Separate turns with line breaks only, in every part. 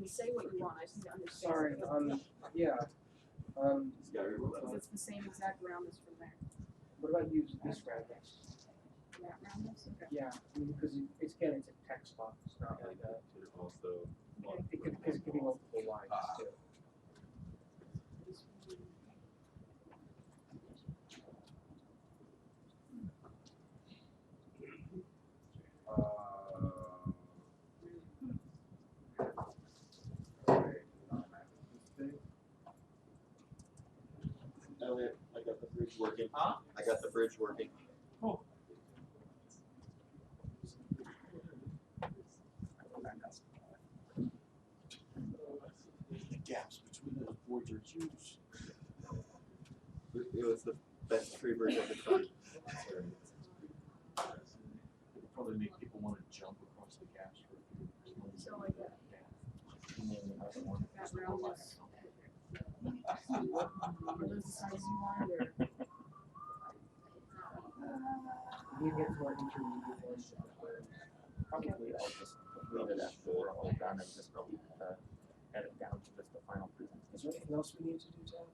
say what you want. I just need to understand.
Sorry, yeah.
Because it's the same exact roundness from there.
What about use this roundness?
That roundness? Okay.
Yeah, I mean, because it's again, it's a text box, it's not like a,
Also,
because it could be multiple lines too.
I got the fridge working. Huh? I got the fridge working.
Oh. The gaps between those boards are huge.
It was the best freebird of the time.
It'll probably make people want to jump across the gaps for a few.
So like that. That roundness. Are those the sizes you wanted, or?
You get more intermediate ones.
Probably I'll just leave it after we're all done and just edit down to just the final presentation.
Is there anything else we need to do, Tom?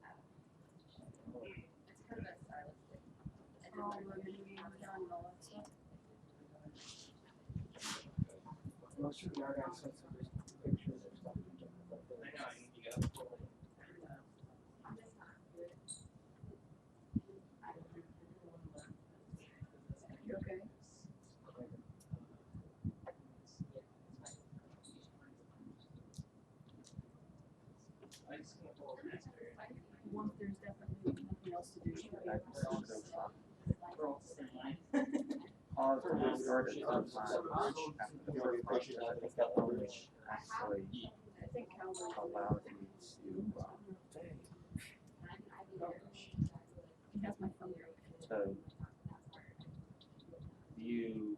All the mini games done and all that stuff.
Most of the art assets are just pictures or stuff.
You okay? Once there's definitely nothing else to do, you should be able to
Pause when we started on my after the first question. I think that one which actually
I think Calvin
allowed me to
he has my phone here.
to view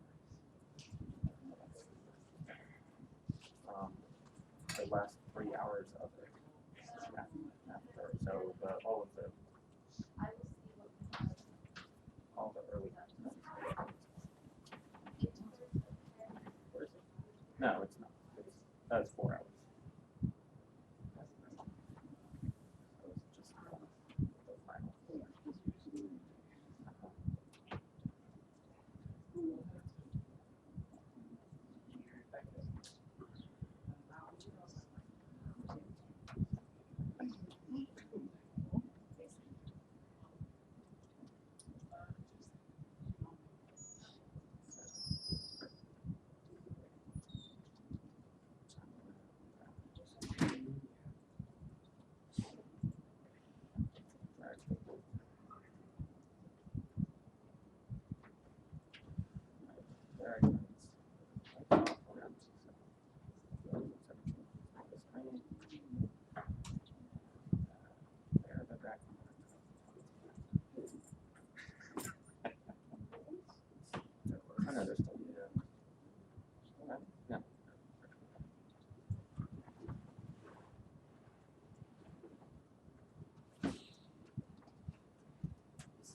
the last 3 hours of it after. So all the early. No, it's not. That's 4 hours. So it's just the final.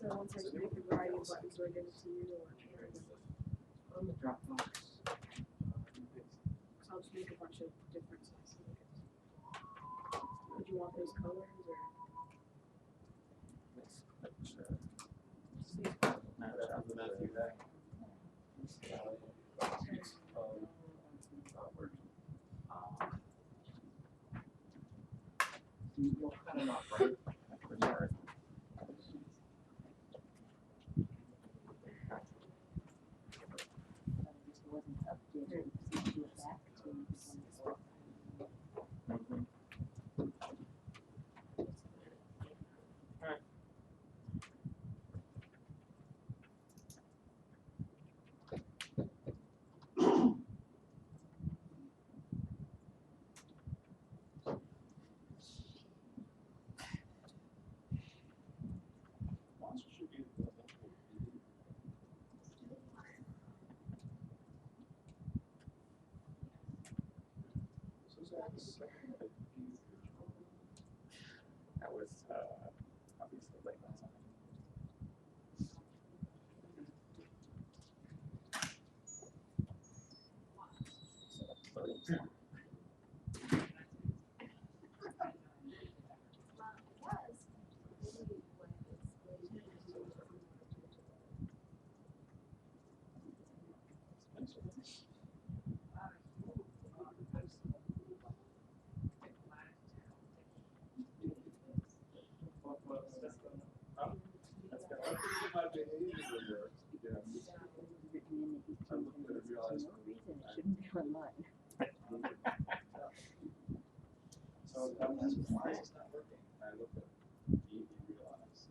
So once I make a variety of buttons, do I give it to you or?
On the Dropbox.
So I'll just make a bunch of different sizes. Would you want those colors or?
You'll cut it off, right?
That was obviously late last night.
online.
So that's why it's not working. I looked at it, you realize.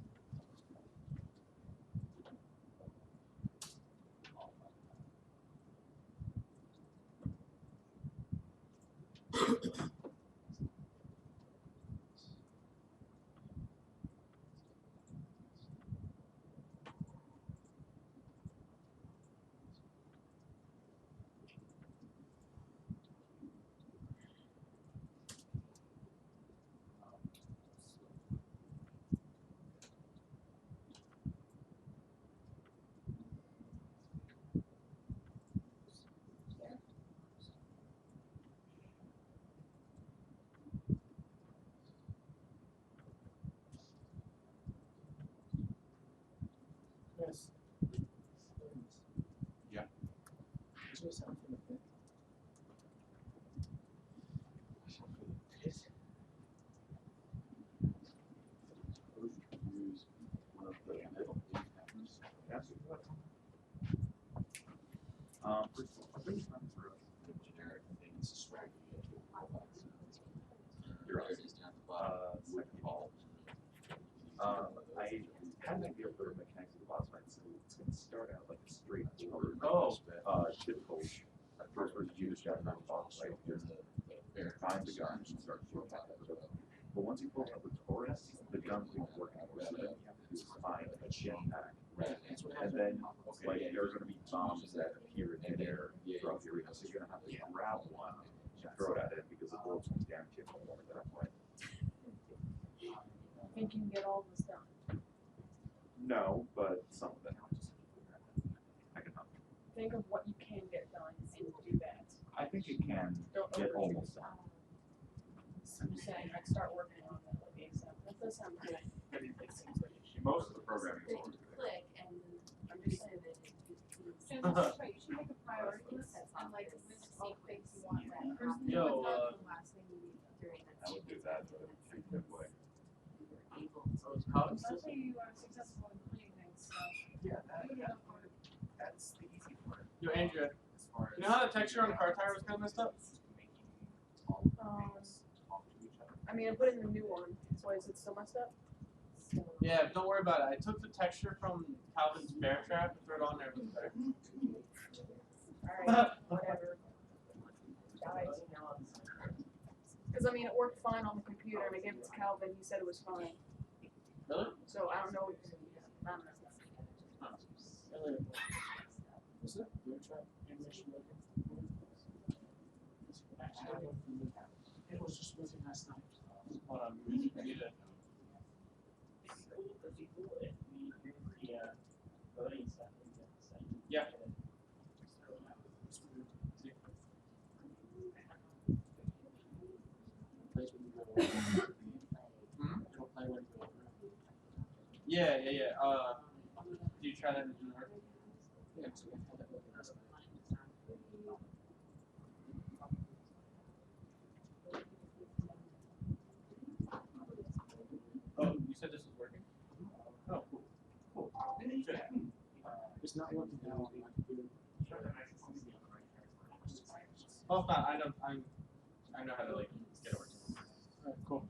Yes.
Yeah.
Is there something like that?
Use one of the middle cameras. First of all, I've been trying for a generic thing. This is swag. You're right. Second of all, I had an idea for a mechanics of the boss fight, so it's going to start out like a straightforward, typical. At first, we're used to have boss fight because find the gun and start shooting at it. But once you pull out the Taurus, the guns won't work anymore. So then you have to do is find a jetpack. And then, like, there are going to be bombs that appear in midair throughout the arena. So you're going to have to grab one and throw it at it because the bullets won't damage it anymore at that point.
Think you can get all this done?
No, but some of it. I can help.
Think of what you can get done and do that.
I think it can
Don't
get
overdo
almost
it.
done.
I'm just saying, I'd start working on that like ASAP. That does sound cool.
Most of the programming is already there.
Click and
I'm just saying that.
you should make a priority list and like list all things you want that first thing you
Yo,
want done, the last thing you need during that.
I would do that, but in a good way.
How is
Let's say you are successful in completing things, so.
Yeah, that's the easy part.
Yo, Andrea,
As far as
you know how the texture on the car tire was kind of messed up?
making all of the
Um,
things talk to each other.
I mean, I put in the new one, so is it still messed up?
Yeah, but don't worry about it. I took the texture from Calvin's bear trap and threw it on there. It was better.
Alright, whatever. Guys. Cause I mean, it worked fine on the computer and I gave it to Calvin, he said it was fine.
Really?
So I don't know, I don't know.
What's it? Bear trap animation working?
It was just busy last night.
Hold on, I need to. Yeah. Yeah. Do you try that and it didn't work?
Yeah, so we had that looking last night.
Oh, you said this was working? Oh, cool. Cool. Good.
It's not working now on my computer.
Oh, it's not. I know how to like get it working. Alright, cool.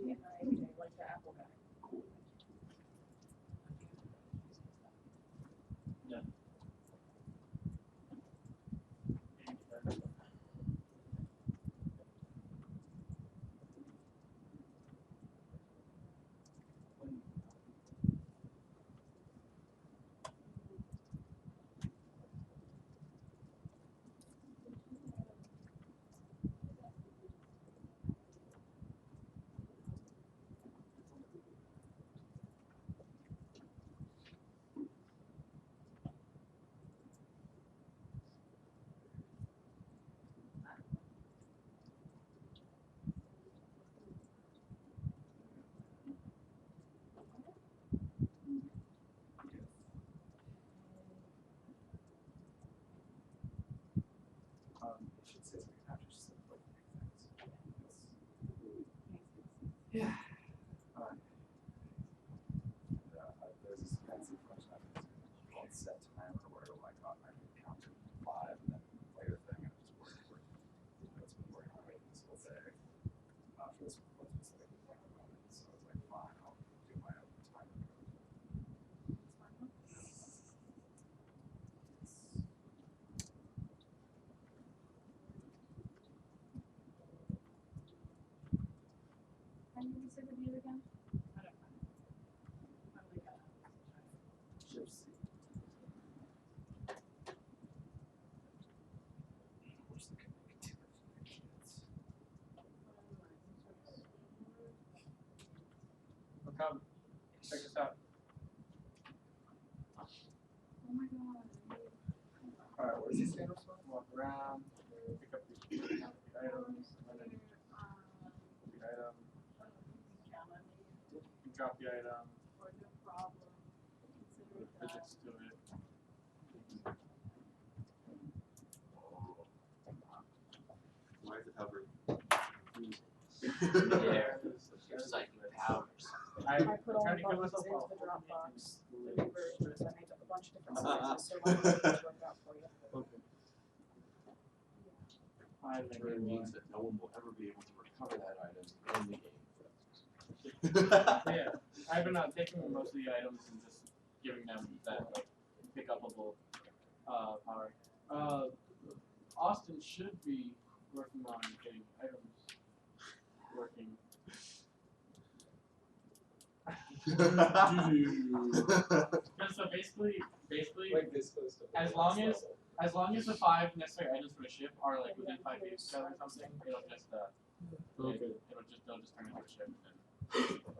and I like the Apple guy.
It should say something after just like things. Yeah. There's this fancy function called set timer where it'll like I can count to 5 and then later thing and just work. It's been working on it this whole day. For this one, so I was like, fine, I'll do my own timer.
And you said the view again?
I don't know. I like that.
Shift C. Where's the connectivity?
Look how, check this out.
Oh my god.
Alright, where's the stand from? Walk around, pick up the items, and then the item, you drop the item,
Or no problem. Consider it done.
physics to it.
Why is it hovering?
Yeah.
Psychic powers.
I put all
tried
the
to give
buttons
myself
into
a
the Dropbox, the new versions, I made a bunch of different sizes, so one of those worked out for you.
I think
It
it
means
means
that no one will ever be able to recover that item in the game.
yeah, I've been taking most of the items and just giving them that like pick upable power. Austin should be working on getting items working. So basically,
Like this close to.
as long as the 5 necessary items for the ship are like within 5 feet of each other or something, it'll just they'll just turn into a ship.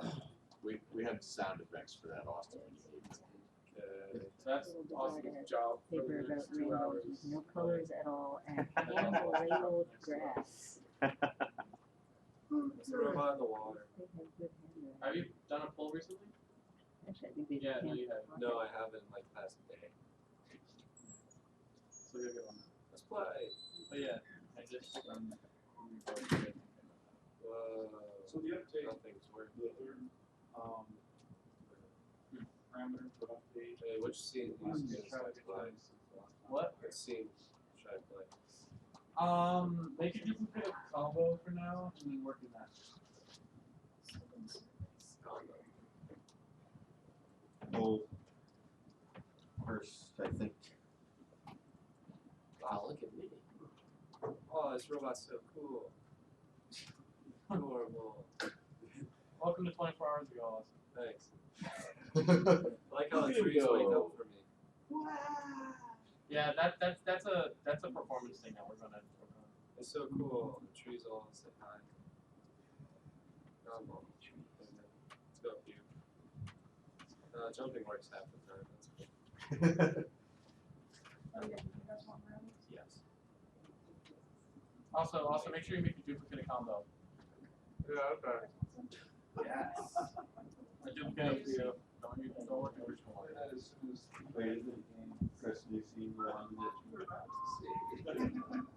And
We had sound effects for that, Austin.
so that's Austin's job for
Paper
the
about
next 2
rainbows
hours.
with no colors at all and hand-labeled grass.
It's a robot in the water.
They have good handwriting.
Have you done a poll recently?
Actually, I think they
Yeah, no,
can't
you have.
block
No,
it.
I haven't like past day.
So you'll get one.
Let's play.
But yeah, I just
Whoa.
So the update,
Nothing's working.
the third, parameter for update.
Hey, which scene do you guys like to play?
What?
What scene should I play?
They could duplicate a combo for now and then work in that.
Well, first, I think.
Wow, look at me.
Oh, this robot's so cool. Adorable.
Welcome to 24 hours ago, Austin.
Thanks. I like how the trees wake up for me.
Yeah, that's a performance thing that we're gonna work on.
It's so cool. The trees all say hi. Let's go up you. Jumping works half the time. That's cool.
Oh yeah, you guys want rounds?
Yes.
Also make sure you make a duplicate combo.
Yeah, okay.
Yes. A duplicate for you. Don't work the original one.
As soon as.
Wait, is it Chris, do you see the one that you were about to see? The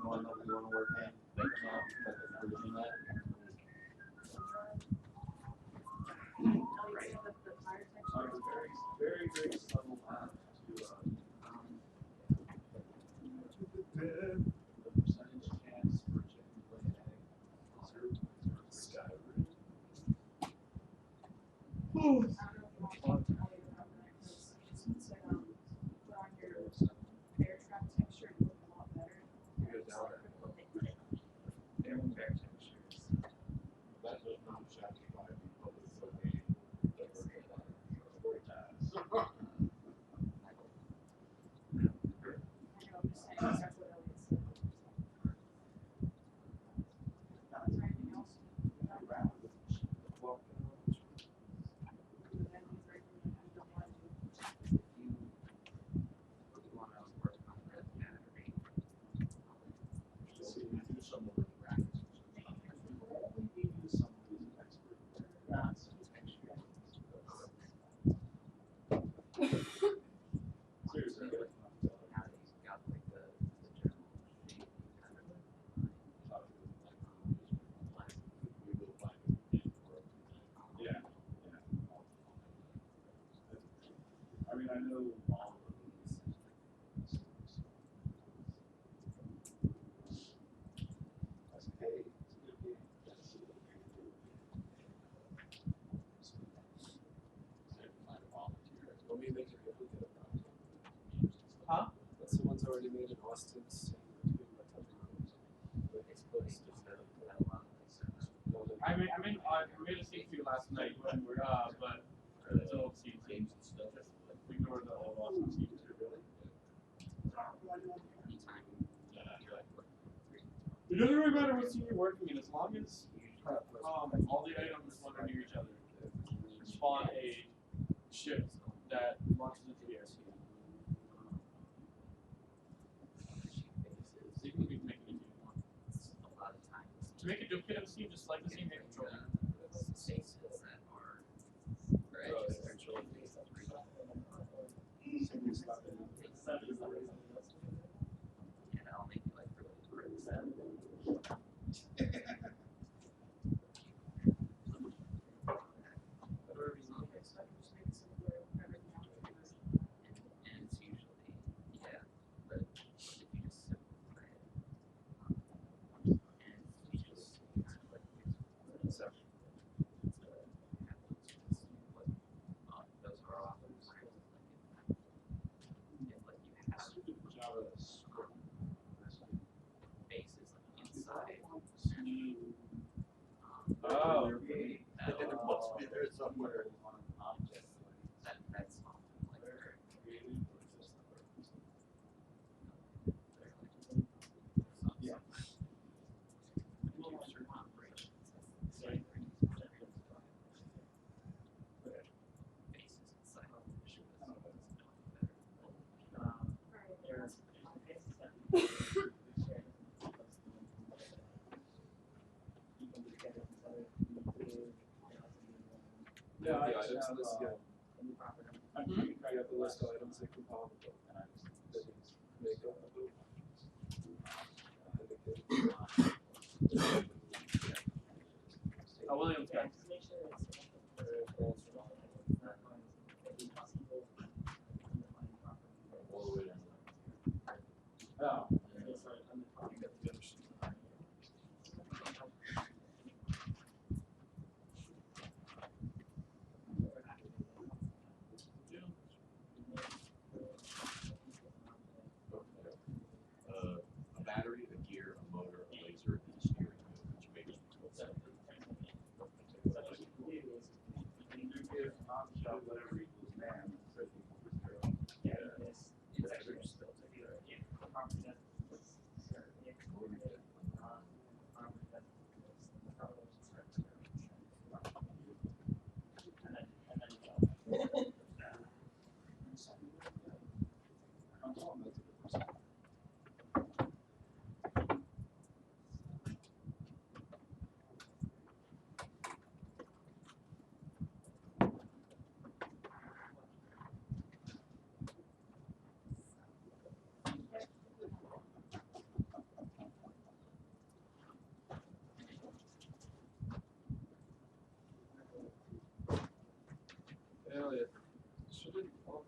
one that we want to work in right now, like the version that?
Very, very subtle amount to the percentage chance for genuinely Skyrim.
don't know if you want to tell me about that, because just said, put on your bear trap texture, you look a lot better.
You go down there.
That does not satisfy me publicly.
I know, I'm just saying, that's what Elliot said. Is there anything else?
Well,
And then he's like, I don't want to.
So we do some of the practice. We use some of these expert seriously. Yeah, yeah. I mean, I know all of these. I said, hey, it's a good game. Find a volunteer.
Let me make it look at it.
Huh?
That's the ones already made in Austin's.
I made a scene for you last night, but it's an old scene.
Games and stuff.
Ignore the old Austin scene. It doesn't really matter what scene you're working in, as long as all the items run near each other. Spawn a ship that launches into the air. So you can make it if you want. To make a duplicate of the scene, just like the scene, make a control. Oh.
There must be there somewhere. Yeah.
Yeah,
I
the
just
items
have,
list, yeah.
I
You have the list of items that compile the book.
and I just
Make up the book.
Oh, Williams guy.
All the way down.
Oh.
A battery, a gear, a motor, a laser, and a steering wheel, which makes it
Whatever equals man.
Elliot, shouldn't all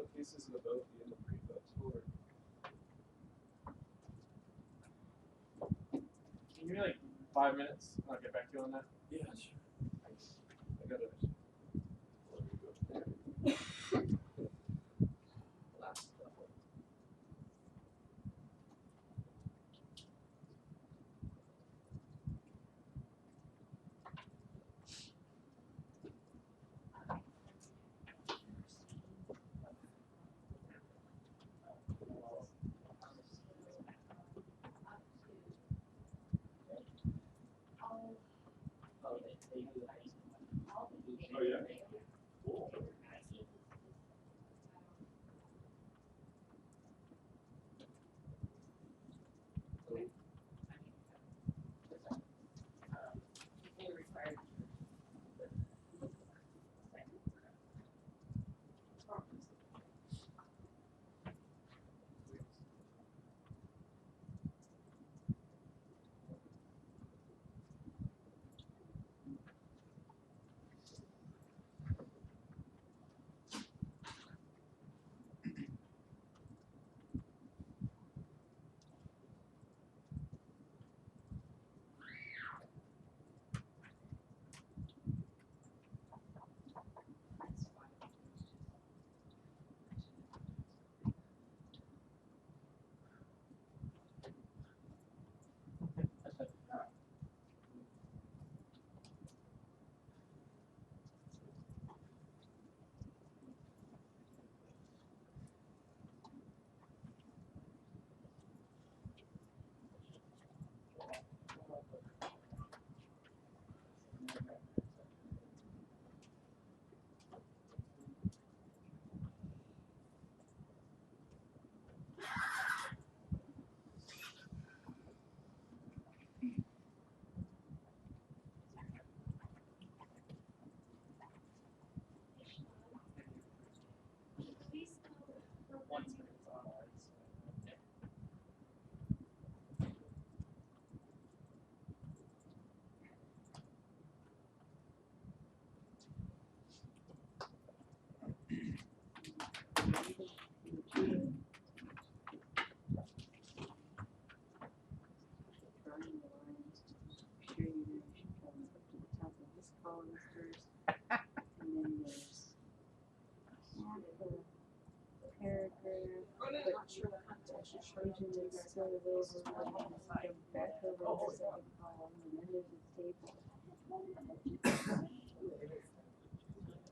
the pieces of the boat be in the prefix order?
Can you give me like 5 minutes? I'll get back to you on that.
Yeah, sure. I gotta
Oh, yeah? Cool.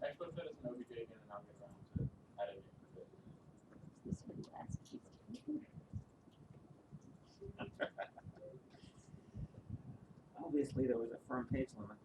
Actually, put as an OBJ again, and I'll get around to editing it.
Obviously, there was a firm page limit.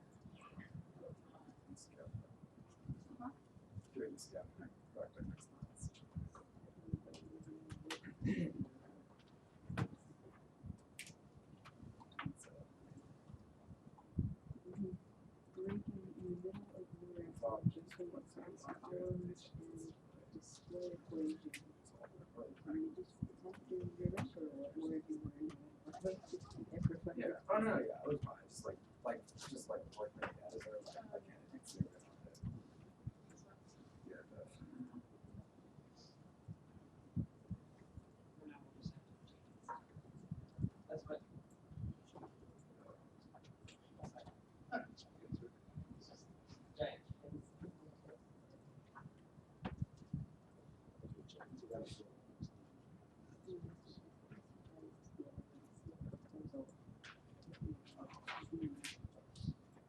Yeah. Oh no, yeah, it was fine. Just like working together, I can't see it. Yeah, that's fine.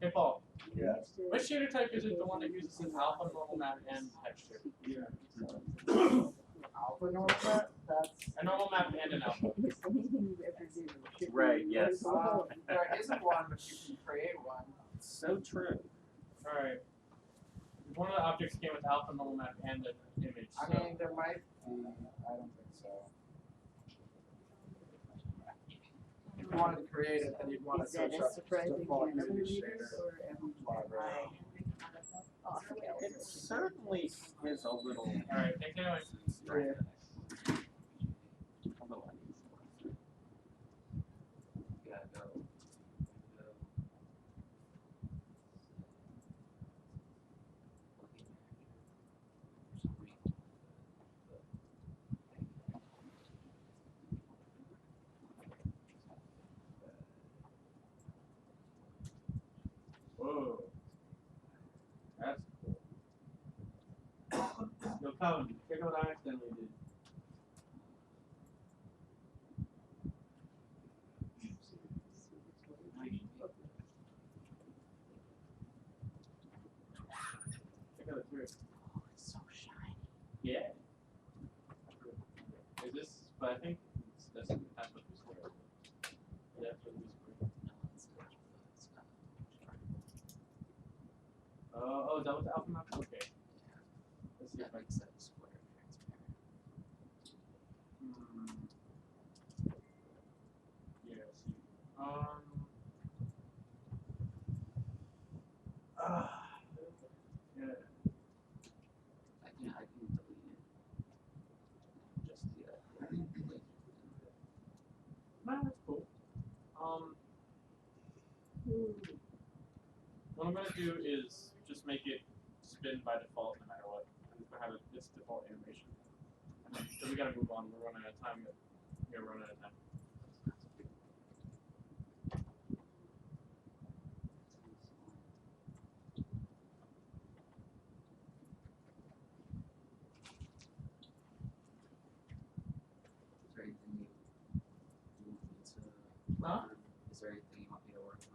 Hey Paul,
Yeah.
which shader type is it the one that uses an alpha, normal map, and texture?
Alpha normal map? That's
A normal map and an alpha.
Right, yes.
there isn't one, but you can create one.
So true.
Alright. One of the objects came with alpha, normal map, and the image.
I
So.
mean, there might be. I don't think so. If you wanted to create it, then you'd want to
Is that
search
as
up
surprising
default
to other
image
readers
shader
or
library.
It certainly is a little.
Alright, thanks anyway.
Yeah.
A little uneasy.
Yeah, no.
Whoa. That's cool. Yo, Calvin, check out what I accidentally did. Check out the trick.
Oh, it's so shiny.
Yeah. Is this, but I think that's what this was. Yeah, that's what this was. is that what the alpha map is? Okay. Let's see if I can set the square transparent. Yeah, see. Yeah.
I can delete it. Just the
No, that's cool. What I'm gonna do is just make it spin by default no matter what. I'm just gonna have its default animation. So we gotta move on. We're running out of time. We're running out of time.
Is there anything you want me to
Huh?
Is there anything you want me to work on?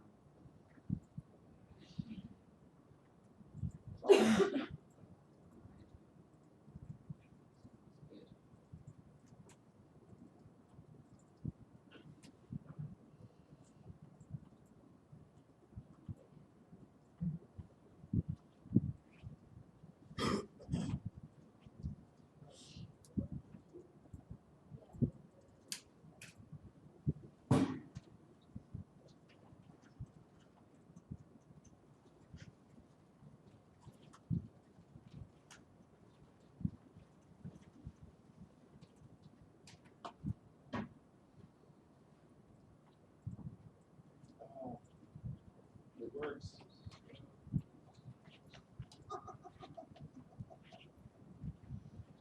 It works.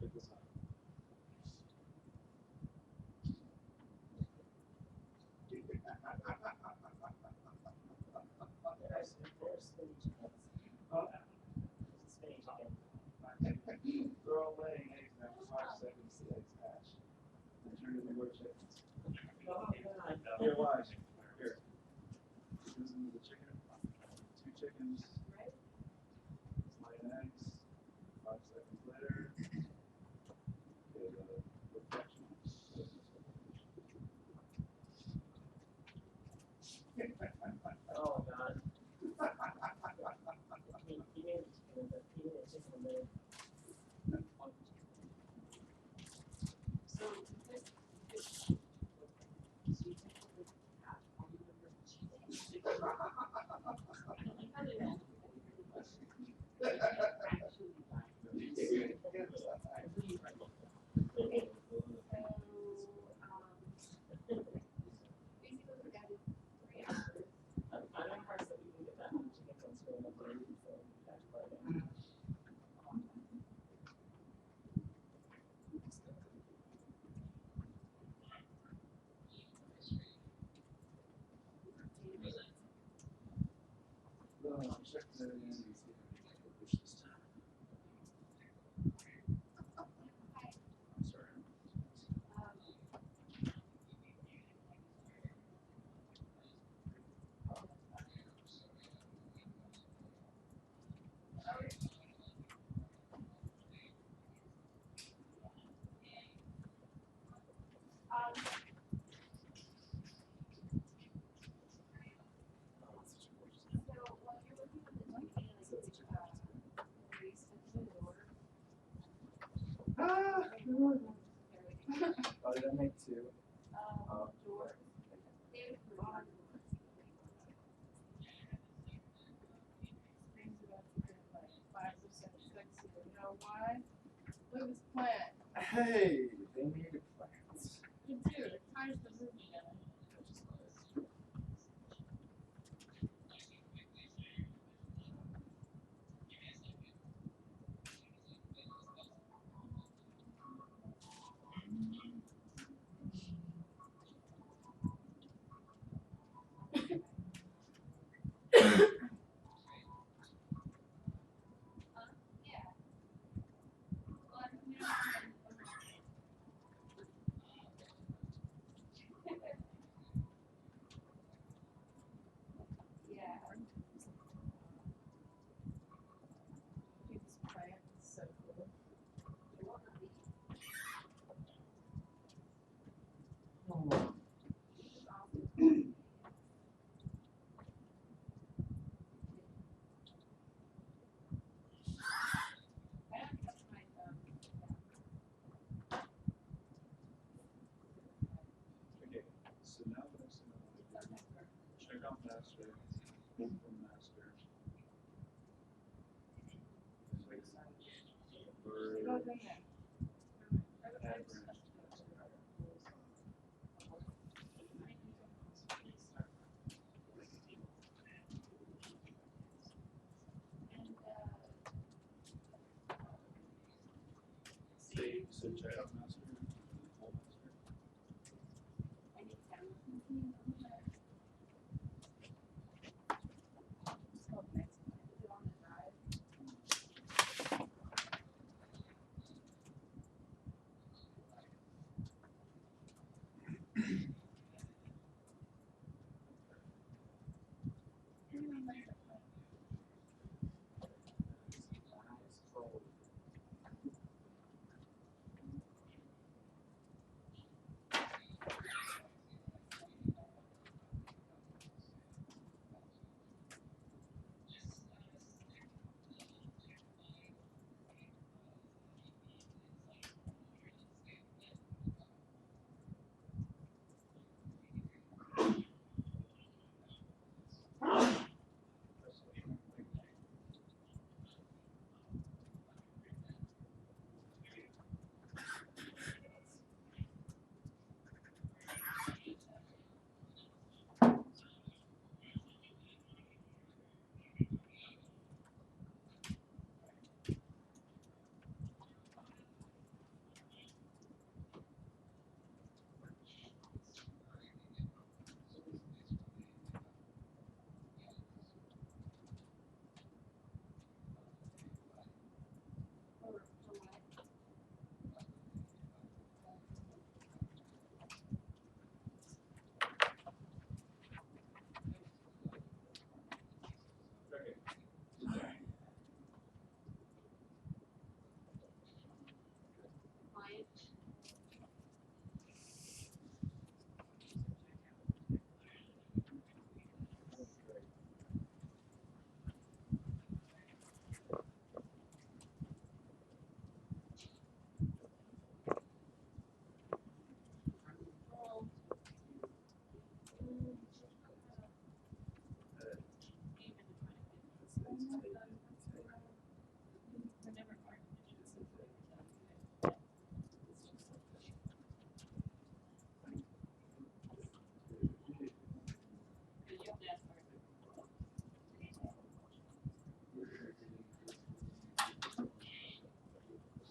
Check this out. They're all laying eggs now for 5 seconds. The eggs hatch. Then turn into more chickens. Here, watch. Here. Goes into the chicken. 2 chickens. Laying eggs. 5 seconds later. Okay, the reflection.
Oh god. I'm impressed that we can get that much chicken from school in a day, so that's quite a
Check that in and see if we can push this time. I'm sorry.
Oh, did I make 2?
Why? Look at this plant.
Hey, they need plants.
You do. It's time to move together.
Save, so child master,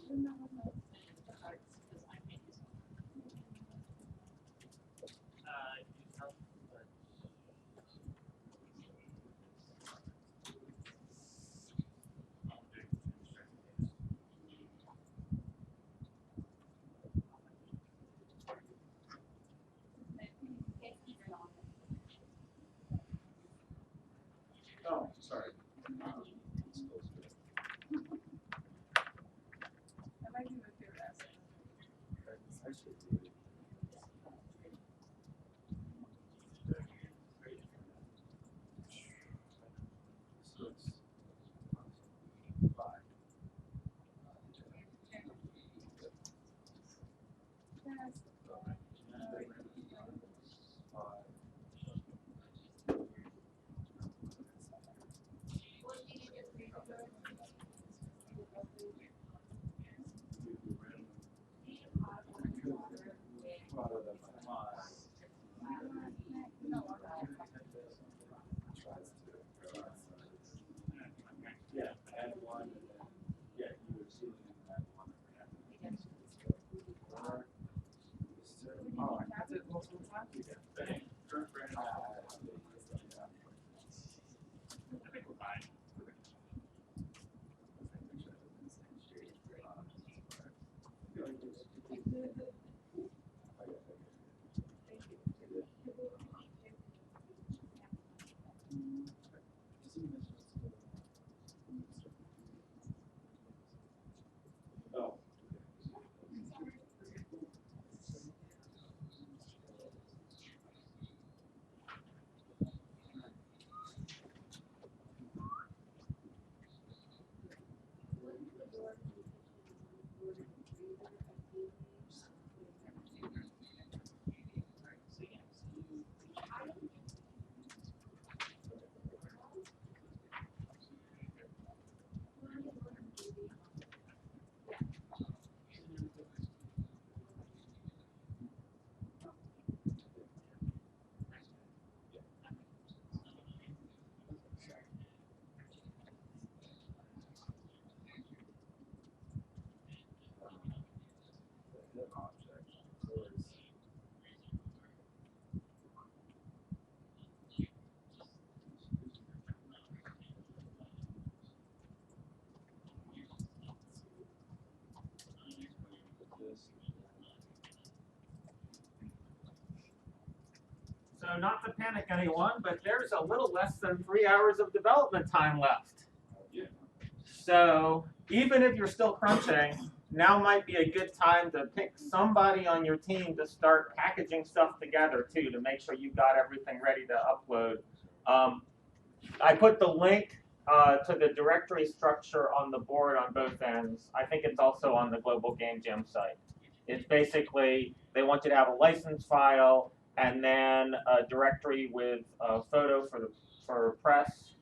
full master.
Oh, sorry.
That might be my favorite asset.
So not to panic anyone, but there's a little less than 3 hours of development time left.
Yeah.
So even if you're still crunching, now might be a good time to pick somebody on your team to start packaging stuff together too, to make sure you've got everything ready to upload. I put the link to the directory structure on the board on both ends. I think it's also on the Global Game Jam site. It's basically, they want you to have a license file and then a directory with a photo for press,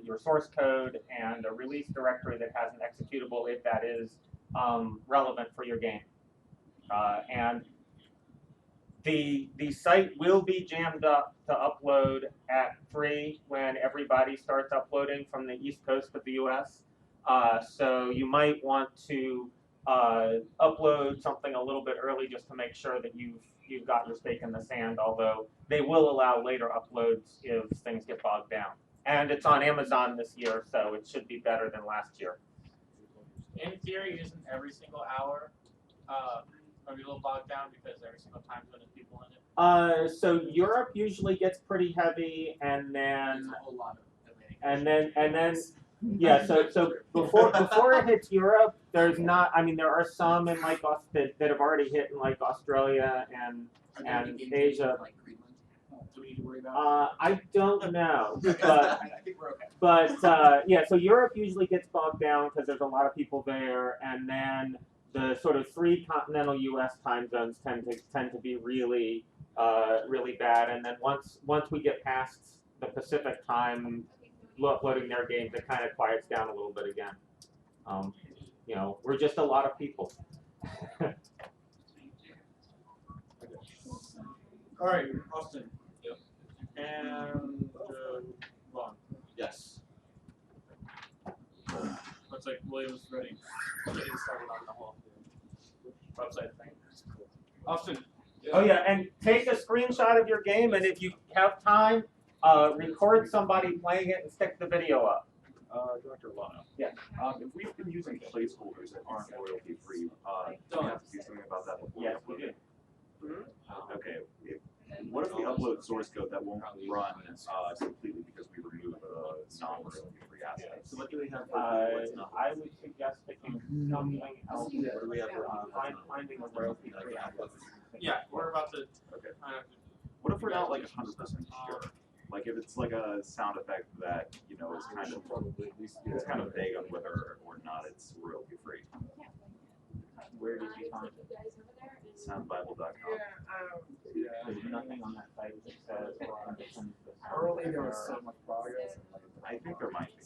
your source code, and a release directory that has an executable if that is relevant for your game. And the site will be jammed up to upload at 3 when everybody starts uploading from the East Coast of the US. So you might want to upload something a little bit early just to make sure that you've got your stake in the sand, although they will allow later uploads if things get bogged down. And it's on Amazon this year, so it should be better than last year.
In theory, isn't every single hour a little bogged down because every single time zone has people in it?
So Europe usually gets pretty heavy, and then
There's a whole lot of
yeah. So before it hits Europe, there's not. I mean, there are some in like that have already hit in like Australia and Asia.
Do we need to worry about?
I don't know, but
I think we're okay.
but yeah. So Europe usually gets bogged down because there's a lot of people there, and then the sort of 3 continental U.S. time zones tend to be really really bad. And then once we get past the Pacific time, uploading their games, it kind of quiets down a little bit again. You know, we're just a lot of people.
All right, Austin. Yep. And Ron.
Yes.
Looks like William's ready. Getting started on the whole website thing. Austin.
Oh yeah, and take a screenshot of your game, and if you have time, record somebody playing it and stick the video up.
Dr. Lano.
Yeah.
If we've been using placeholders that aren't royalty free, do we have to do something about that before
Yes,
we
we
upload
do.
it? Okay. What if we upload source code that won't run completely because we remove non-royalty free assets?
So what do we have?
I would suggest picking something else.
What do we have for?
Finding a royalty-free asset.
Yeah, we're about to.
Okay.
Kind of,
What if we're not like 100% sure? Like if it's like a sound effect that is kind of vague on whether or not it's royalty free.
Where did you find it?
Soundbible.com.
There's nothing on that site that says or understands the sound.
Early there was so much progress.
I think there might be.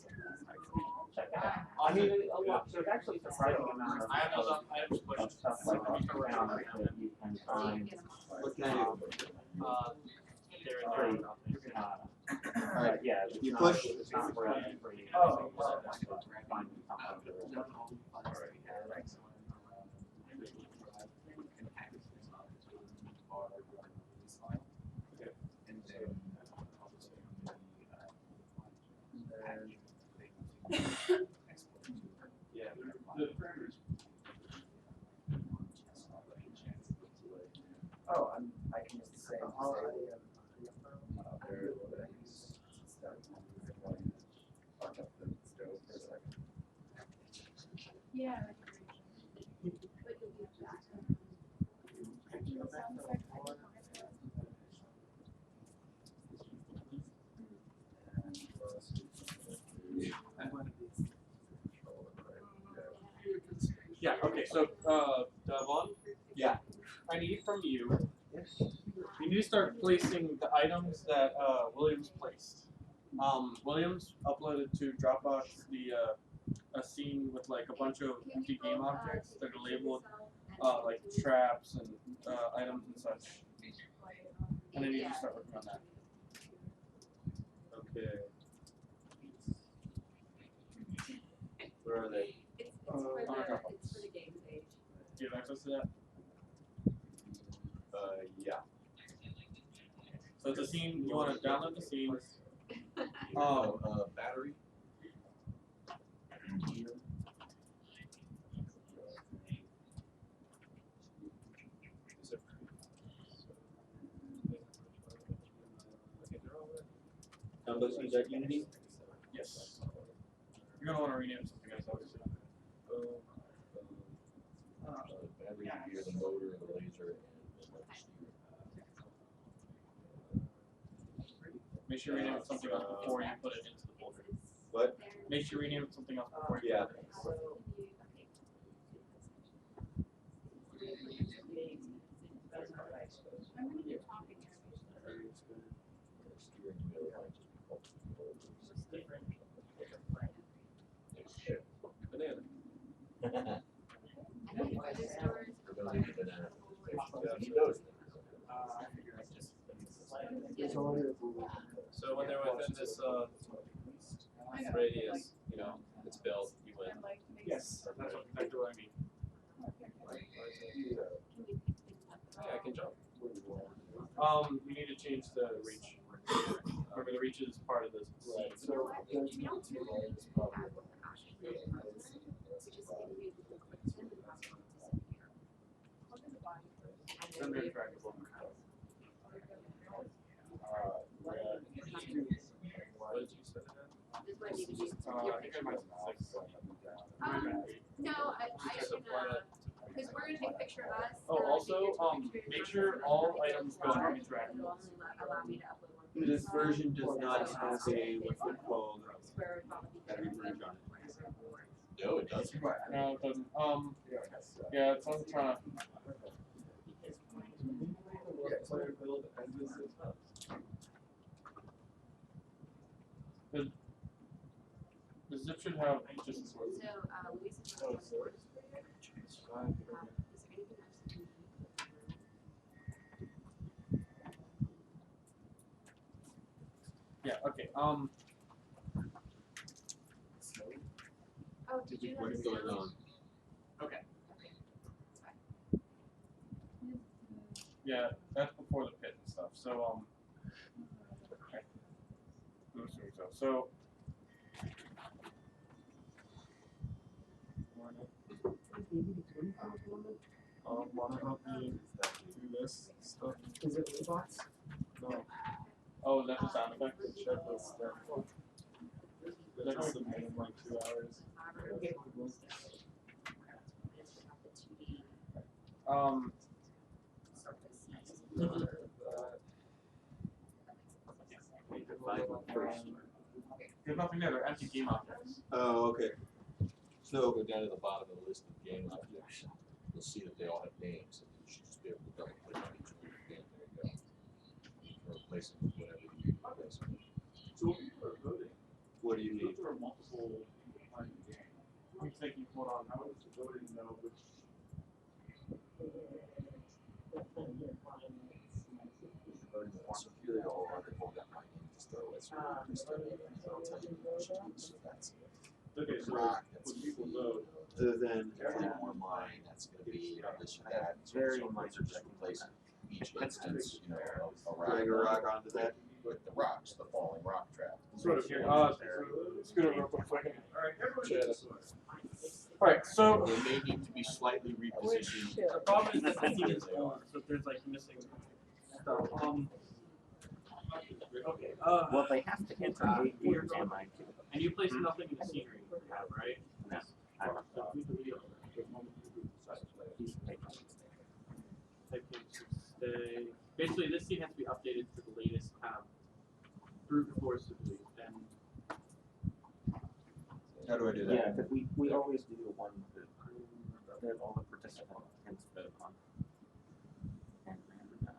Check it out. I mean, a lot. There's actually a surprising amount of
I have those up. I have just pushed
stuff like that around that you can find.
What can I do?
There.
But yeah,
You
it's
push.
It's not for free.
Oh.
Find something.
Oh, I can just say.
Yeah.
Yeah. Okay. So, Devon.
Yeah.
I need from you. You need to start placing the items that Williams placed. Williams uploaded to Dropbox a scene with like a bunch of empty game objects that are labeled like traps and items and such. And I need you to start working on that.
Okay. Where are they?
On our Dropbox. Do you have access to that?
Yeah.
So it's a scene. You want to download the scene.
Battery.
was he at Unity?
Yes. You're gonna want to rename something else, obviously.
Battery gear, the motor, the laser, and
Make sure you rename it something else before you put it into the folder.
What?
Make sure you rename it something else before you
Yeah.
put it in.
I'm gonna be talking
steering wheel.
Banana.
For those of you that he knows.
So when they're within this radius, you know, it's built, you win.
Yes, that's exactly what I mean.
Yeah, I can jump.
We need to change the reach. Remember, the reach is part of this.
Right, so there's two layers probably.
It's under trackable.
What did you say?
I think I might have
No, I can, because we're gonna take a picture of us.
Oh, also, make sure all items go on track.
It'll only allow me to upload one.
This version does not have a what's it called battery bridge on it.
No, it doesn't.
No, it doesn't. Yeah, it's on trying to. The zip should have just.
So, Luis is.
Oh, sorry.
Is there anything else that you need?
Yeah. Okay.
Oh, did you
What
let
is
us
going
know?
on?
Okay.
Okay, that's fine.
Yeah, that's before the pit and stuff. So okay. So.
Wanna help me do this stuff?
Is it robots?
No,
Oh, is that the sound effect?
the checklist stuff. That's the main like 2 hours.
There's nothing there. They're empty game objects.
Oh, okay.
So go down to the bottom of the list of game objects. You'll see that they all have names, and you should just be able to double click on each one again. There you go. You can replace it with whatever you need to replace it with.
So when people are voting,
What do you need?
there are multiple kinds of games.
I'm thinking, hold on.
How does the voting know which?
So here they all are. They've all got my name. Just throw it. So I'll tell you which one. So that's
Okay, so
rock. That's
when people vote,
Other than
more mine. That's going to be this or that. So
Very
those
much
are just replacing each instance. You know, a
throwing a rock onto that.
with the rocks, the falling rock trap.
Sort of here. Scoot over real quick.
alright, everyone should this way.
All right. So
They may need to be slightly repositioned.
the problem is that the thing is old, so there's like missing stuff. Okay.
Well, they have to enter a game jam ID.
And you place nothing in the scenery you have, right?
No, I don't know.
Stay. Basically, this scene has to be updated to the latest brute force of the and
How do I do that?
Yeah, because we always do the one that all the participants vote on. And then,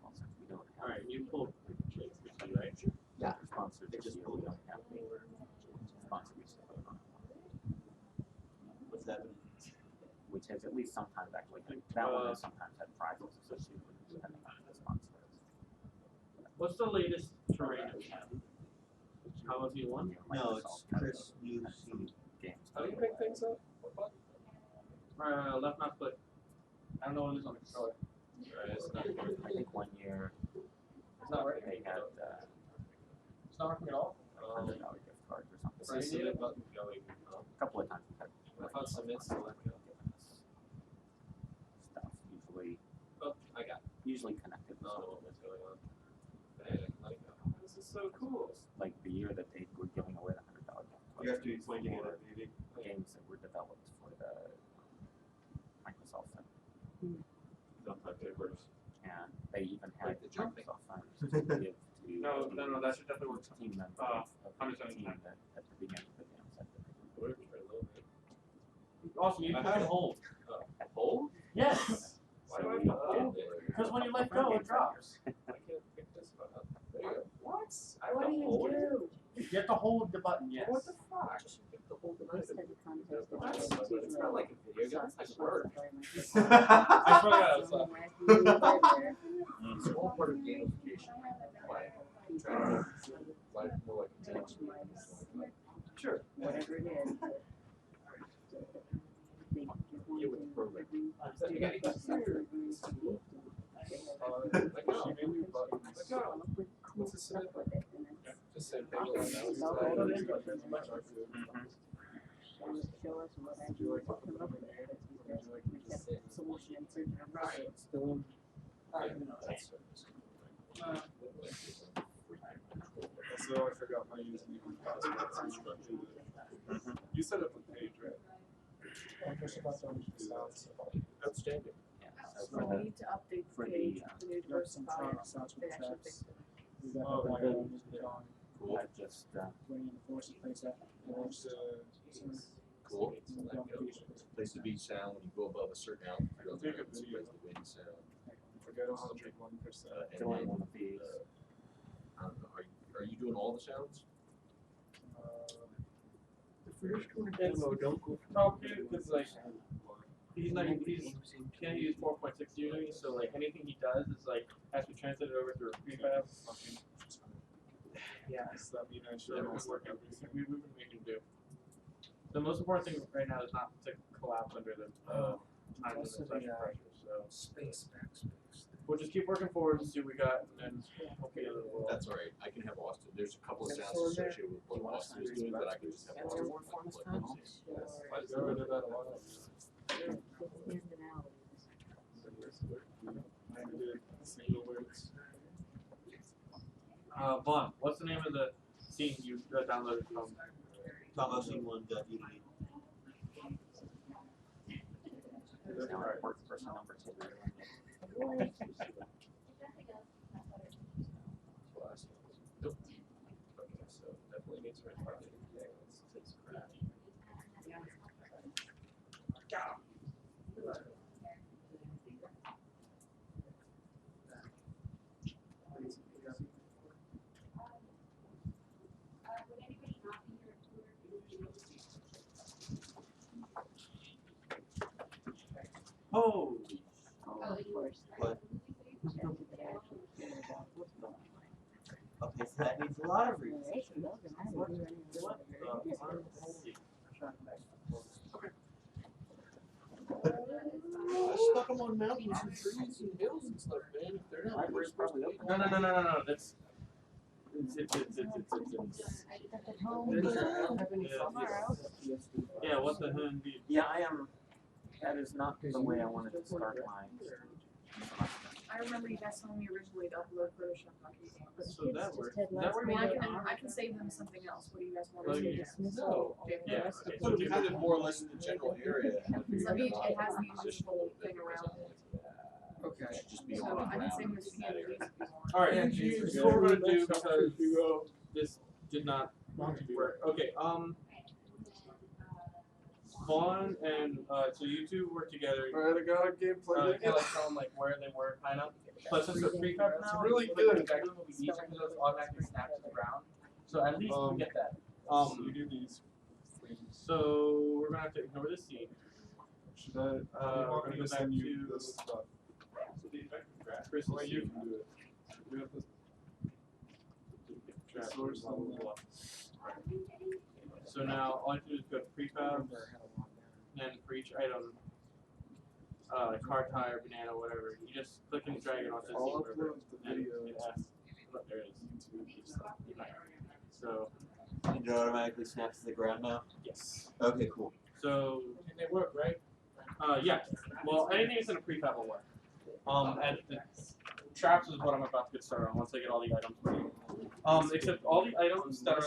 also, we don't have.
alright, you pull right?
Yeah, sponsors, they just really don't have the sponsors to vote on.
What's that mean?
Which has at least sometimes actually, that one has sometimes had prizes associated with it, depending on the sponsor.
What's the latest terrain of that? How have you won?
No, it's Chris UC.
Games.
How do you pick things up?
Left mouse click. I don't know what it is on the controller.
Alright, it's not working.
I think one year
It's not working.
they had
It's not working at all.
$100 gift cards or something.
Is the submit button going up?
A couple of times we've had.
I thought submit's still like,
Stuff usually
oh, I got it.
usually connected.
I don't know what's going on. Banana, let it go. so cool.
Like the year that they were giving away the $100
You have to explain it, maybe.
games that were developed for the Microsoft Fund.
Sometimes it works.
And they even had
Like the jumping.
Microsoft funds to give to
No, that should definitely work.
team members
Uh,
of the
understand.
team that at the beginning of the game said that they
Works for a little bit.
Also, you
I
can
have-
hold.
Hold?
Yes.
Why do I have to hold it?
Because when you let go, it drops.
I can't pick this one up. There you go. What? I have
What
to
do you
hold it?
do?
You have to hold the button, yes.
What the fuck? The whole
This
device.
type of contest
What?
is
It's not like a video game. It's like work.
I swear to God, it's
It's all part of gamification. Like, trying to make life more like a tennis game.
Sure.
Whatever it is.
Get with the program.
What's the same thing? Just same thing.
Show us what I do. Come up with it. Solution in search of a
So I forgot how to use the password. You set up a page, right? Outstanding.
So we need to update the page, the new diversify. They actually fixed it.
I just
Cool. Place to be sound when you go above a certain altitude. It'll take a video of the wind sound.
Forget 101%.
And
doing
then,
one of these.
I don't know, are you doing all the sounds?
Because like he can't use 4.6 usually, so like anything he does is like has to be translated over through a prefab. Yeah,
Does that mean I should
so
also
we've been making do. The most important thing right now is not to collapse under the time limit pressure. So
Space.
we'll just keep working forward and see what we got, and then hopefully it'll work.
That's all right. I can have Austin. There's a couple of sounds associated with what Austin is doing, but I can just have Austin.
I got rid of that a while ago. I did single words.
Vaughn, what's the name of the scene you downloaded from?
Scene1.edu.
Work person number 2.
Nope.
Okay, so definitely needs to respond. It's crap.
Oh,
What? Okay, so that needs a lot of research.
I stuck them on mountains and trees and hills and stuff, man. If they're not, we're supposed to be.
no. That's it's. Yeah, what the hell indeed.
Yeah, I am. That is not the way I wanted to start mine.
I remember you guys telling me originally to upload Photoshop documents.
So that works.
I mean, I can save them something else. What do you guys want to do?
No.
Yeah. Okay.
So we kind of more or less in the general area.
Because I mean, it has the useful thing around it.
Okay.
Just be
So
on
I
the
can save
ground.
them as PNGs if you want.
All right. This is what we're gonna do because this did not work. Okay. Vaughn and so you two work together.
Alright, I got a gameplay.
To like tell them like where they were kind of. But since they're prefab now,
really
like,
good.
exactly what we need to do is automatically snap to the ground. So at least we get that.
So you do these.
So we're gonna have to ignore this scene.
Should I?
we're
Want
gonna
me
go
to
back
send you
to
this stuff?
Chris's
Well, you
scene.
can do it. We have this. Source level.
So now all I have to do is go to prefab, and for each item, like car tire, banana, whatever, you just click and drag it onto the
I'll
scene river,
upload the
and
video
it asks, look, there it is. So,
And it automatically snaps to the ground now?
yes.
Okay, cool.
So,
And they work, right?
yeah, well, anything that's in a prefab will work. And the traps is what I'm about to get started on once I get all the items ready. Except all the items that are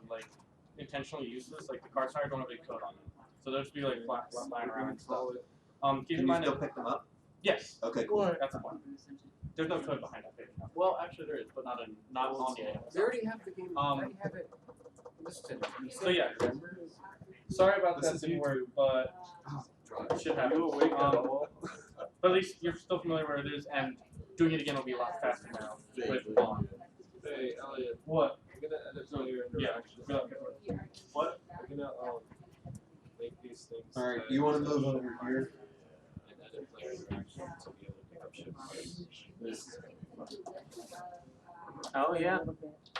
like intentionally useless, like the car tire, don't have a code on them. So they'll just be like flying around and stuff. Keep in mind
still
that,
pick them up?
yes.
Okay, cool.
That's the point. There's no code behind that. Well, actually there is, but not on the item.
They already have the game. They already have it listed.
So yeah. Sorry about
This
that
is
didn't work,
YouTube.
but it should happen. But at least you're still familiar where it is, and doing it again will be a lot faster now. With
Hey, Elliot.
what?
I'm gonna edit some of your
Yeah.
interactions.
What?
I'm gonna make these things.
All right, you want to move over here?
And edit player interactions to be able to pick up shit parts.
Oh yeah,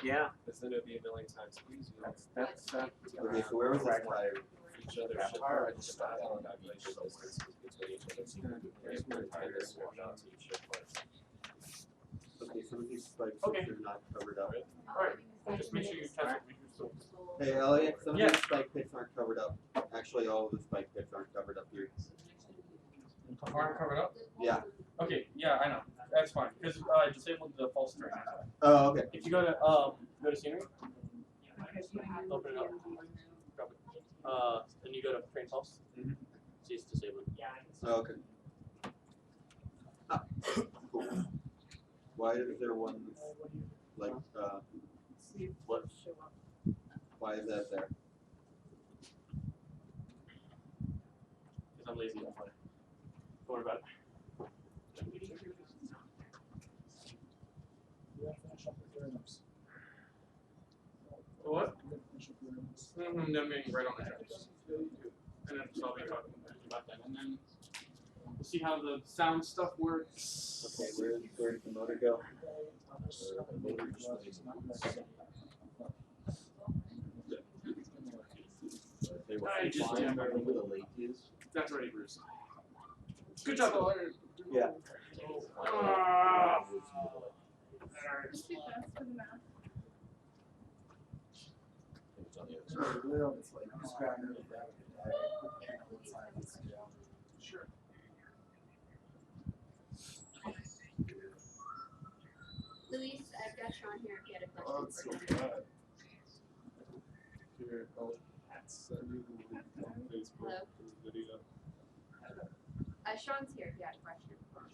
yeah.
Because then it'd be a million times easier.
That's
Okay, so where was this tire?
Each other shit parts. Just not on that each distance between each other. So you can kind of swap out to each shit parts.
Okay, some of these spikes
Okay.
are not covered up.
Alright. Just make sure you test it.
Hey Elliot, some
Yeah.
of these spike pits aren't covered up. Actually, all of the spike pits aren't covered up here.
Aren't covered up?
Yeah.
Okay, yeah, I know. That's fine. Because I disabled the false string.
Oh, okay.
If you go to scenery, open it up, drop it. Then you go to train pulse.
Mhm.
See it's disabled.
Oh, okay. Ah, cool. Why is there one like
What?
why is that there?
Because I'm lazy. Don't worry about it. What? I'm getting right on the tracks. And then so I'll be talking about that. And then we'll see how the sound stuff works.
Okay, where did the motor go?
I just jammed
where the lake is.
That's already Bruce. Good job, though.
Yeah.
Just be fast for the math.
It's like just grab it and grab it.
Sure.
Luis, I've got Sean here if you had a
Oh,
question
it's
for
so
him.
bad. Here, I'll send you the link on Facebook
Hello?
to the video.
Sean's here if you had a question for him.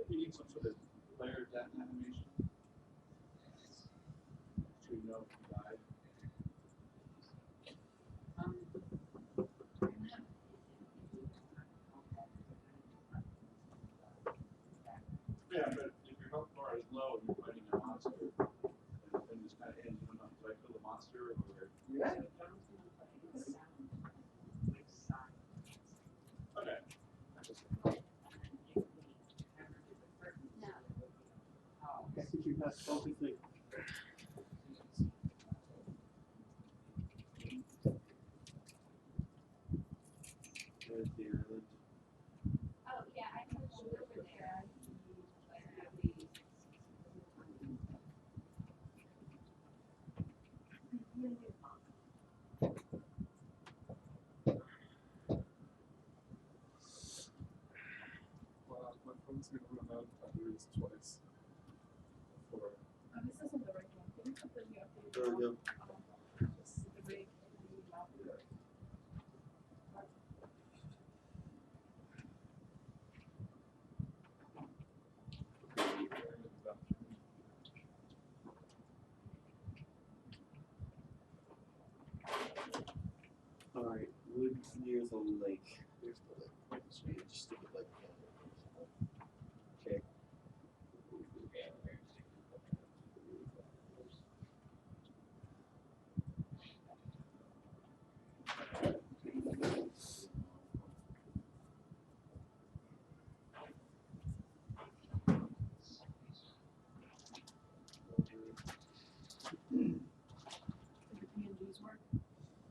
You need some sort of player death animation. So you know if you died. Yeah, but if your health bar is low and you're fighting a monster, then it's kind of ends. You don't know, do I kill the monster or?
Yeah.
Okay.
No.
I think you have focusing.
There's the island.
Oh, yeah, I can go over there.
Well, my phone's gonna run out of batteries twice. Before.
This isn't the right one. Can you put the new update?
There we go.
The break.
Alright, woods near the lake.
Here's the lake. So you just stick it like
Okay.
Did the PNGs work?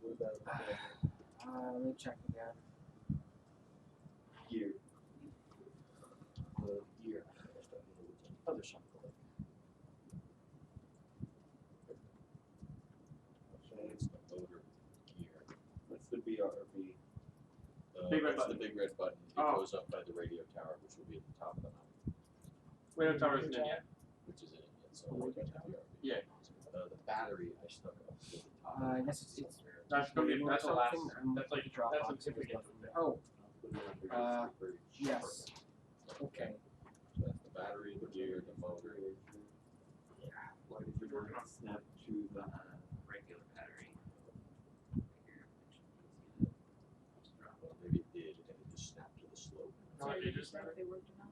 What about
Let me check again.
gear?
the gear. Other shop the lake. It's the motor gear.
What's the BRV?
Big
Big red
red
button.
The big red button. It
Oh.
goes up by the radio tower, which will be at the top of the mountain.
Wind Tower isn't in yet.
which is in it. So we're going to
Yeah.
the battery I stuck up to the top.
I guess it's
That's gonna be that's the last. That's like
drop
that's
box
if we get to it.
Oh,
Uh,
yes. Okay.
So that's the battery, the gear, the motor.
Why did you not snap to the regular battery?
Well, maybe it did, and it just snapped to the slope.
So you just know if they worked or not?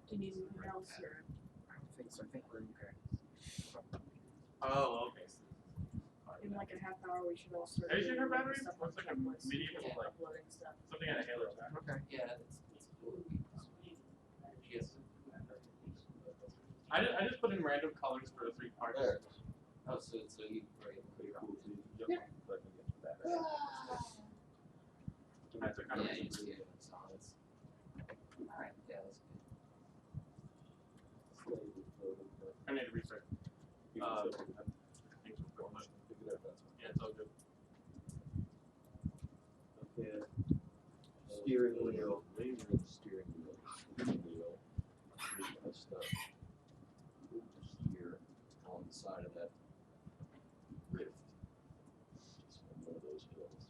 Do you need anything else or?
I don't think so. I think we're okay.
Oh, okay.
In like a half hour, we should all start.
Have you seen her
doing
battery?
stuff
Looks like a
checklists,
medieval, like,
uploading stuff.
something out of Halo.
Okay.
Yeah, it's cool. Yes.
I just put in random colors for the 3 parts.
There.
Oh, so you right.
Pretty cool too.
Yeah.
So I can get to that.
That's a kind of
Yeah, you see it. Solids. Alright, yeah, that's good.
I need to restart. Yeah, it's all good.
Okay. Steering wheel, laser steering wheel. That's the steer on the side of that rift. It's one of those hills.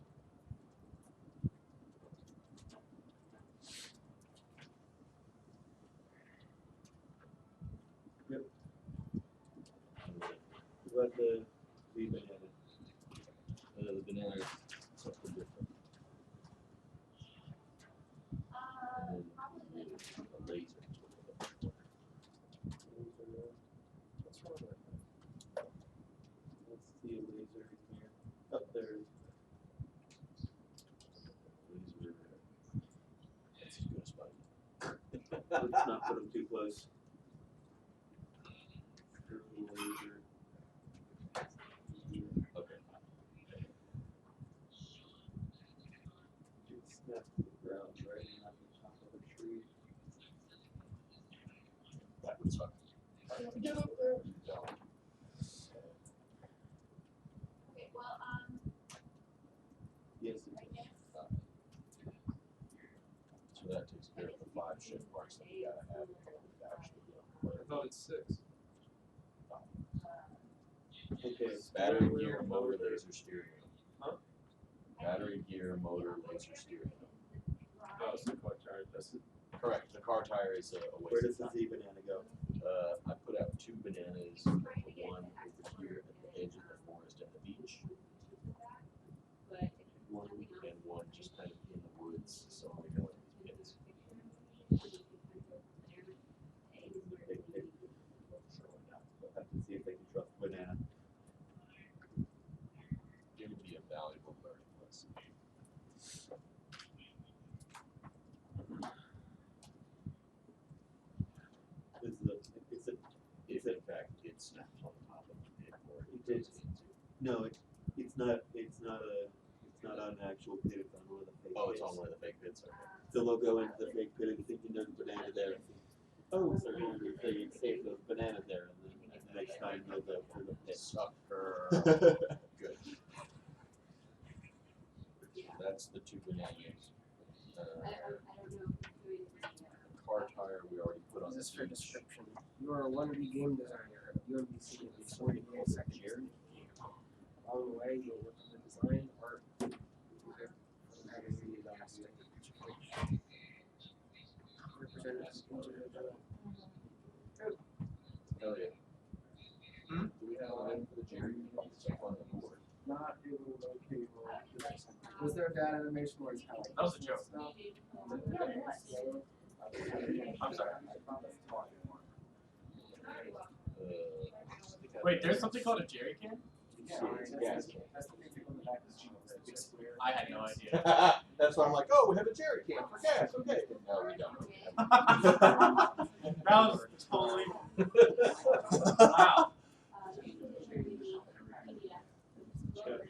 Yep. What the banana? The banana is something different. And then a laser. What's wrong with that? Let's see a laser here. Up there. Laser. That's as good as mine. Let's not put them too close. Laser. Okay. Snap to the ground right on the top of the tree. That would suck. Get up there.
Okay, well,
Yes.
I guess.
So that takes care of the 5 shift marks that we gotta have.
I thought it's 6.
Okay. Battery, gear, motor, laser, steering wheel.
Huh?
Battery, gear, motor, laser, steering wheel.
Oh, it's the car tire. That's it.
Correct. The car tire is a waste.
Where does the Z banana go?
I put out 2 bananas, one over here at the edge of the forest and the beach, one and one just kind of in the woods, so we know these pits.
We'll have to see if they can trust banana.
It would be a valuable learning lesson. If in fact it snaps on top of the pit or it goes into.
No, it's not on an actual pit, it's on one of the fake
Oh,
pits.
it's on one of the fake pits, okay.
So they'll go into the fake pit and thinking there's a banana there. Oh, so they save those bananas there, and then the next time they'll go for the pit.
Sucker. Good. That's the 2 bananas. Car tire we already put on
This is
the
for
beach.
description. You are a wannabe game designer at UMBC with 40 milliseconds. Along the way, you'll work on the design, art, music, and having the elastic, which represents individual.
Hell yeah. Do we have a line for the Jerry? It's up on the board.
Not able to locate or was there that animation where it's kind of like
That was a joke.
stuff?
I'm sorry.
Uh,
Wait, there's something called a jerry can?
Yeah.
That's the thing on the back is cheap.
I had no idea.
That's why I'm like, oh, we have a jerry can for gas. Okay. No, we don't.
That was totally wow.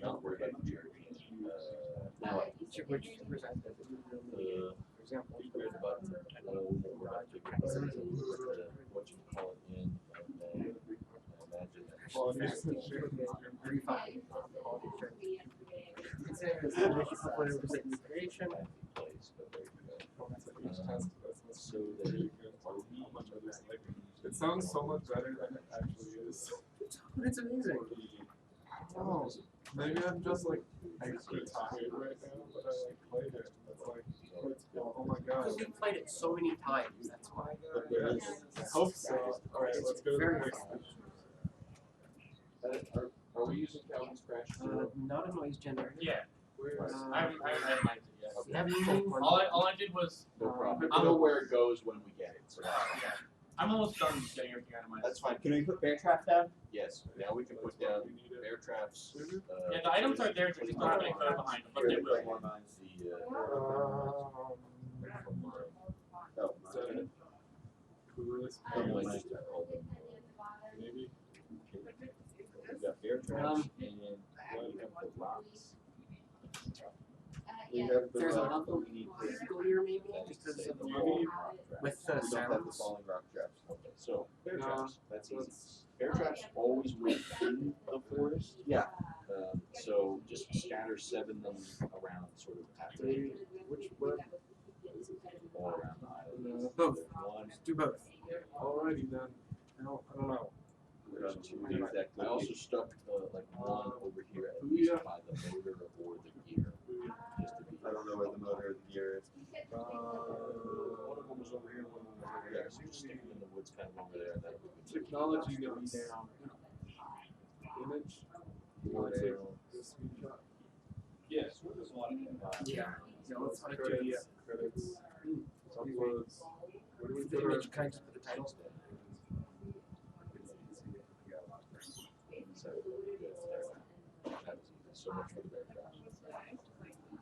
Not worry about the jerry can.
Now,
Which represents the for example,
Button. We're not figuring out what you call it in, and then imagine that.
Well, this is
refine. It's a creation.
Place, but there you go.
That's what each test was.
sounds so much better than it actually is.
It's amazing.
Oh, maybe I'm just like extra tired right now, but I like played it. It's like, oh my god.
Because we played it so many times, that's why.
Yes, I hope so. Alright, let's go to the next one.
Are we using Calvin's crash?
Not a noise generator.
Yeah. I haven't liked it yet. All I did was
No problem. I know where it goes when we get it. So
yeah. I'm almost done getting everything out of my.
that's fine.
Can we put bear trap down?
Yes. Now we can put down bear traps.
Yeah, the items are there, just don't have any code behind them, but they will.
Maybe. We got bear traps and we have the rocks. We have the
There's a
rock,
level
but we need to-
eagle here maybe, because of the
falling rock traps.
with the
We don't have the
sounds.
falling rock traps. Okay, so bear
No,
traps, that's easy. Bear traps always within the forest.
Yeah.
So just scatter 7 them around sort of after
Which one?
all around the island.
Both.
There's one,
Do both.
Alrighty then. I don't know.
there's 2. I also stuck like one over here at
Oh,
least
yeah.
by the motor or the gear. Just to be.
I don't know where the motor or the gear is.
One of them is over here, one of them over
Yeah,
here.
so just stick them in the woods kind of over there. That'll be good.
Technology notes. Image. You want to take this screenshot?
Yes, we're just wanting to.
Yeah. Yeah, let's not do
Credits.
it.
Credits. Uploads. Where do we
The
put our?
image, can I just put the title?
So, so much for the bear traps.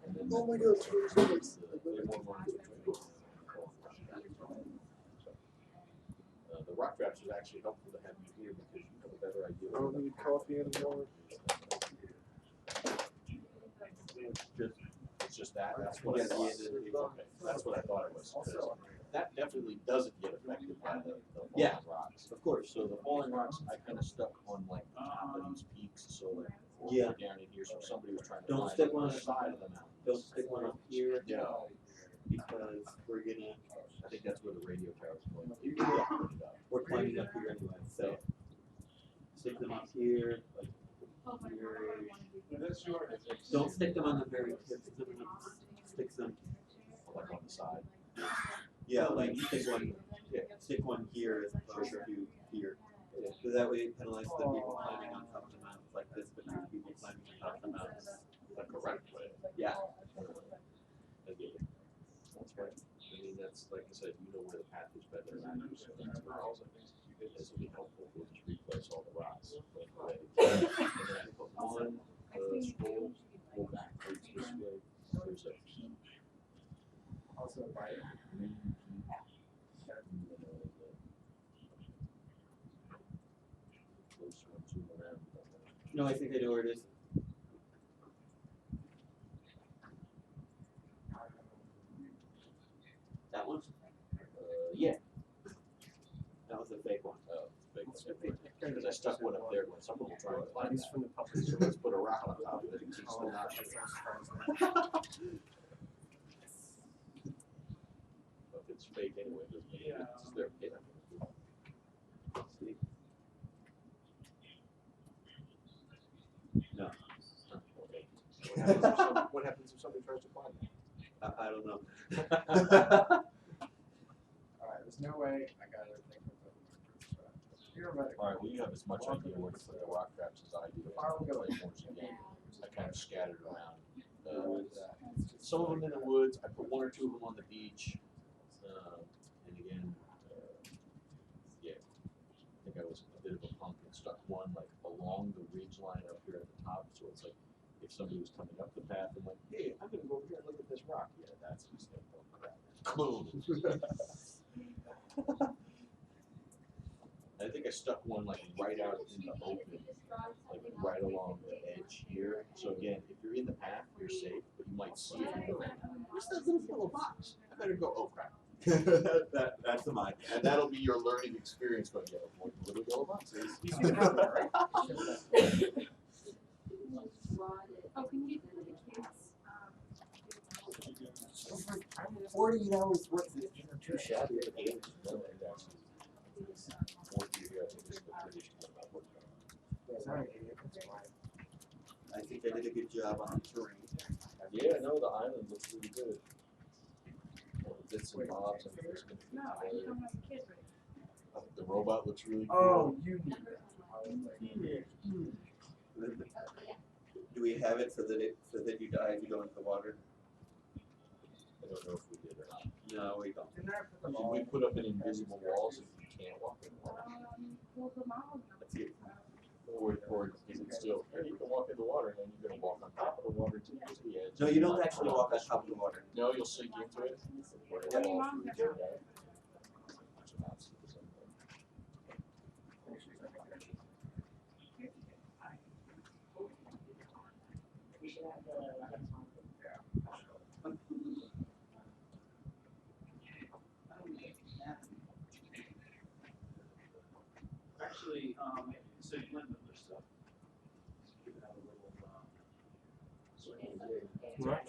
And then
Oh my
the-
god,
the more ones which the rock traps is actually helpful to have you here because you have a better idea.
I don't need coffee anymore.
It's just that. That's what I
Yeah,
thought.
yeah,
Okay, that's what I thought it was. 'Cause that definitely doesn't get affected by the falling
Yeah.
rocks.
Of course.
So the falling rocks, I kind of stuck on like the top of these peaks. So like
Yeah.
down in here, so somebody was trying to
Don't
climb
stick
up
one
the
on-
side of the mountain.
Don't stick one up here
No,
because we're gonna,
I think that's where the radio tower is going.
we're climbing up here anyway, so. Stick them up here, like here.
That's yours.
Don't stick them on the very tips of them, stick them,
Like on the side.
yeah, like stick one here as opposed to here. So that way it penalizes the people climbing on top of the mountains like this, but not people climbing on top of the mountains.
The correct way.
Yeah.
I get it. That's right. I mean, that's, like I said, you know where the path is better than I do, so that's where all of this will be helpful. We'll just replace all the rocks. Like the way and then I put one, scroll, go backwards this way. There's a peak.
Also, right.
Green peak. Closer and zoom around.
No, I think I know where it is. That one?
Yeah.
That was a fake one.
Because I stuck one up there when someone will try to climb
These
that.
from the public.
So let's put a rock on top of it and keep
Oh,
them out.
that sounds surprising.
But if it's fake anyway, it doesn't mean it's their pit.
See? No.
Okay. So what happens if somebody tries to climb that?
I don't know.
Alright, there's no way I got everything from the theoretical.
Alright, well you have as much idea where to put the rock traps as I do. I play more game. I kind of scattered around. Some of them in the woods, I put 1 or 2 of them on the beach. And again, yeah, I think I was a bit of a punk and stuck one like along the ridge line up here at the top. So it's like if somebody was coming up the path and like, hey, I'm gonna go over here and look at this rock. Yeah, that's just gonna go crap. Boom. I think I stuck one like right out in the open, like right along the edge here. So again, if you're in the path, you're safe, but you might see it and go, what's that little yellow box? I better go, oh crap.
That's the mine.
And that'll be your learning experience going, yeah, what little yellow box is.
Oh, can you do the kids?
48 hours worth of
Too shabby.
they did a good job on the terrain.
Yeah, no, the island looks really good. Bits and bobs and things.
No, I don't have a kid.
The robot looks really
Oh,
cool.
you need that. I was like,
Do we have it so that you die if you go into the water?
I don't know if we did or not.
No, we don't.
didn't I put them
Did
all
we
in?
put up an invisible wall so you can't walk in the water?
Well, the mom.
Let's see.
Or is it still, hey, you can walk in the water and then you're gonna walk on top of the water to the edge?
No, you don't actually walk on top of the water.
No, you'll sink into it. Or it'll fall through to the edge.
Actually, so you went with this stuff. You have a little,
What?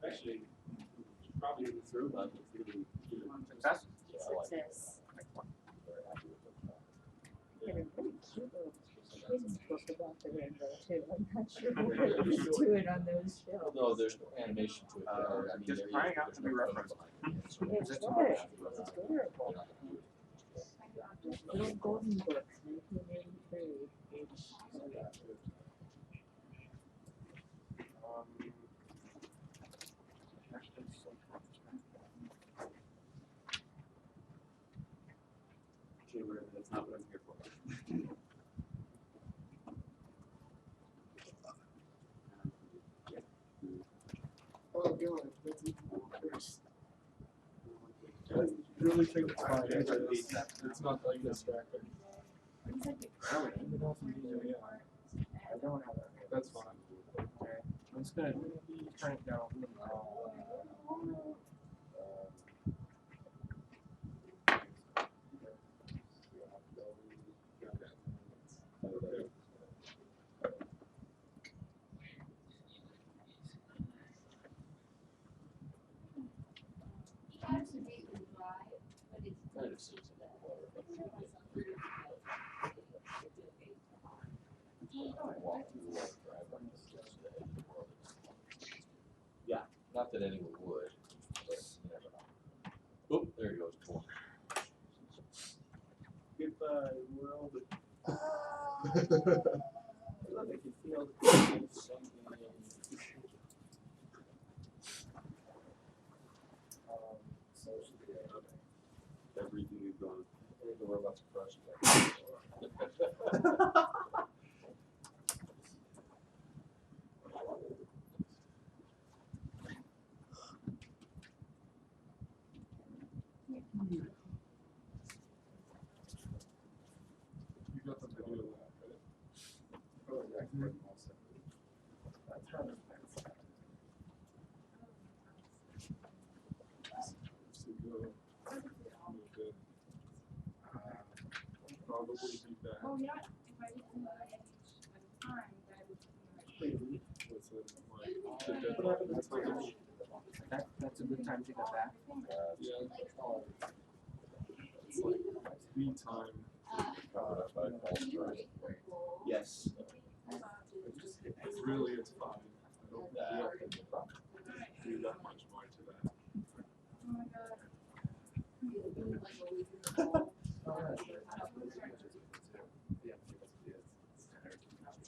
actually, probably
Through, through
Success?
Yeah, I like it.
Success.
Very happy with it.
They're really cute little kids supposed to walk the rainbow too. I'm not sure what they're used to it on those shows.
No, there's no animation to it. I mean,
just
there is,
crying
but
out
there's
to be
no code
referenced.
behind it. So
It's
it's
good.
not gonna
It's
have to run out.
adorable.
They're not gonna do it.
Little golden books, 1983.
Okay, whatever, that's not what I'm here for.
Oh, Dylan, let's eat first.
Really think it's fine. It's not like distracting.
I don't have that.
That's fine.
Okay. I'm just gonna turn it down.
Kind of seems like water, but I walked through the water drive like this yesterday. The world is- Yeah, not that anyone would, but you never know. Oop, there he goes, cool.
Goodbye, world.
Look, I can feel the sinking in.
So it should be okay.
Everything is gone.
I think we're about to crush it.
You got the video of that, right?
Oh, yeah, I can bring them all set. That's how it's
So go. Move it. Probably be back.
Oh, yeah, if I didn't know at the time, that would
What's it, like, the deadline?
That's a good time to get back.
Yeah. It's like the time.
Covered up by false stars.
Yes.
Really, it's fine. I don't think you have to do that much more to that.
oh my god.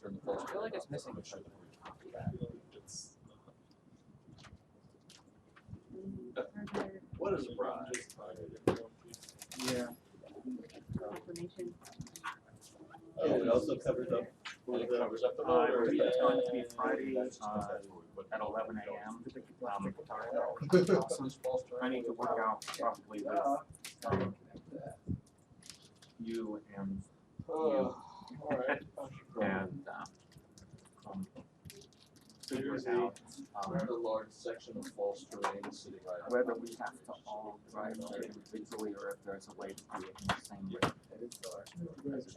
Turn the false
I feel like it's
stars up,
missing.
make sure that we're
I feel like it's
What a surprise.
just tired.
Yeah.
Confirmation.
Oh, it also covers up.
And it covers up the
I
motor.
believe it's going to be
Yeah.
Friday,
That's where we put
at
the
11
motor.
a.m.
Awesome. False
I need to work out probably with you and
Oh, all right.
and figure it out
We have a large section of false terrain sitting right on.
whether we have to all drive there individually or if there's a way to do it in the same way.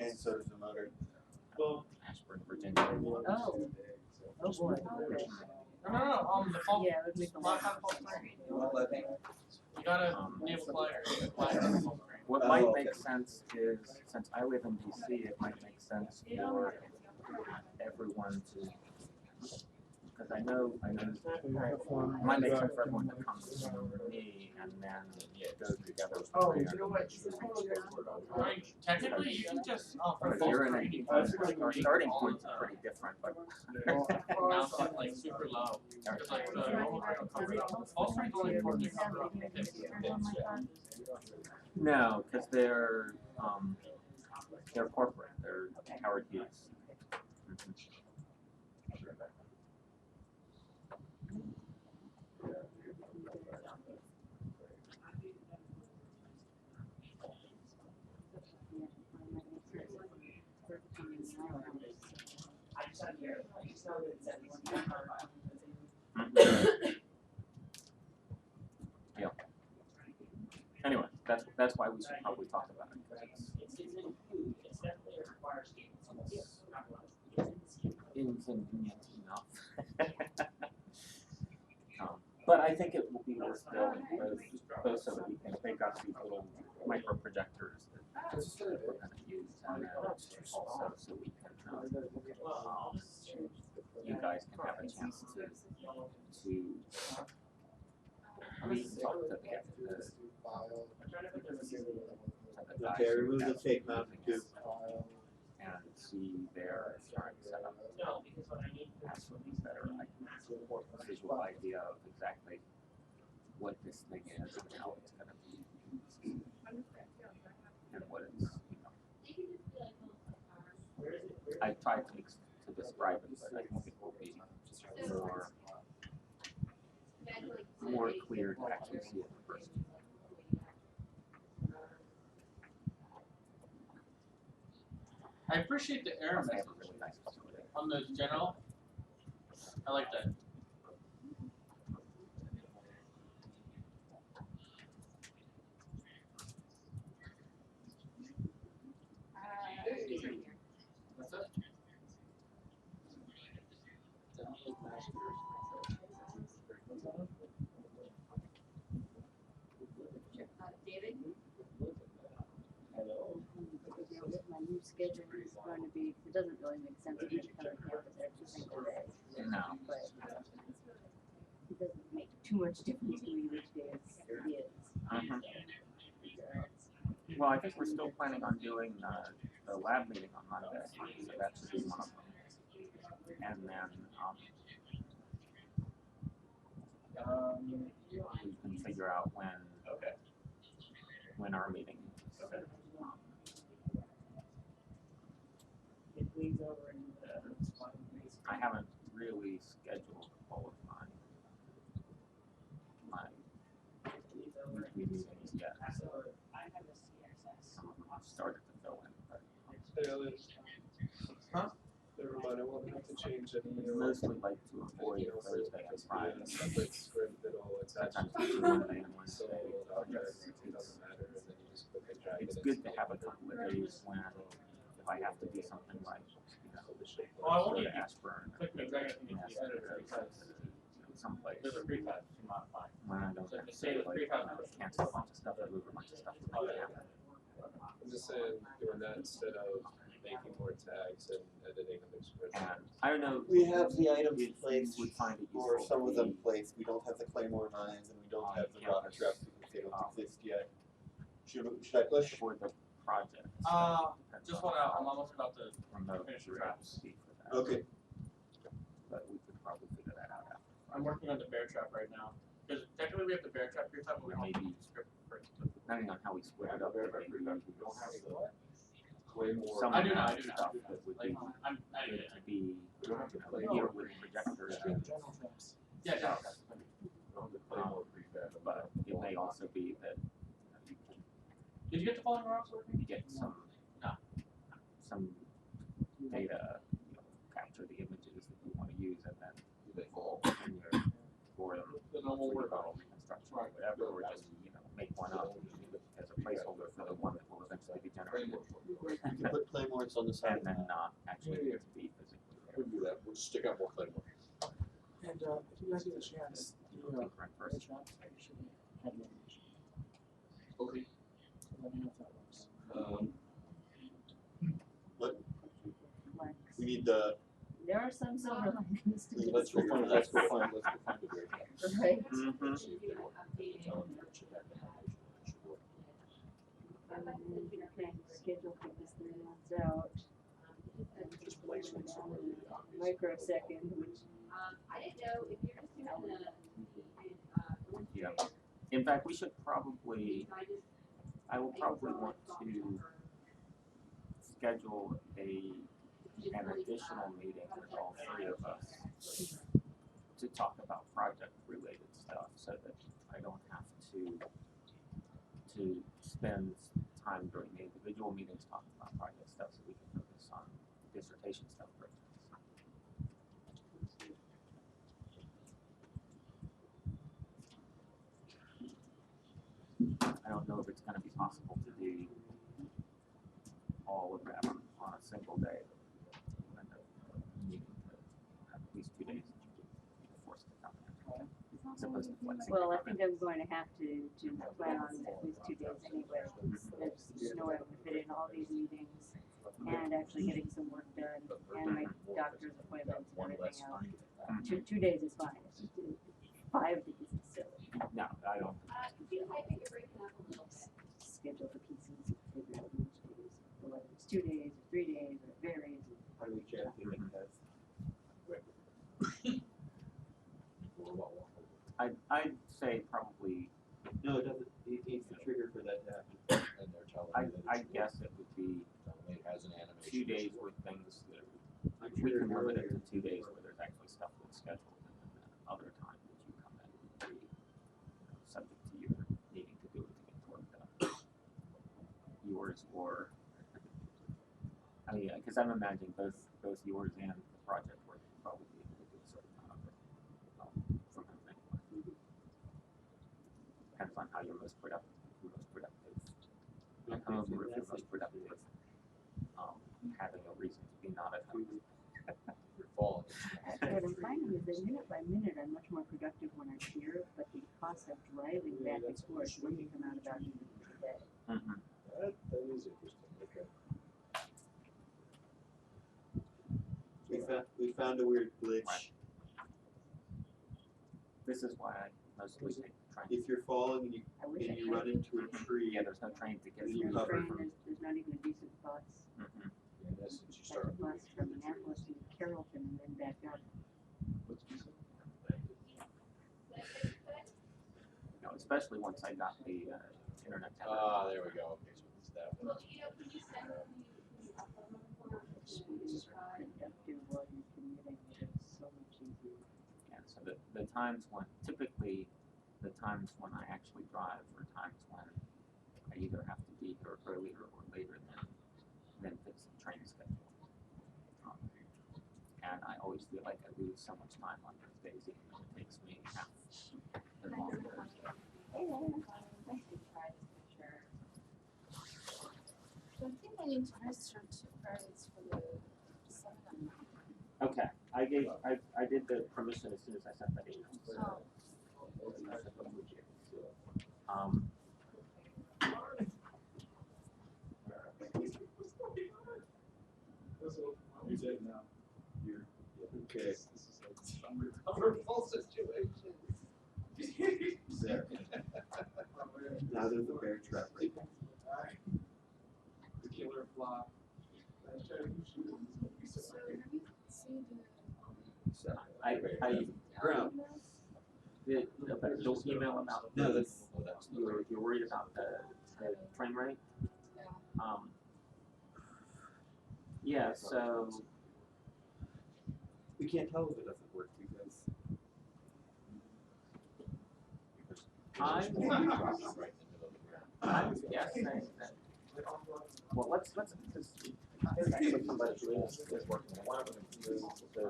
And so does the motor.
Ashburn, Virginia.
Oh. Oh boy, okay.
No, the false.
Yeah, it would make a lot.
Not false terrain.
Well, I think
You gotta enable flag on the false terrain.
What
Oh,
might
okay.
make sense is, since I live in DC, it might make sense for everyone to, because I know, it might make sense for everyone to come to me and then go together.
Oh, you know what? I mean, technically, you can just, for
If
false
you're in
terrain,
our starting point's pretty different, but.
mount it like super low. It's like false terrain's only important to cover up pits.
No, because they're corporate, they're Howard Hughes. Yeah. Anyway, that's why we should probably talk about it. 'Cause it's inconvenient enough. But I think it will be worth doing both so that we can take out these little micro projectors that we're going to use, and then also so we can you guys can have a chance to we can talk to the guys
Okay, remove the fake mountain too.
and see their current setup. That's what is better. I can have a visual idea of exactly what this thing is and how it's going to be used and what it's, I tried to describe it, but I think it will be more clear to actually see it in person.
I appreciate the error message on the general. I like that. What's that?
David? My new schedule is going to be, it doesn't really make sense for me to come to campus every single day.
No.
But it doesn't make too much difference to me which day it is.
Well, I think we're still planning on doing the lab meeting on Monday, so that should be one of them. And then we can figure out when our meeting is. I haven't really scheduled all of my meetings yet. Some of them I've started to fill in, but
Never mind, I won't have to change any.
mostly like to avoid Thursday and Friday.
Separate script that'll attach
Sometimes
to
we do Monday and
so
Wednesday.
it doesn't matter, and then you just click and drag
It's
it
good
into
to have a couple of days when if I have to do something like,
Well, I
go
won't
to
need to
Ashburn,
click and drag it into
yes,
the editor because
someplace
there's a prefab to modify.
when I don't
So
have to
say
say
the
like
prefab
cancel a bunch of stuff or move a bunch of stuff to make it happen.
I'm just saying, doing that instead of making more tags and editing the script.
And I don't know.
We have the items
if you
placed,
would find it
or
useful
some
to
of them
be
placed. We don't have the Claymore mines and we don't have the rock traps because they don't exist yet. Should I push?
for the project.
Just one out. I'm almost about to
Remote
finish the
would
traps.
be for that.
Okay.
But we could probably figure that out after.
I'm working on the bear trap right now. Because technically we have the bear trap prefab, but we don't have the script first.
Depending on how we split it up, there might be
Way more.
some
I do now,
amount of stuff that would be
Like, I'm
good
editing
to
it.
be here with projectors and
Yeah,
stuff.
Claymore prefab.
But it may also be that you can
Did you get the falling rocks working?
get some data, capture the images that you want to use, and then
They fall.
in your
we'll work on reconstruction or whatever, or just, you know, make one up as a placeholder for the one that will eventually be generated.
You can put claymores on the side.
And then not actually need to be physically there.
We'll do that, we'll just stick out more claymore.
And if you guys get a chance,
Looking for in person.
Okay.
let me know if that works.
What?
Flex.
We need the,
There are some silver linings to this.
Let's go find the break.
Right?
Mm-hmm.
See if they want to tell them that should happen.
And then you can schedule for this 3 months out. And
Just place one somewhere.
microsecond, which
I didn't know if you're just doing the,
Yeah. In fact, we should probably, I will probably want to schedule an additional meeting with all 3 of us to talk about project-related stuff, so that I don't have to spend time during the individual meetings talking about project stuff, so we can focus on dissertation stuff for instance. I don't know if it's gonna be possible to do all of that on a single day. We'll end up needing to have at least 2 days forced to come in. As opposed to flexing.
well, I think I'm going to have to plan on at least 2 days anyway. There's just no way I'm gonna fit in all these meetings and actually getting some work done and my doctor's appointments and everything else. 2 days is fine. It's just 5 days is silly.
No, I don't.
I think you're breaking up a little bit.
Schedule the pieces, figure out which days, or whether it's 2 days or 3 days, or it varies.
how do we check the test?
I'd say probably,
No, it doesn't, it needs the trigger for that to happen.
And they're telling me that
I guess it would be
it has an animation.
2 days with things that
I
we
triggered
can limit it
earlier.
to 2 days where there's actually stuff that's scheduled, and then other times that you come in would be, subject to your needing to do it to get the work done. Yours or, I mean, because I'm imagining both yours and the project work would probably be able to do a certain amount of it. From home anyway. Depends on how you're most productive, at home, or if you're most productive, having a reason to be not at home.
You're falling.
What I'm finding is that minute by minute, I'm much more productive when I'm here, but the cost of driving back and forth wouldn't come out about even today.
Mm-hmm.
That is interesting, okay.
We found a weird glitch.
Right. This is why I mostly take the train.
If you're falling and
I wish I
you
could.
run into a tree,
Yeah, there's no train to get
There's
you.
no
There's no
cover
train, there's not even a decent bus.
Mhm.
In essence, you
Like
start.
a bus from Annapolis to Carrollton and then back up.
You know, especially once I got the internet.
Ah, there we go, okay, so it's that one.
Well, you know, can you send me the upload report?
Productive while you're commuting, it's so much easier.
Yeah, so the times when, typically, the times when I actually drive are times when I either have to be here earlier or later than fits the train schedule. And I always feel like I lose so much time on those days, even though it takes me half as long as Thursday.
So I think I need to register 2 credits for the seminar.
Okay, I did the permission as soon as I sent that email.
Oh.
You did now. You're.
okay.
This is like summer situation.
There. Now there's a bear trap right there.
The killer flop.
So have you seen
Ground.
The email about
No, that's,
you're worried about the frame rate? Yeah, so
we can't tell if it doesn't work because
I'm guessing that, well, let's, because there's actually somebody who is working, one of them is the,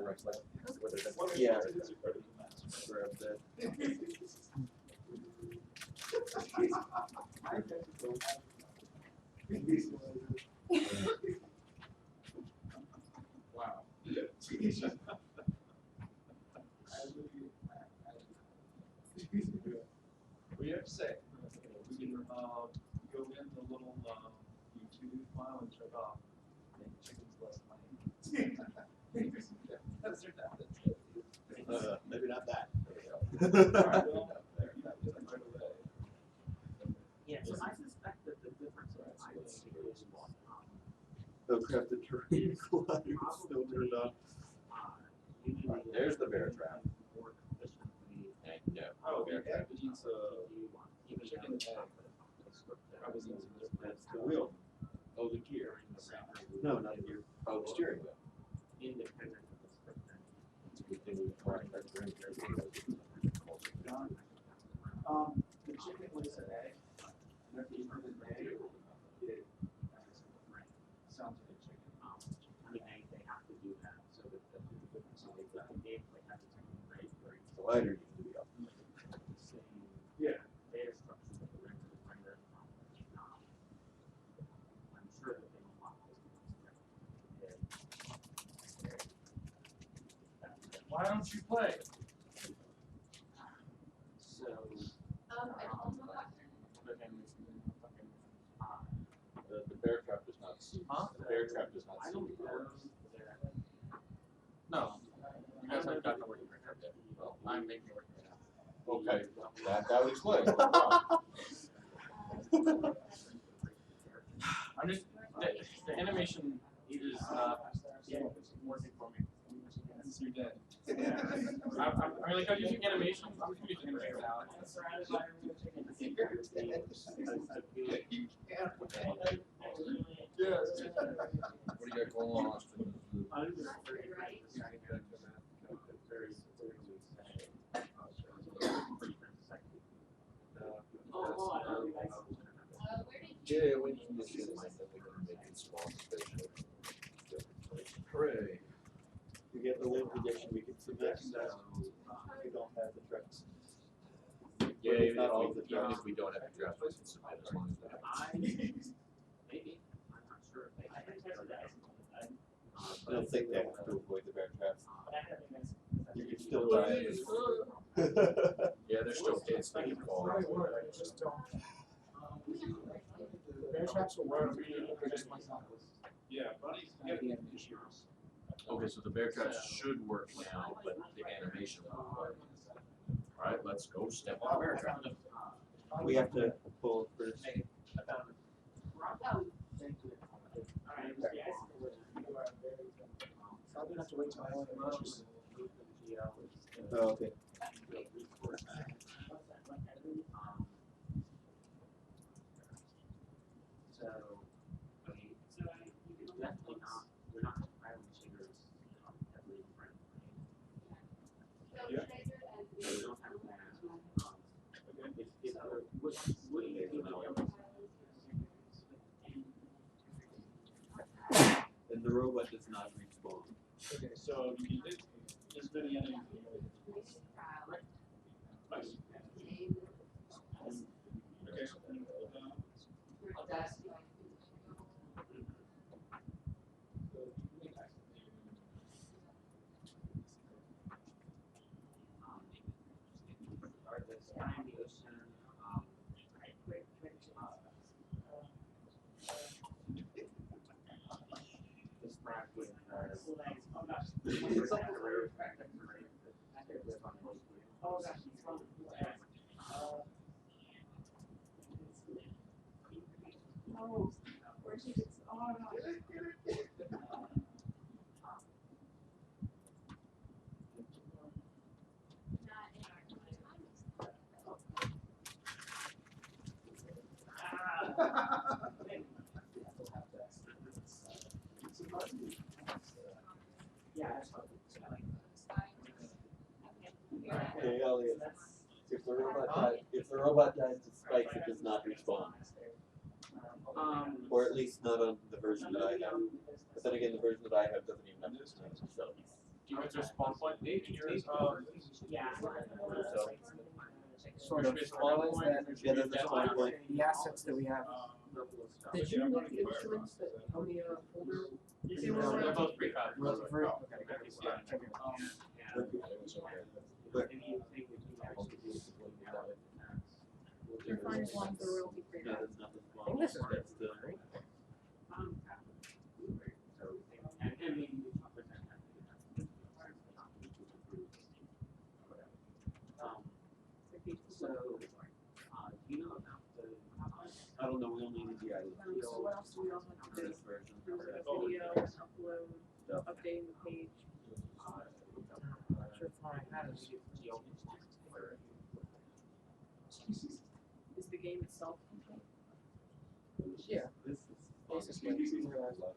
yeah. Grab that.
Wow. We have to say, we can go in the little YouTube file and check off. Make chickens less money.
Maybe not that.
Yeah, so I suspect that the difference is
Oh crap, the terrain collider is still turned on.
There's the bear trap. And no.
Oh,
bear
the
trap
egg
is
needs chicken egg. Probably needs
That's the wheel.
Oh, the gear.
No, not the gear.
Oh, the steering wheel.
independent of the script.
It's a good thing we brought that during
The chicken lays an egg, and after you put an egg, it sounds like a chicken.
I mean, they have to do that so that so they've got the gameplay has to be very, very
The lighter needs to be up.
same
Yeah.
data structure that the render I'm sure that they don't want this to
Why don't you play?
So,
The bear trap does not see.
Huh?
The bear trap does not
I
see.
don't know that.
No. You guys haven't gotten to working right yet. Well, I'm making it work right now.
Okay, that would explain.
I'm just the animation is working for me.
Since you're dead.
I mean, like I'm using animation. I'm just using animation now.
Yes.
What do you got going on, Austin?
I'm just very very
Yeah, when you get this, then we can make it small spatial. Hooray.
We get the win prediction, we can submit, we don't have the tracks.
Yeah,
But it's
even
not always the
if
tracks.
we don't have a draft, we can submit as long as we have.
maybe, I'm not sure. I think that's that.
I don't think they have to avoid the bear traps. You can still die.
Yeah, there's still kids that can call.
Just don't. Bear traps will work. Yeah, buddy's got the issues.
Okay, so the bear traps should work now, but the animation won't work. Alright, let's go step on the bear trap.
We have to pull first.
Probably have to wait till I want to.
Oh, okay.
So, I mean, definitely not, we're not hiring chiggers heavily in front, right?
Yeah.
We don't have that. If what do you do?
And the robot does not respawn.
Okay, so you did as many enemies. Nice. Okay.
Okay, Elliot. If the robot dies to spikes, it does not respawn. Or at least not on the version that I have. But then again, the version that I have doesn't even have this name, so.
Do you want to spawn point?
Yeah. sort of
Spawn point.
realize
Yeah, there's a spawn point.
the assets that we have.
Did you look instruments that on the folder?
They're both pre-caught.
You're fine as long as the royalty free.
No, there's nothing
I think this is good.
That's the- I don't know, we only need the ID.
So what else do we also have to do?
This version.
Video, upload, updating the page.
Not sure if I had it.
Is the game itself complete?
Yeah. Basically.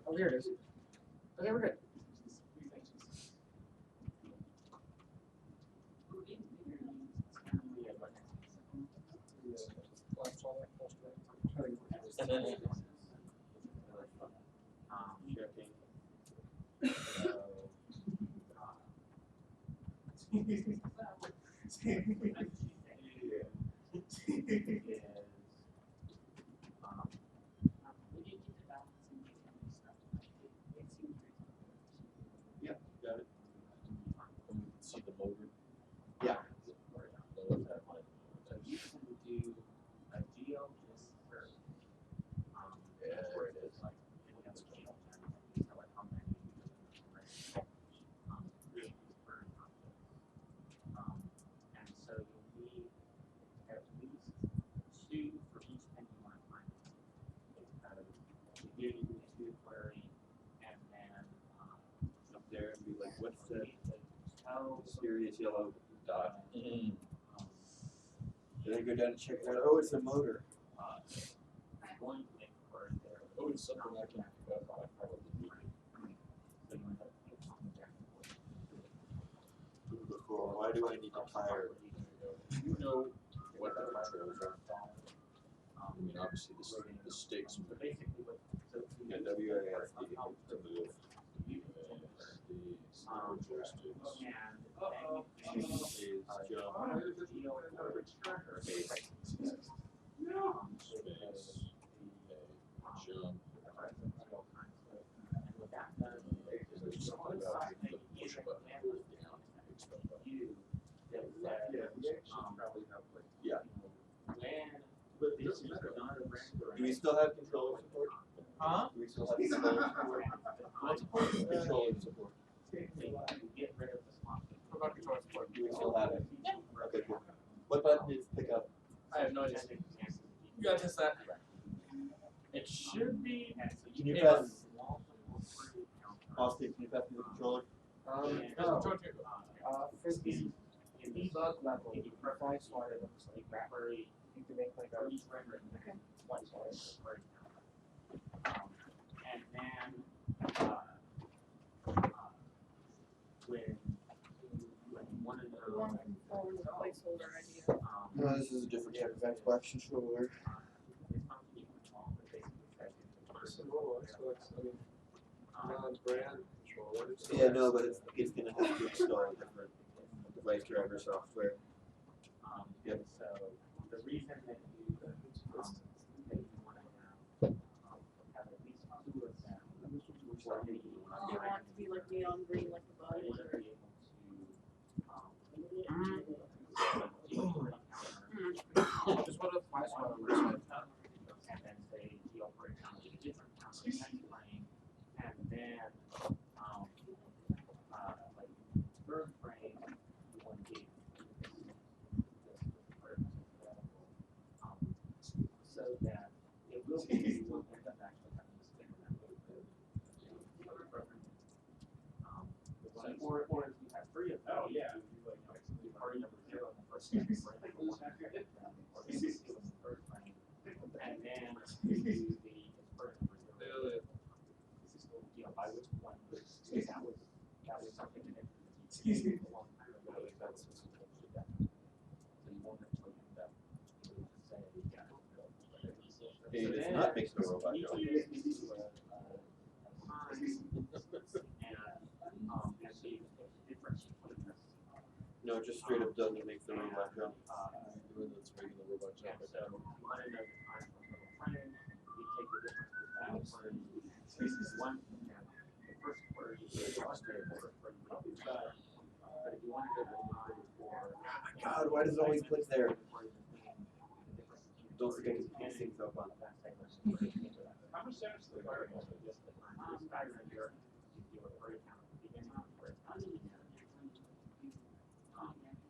Oh, here it is. Okay, we're good.
And then
Yeah, got it.
see the motor.
Yeah.
Yeah, where it is.
Up there and be like, what's the serious yellow dot?
Mm-hmm.
Then go down and check it out. Oh, it's a motor.
Oh, it's something I can pick up on. I probably do.
Before, why do I need to tire?
You know what the controls are. I mean, obviously the sticks.
Yeah, WASD to move. Is
jump, there's something about the push button goes down, picks stuff up.
Yeah. Do we still have controller support?
Huh?
Do we still have controller support? Controller support.
What about controller support?
Do we still have it? Okay, cool. What button is pick up?
I have no idea. You gotta test that. It should be.
Can you
Hey,
press? Austin, can you pass me the controller?
No. For the debug level, twice wide it looks like you can make like a
Okay.
one wide.
And then, when one of
The one
those,
from forward with placeholder idea.
No, this is a different type of Xbox controller.
This is normal Xbox, I mean, non-brand controller.
Yeah, no, but it's gonna have to install different device driver software. Yep.
So the reason that you want to have at least two of them.
You want it to be like neon green, like the bug.
Just what a twice wide looks like.
And then say the operation on a different time frame, and then like third frame, you want to so that it will be one thing that actually happens. Or if you have three of them, party number 0 on the first frame, or this is the third frame, and then you do the first number 0. You know, by which one, that was something that a long time ago. So you won't actually end up say,
Hey, it does not make the robot
each
go.
of those gives you a time, and so you can difference between this.
No, it just straight up doesn't make the robot jump.
is one, the first quarter, you lost it, but if you wanted to go for.
God, why does it always click there? Don't forget to pick things up on.
How much damage to the fire?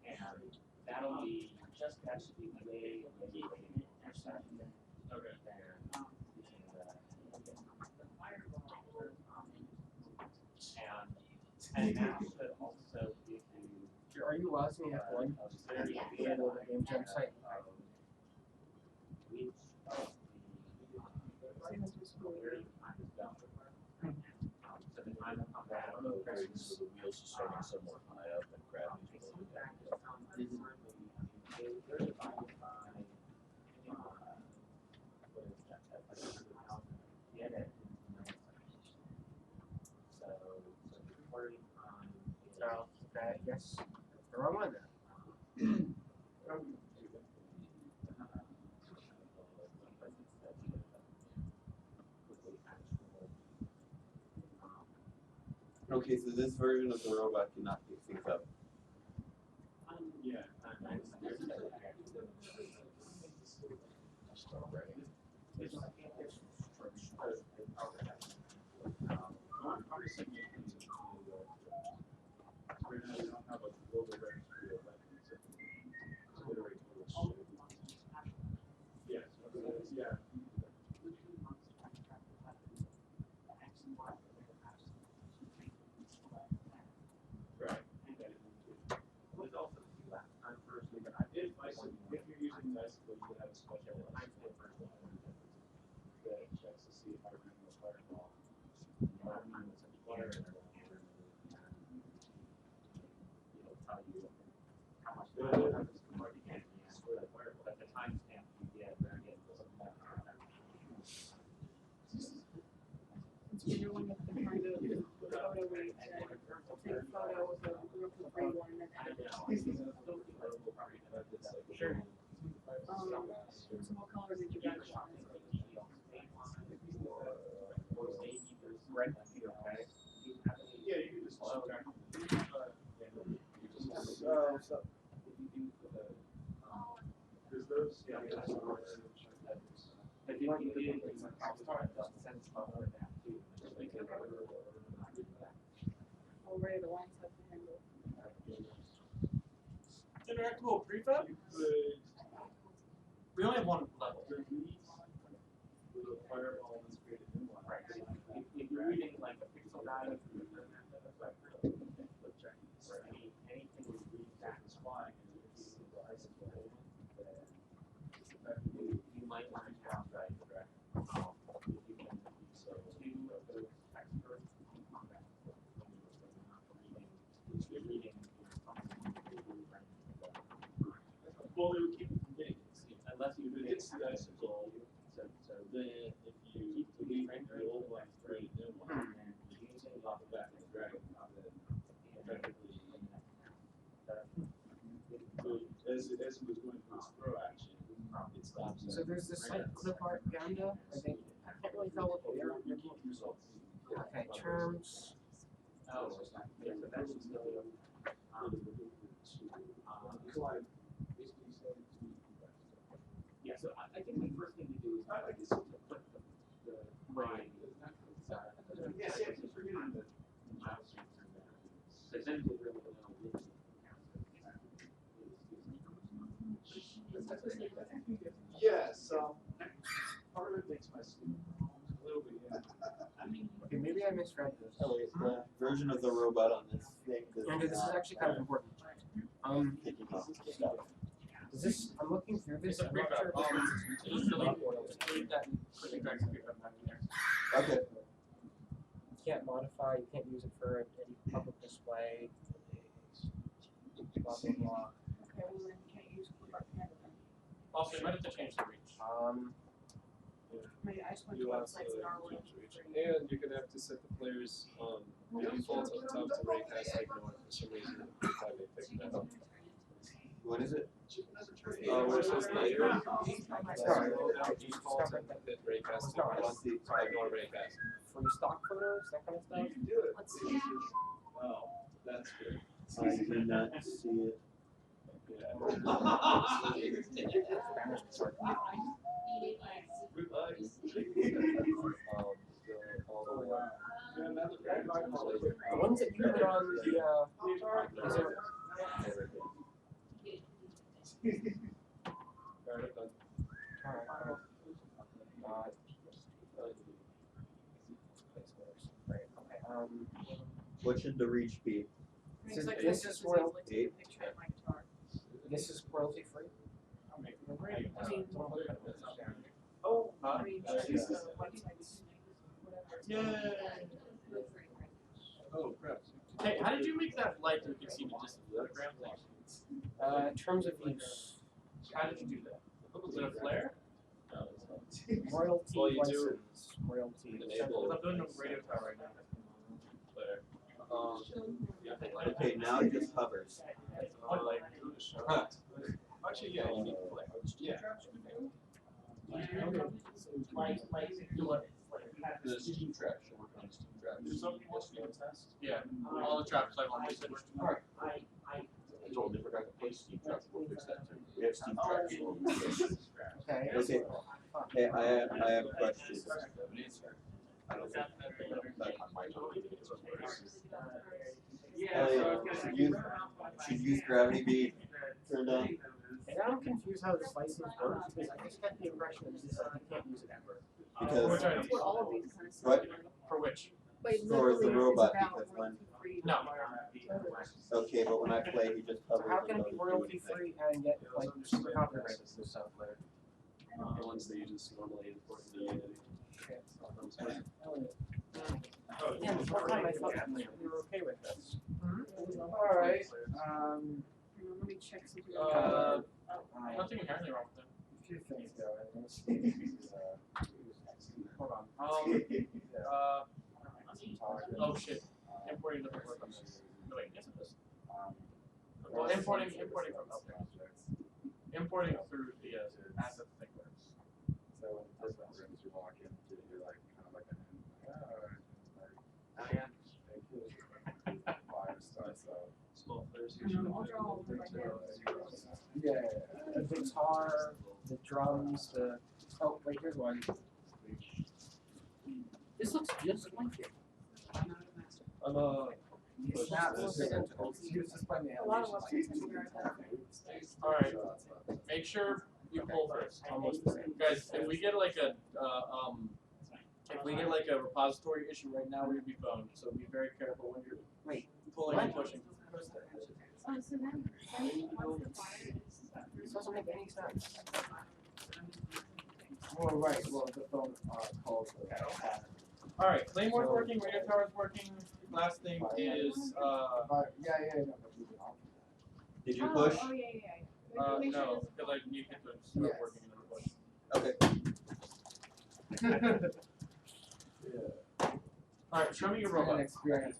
And that'll be just actually the way okay. And that should also give you.
Are you watching F1?
Yeah.
Global Game Jam site.
So the wheels are starting somewhere high up and gravity's pulling down.
So, yes, the wrong one then.
Okay, so this version of the robot cannot pick things up.
Yeah. If you're using bicycle, you have a special line for that checks to see if I remember the fireball. It'll tell you how much you can score the fireball. At the timestamp you get,
So you're one of the kind of photo where you said, take a photo with a group of grade one and then edit it.
Sure.
So what color did you guys want?
Red, okay. Yeah, you can just subtract.
So,
Because those, yeah, but you can do it, sense of that too.
Already the lines have the handle.
Interactable prefab? We only have one level.
Fireball is created in one.
Right. If you're reading like a pixel guide,
anything we read that is fine.
you might want to count right. You can so two of those experts you're reading
Well, they would keep it from getting
unless you do
it's the icicle. So then if you keep the old one straight, new one, and you use it off the back and drag it out of it, effectively. As it was going through its throw action, it stops.
So there's this site, clip art Ganda, I think. I can't really tell what they are. Okay, terms.
Oh, yeah, so that's still yeah, so I think the first thing to do is to put the line.
Yes, I keep forgetting that.
Because then you'll really know
Yes, part of it makes my sleep a little bit, yeah.
Okay, maybe I misread this.
oh wait, the version of the robot on this thing
Okay, this is actually kind of important.
picking up stuff.
Is this, I'm looking through this, I'm not sure if this is
Okay.
You can't modify, you can't use it for any public display. Blah, blah, blah.
Okay, well then you can't use clip art pen then.
Also, you might have to change the reach.
I mean, I just went to
You also
websites that are
change
linked.
reach. And you're gonna have to set the players the default on top to raycast like north for some reason. I thought they picked that up.
What is it?
Where it says later.
Sorry.
Raycast.
Let's see.
Ignore Raycast.
Free stock photos, that kind of stuff.
You can do it.
Let's see.
Wow, that's good.
I do not see it.
The ones that you put on the, is it?
What should the reach be?
So
Like,
this
just
is royal.
easily take a picture of my guitar.
This is royalty free.
I mean,
Oh,
I mean, check the websites, whatever.
Yay! Oh, crap. Hey, how did you make that light so you can see the distance of the gram thing?
in terms of use,
How did you do that? Was it a flare? No, it's not.
royalty
Well, you do
license, royalty.
enable.
I'm doing a radio tower right now.
Flare.
Okay, now it just hovers.
Actually, yeah, you need flare. Yeah.
The steam trap, should work on steam traps.
There's something else you want to test? Yeah, all the traps I've already finished.
I told them they forgot to play steam traps, we'll fix that too. We have steam traps.
Okay.
Okay. Hey, I have questions.
I don't think that on my time.
Should use gravity bead turned on?
And I'm confused how this license works, because I just got the impression that this is like, you can't use it ever.
Because
That's what all of these kind of stuff
what?
are.
For which?
But it
For the
literally is
robot,
about
because when
royalty-free.
No.
okay, but when I play, he just
So
hovers.
how
and
can it be
doesn't do
royalty
anything.
free and yet like super copyrighted and stuff there?
The ones they use normally import the Unity.
Yeah, the whole time I thought we were okay with this.
Alright.
Let me check something.
Nothing inherently wrong with them.
A few things though, and most
Hold on. Oh shit. Importing doesn't work on this. No, wait, yes it does. Well, importing from elsewhere. Importing through the asset thing works.
So in different rooms you walk into, you're like kind of like an thank you. 5-star stuff.
Small flares
Yeah, the guitar, the drums, the, oh, wait, here's one. This looks just like it.
I'm
It's not identical.
A lot of websites have their identity.
Alright. Make sure you pull first.
Almost the same.
Guys, if we get like a repository issue right now, we're gonna be boned. So be very careful when you're pulling and pushing.
Oh, so then once the fire is.
This doesn't make any sense.
Well, right, well, the phone calls.
Alright, Claymore's working, radio tower's working. Last thing is
No, but we can all.
Did you push?
Oh, yeah, yeah, yeah. Make sure
no,
it's-
because I need to start working and then push.
Okay.
Alright, show me your robot.
Experience.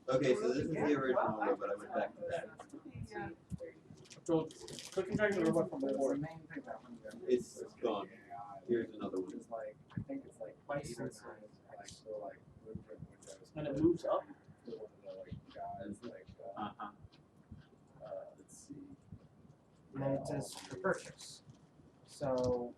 Okay, so this is the original robot. I went back to that.
Yeah.
So, click and drag the robot from the
The
board.
main thing about when
It's gone. Here's another one.
It's like, I think it's like license, like, so like, Blueprint Windows.
And it moves up?
One of the like guys, like, let's see.
And then it says for purchase. So,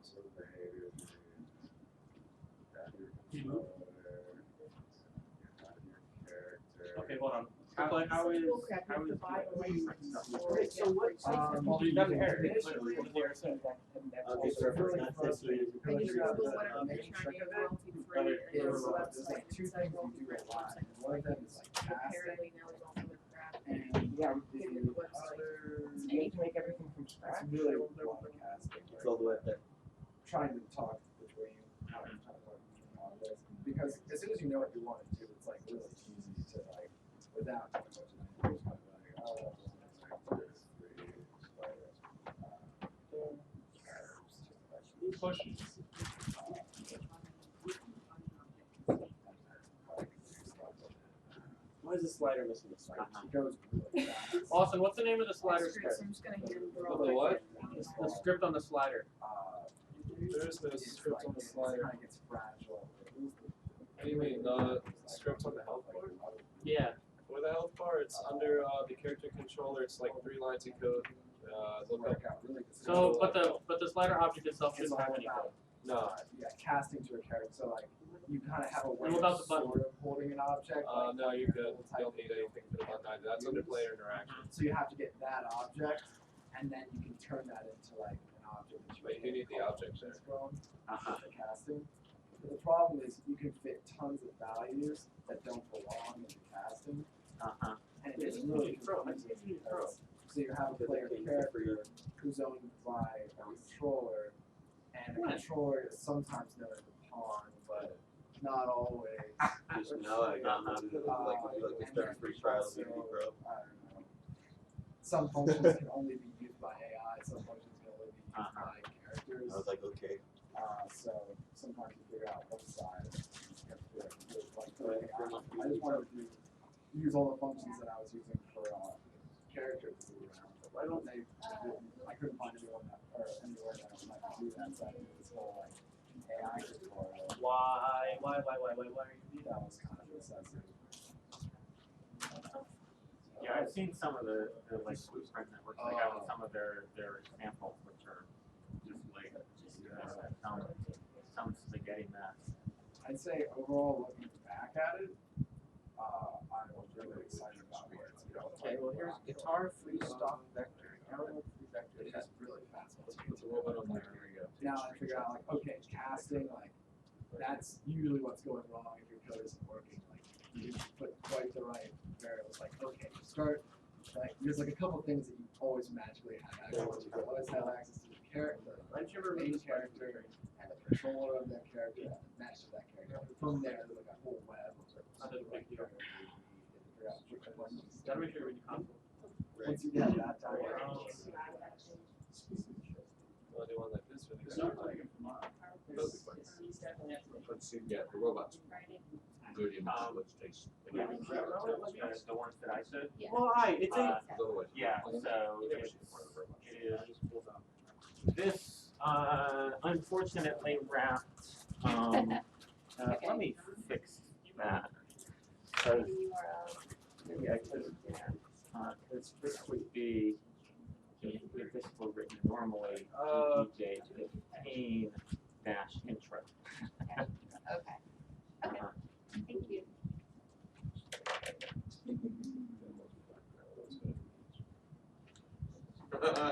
So behavior,
Okay, hold on. How is
Cool crap, you have to buy the license.
so what?
Well, you got hair.
Okay, so
if it's not this way,
And you Google whatever you're trying to get royalty free, and there's a website,
two
it's like
things you do
royalty
a lot.
free.
One of them is like
Apparently now there's all other crap.
and
yeah,
Give you the website.
you need to make everything from scratch.
it's really a lot of casting.
it's all the way up there.
Trying to talk between how you talk about all this. Because as soon as you know what you want to do, it's like really easy to like without too much of an like, oh,
push?
there's a slider missing the slider. It goes really fast.
Austin, what's the name of the slider
Screw it,
script?
so I'm just gonna hand
The
draw.
what?
The script on the slider.
There's no
It's
script
like,
on the
it
slider.
kind of gets fragile.
What do you mean? The script on the health bar?
Yeah.
For the health bar, it's under the character controller. It's like 3 lines of code. Look up.
So, but the slider object itself shouldn't have any code.
No.
Yeah, casting to a character. So like you kind of have a way
And
of
without the button.
sort of holding an object. Like,
No, you're good.
type
You don't need anything for the button either. That's under player interaction.
So you have to get that object, and then you can turn that into like an object that
But you need the object there.
for casting. But the problem is you can fit tons of values that don't belong in the casting, and it's really confusing because so you have a player character who's owned by a controller, and the controller is sometimes known as a pawn, but not always.
Just now I got like we started free trial of Unity Pro.
I don't know. Some functions can only be used by AI, some functions can only be used by characters.
I was like, okay.
So sometimes you figure out one side. I just wanted to use all the functions that I was using for characters to do around. But why don't they? I couldn't find anyone that, or anywhere that I might do that. So I did this whole like AI tutorial.
Why are you
That was kind of excessive.
Yeah, I've seen some of the like Blueprint networks, they have some of their examples, which are just like, some spaghetti mess.
I'd say overall, looking back at it, I was really excited about where it's going.
Okay, well here's guitar free stock vector. Download free vector.
It has really fast ones.
Put the robot on there. Here we go.
Now I figure out like, okay, casting, like that's usually what's going wrong if your code isn't working. Like you didn't put quite the right variables. Like okay, you start like there's like a couple things that you always magically have access to. You always have access to the character, the main character, and the controller of that character, and the mesh of that character. From there, there's like a whole web of the right character.
Gotta make sure you're in console.
Once you get that done,
Want to do one like this or this?
Let's see, yeah, the robots. Good image, let's taste.
The ones that I said?
Yeah.
Why? It's a,
Otherwise.
yeah, so it is, this, unfortunately wrapped, let me fix that. Cause maybe I could, cause this would be, if this were written normally, DJ 15 dash intro.
Okay. Okay. Thank you.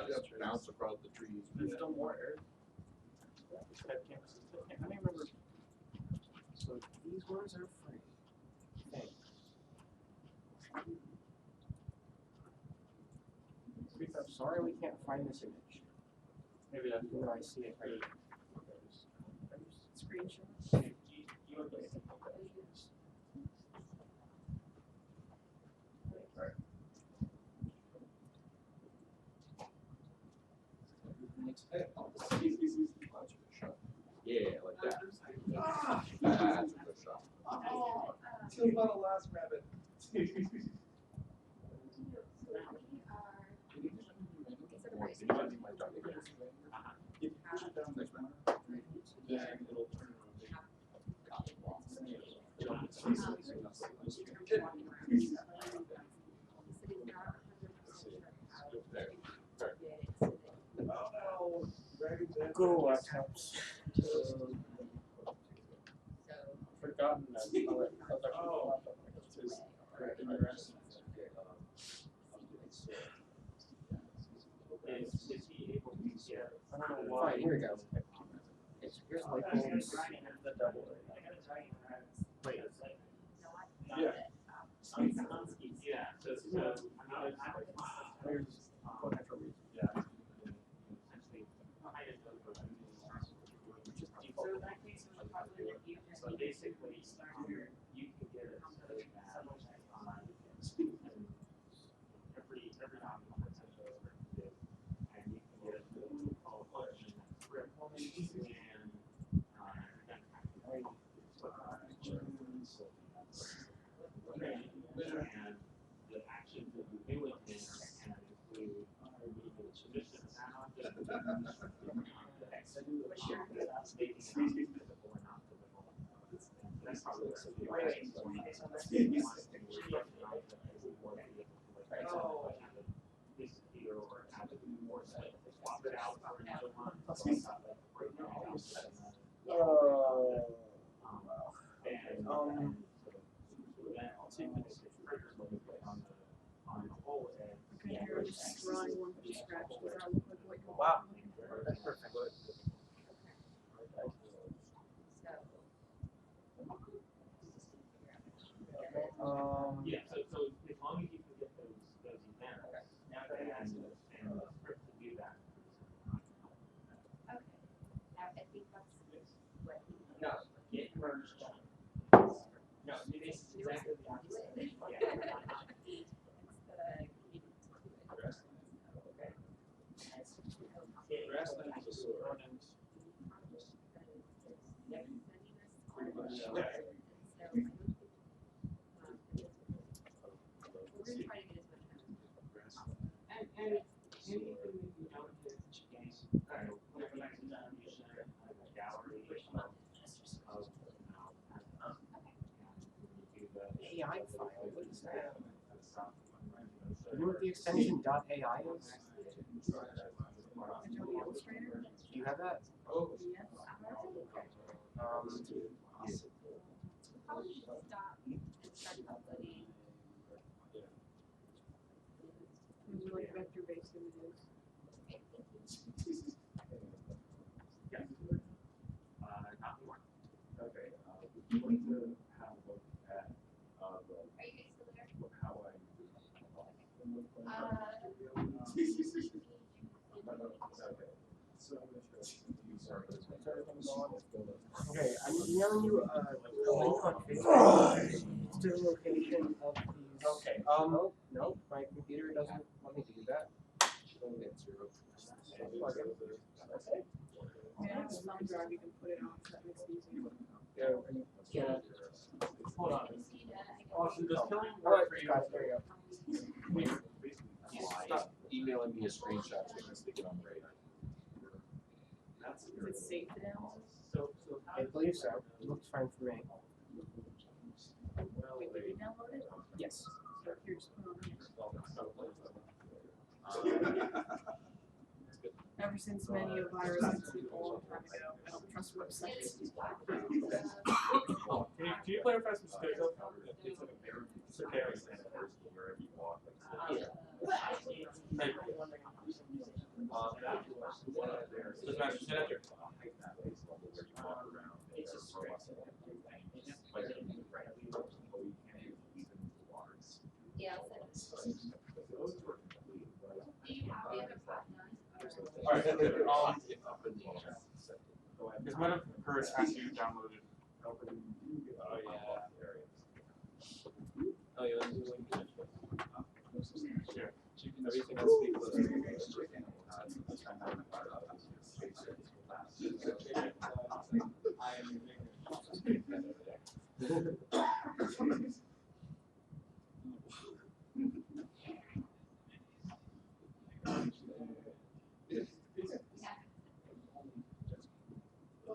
Just bounce across the trees.
There's still more air. I don't remember.
So these words are free. Okay. I'm sorry we can't find this image.
Maybe that's
Where I see it right.
Screenshot.
Yeah, like that.
Ah!
That's a good shot.
Oh, tell me about the last rabbit.
If you push it down this one, then it'll turn
Go laptops.
Forgotten that.
Oh.
Is he able to get? I don't know
Fine, here we go. Here's my phones.
The double.
Wait.
Yeah.
Yeah, so,
There's potential reason. Yeah.
So basically, you can get it every and you can get a new function script and
Okay, you're just drawing one from scratch. Does that look like what you're
Wow.
looking for?
That's perfect.
Yeah, so as long as you can get those events, now that has and the script to do that.
Okay, now I think that's what he.
No, get merged. No, this is exactly the opposite.
AI file, what is that? You know what the extension .ai is?
Adobe Illustrator?
Do you have that?
Yes.
Probably should stop and start uploading.
Those are like vector-based images.
Not more.
Okay, we want to have a look at,
Are you guys still there?
how I. Okay. So, you start with.
Okay, I'm emailing you a link on Facebook to the location of these.
Okay.
No, my computer doesn't want me to do that. Plug in.
Yeah, it's a thumb drive, you can put it on, so that makes it easier.
Yeah.
Hold on. Austin, does killing
All
work
right,
for you?
guys, there you go.
Stop emailing me a screenshot so I can stick it on the radar.
Is it safe now?
I believe so. It looks fine for me.
Wait, did you download it?
Yes.
So here, just put it on here. Ever since many a virus hit a long time ago, I don't trust websites.
Can you clarify some schedule? It's like a very, it's okay.
Wherever you walk.
Doesn't matter, just hit enter.
Yeah, I'll send it. Do you have the other partner?
Alright, because one of hers has you downloaded.
Oh, yeah. Oh, yeah, let's do like
Sure.
everything else speaks.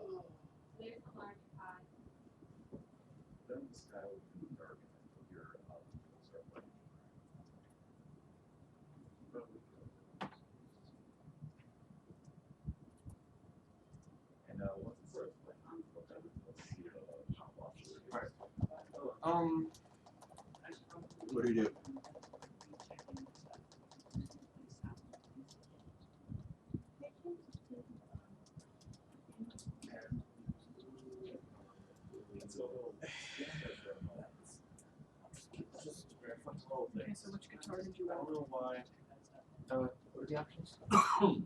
There's a large pot.
And what's the first one?
What do you do?
Okay, so which guitar did you
I
want?
don't know why.
What are the options?
Okay,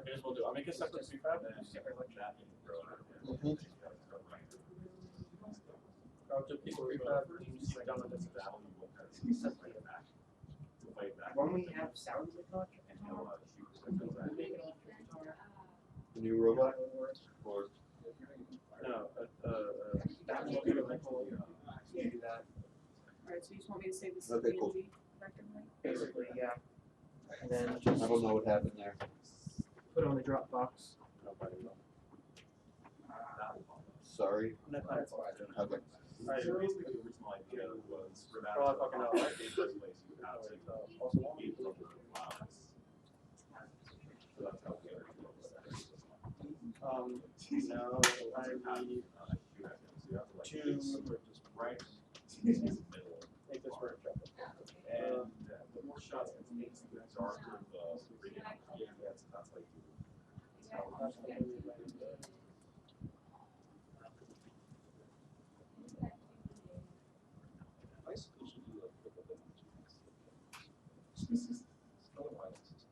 here's what we'll do. I'll make a separate prefab and separate like that. I'll just pick a prefab, you just like download this as
When we have sound in the contract.
The new robot?
Or
no,
that will be the rental. Do that.
Alright, so you just want me to save this
Okay,
PNG
cool.
effectively?
Basically, yeah. And then just
I don't know what happened there.
put it on the Dropbox.
Sorry.
No, that's fine.
Okay.
Right, so basically the original idea was for that.
Probably fucking know, right?
In the first place, you would have to
Also, one
be able to allow us. So that's how we are.
no, I read two,
Right. In the middle.
make this work.
And the more shots it makes the darker the reading gets, that's like.
High school should do like football dimensions. Otherwise, it's just.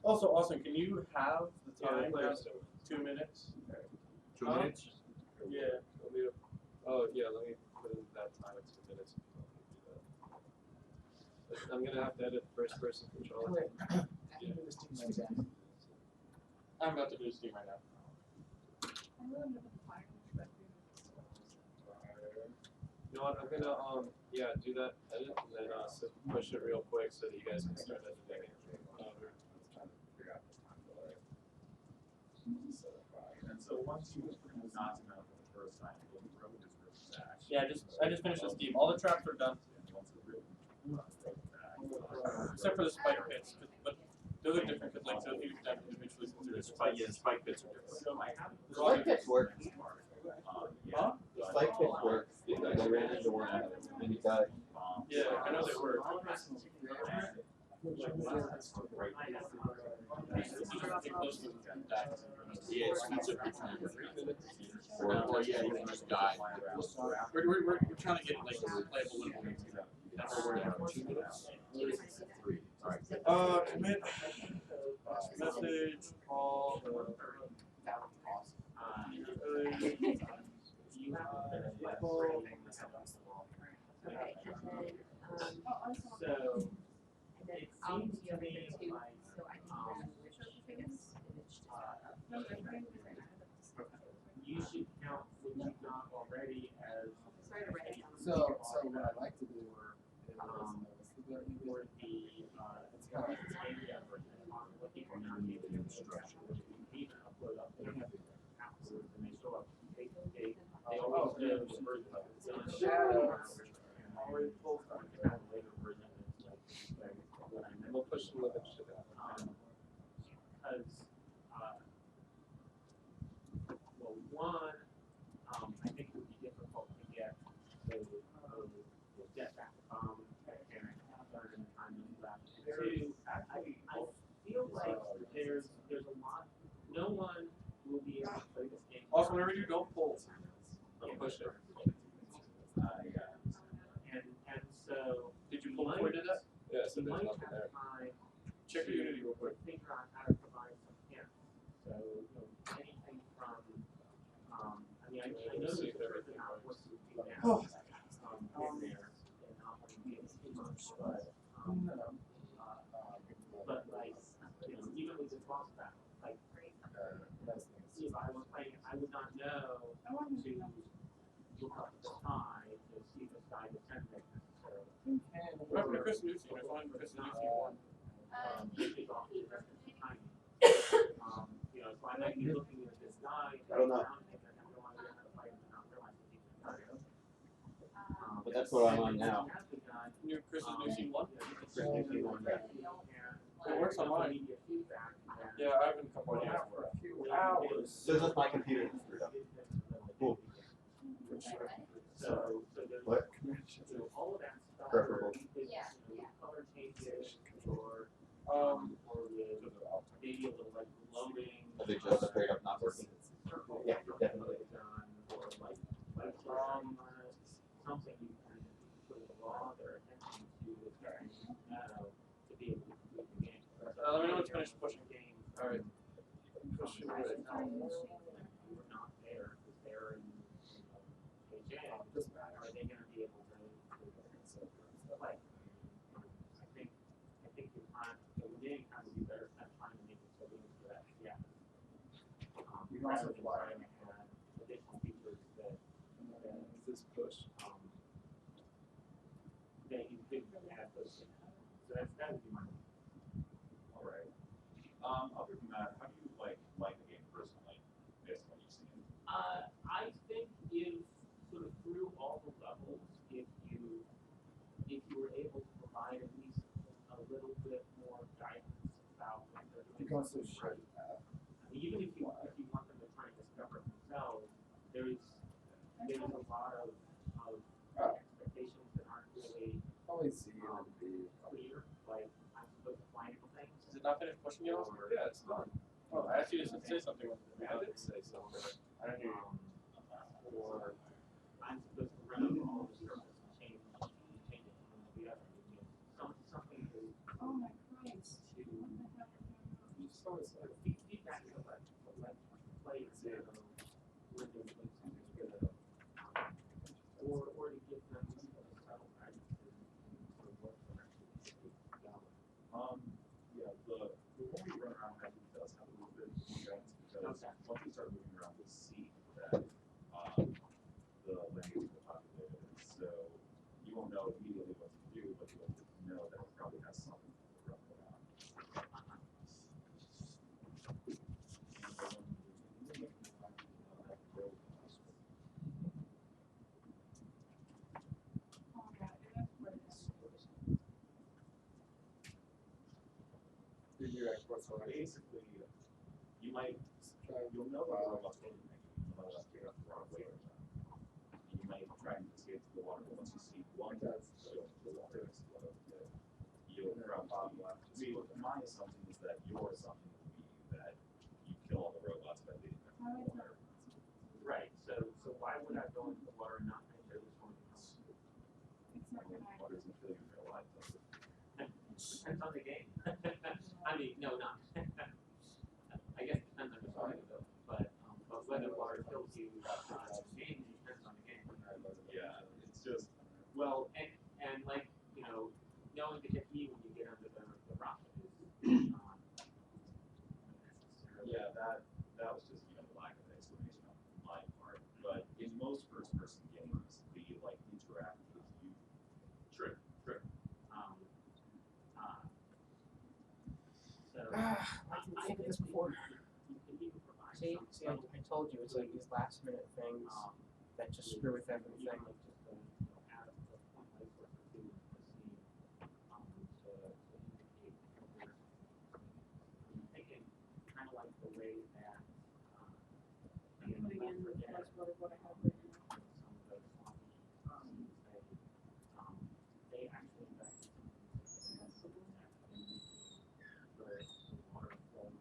Also, Austin, can you have the
Yeah,
time?
play
Now?
us.
2 minutes.
2
Huh?
minutes?
Yeah, let me, oh, yeah, let me put in that time at 2 minutes. if you want me to do that. I'm gonna have to edit first person control.
I'm about to do Steam right now.
You know what, I'm gonna, yeah, do that edit and then, push it real quick so that you guys can start editing it.
And so once you not know for the first time, you'll probably just rip it back.
Yeah, I just finished the Steam. All the traps are done.
And once it's written,
Except for the spike pits, but those are different because like so if you have individually consider spike pits are different.
So I have.
Spike pits work.
Huh?
Spike pits work. I ran into one and you died.
Yeah, I know they were.
Yeah, it speeds up your time. Or yeah, you can just die.
We're trying to get like playable little things. That's what we're at.
2 minutes? 3. Alright.
Commit message, call,
So, it seems to me like, you should count what you've done already as.
So what I like to do is
For the, it's kind of like the media version, what people are not able to instruction, which you even upload up there afterwards, and they show up, they always do the version of it's done. And already pulled from the kind of later version, it's like, what I meant.
We'll push some other shit out.
Because, well, one, I think it would be difficult to get the get back and time left. Two, I feel like there's a lot, no one will be able to play this game.
Also, whenever you don't pull,
Push it.
And so.
Did you pull before you did that?
Yeah, so
You
there's
might
nothing
have
there.
time
Check your Unity real quick.
figure out how to provide some hints. So, anything from, I mean, I know there's a certain amount of what you do now. In there, and not wanting to get too much, but like, even with the boss battle, like, if I was playing it, I would not know to look up the side to see the side of 10 necessarily.
What happened to Chris Newsy? I find Chris Newsy won.
Is often tiny. So I might be looking at this guy.
I don't know. But that's what I'm on now.
New Chris Newsy won.
Chris Newsy won, yeah.
It works on mine. Yeah, I've been a couple of days for a few hours.
So it's just my computer that's screwed up. Cool. What? Preferable.
Color changes or maybe a little like glowing.
Are they just straight up not working? Yeah, definitely.
Or like something you can put a law or attention to be able to do the game.
Let me know when it's finished pushing. Alright.
Push it right now. We're not there because they're in KJ. Are they going to be able to play? I think the time, the game kind of be better at trying to make it so we can do that. Yeah.
You can also fly.
Additional features that
This push.
that you could add those in. So that would be my.
Alright.
Other than that, how do you like the game personally, based on what you've seen?
I think if sort of through all the levels, if you were able to provide at least a little bit more guidance about what they're doing.
Because there's shit.
Even if you want them to try and discover it themselves, there's a lot of expectations that aren't really
Always see
clear. Like I'm supposed to find things.
Is it not finished pushing you off? Yeah, it's done. Oh, I asked you to say something. I did say something. I don't hear you.
Or I'm supposed to run over all the circles and change it from the other. Something to
Oh my Christ.
feedback to let players know when they're doing something good. Or to give them subtle guidance for what they're actually doing.
Yeah, the one we run around actually does have a little bit more guidance because once you start moving around, you'll see that the language is populated. So you won't know immediately what to do, but you'll know that it probably has something to run around. Basically, you'll know that the robot's going to make it. You'll know that you're the wrong way or not. You might try and escape to the water, but once you see one that's going to the water, you'll probably my assumption is that your assumption would be that you kill all the robots by leading them to the water.
Right. So why would I go into the water and not think there was going to come?
Water isn't filling in real life, does it?
Depends on the game. I mean, no, not. I guess it depends on the story, but whether water kills you in the game depends on the game.
Yeah, it's just
Well, and like knowing to hit E when you get under the rocket is not necessarily.
yeah, that was just lack of explanation on my part. But in most first-person games, the interact with you.
True. So
I've seen this before.
you can even provide
See,
some
I told you it's like these last minute things that just screw with everything.
add a point like what to do with the scene to indicate where I'm thinking kind of like the way that
I'm putting in the first word of what I have written.
some of the sloppy scenes they actually invest in something where the water flows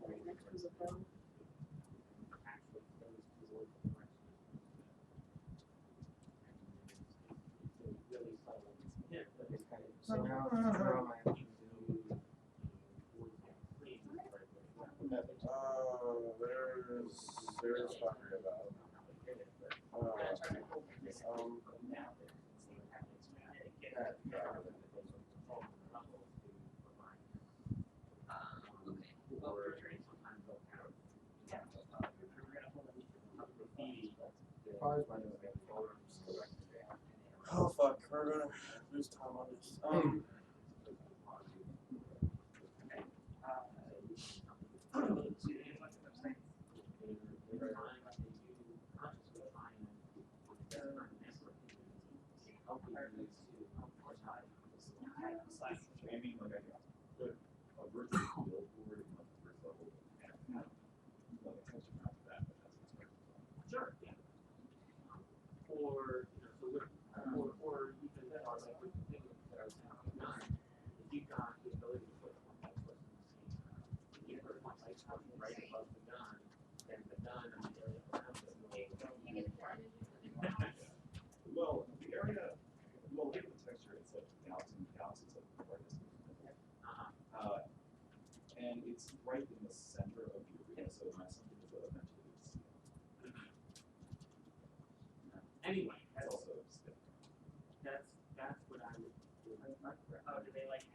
Right next to the boat.
actually flows toward the direction it's really subtle. Yeah, but it's kind of
So how am I?
There's talking about. Oh fuck, we're gonna lose time on this.
I mean, like I put a virtual billboard in the first level and have attention after that, but that's expected.
Sure, yeah. Or even that are like with the thing that I was saying, if you've got the ability to put one light source in the scene, if you put one light source right above the gun, then the gun and the area around it will
Well, the area, look at the texture, it's like galaxies of brightness. And it's right in the center of the arena, so my assumption is that eventually it's
Anyway,
it's also stiff.
that's what I would do. Oh, do they like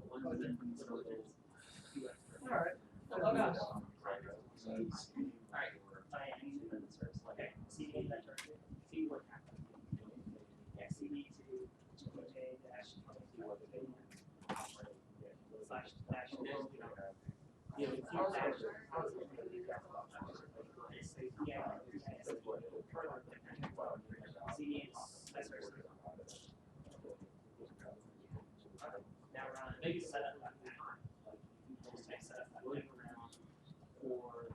one of the little two extra.
All right.
Alright.
Okay, CD that target.
See what happens.
Yeah, CD to J dash.
See what it Maybe set up like that. Like you can just set up that living around or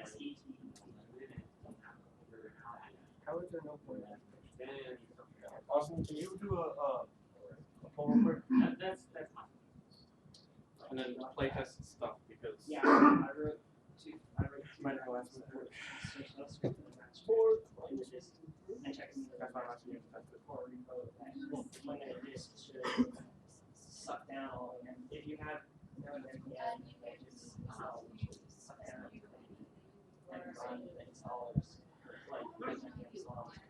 SET.
How is there no point?
Austin, can you do a poll real quick?
That's fine.
And then play test stuff because
Yeah, I wrote two.
might have last minute.
And checking the
That's my last minute test it.
disc should suck down all, and if you have no NPN, it just suck down everything and run the installers like installers.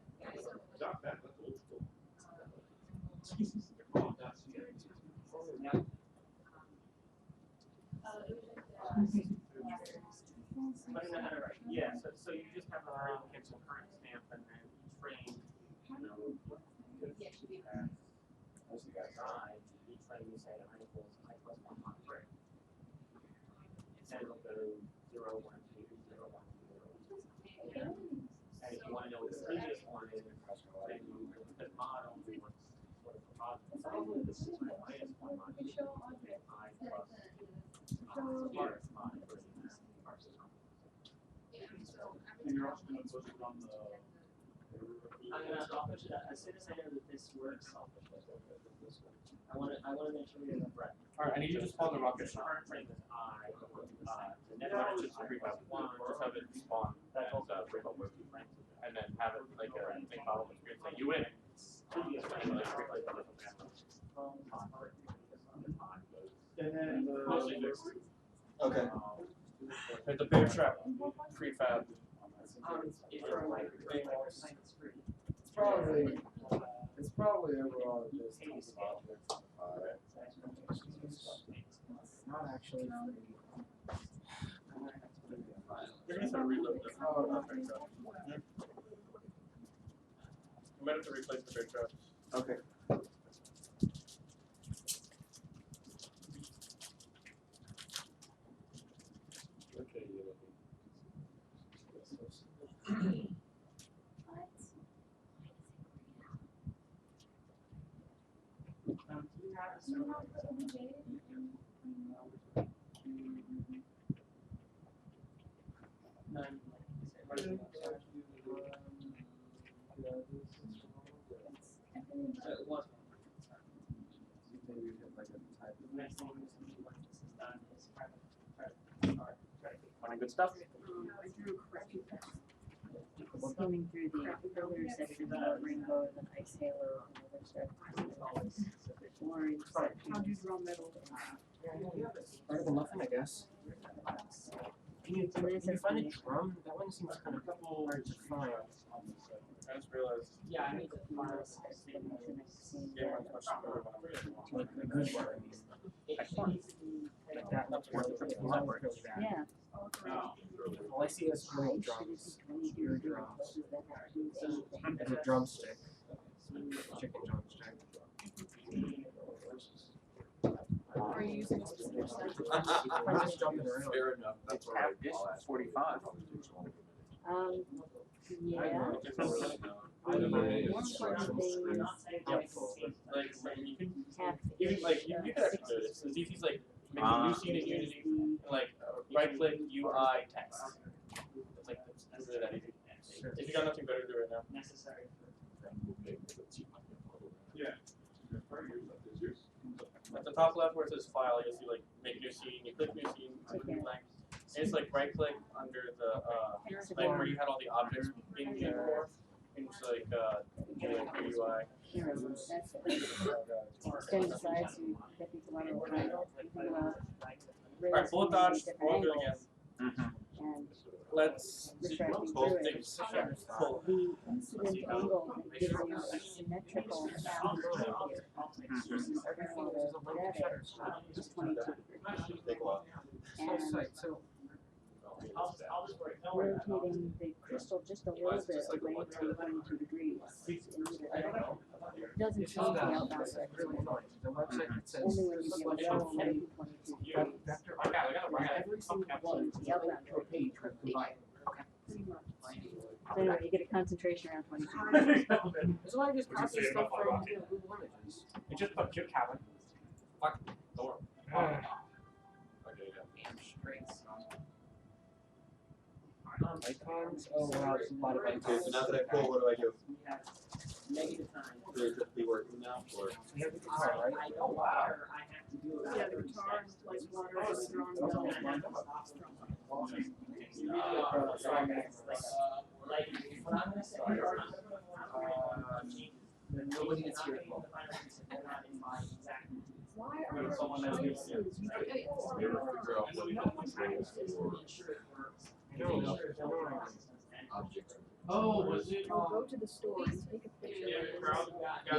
But in another way, yeah, so you just have a current stamp and then each frame, each frame you say I equals I plus 1 on frame. And it'll go 0, 1, 2, 0, 1, 0. And if you want to know what the previous one is, then you put mod on what is the mod. Probably this is my minus 1 mod. I plus minus mod versus
And you're also gonna push it on the.
I'll push it out. As soon as I know that this works, I'll push it. I want to make sure we have right.
Alright, I need you to spawn the rocket ship.
Current frame is I. The
Never
never
just prefab one, just have it spawn
That's
and
also
prefab one, and then have it like a thing follow the screen saying you win.
And then
Mostly fixed.
Okay.
And the bear trap prefab.
It's probably overall just not actually free.
You're gonna have to reload this. You might have to replace the bear trap.
Okay.
Okay,
Finding good stuff.
Skimming through the earlier section about Rainbow and then Ice Halo and other stuff. Orange section.
Better than nothing, I guess. Can you find a drum? That one seems kind of hard to find.
I just realized.
Yeah, I need to find
Game runs much smoother when I'm
Like a good one, I mean.
Excellent.
Like that one's not really bad.
Yeah.
All I see is real drums, ear drums, and a drumstick, chicken drumstick.
Are you using a specific site?
I'm just jumping around.
Fair enough. That's what
Half dish, 45.
Yeah.
I don't know.
Like you can even like you can actually do this. It's easy like make a new scene in Unity and like right click UI text. It's like it's really that easy. If you got nothing better to do right now.
necessary
Yeah.
At the top left where it says file, you'll see like make a new scene. You click new scene, blank. And it's like right click under the like where you had all the objects being used before. And it's like do like new UI.
Extend the size so you get these a lot of time.
Alright, bullet dodge, we'll do it again.
And
Let's see both things. Pull.
the incident angle that gives you a symmetrical angle here. Everything is a little better. Just 22.
Take a while.
And
So
rotating the crystal just a little bit away from 22 degrees. It doesn't change the outbound vector.
Really annoying. The website says
Only when you get low away from 22 degrees.
vector
Every single one, the outbound
to a page when combined.
pretty much. So anyway, you get a concentration around 22 degrees.
That's why I just copy stuff from Google Images.
You just put Jim Cabin. Fuck, door. Okay, yeah.
Icons. Oh wow, there's a lot of icons.
Okay, so now that I pull, what do I do?
Negative sign.
Should it just be working now, or?
You have the guitar, right?
I know, wow. I have to do it.
Yeah, the guitar, like water,
Oh,
is drawn
that's
down.
almost lined up.
Like, what I'm gonna say is,
Nobody is here.
Why
When
are
someone
there
has
choices?
these-
You don't-
They will figure out what objects.
Oh, was it?
You go to the store and take a picture.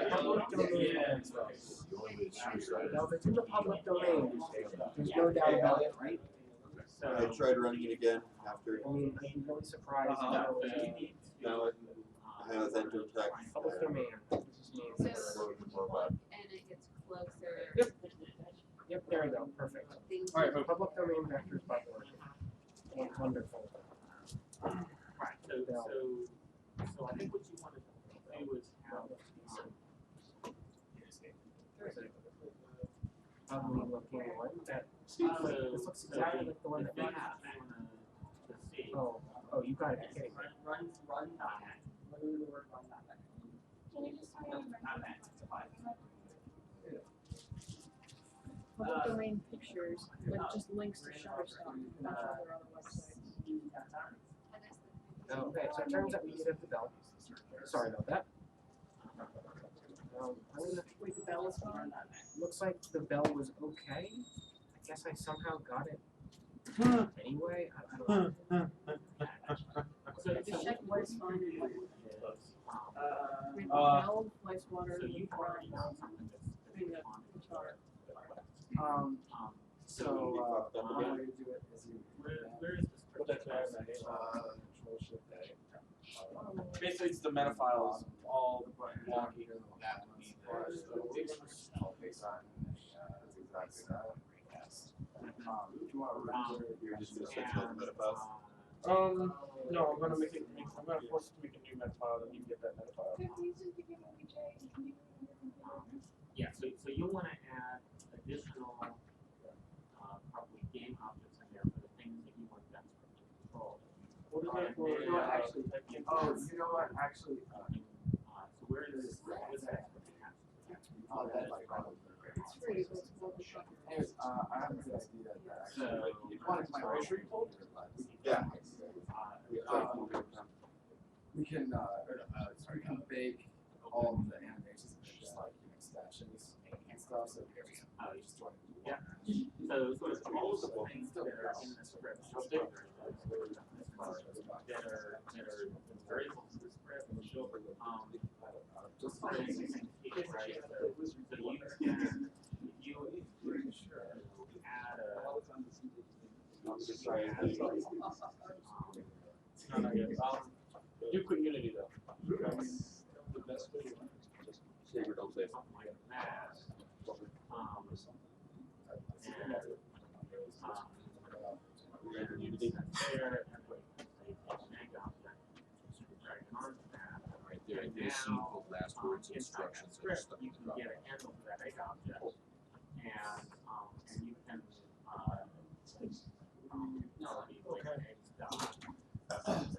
Public domain.
The only way to choose that
Now,
is.
if it's in the public domain, there's no doubt about it, right?
I tried running it again after,
I mean, I'd be really surprised if
now
it
it has enter text.
was public domain. This means.
So, and it gets closer.
Yep. Yep, there we go, perfect.
Things
Alright, but public domain vectors by word. Oh, wonderful.
Right, so I think what you want to do is have,
Probably looking at one that, this looks
so
exactly like the one that we
things
have.
that you want to see.
Oh, you gotta be kidding me.
Run that. Literally the word run that.
Can you just tell me?
Not that, it's a five.
Public domain pictures with just links to Shutterstock, not all their other websites.
Okay, so it turns out we did have the bell. Sorry about that. I'm gonna,
Wait, the bell is fine?
looks like the bell was okay. I guess I somehow got it anyway. I don't know.
So just check what is fine and what. With the
Uh,
bell, place water,
So you
the
already
grind,
know something
I mean, the guitar.
So, one way to do it is you.
Where is this?
What that's bad, man.
Control shift A.
Basically, it's the meta files, all wonky.
That would be the sign, that's exactly that.
You're just gonna search for the meta files.
No, I'm gonna force it to make a new meta file, and you can get that meta file.
Yeah, so you'll want to add additional, probably game objects in there for the things that you want them to control.
What is that for?
You know what, actually, you know what, actually,
So where is this, what's that?
that like,
It's free, so it's public domain.
anyways, I have a good idea that actually,
So-
you want it to my grocery folder?
Yeah.
We can, we can bake all of the animations into just like, stashes and stuff, so we can just join.
Yeah. So all of the things that are in the script, so there that are variables in the script, just for instance, right? So you can, if you add
Do quick Unity though.
The best way to just
Saber, don't say
something like that. And you see that there, and put an egg object, drag it onto that.
right there, there's simple last words
Inside that
instructions that are
script,
stuck
you
in
can
the
get a handle for that egg object, and you can,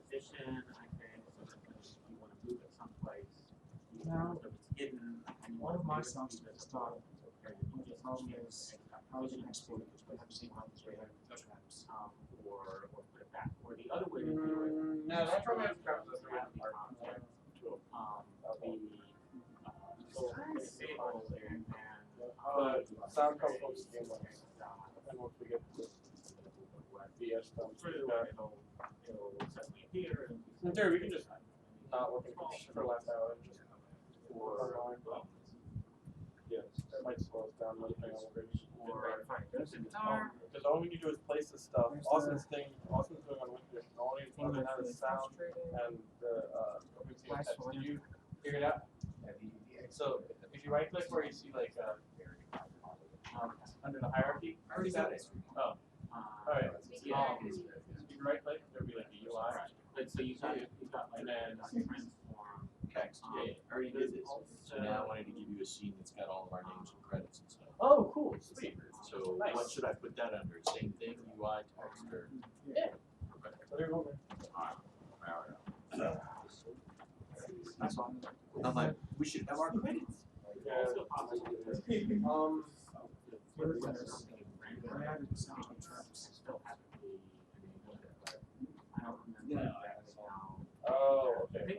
position, I think, so that if you want to move it someplace, you know, so it's hidden. And
One of my songs
is
is start. The problem is, how is it exported? We have to see how it's rated.
or put it back. Or the other way to do it.
No, that probably has
have the object, disable and
sound comes from the game one. And once we get to the stuff,
it'll suddenly appear.
in theory, we can just not look at for last hour and just
For
yeah. might slow us down depending on what we're doing.
Because all we need to do is place this stuff. Austin's doing on Windows. All we need to have is sound and the OpenC text. Did you figure it out? So if you right click where you see like under the hierarchy.
I already got it.
Oh. Alright. If you right click, there'll be like a UI.
But so you got like
And then
transform.
Text, yeah, I already did this. So now I wanted to give you a scene that's got all of our names and credits and stuff.
Oh, cool, sweet.
So
Nice.
what should I put that under? Same thing, UI, text, or?
Yeah. Whatever you want, man.
That's fine. I'm like, we should have our credits.
Yeah. Oh, okay.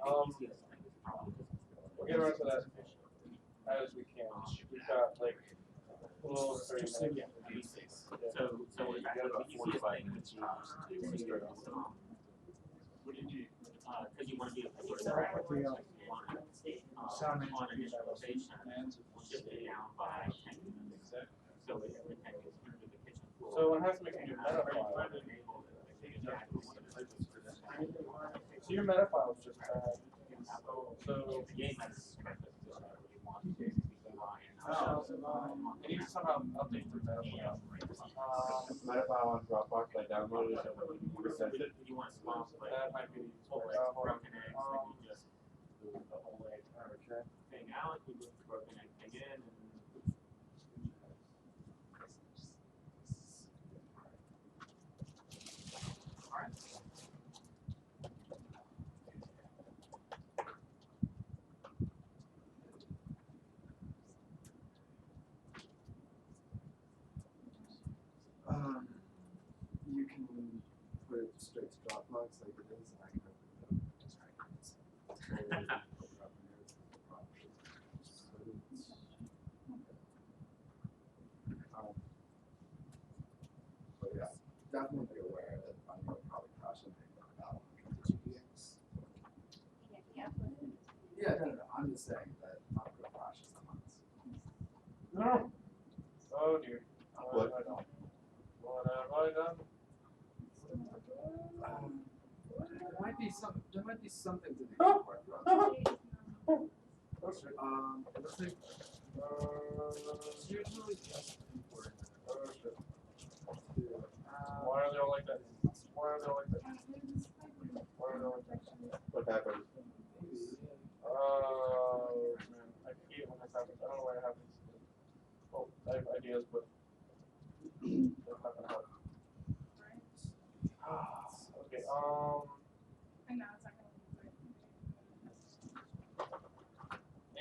We'll get around to that as we can. We've got like a little over 30 minutes.
So
You got about 45 minutes to start off.
what did you, because you want to do on an initialization, shift it down by 10 units. So everything is under the kitchen floor.
So it has to make a new meta file. So your meta file is just bad. So
the game has
it needs to somehow update the meta file.
Meta file on Dropbox, I downloaded it and resent it.
You want to swap like
That might be
whole eggs, broken eggs, then you just move the whole egg thing out, you move the broken egg thing in, and alright.
You can put it straight to Dropbox like it is, and I can open it up. Just but yeah, definitely be aware that I'm going to probably crash something about 100 GPX. Yeah, no, I'm just saying that I'm going to crash sometimes.
No. Oh dear.
What?
What have I done?
There might be something to be important. It looks like it's usually just important.
Why are they all like that? Why are they all like that? Why are they all like that?
What happened?
Oh man, I hate when this happens. I don't know why it happens. Well, I have ideas, but they're not gonna help. Okay,
And now it's not gonna be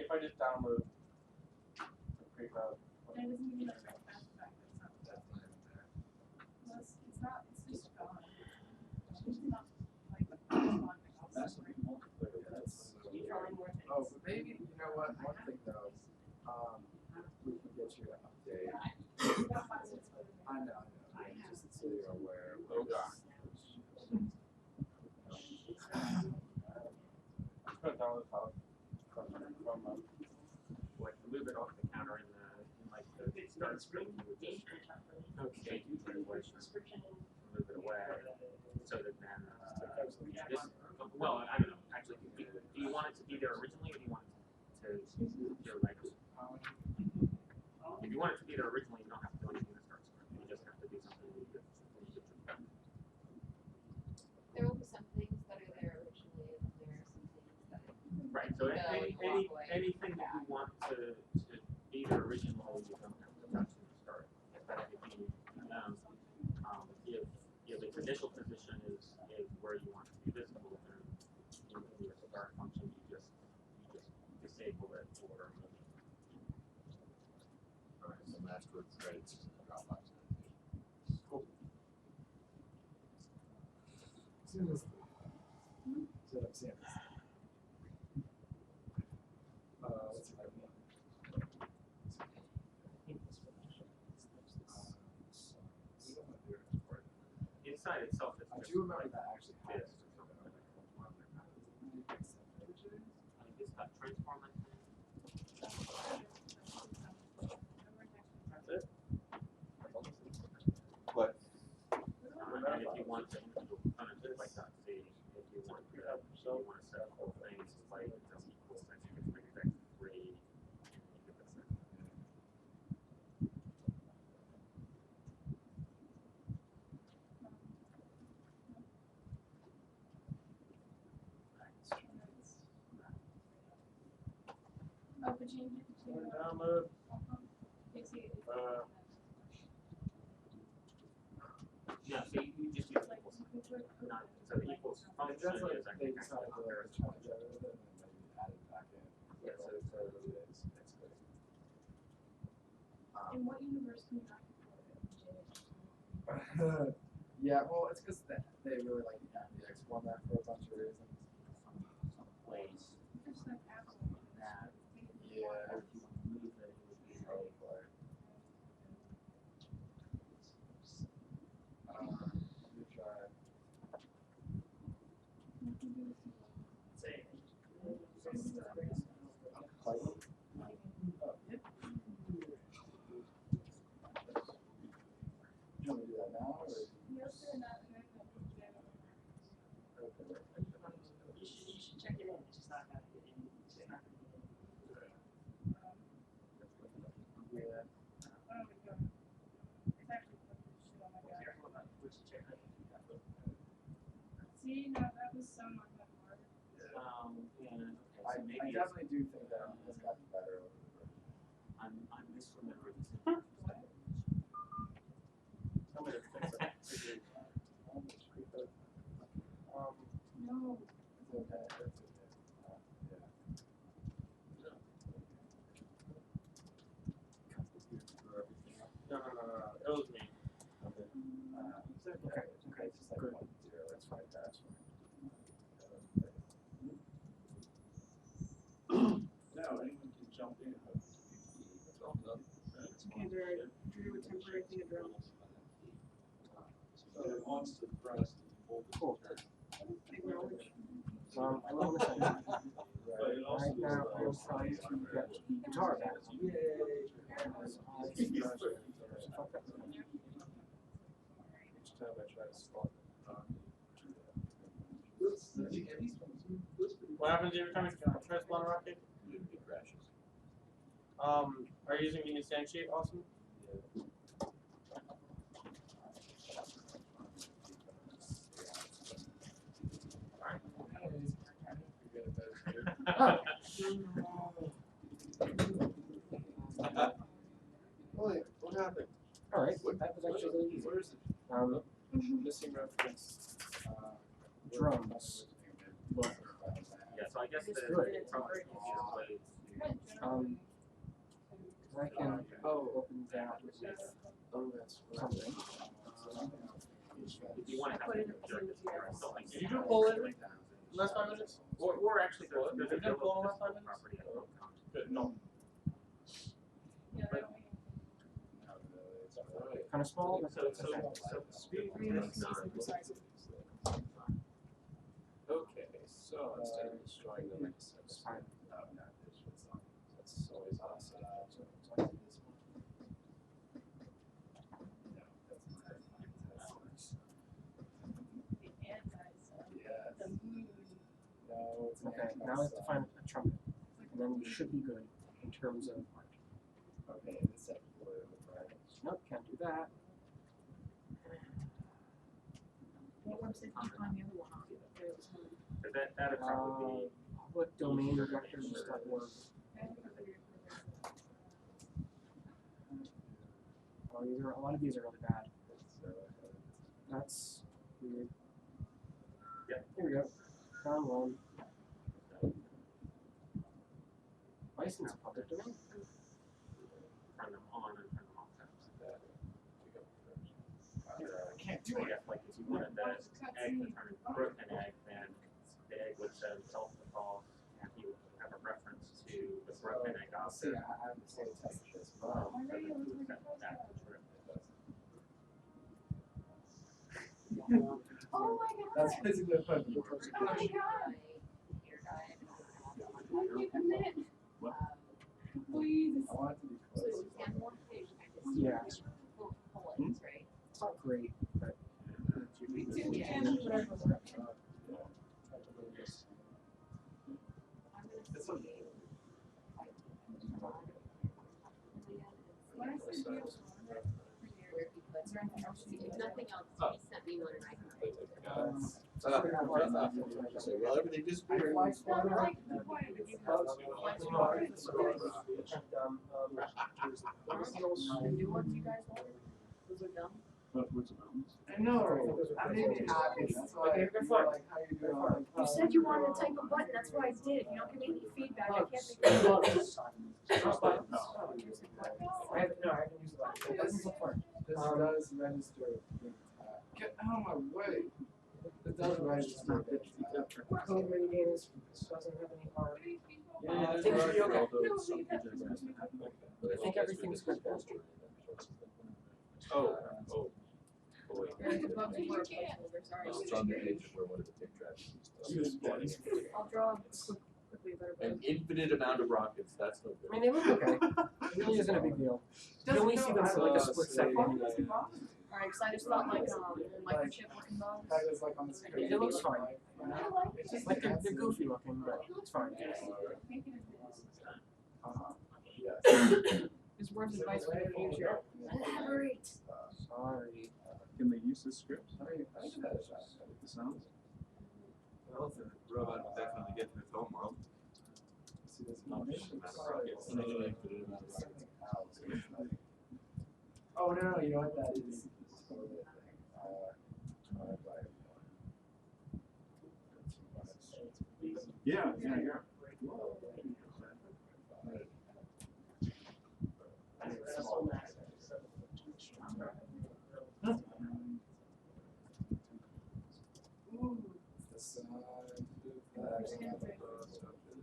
if I just download the prefab.
And it doesn't even like fast back, it's not that. It's not, it's just gone. It's not like,
That's oh, but maybe, you know what, one thing though, we can get you an update. I know, just so you're aware.
Oh god. I'm gonna download the file from
Like move it off the counter in like the start screen, you would just change the translation, move it away, so that then this, well, I don't know, actually, do you want it to be there originally, or do you want it to your regular? If you want it to be there originally, you don't have to do anything to start screen, you just have to do something when you get to the
There will be some things that are there originally, and there are some things that.
right, so anything that you want to be there originally, you don't have to touch from the start. But if you, if its initial position is where you want it to be visible, then in your start function, you just disable it or remove it.
Alright, so master credits is in the Dropbox.
Cool.
That's what I'm saying. What's it like?
Inside itself, it's
I
just
do remember
like
that actually happened.
this. I think it's got transform, I think. want to kind of just like that stage, if you want to set whole things like it's equal section, it's like vector 3, and you give it a second.
Oh, but change it to.
Download.
Yeah, so you just use equals. Not, so the equals function
That's like
is
they
actually
decided to
there.
try together and then maybe add it back in.
Yeah, so
it's crazy.
In what universe can you not record it?
Yeah, well, it's because they really like the X one that for a bunch of reasons.
some place
It's like Apple.
that
Yeah.
if you move it, it would be like
You try. You want me to do that now, or?
Yes, they're not.
you should check it in. It's just not gonna get in. It's just not gonna get in.
Yeah.
Oh my god. It's actually fucking shit. Oh my god.
Careful about which check it.
See, no, that was so not that hard.
And
I
okay, so maybe it's,
definitely do think that it's gotten better over the years.
I'm misremembering this information.
Tell me to fix it.
No.
It's okay. It's okay. Yeah.
No. It was me.
Okay. Okay. It's just like 1, 0. That's fine. That's fine.
Now anyone can jump in.
Okay, Drew, Drew, a temporary thing of drums.
So it wants to press the full
Cool.
Acknowledge.
I love this idea.
But it also
Right now, I'm
does
trying to get the guitar back. Yay! As I
Each
time I try to swap
What happens every time you try to spawn a rocket?
It crashes.
Are you using the instantiate, Austin?
Wait, what happened?
All right, that was actually really easy.
Where is it?
Missing reference. Drums. Look.
Yeah, so I guess
It's
the
good.
probably easiest way
I can open that with something.
if you want to have it objective here, I still think.
Did you do a pull in last 5 minutes?
Or actually, there's
Did you do a pull in last 5 minutes?
property at Baltimore County.
Good. No.
Yeah, they don't make
Kind of small, but
So speed is not.
Okay, so instead of destroying them, it's fine. That's always awesome. No, it's
okay. Now I have to find a trumpet, and then we should be good in terms of.
Okay, this set blue, right?
Nope, can't do that.
What website did you find the other one on? There it was one.
So that'd probably
What domain vectors.org. Oh, these are a lot of these are really bad. That's weird.
Yep.
Here we go. Found one. License public domain.
turn them on and turn them off.
I can't do
So
it.
yeah, like if you wanted the egg to turn into a broken egg, then the egg would set itself to false, and you would have a reference to the broken egg
See,
object.
I haven't seen test this,
So
but
that you would set that to true.
Oh my god!
that's basically a fun.
Oh my god! Wait a minute. Please.
I want it to be close.
Yeah.
Pull-ins, right?
It's not great, but
Me too, yeah.
When I send you if nothing else, he sent me one and I can.
Well, everything just.
No, they're like, new ones you guys want? Those are dumb.
I know. I made me happy. That's why
Okay,
people are like, how you doing?
You said you wanted to type a button, that's what I did. If you don't give me any feedback, I can't make a button.
I haven't used that. It doesn't look fun. This does register. Get out of my way. It does register.
Code mini games doesn't have any hard.
Yeah,
Things should be okay.
But
I think everything's good.
Oh, boy.
There's a bug to work, placeholder, sorry.
It's on the edge of where one of the big tracks.
I'll draw quickly better.
An infinite amount of rockets, that's no
I mean,
good.
they look okay. It really isn't a big deal. You only see them for like a split second.
Alright, cause I just thought like, microchip looking bugs.
That is like on the screen.
It looks fine.
It's just
Like they're goofy looking, but it looks fine.
Yes.
His words of advice for the future. Elaborate.
Sorry.
Can they use this script?
Sorry.
The sounds?
Well, the robot will definitely get to its home world.
See this Oh no, you know what that is?
Yeah.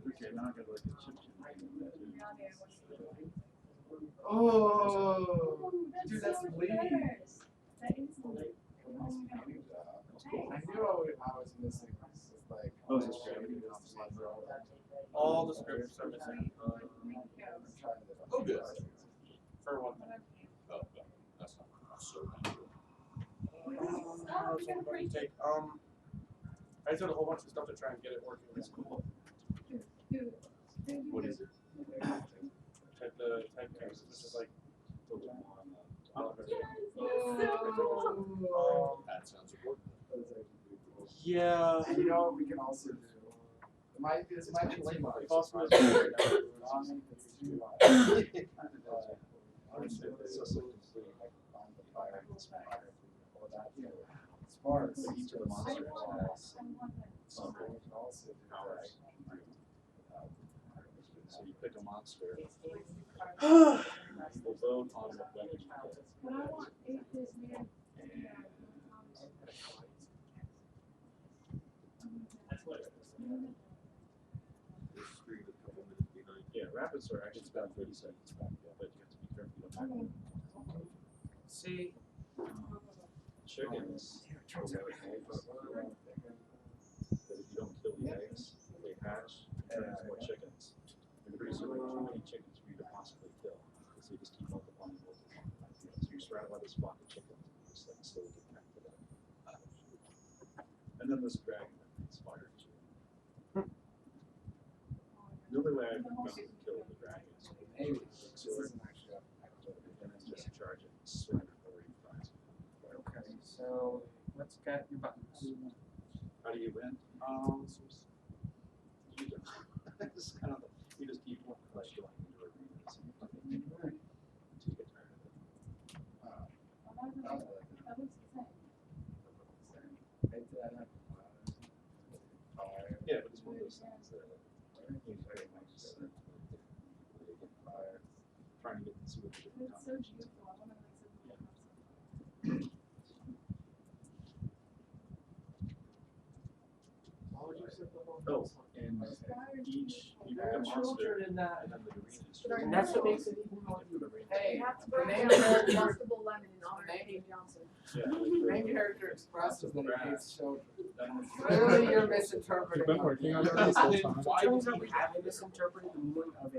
Okay, now I got like a chip.
Oh, dude, that's Lee.
That is Lee.
I knew I was missing this. It's like,
Oh, is this
All the scripts are missing.
Oh, good.
For one thing.
Oh, no, that's not so bad.
Take, I did a whole bunch of stuff to try and get it working. It's cool.
What is it?
Type the typecast, which is like.
That sounds important.
Yeah.
And you know what we can also do? This might be too much.
Also,
Sparks.
Each of the monsters has some
powers.
So you pick a monster.
But
We'll vote on what weapon you
But I want eight this man.
Yeah, rapids are actually about 30 seconds back, but you have to be careful you don't have
See,
chickens. That if you don't kill the eggs, they hatch and turn into more chickens. And pretty soon there's too many chickens for you to possibly kill, because they just keep multiplying. So you're surrounded by this flock of chickens, and you just like slowly get back to them. And then this dragon that inspired you. The only way I've found to kill the dragon is with a sword, and then just charge it, swing it over you guys.
okay, so let's get your buttons.
How do you win? You don't. It's kind of, you just keep like going into agreements and until you get tired of it.
That looks the same.
Yeah, but it's one of those things that trying to get to see what the different
It's so beautiful. I want to like something.
Oh, and each, you pick a monster, and then the arenas.
And that's what makes it even more.
Hey,
You have to
the
bring
main
the
character,
combustible lemon in honor of Dave Johnson.
the main character expresses that he hates children. Clearly you're misinterpreting.
You've been working on it this whole time.
Why would we have misinterpreted the meaning of a?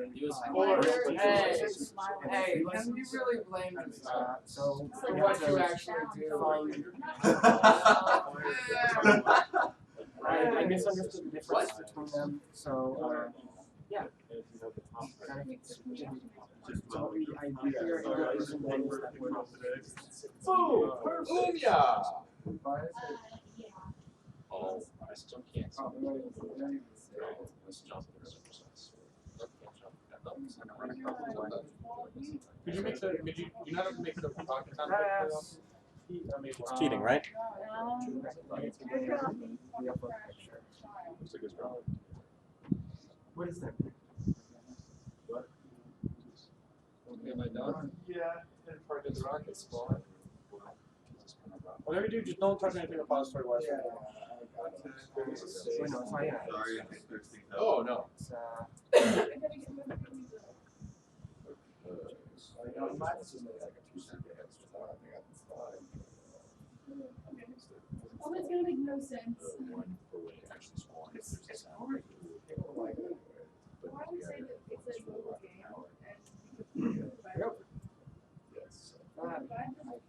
Hey, can we really blame this guy?
So
For what you actually do?
I misunderstood the difference between them, so, yeah. So I hear a reason things that were not.
Boom! Booyah!
Oh, I still can't.
Oh,
Let's jump to the supersize.
Could you make the, could you know how to make the rocket sound
Yes.
It's cheating, right?
What is that?
Am I done?
Yeah, and part of the rocket spawn.
Whatever you do, just don't touch anything repository wise.
Wait, no, it's not yet.
Sorry, I think there's things out.
Oh, no.
It's,
Oh, it's gonna make no sense.
The one for when it actually spawns.
it's
There's a sound.
hard.
Why would you say that it's a global game and
Yes.
I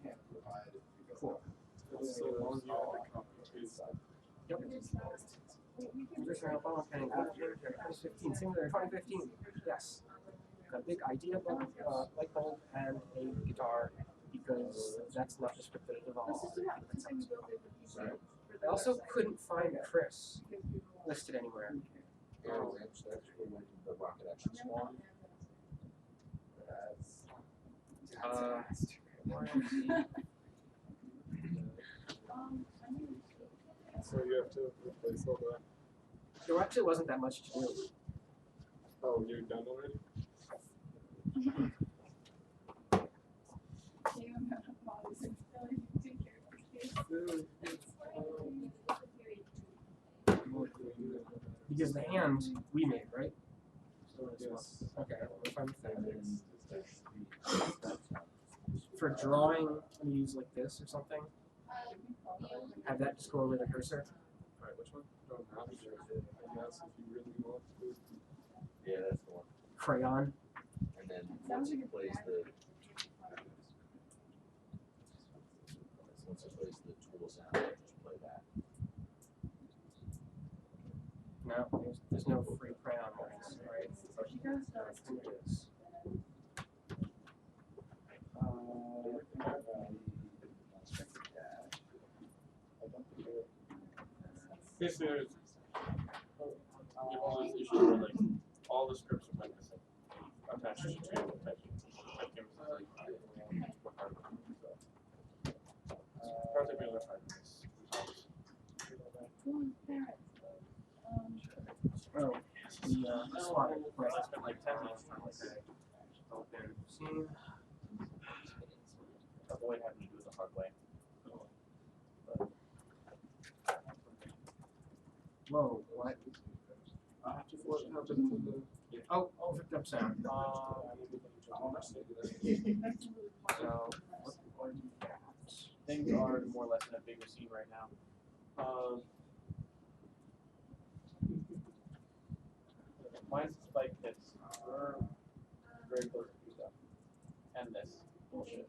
can't provide it. Cool.
So long as you have the competence.
Yep. Just right up on planning. 2015, similar 2015. Yes. A big idea about light bulb and a guitar because that's not descriptive at all. I also couldn't find Chris listed anywhere.
Oh, that's when the rocket actually spawns.
So you have to replace all that.
There actually wasn't that much to do.
Oh, you're done already?
Because the hand we made, right?
Yes.
Okay, if I'm for drawing, we use like this or something. Have that just go over the cursor.
Alright, which one? Don't have it. I guess if you really want to.
Yeah, that's the one.
Crayon.
And then once it plays the tool sound, just play that.
No, there's no free crayon ones, right? It is.
Basically, there's all this issue where like all the scripts are like missing attached to type games like parts of being left
Oh, the slot, right?
I spent like 10 minutes trying to say
Open scene.
avoid having to do it the hard way.
Whoa, what?
What happened to the?
Oh, picked up sound. So, what do you got?
Things are more or less in a bigger scene right now. Mine's like this. We're very close to stuff. And this bullshit.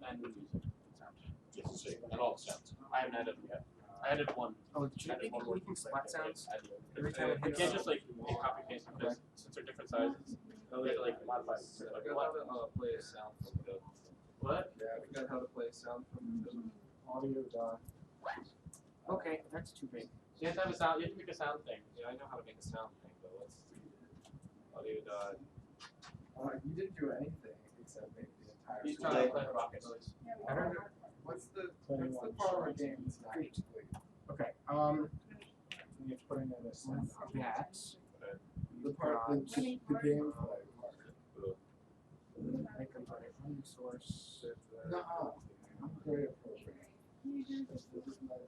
And the music and sound.
Just say, and all the sounds.
I haven't added them yet. I added one.
Oh, did you make anything splat sounds? Every time it
You
hits.
can't just like copy paste because since they're different sizes, you have to like modify it. So, like,
Figure out how to play a sound from the.
what?
Yeah, we got how to play a sound from the audio dot.
Okay, that's too big.
You have to have a sound. You have to make a sound thing.
Yeah, I know how to make a sound thing, but let's audio dot.
You didn't do anything except make the entire.
He's trying to play the rocket noise.
I don't know. What's the part of the game that's not complete?
Okay,
You have to put in there this.
that.
The part, the gameplay part.
Make component resource.
No, I'm great at programming.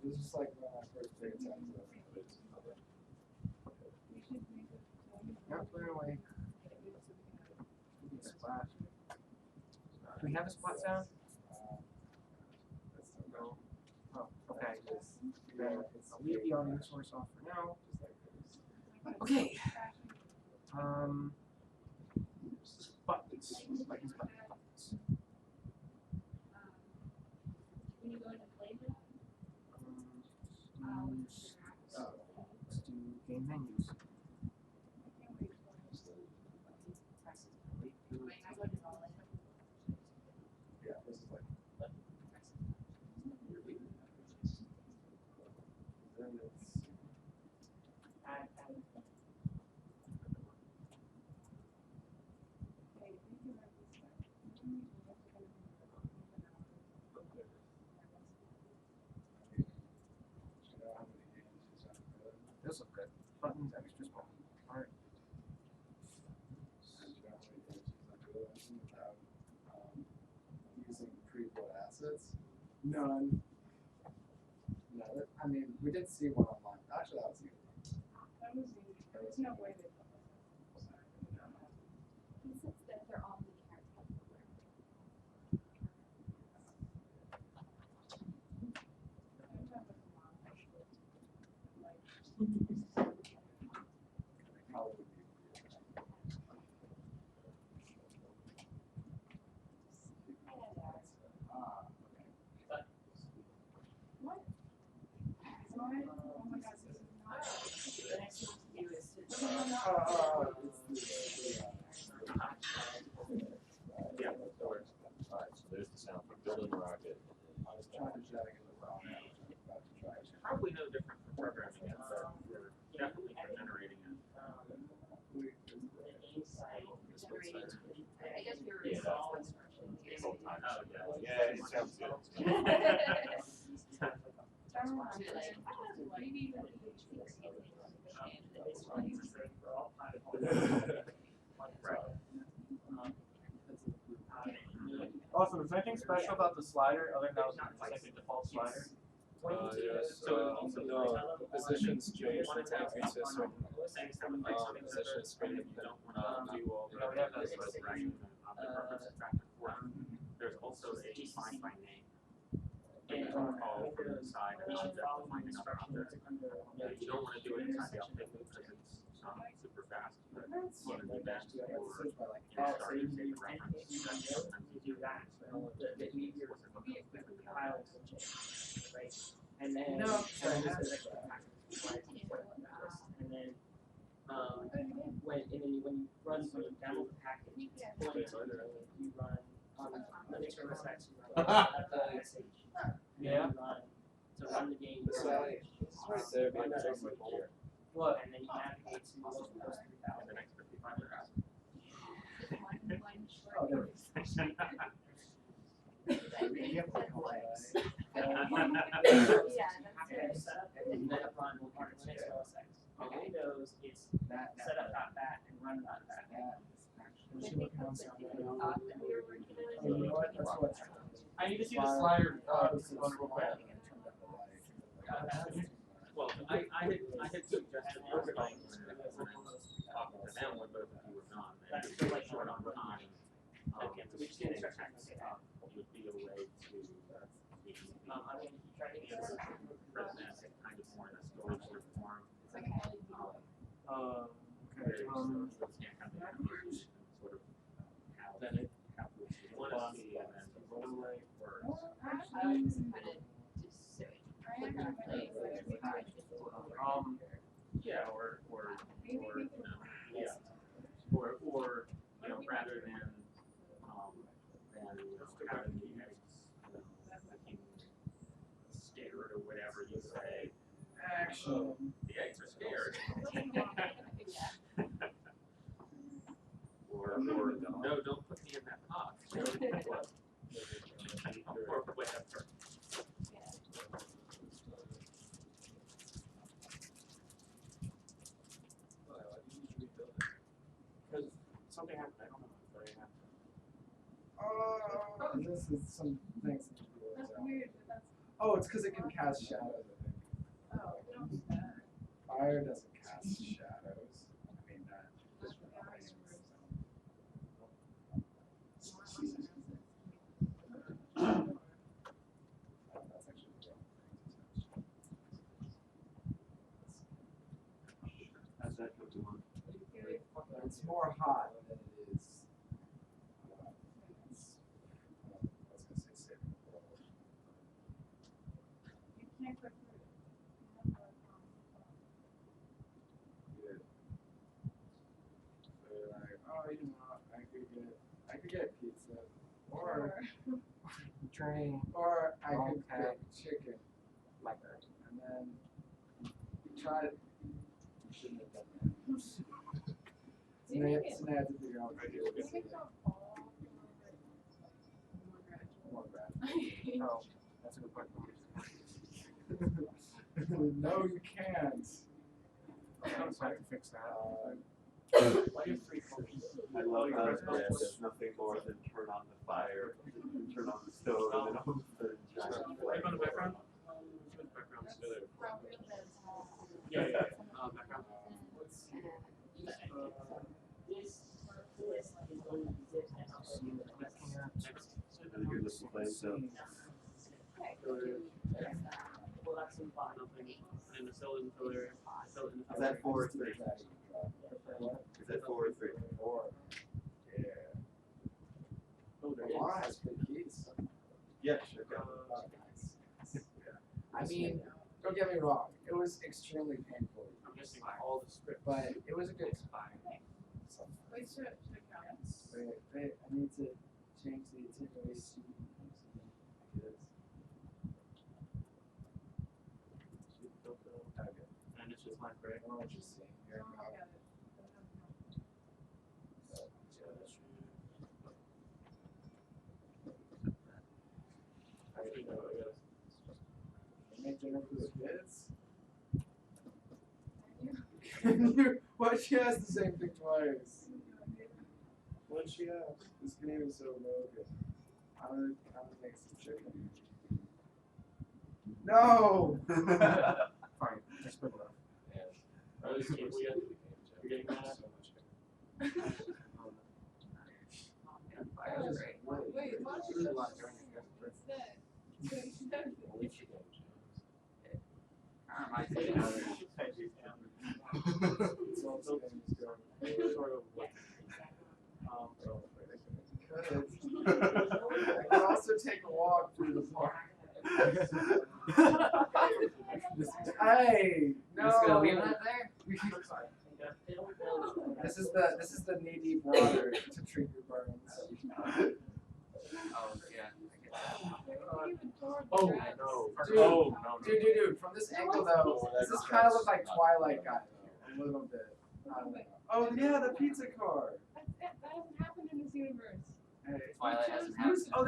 This is like when I first played Texas.
Not clear away. Splat. Do we have a splat sound? No. Oh, okay. I'll leave the audio source off for now. Okay. Buttons. Buttons.
When you go into playground,
Let's do game menus.
Yeah, this is like. Then it's.
This looks good. Buttons, extra small. Alright.
Using pre-built assets.
None. No, I mean, we did see one online. Actually, that was you.
That was easy. There was no way they put this.
he says that they're all the characters.
What? Oh my God, this is not.
The next thing to do is to.
Yeah, that works. Alright, so there's the sound for building the rocket.
I was trying to drag it around.
Probably no different from programming it, but we're definitely for generating it.
I guess we were
Yeah,
small
that's-
instructions.
Oh, yeah.
Yeah,
Yeah, it sounds good.
Maybe
Awesome. Is there anything special about the slider other than that was just like the default slider?
Yes, no, the positions change the tagging system. Positions change, do all
Yeah, we have that sort of right. The purpose is factor for. There's also a find by name. And call from inside and you have to find another object. You don't want to do it inside the object because it's super fast, but you want to do that for starting to take a reference. That's sometimes you do that.
And then,
No, sorry,
and then,
that's-
when you run from download the package, you run Linux or OS, you run the message.
Yeah.
To run the game.
It's right there, man, it's right here.
What? And then you navigate to those 3,000.
And the next 55 are asking.
Oh, there it is. You have like legs.
Yeah, that's
Set up and then run Linux or OS X. On Windows, it's set up .bat and run .bat.
Was she looking on something?
we were working
Oh, you know what? That's what.
I need to see the slider on real quick.
Well, I had suggested organizing talking to them when both of you were gone. And if you were short on time, which getting text would be a way to present it kind of more in a story form. Sort of how then it you want to see and then roll away or
I was kind of just so
yeah, or you know, yeah, or you know, rather than you know, having the eggs, you know, looking scared or whatever you say.
Action.
The eggs are scared. or no, don't put me in that box. Or whatever.
Because something happened. I don't know. But it happened.
Oh, this is some things that you do.
That's weird, but that's.
Oh, it's because it can cast shadows, I think.
Oh, we don't do that.
Fire doesn't cast shadows. I mean, just that's actually the wrong thing. It's more hot than it is. I was gonna say stable.
You can't cook food.
Yeah. So you're like, oh, you know, I could get pizza, or
Train.
or I
Wrong
could
cat.
get chicken,
Like that.
and then you tried it. You shouldn't have done that. So now you have to figure out what to do.
Make it not fall
More gradual.
Oh, that's a good point.
No, you can't.
I have to fix that.
I love how there's nothing more than turn on the fire, turn on the stove, and then all of a sudden giant
Are you
flame.
on the background? Background. Yeah, yeah, yeah. Background.
You're listening to so
Well, that's some fun. Nothing. And the cell in the filler.
is that 4 or 3? Is that 4 or 3?
4. Yeah. Lamar has good keys.
Yeah, sure.
I mean, don't get me wrong, it was extremely painful,
I'm missing all the script.
but it was a good time.
Wait, should it count?
Wait, I need to change the attenuation. Okay.
And it's just like, right?
What you see here?
Oh, I got it.
Actually, no, I guess.
Make dinner for the kids? Why she asked the same thing twice? What'd she ask? This game is so broken. I would make some chicken. No!
Fine, that's good enough.
Or at least we get, you're getting mad at so much.
Wait, why don't you instead?
It's also sort of I can also take a walk through the park. Hey, no.
Just gonna leave that there?
This is the knee deep water to treat your burns.
Oh, yeah.
Oh, no.
Dude,
Oh, no.
dude, from this angle though, does this kind of look like Twilight guy though? A little bit. I don't know. Oh yeah, the pizza car.
That hasn't happened in this universe.
Hey.
Twilight hasn't happened.
Oh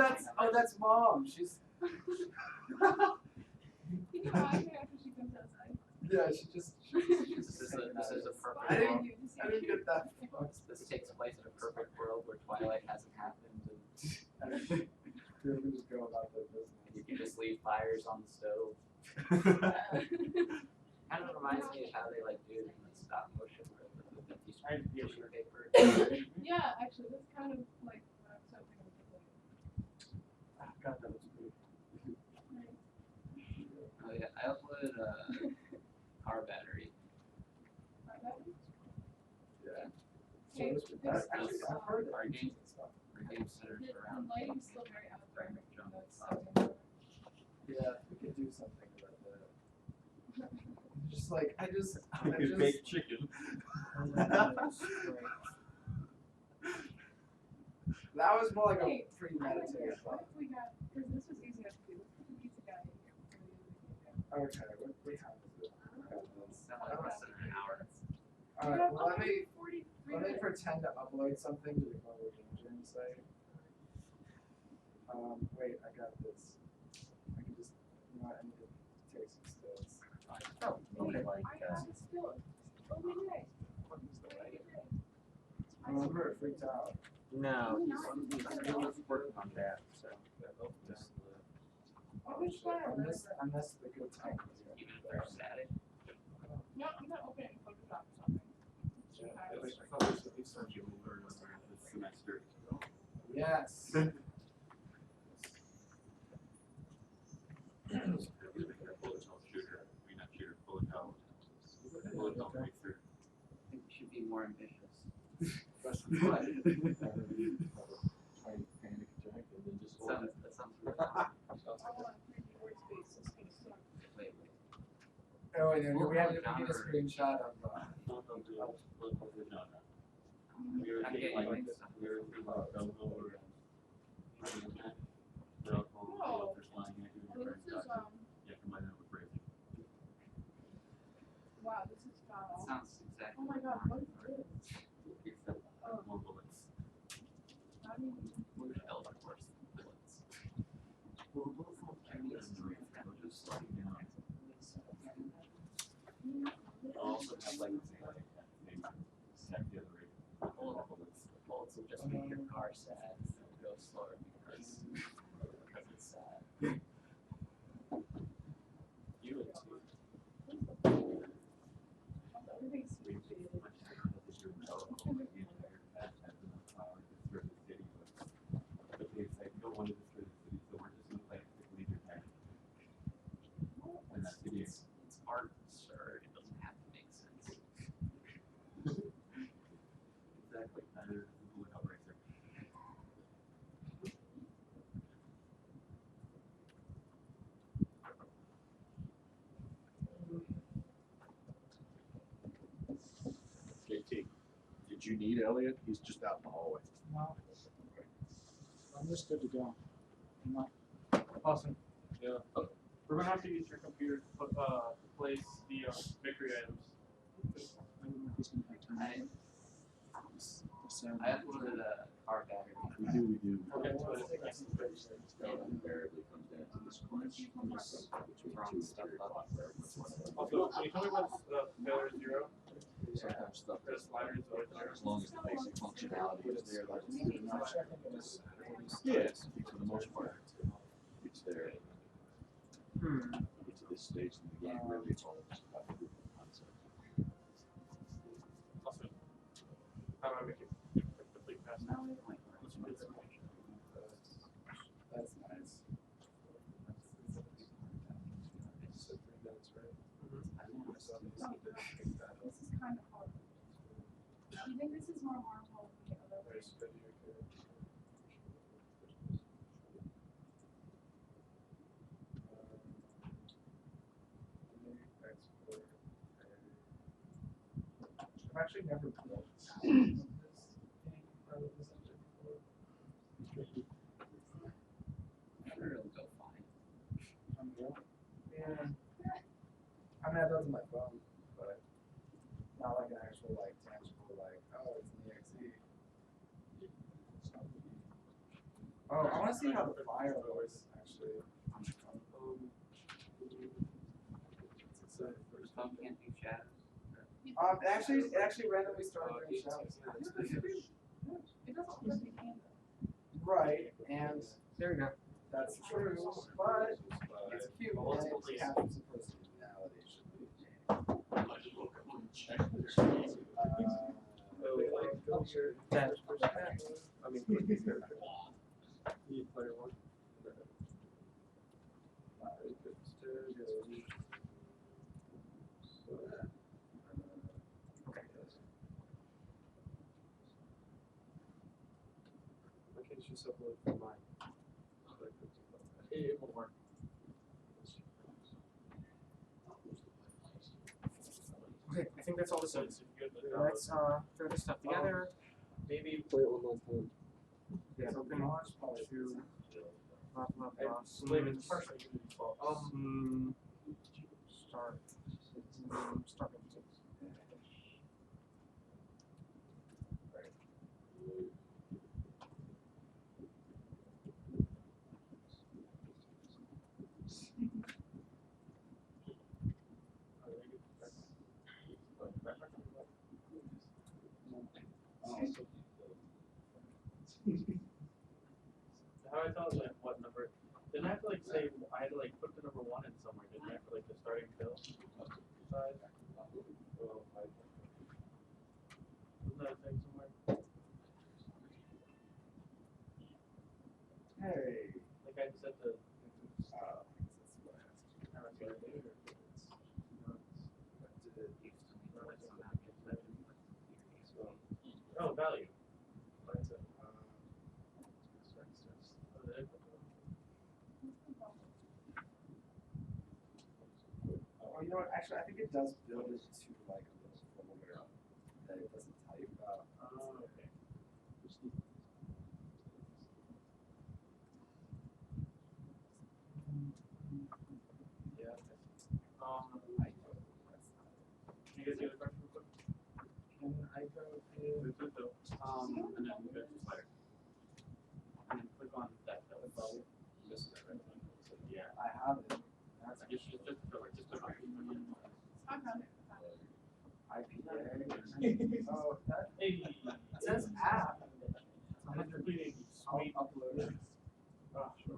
that's mom. She's.
You know why after she comes outside?
Yeah, she's
This is a perfect
I
world.
didn't get that.
This takes place in a perfect world where Twilight hasn't happened and
People can just go about their business.
you can just leave fires on the stove. Kind of reminds me of how they like do it in stop motion where the tissue paper.
Yeah, actually, that's kind of like what I was hoping it would be.
God, that was good.
Oh yeah, I uploaded a car battery.
Yeah.
Okay,
Actually, I've heard
Our
that.
game centers
The
around.
lighting's still very out there.
Yeah, we could do something about that. Just like I just
Baked chicken.
That was more like a
Wait,
premeditated
what
thought.
if we got, because this was easy enough to do, let's put the pizza guy in here.
Okay, what time is it?
Like less than an hour.
Alright, well, let me
43
let me
minutes.
pretend to upload something to the Global Game Jam site. Wait, I got this. I can just, you know what, I need to take some stills.
Oh, okay.
Still, oh, we did.
Remember, it freaked out.
No, he's working on that, so.
Oh, which one?
I missed the good times.
Even if they're static.
No, I'm not opening Photoshop or something.
This semester.
Yes.
Bullet hell shooter. I mean, not shooter, bullet hell. Bullet hell breakthrough.
more ambitious.
Tiny panic attack and then just hold it.
That sounds really fun. Wait.
Oh, wait, we need a screenshot of.
I'm getting like this.
Wow, this is fun.
Sounds exactly.
Oh my god, what is this?
Except more bullets.
How do you?
Shells are worse than bullets.
Also have like maybe stack the other
Bullets will just make your car sad. It'll go slower because it's sad.
You would too.
Everything's stupid.
It's art, sir. It doesn't have to make sense.
Exactly.
JT, did you need Elliot? He's just out in the hallway.
No. I'm just good to go. I'm not.
Awesome. Yeah. We're gonna have to use your computer to place the victory items.
I uploaded a car battery.
We do.
Okay.
Invariably comes down to this crunch.
Throwing stuff up.
Also, can you tell me what's failure 0?
Sometimes stuff
The sliders are 0.
as long as the basic functionality is there, that's good enough. Yes, for the most part, it's there. It's at this stage in the game, really, it's all about the proof of concept.
Awesome. How do I make it complete pass now?
That's nice.
This is kind of hard. Do you think this is more harmful than the other way?
I've actually never built this game part of this engine before.
I'm sure it'll go fine.
Yeah. I mean, I built it on my phone, but not like an actual, like, tangible, like, oh, it's an EXE. Oh, I want to see how the fire looks, actually.
The phone can't do shadows.
It actually randomly started doing shadows.
It doesn't look like a can.
Right, and there we go. That's true, but it's cute. And it captures the personality.
I mean, player one.
Okay, just upload for mine.
It won't work.
Okay, I think that's all this
So
is.
it's good.
Let's throw this stuff together.
Maybe
Play it one last time.
Yeah, open to blah blah blah.
Wait, it's partially default.
Start. Start with two.
How I thought like what number? Didn't I have to like say I had to like put the number 1 in somewhere? Didn't I for like the starting kill size? Wasn't that a thing somewhere?
Hey.
Like I just had to.
you know what? Actually, I think it does build it to like a little folder that it doesn't type.
Okay.
Yeah.
You guys get a question real quick?
Can I go to
And then go to Fire. And then click on that filter. This is it, right? Yeah.
I have it. That's
Just filter. Just click on it.
I found it.
IPA. Oh, that
Hey.
it says app.
I'm completing sweet.
I'll upload it.
Oh, sure.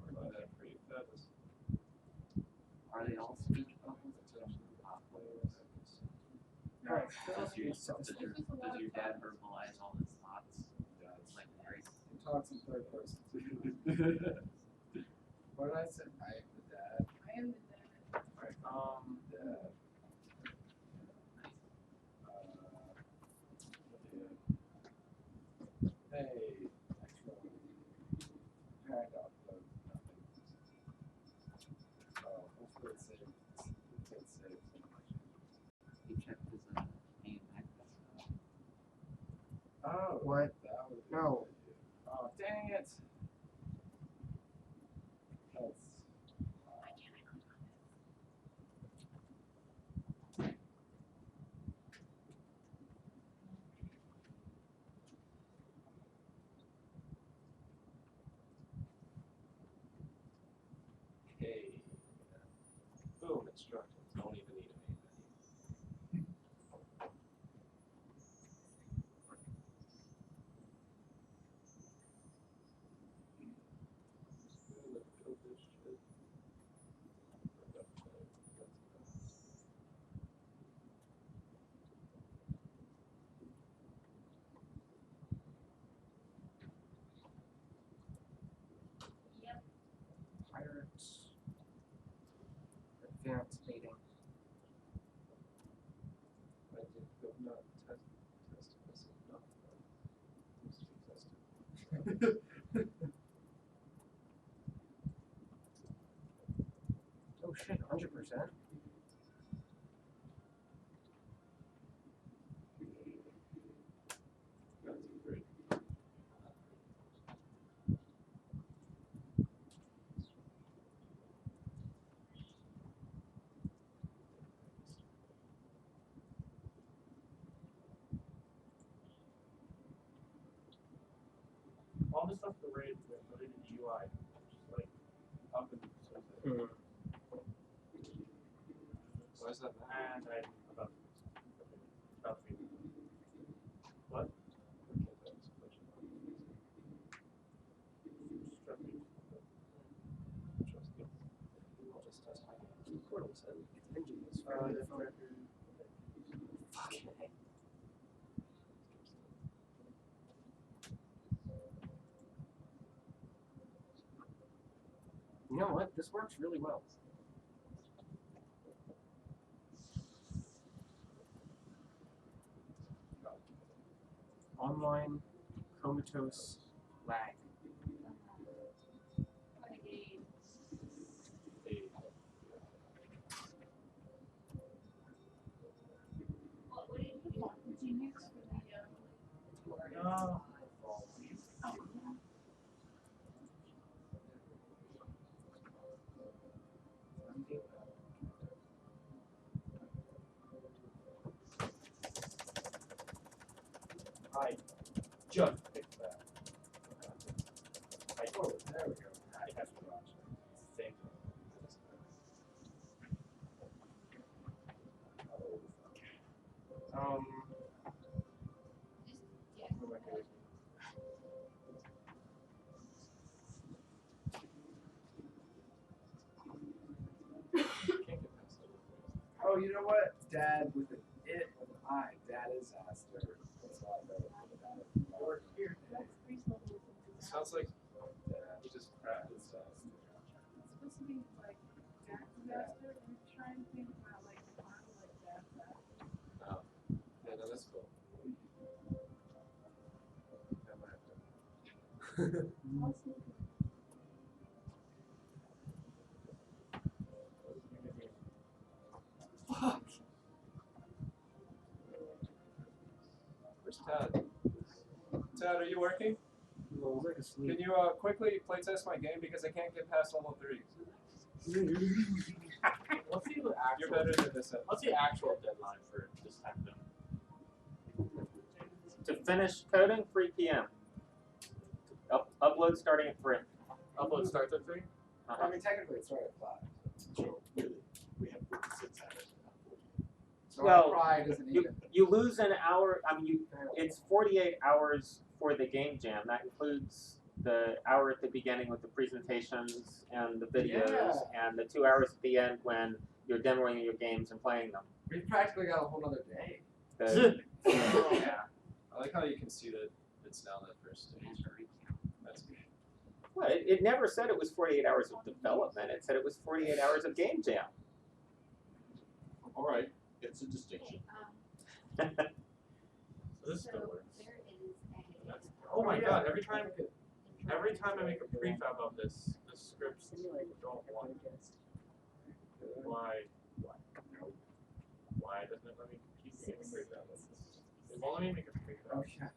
That was.
Are they all speech bubbles?
Alright,
Does your dad verbalize all his thoughts? It's like very.
he talks in third person. What did I say? I am the dad.
I am the dad.
Right. Dad. Hey, actually, drag upload nothing. Oh, hopefully it saves. It saves.
He checked his name access.
Oh,
What?
that was
No.
Oh, dang it. That's.
Okay. Boom, instructions. Don't even need a main menu.
Yep.
Pirates. Advanced meeting.
Not test tested.
Oh shit, 100%.
That's great.
All this stuff related to the UI, just like up and
Why is that
and I'm about to be. What?
I'll just test my portal set.
Engine is fairly different. You know what? This works really well. Online comatose lag.
What a game. What did you use for the
No. I just fixed that.
Oh, there we go.
I have to watch it. Same thing.
Oh, you know what? Dad with an it with an I. Dad is Aster. That's why I wrote it with that. Or here.
Sounds like he just cracked his
It's supposed to be like Dad's master. I'm trying to think about like Dad's master.
Oh. Yeah, no, that's cool. That might have
Tad, are you working?
Well, I was like asleep.
Can you quickly play test my game because I can't get past level 3.
What's the
You're
actual?
better than this.
What's the actual deadline for this time zone?
To finish coding, 3 p.m. Upload starting at 3.
Upload starts at 3.
I mean, technically, it started at 5.
So really, we have 56 hours.
So
Well,
our pride isn't
You,
even.
you lose an hour. I mean, it's 48 hours for the game jam. That includes the hour at the beginning with the presentations and the videos, and the 2 hours at the end when you're demoing your games and playing them.
We've practically got a whole other day.
Yeah. I like how you can see that it's now that first stage. That's good.
Well, it never said it was 48 hours of development. It said it was 48 hours of game jam.
All right, it's a distinction.
So this still works. Oh my god! Every time I make a prefab of this, the scripts don't want. Why? Why doesn't it let me keep making prefab? It won't let me make a prefab.
Oh, yeah.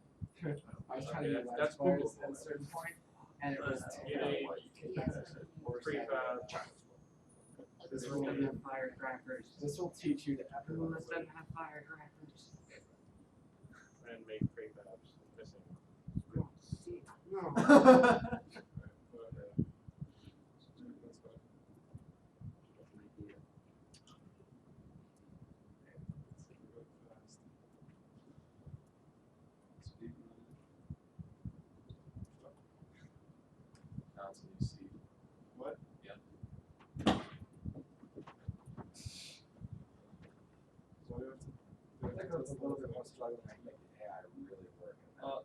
I was trying to
Okay,
get
that's
light bars
Google.
at a certain point, and it was
Prefab.
This will have firecrackers. This will teach you to
Who let them have firecrackers?
And make prefabs. Missing.
No.
Now it's a new seed.
What?
Yeah.
So I think I was a little bit more struggling to make the AI really work.
No,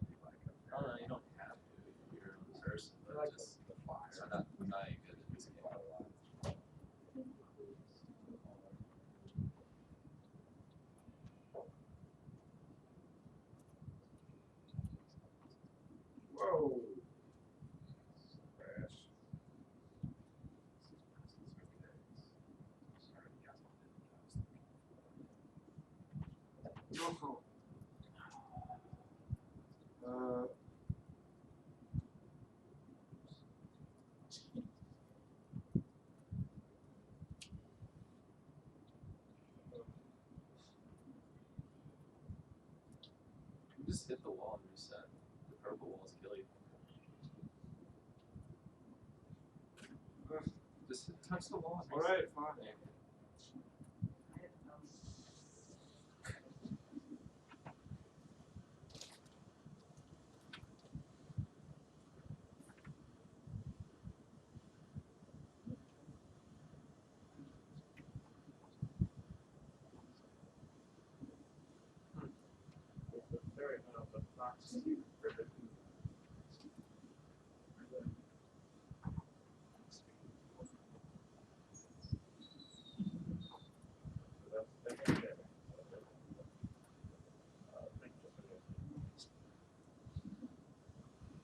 you don't have to. You're a person, but
like
just
the fire.
I'm not denying it. It's
Whoa. Crash. No.
You just hit the wall and reset. The purple walls kill you. Just touch the wall and reset.
Alright, fine.
Very but not ribbon.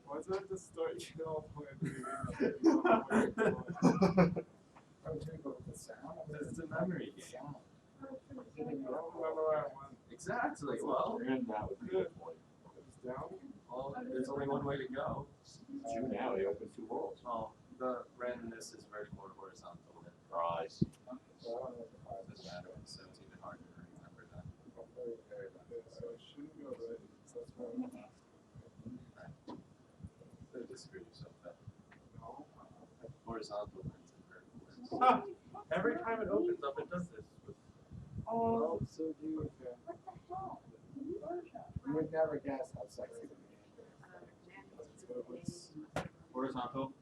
Why does it have to start you off with
The sound.
Because it's a memory game.
I don't remember where I went.
Exactly. Well,
And that would be the point.
It's down?
well, there's only one way to go.
June now, they open 2 worlds.
Oh, the randomness is vertical or horizontal.
Rise.
Doesn't matter, so it's even harder to remember that.
So it shouldn't go right. So that's why I'm
Don't disagree with yourself then.
no.
Horizontal wins and vertical wins.
Every time it opens up, it does this.
Oh, so you would never guess how sexy the game is.
Horizontal.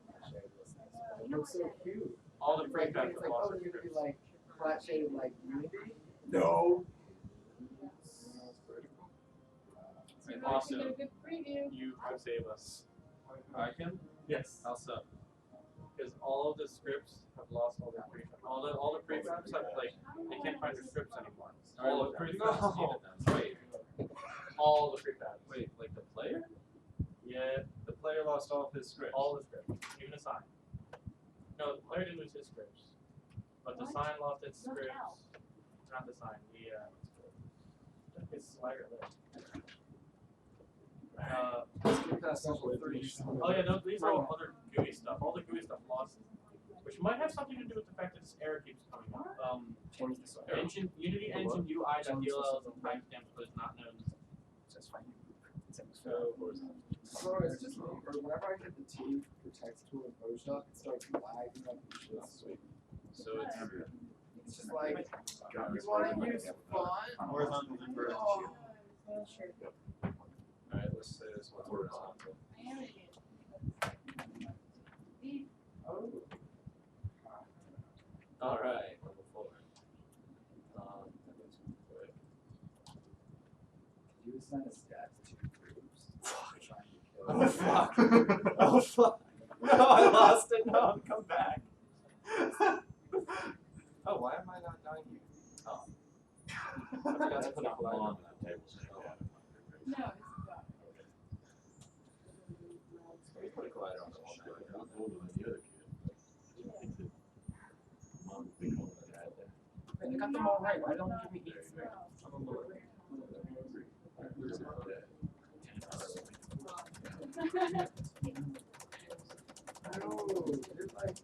It looks so cute.
All the
Like,
prefabs
it's
are
like,
lost.
oh, you're gonna be like flat shaded like Unity?
No.
And
Nice to
also,
get a good preview.
you could save us.
I can?
Yes.
How so?
Because all of the scripts have lost all their prefabs. All the prefabs have like they can't find their scripts anymore. All of the prefabs needed them. Wait. All the prefabs.
Wait, like the player?
Yeah.
The player lost all of his scripts.
All the scripts, even the sign. No, the player didn't lose his scripts, but the sign lost its scripts. Not the sign. The his slider list.
Let's get past level 30.
Oh yeah, no, these are all other GUI stuff. All the GUI stuff lost, which might have something to do with the fact that this error keeps coming up. Engine, Unity Engine UI.dll and timestamps was not known.
So it's just whenever I hit the T for text tool in Photoshop, it starts lagging up and shit.
So
It's just like, you want to use font?
Horizontal inversion.
Well, sure.
Alright, let's say this one's horizontal. Alright, level 4.
You assign a stat to 2 groups.
Oh fuck! Oh fuck! No, I lost it. No, come back.
Oh, why am I not dying here? Oh. I forgot to put a line on that table.
No, it's not.
We put a glider on the wall now. I'm older than the other kid. Mom, big hole in the head there.
I got them all right. Why don't you give me 8? I'm a little. No, it's like.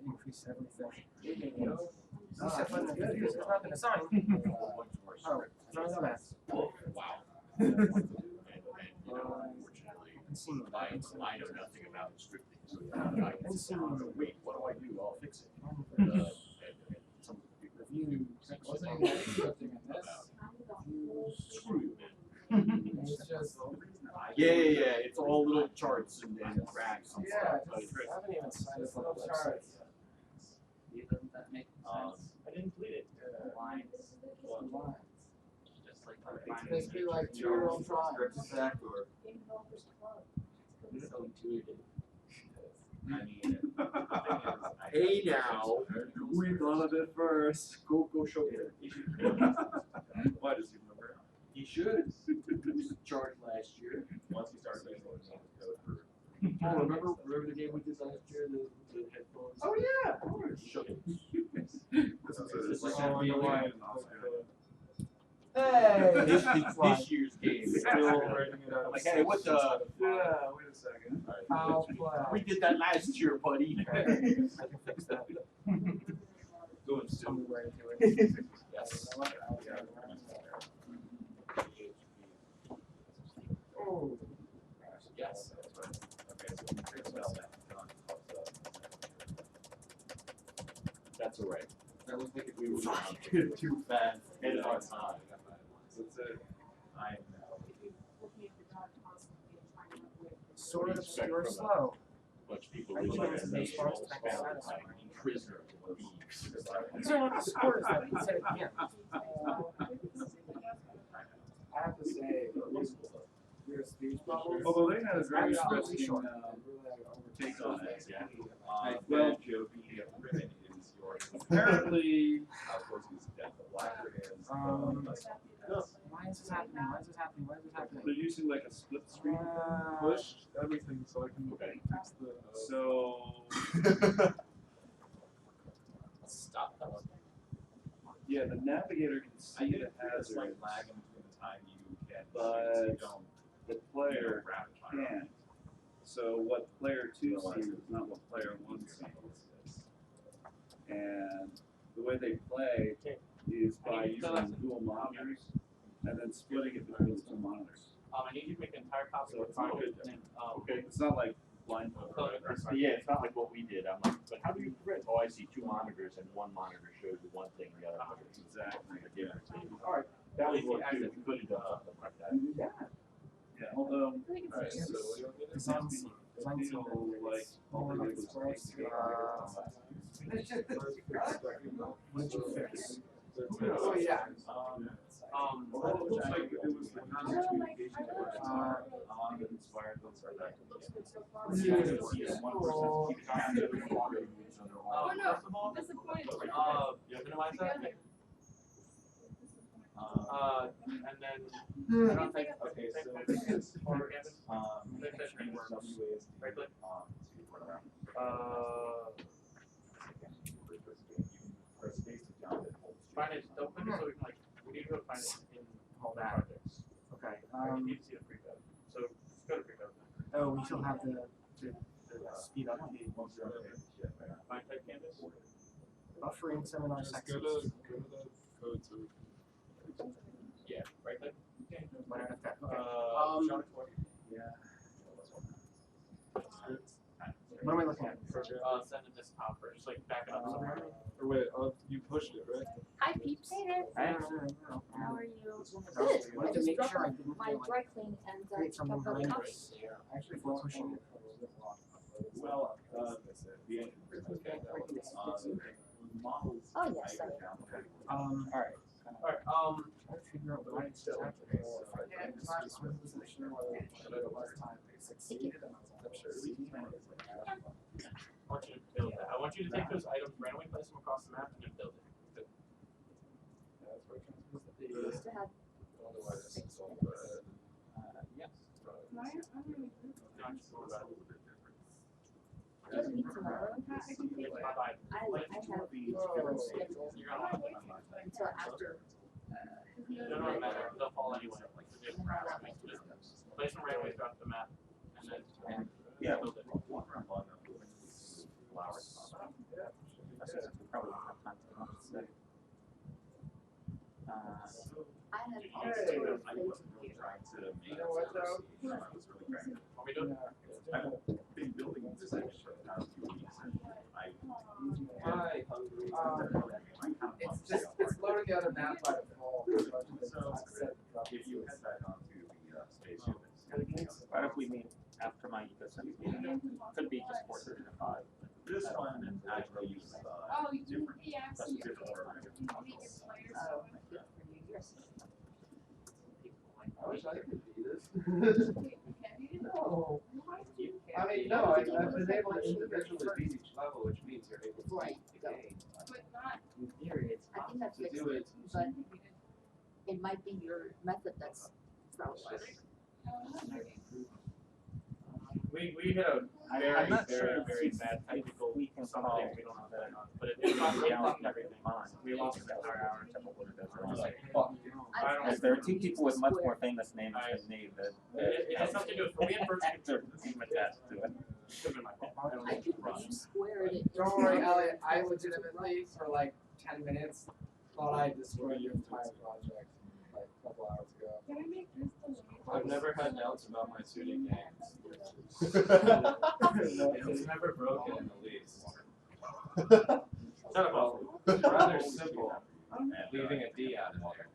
Increase everything. You said button confused. There's nothing to sign. Oh, it's not a mess.
Wow. And you know, unfortunately, I know nothing about scripting, so I can say, wait, what do I do? I'll fix it. And some
Review. Wasn't even scripting in this.
screw you,
It's just.
Yeah. It's all little charts and graphs and
Yeah,
stuff.
I haven't even signed up for the
Doesn't
charts.
that make sense?
I didn't delete it.
Lines,
Lines.
just like
It's basically like your own drawing.
Back or.
so intuitive.
I mean,
Hey now, we thought of it first. Go show it.
Why does he remember?
he should. He was charged last year.
Once he starts using the code for.
Oh, remember the game we did last year, the headphones?
Oh yeah, of course.
Shook it.
This is
gonna be like-
Hey.
This year's game.
Still writing it out.
Like, hey, what the?
Yeah, wait a second.
I'll play.
We did that last year, buddy.
I can fix that.
Doing
Tell
soon.
me where to do it.
Yes.
Oh.
Yes.
Okay, so we fix that.
That's all right. I was thinking we were too fast ahead of our time.
That's it. I know.
Sort of obscure slow.
Bunch of people
I
really
think
like
it's
that.
a response to
Found
satisfying.
like prisoner of thieves.
These are not the scores that he said at the end.
I have to say, your speech bubbles.
Although they had a very
Absolutely
interesting
short.
take on it.
Yeah.
Well,
Joby ribbon is yours.
apparently,
Of course, he's dead. The blacker is.
Why is this happening? Why is this happening? Why is this happening?
they're using like a split screen push everything so I can fix the. So
Stop that one.
yeah, the navigator can see the
It's like
hazard,
lagging between the time you can.
but
don't.
the player can't. So what player 2 sees is not what player 1 sees. And the way they play is by using dual monitors and then splitting it between the 2 monitors.
I need you to make an entire copy
So
of
it's
the
not
project
good.
and
Okay.
It's not like blind.
Yeah, it's not like what we did. I'm like, but how do you print? Oh, I see 2 monitors and one monitor shows you one thing, the other monitor.
Exactly.
Yeah. All right. That was what we could have done something like that.
Yeah, although,
Alright, so what do you want me to do?
Design scene. Design scene.
like,
All of it's
supposed
gross. What did you fix?
Oh yeah.
Well, it looks like it was the communication that was on that inspired those are that.
Oh no, first of all, minimize that. And then, I don't think,
Okay, so
think-
this is
think-
for,
think that framework. Right click.
Press space to jump, it holds
Find it. Don't find it so we can like. We need to go find it in all the
That.
projects.
Okay.
We need to see the prefab. So let's go to prefab.
Oh, we still have the speed up the
Find type canvas.
buffering seminar sections.
Go to the code to.
Yeah. Right click.
What are that? Okay.
Show it for.
Yeah.
What am I looking at?
Send it this top or just like back it up somewhere.
Or wait, you pushed it, right?
Hi peeps. Hey there.
No.
How are you?
Good.
Good.
Wanted
I
to
just
make
dropped
sure I
off
didn't
my
feel like
dry clean and
create something
couple of
behind
cups.
us. Actually, for pushing it.
Well, the models.
Oh yes, I
All right.
Alright,
Trying to figure out why it's happening.
And I wasn't sure whether it was time they succeeded, and I was like, I'm sure we can.
I want you to build that. I want you to take those items, randomly place them across the map, and then build it.
used to have
Otherwise,
6
it's all
minutes.
Yes.
No, I just
Just
meet tomorrow.
bye-bye.
I have films scheduled until after.
No, no, matter. They'll fall anyway. Just place them randomly throughout the map, and then build it.
I have also
You know what though?
Want me to do it?
I've been building this actually for the past few weeks and
Hi. It's loading the other map by default.
if you head back onto the spaceship,
What if we meet after my ecosystem meeting? Could be just 4:30 to 5.
this one actually uses
Oh,
different,
yeah, I
that's
see
a different program.
Oh, good for you. You're
I wish I could do this.
No.
I mean, no, I've been able to individually beat each level, which means you're able to
Right,
beat the
go.
game.
But not.
In theory, it's
I think that
possible to
fixed
do
it,
it.
but it might be your method that's problematic.
We hit a very,
I'm not
very,
sure
very
if
bad technical
we can
something
call
we don't know that on, but it fucked everything. We lost an entire hour.
Because there are two people with much more famous names than me that.
It has something to do with, we had virtual
Their name attached to it.
Should've been my fault.
I think you squared it.
Don't worry, Elliot, I legitimately, for like 10 minutes, thought I destroyed your entire project, like a couple hours ago.
Can I make this delete?
I've never had doubts about my shooting games.
It's
never broken in the least.
Shut up, Paul.
It's rather simple, leaving a D out of there.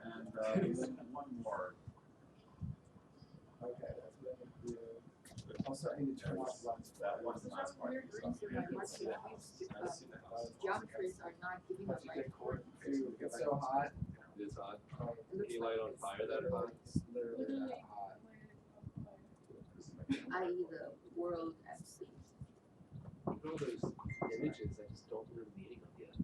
And one more.
Okay, that's what I need to do. Also, I need to turn off lights.
That was the last part.
Geometries are not giving us like.
Dude, it's so hot.
It is hot.
It looks
Can you
like
light on
it's
fire that hot?
It's literally that hot.
i.e. the world MC.
There's images, I just don't remember the meaning of yet.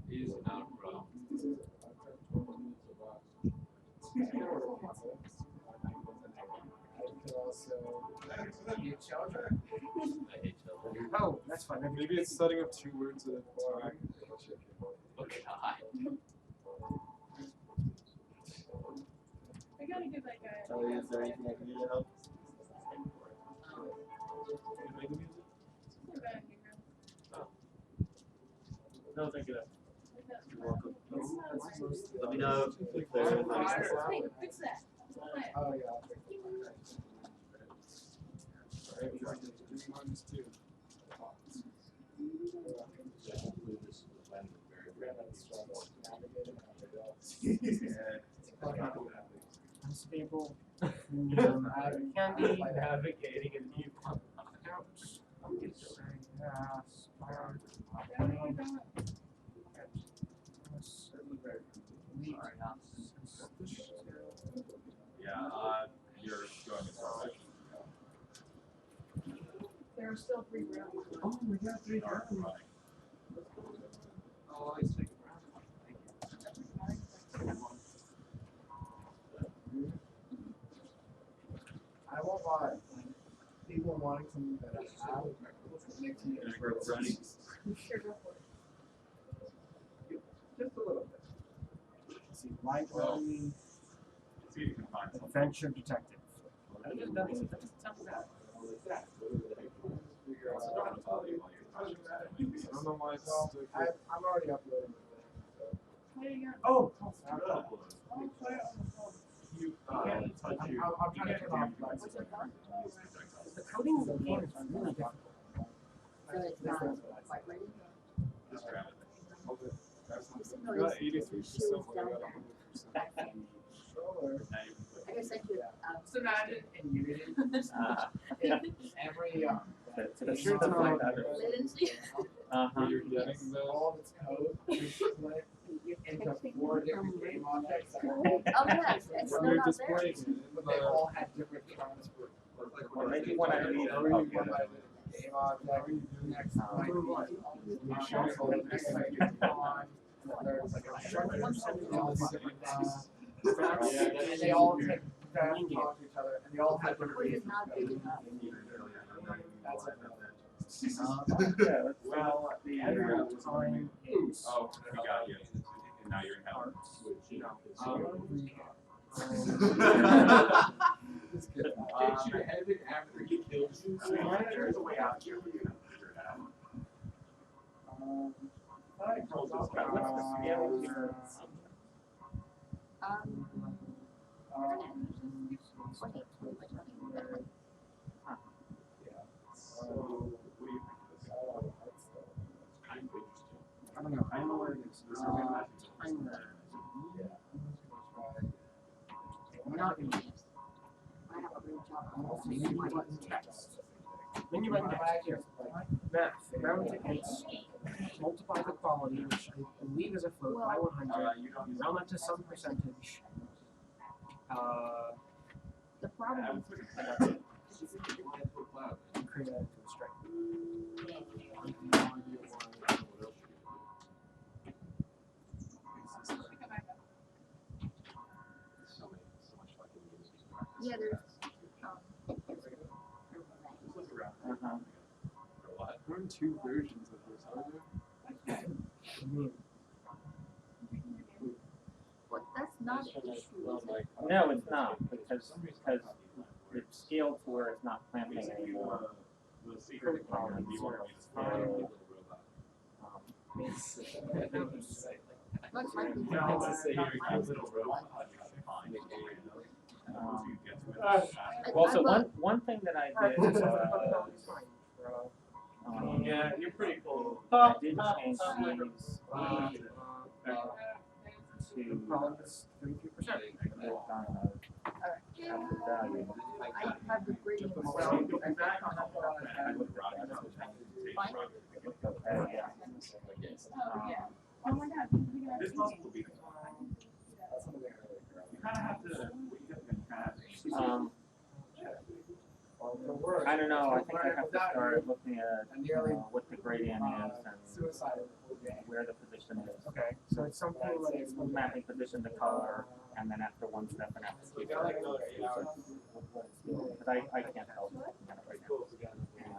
He's not wrong.
I could also be a children.
I hate children.
Oh, that's fine.
Maybe it's setting up 2 words at a time.
Oh God.
I gotta get that guy.
Elliot, is there anything I can do to help?
No, thank you.
You're welcome. Let me know if there's anything.
Wait, fix that.
Oh, yeah. I'll fix it.
Unstable. Candy.
Navigating a new
Yeah, you're going to start.
There are still 3 rounds.
Oh, we got 3 rounds.
Oh, he's taking
wanting something that I have, makes me
Sure, go for it.
just a little bit. Let's see, library,
See if you can find something.
Adventure detective.
that doesn't sound bad.
I don't know why it's
Well,
still
I'm already uploading.
Play again.
Oh,
Oh, play it on the phone.
I'm trying to turn off lights.
What's it called?
The coding of the game is really difficult.
So it's not quite ready.
Just grab it.
I got 83%, but I got 100%.
I guess I should,
So now I did.
In Unity, every
To stuff like that.
latency.
You're getting the
all of its code is split into 4 different game objects.
Oh, yeah, it's still
when you're
not there.
displaying it,
But they all had different terms for.
Or maybe when I read
Or you one by the game object, next might be shuffle, next might be pawn, and then there's like a shuffle, and all these different and they all take that and talk to each other, and they all have different
We're
reasons.
not big enough.
That's it.
Well, the time is.
Oh, we got you. And now you're in hell.
Get you headed after he kills you.
There's a way out here. We're gonna figure it out.
What's the scale here?
So, what do you think of this? Kind of interesting.
I don't know. I don't know where it is.
I'm not gonna use. I have a great job.
Menu button text. Menu button text here. Math. Round to eights. Multiply the quality, which I believe is a float by 100.
You don't
Round that to some percentage.
The problem is.
And create that into a string.
Yeah, there's,
There are 2 versions of this, are there?
well, that's not an issue, is it?
No, it's not, because it's scaled to where it's not clamping anymore.
The secret power be more
Much like the
Well, so one thing that I did,
Yeah, you're pretty cool.
I did change these to
Problems 33%.
value.
I have the grading.
Oh, yeah. Oh my God. We got
This
it.
must be. You kind of have to.
I don't know. I think I have to start looking at what the gradient is and
Suicide in the whole game.
where the position is.
Okay, so it's something like
It's mapping position to color, and then after one step, and after two
We got like
steps.
another 8 hours.
But I can't tell you kind of right now.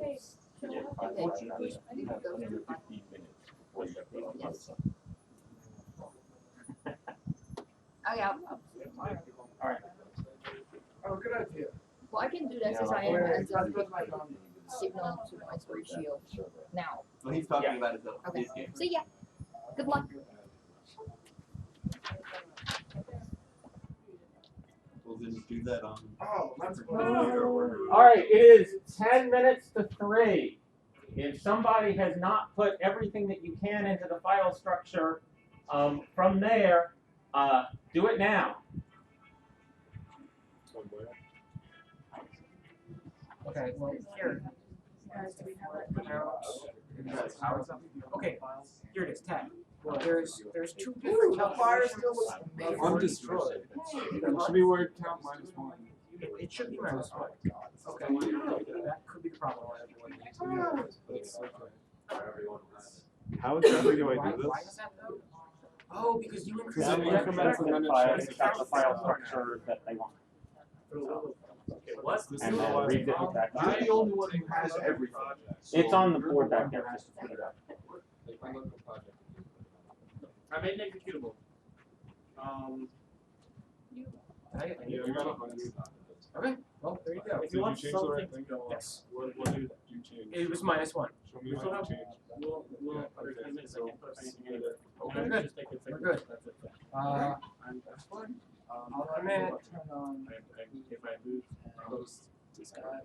Hey,
It's,
okay.
unfortunately,
I need to go
under
to
15 minutes before you get to
Yes. Oh, yeah.
All right.
Oh, good idea.
Well, I can do that since I am as a signal to noise ratio now.
Well, he's talking
Yeah.
about his,
Okay.
his game.
See ya. Good luck.
We'll just do that on.
Oh, that's
All right, it is 10 minutes to 3. If somebody has not put everything that you can into the file structure from there, do it now.
okay, well here.
Guys, do we have that?
Okay, here it is, tab. Well, there's 2 different calculations.
Undestroyed. It should be word count -1.
It should be -1. Okay, that could be the problem.
How exactly do I
Why
do
is
this?
that though? Oh, because you
Because
increase
it increments and then it checks.
It's got the file structure that they want.
Okay, what?
And then read it back.
You're the only one who has everything.
It's on the board back there. Just put it up.
Like my local project.
I made an executable.
Yeah, we got 100.
Okay, well, there you go.
If you want
change the
something
right
to
thing?
go on,
Yes.
what do you
You changed.
It was -1.
Show me what you changed.
We'll under 10 minutes, I can put anything in there.
Okay,
And
good.
just take a second.
We're good.
That's it.
That's fine. I'll commit.
Turn on.
If I move,
Close this guy.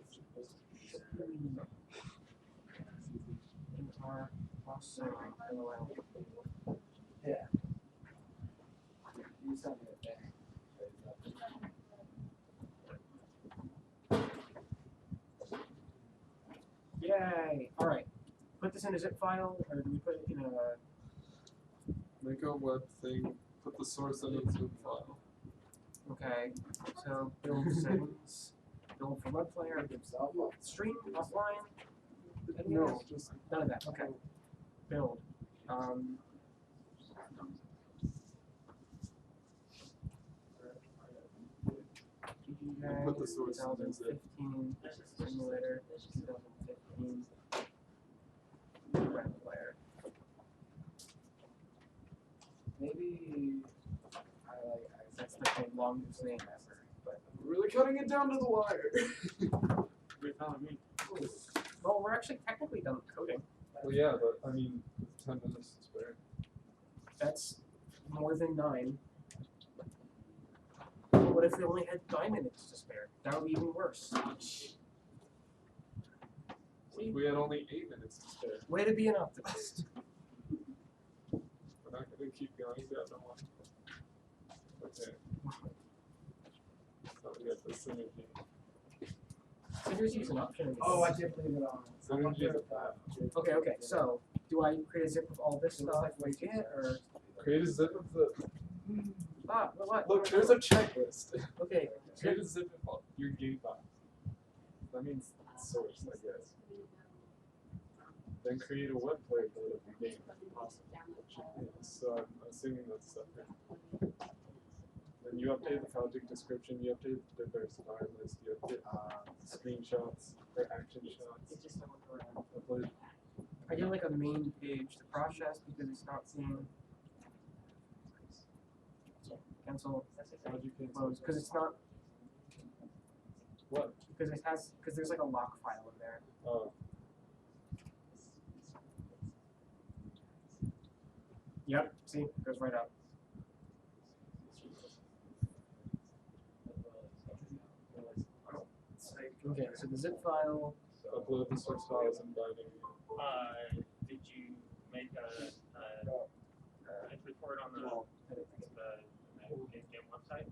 Yeah. You sent me a thing.
Yay! All right. Put this in a zip file, or do we put it in a?
Make a web thing. Put the source in a zip file.
Okay. So build settings. Build for web player.
Himself.
Stream offline.
No, just
None of that. Okay. Build.
put the source in zip.
2015 simulator. 2015 web player.
Maybe
That's the longest name ever. But
we're really cutting it down to the wire.
you're telling me.
well, we're actually technically done with coding.
Well, yeah, but I mean, 10 minutes to spare.
That's more than 9. But what if we only had 9 minutes to spare? That would be even worse.
We had only 8 minutes to spare.
Way to be an optimist.
We're not going to keep going down the one. Okay. So we got the synergy.
Synergy is an option. in this.
Oh, I did leave it on.
Synergy is a path.
Okay. So, do I create a zip of all this stuff like it, or
Create a zip of the.
what?
Look, there's a checklist.
Okay.
Create a zip of your game file. That means source, I guess. Then create a web player build of your game. So I'm assuming that's separate. Then you update the project description, you update the diversifier list, you update screenshots, or action shots. Upload.
I did like a main page to process because it's not seeing. Cancel.
How'd you cancel?
Close because it's not.
What?
Because there's like a lock file in there.
Oh.
Yep. See, it goes right up. Okay, so the zip file.
Upload the source files and binding.
Did you make a report on the Game Jam website?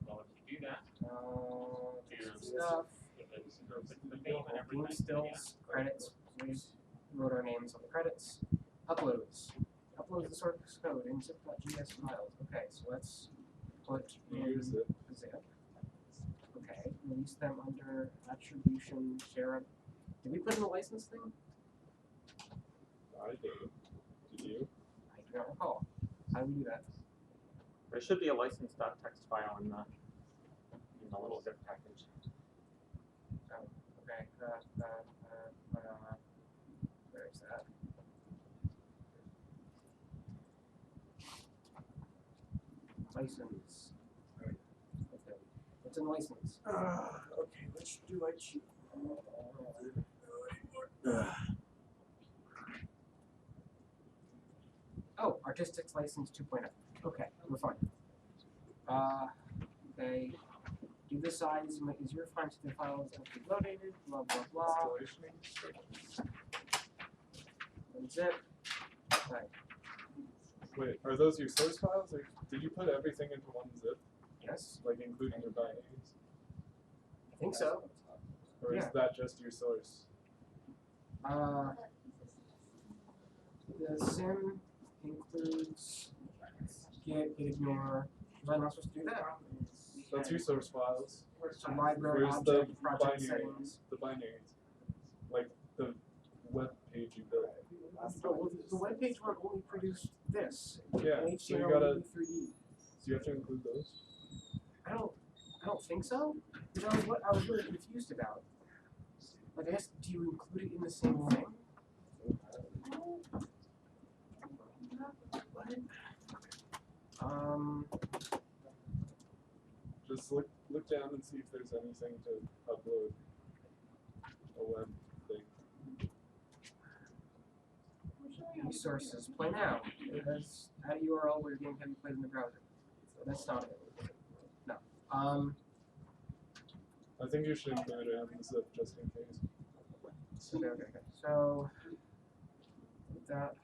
Well, if you do that,
Stuff.
the name and everything.
Game stills, credits. We wrote our names on the credits. Uploads. Uploads the source code in zip.js files. Okay, so let's put in the zip. Okay, release them under attribution share. Did we put in the license thing?
I did. Did you?
I do not recall. How do we do that?
There should be a license.txt file in the little zip package.
Oh, okay. Where's that? License. Okay. What's in license?
Okay, which do I choose?
Oh, artistics license 2.0. Okay, we're fine. Okay. Do the size is your fine to the files actually loaded, blah blah blah. And zip. Right.
Wait, are those your source files, or did you put everything into one zip?
Yes.
Like including your binaries?
I think so.
Or is
Yeah.
that just your source?
The sim includes get, ignore. Was I not supposed to do that?
That's your source files.
So library
Where's
object
the
project
binary?
settings.
The binaries. Like the web page you built.
Oh, well, the web page one only produced this.
Yeah,
An
so you
HTML
gotta,
3D.
so you have to include those?
I don't. I don't think so. Because that was what I was really confused about. Like, I guess, do you include it in the same thing? What?
Just look down and see if there's anything to upload a web thing.
Resources. Play now. It has add a URL where your game can be played in the browser. So that's not it. No.
I think you should include it in the zip just in case.
Okay. So with that.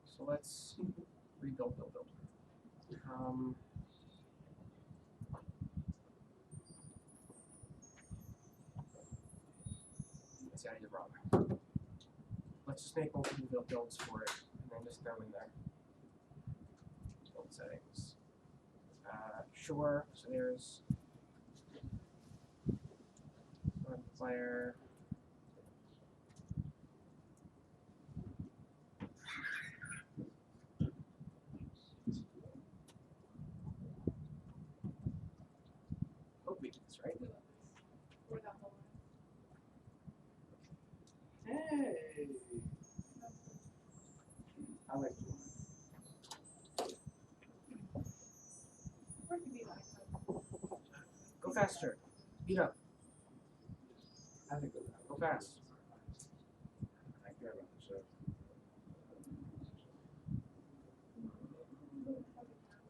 So let's rebuild, build. Let's see, I did wrong. Let's just make multiple builds for it, and then just throw in there. Build settings. Sure. So there's web player. Hope we do this right.
Hey! I like you.
Go faster. Speed up.
I think
Go fast.
I care about the show.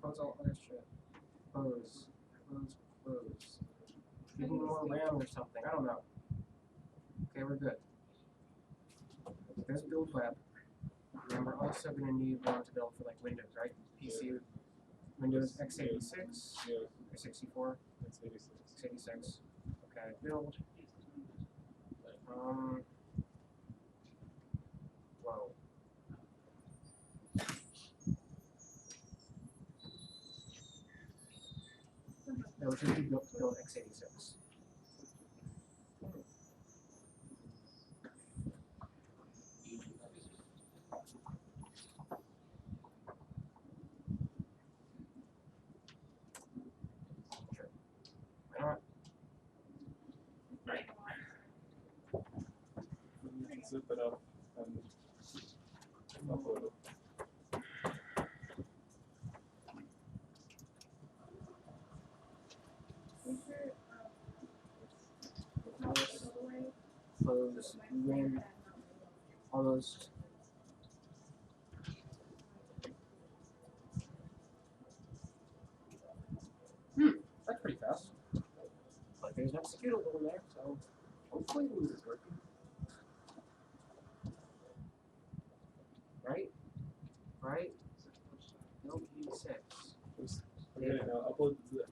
Close all other shit. Close. Give me more RAM or something. I don't know. Okay, we're good. There's build web. And we're also going to need one to build for like Windows, right? PC, Windows x86,
Yeah,
or 64,
it's 86.
x86. Okay, build. Whoa. No, it should be build x86.
Zip it up and upload it.
Close, win, almost. That's pretty fast. But there's an executable in there, so hopefully this is working. Right? Nope, 6.
Okay, now upload the zip.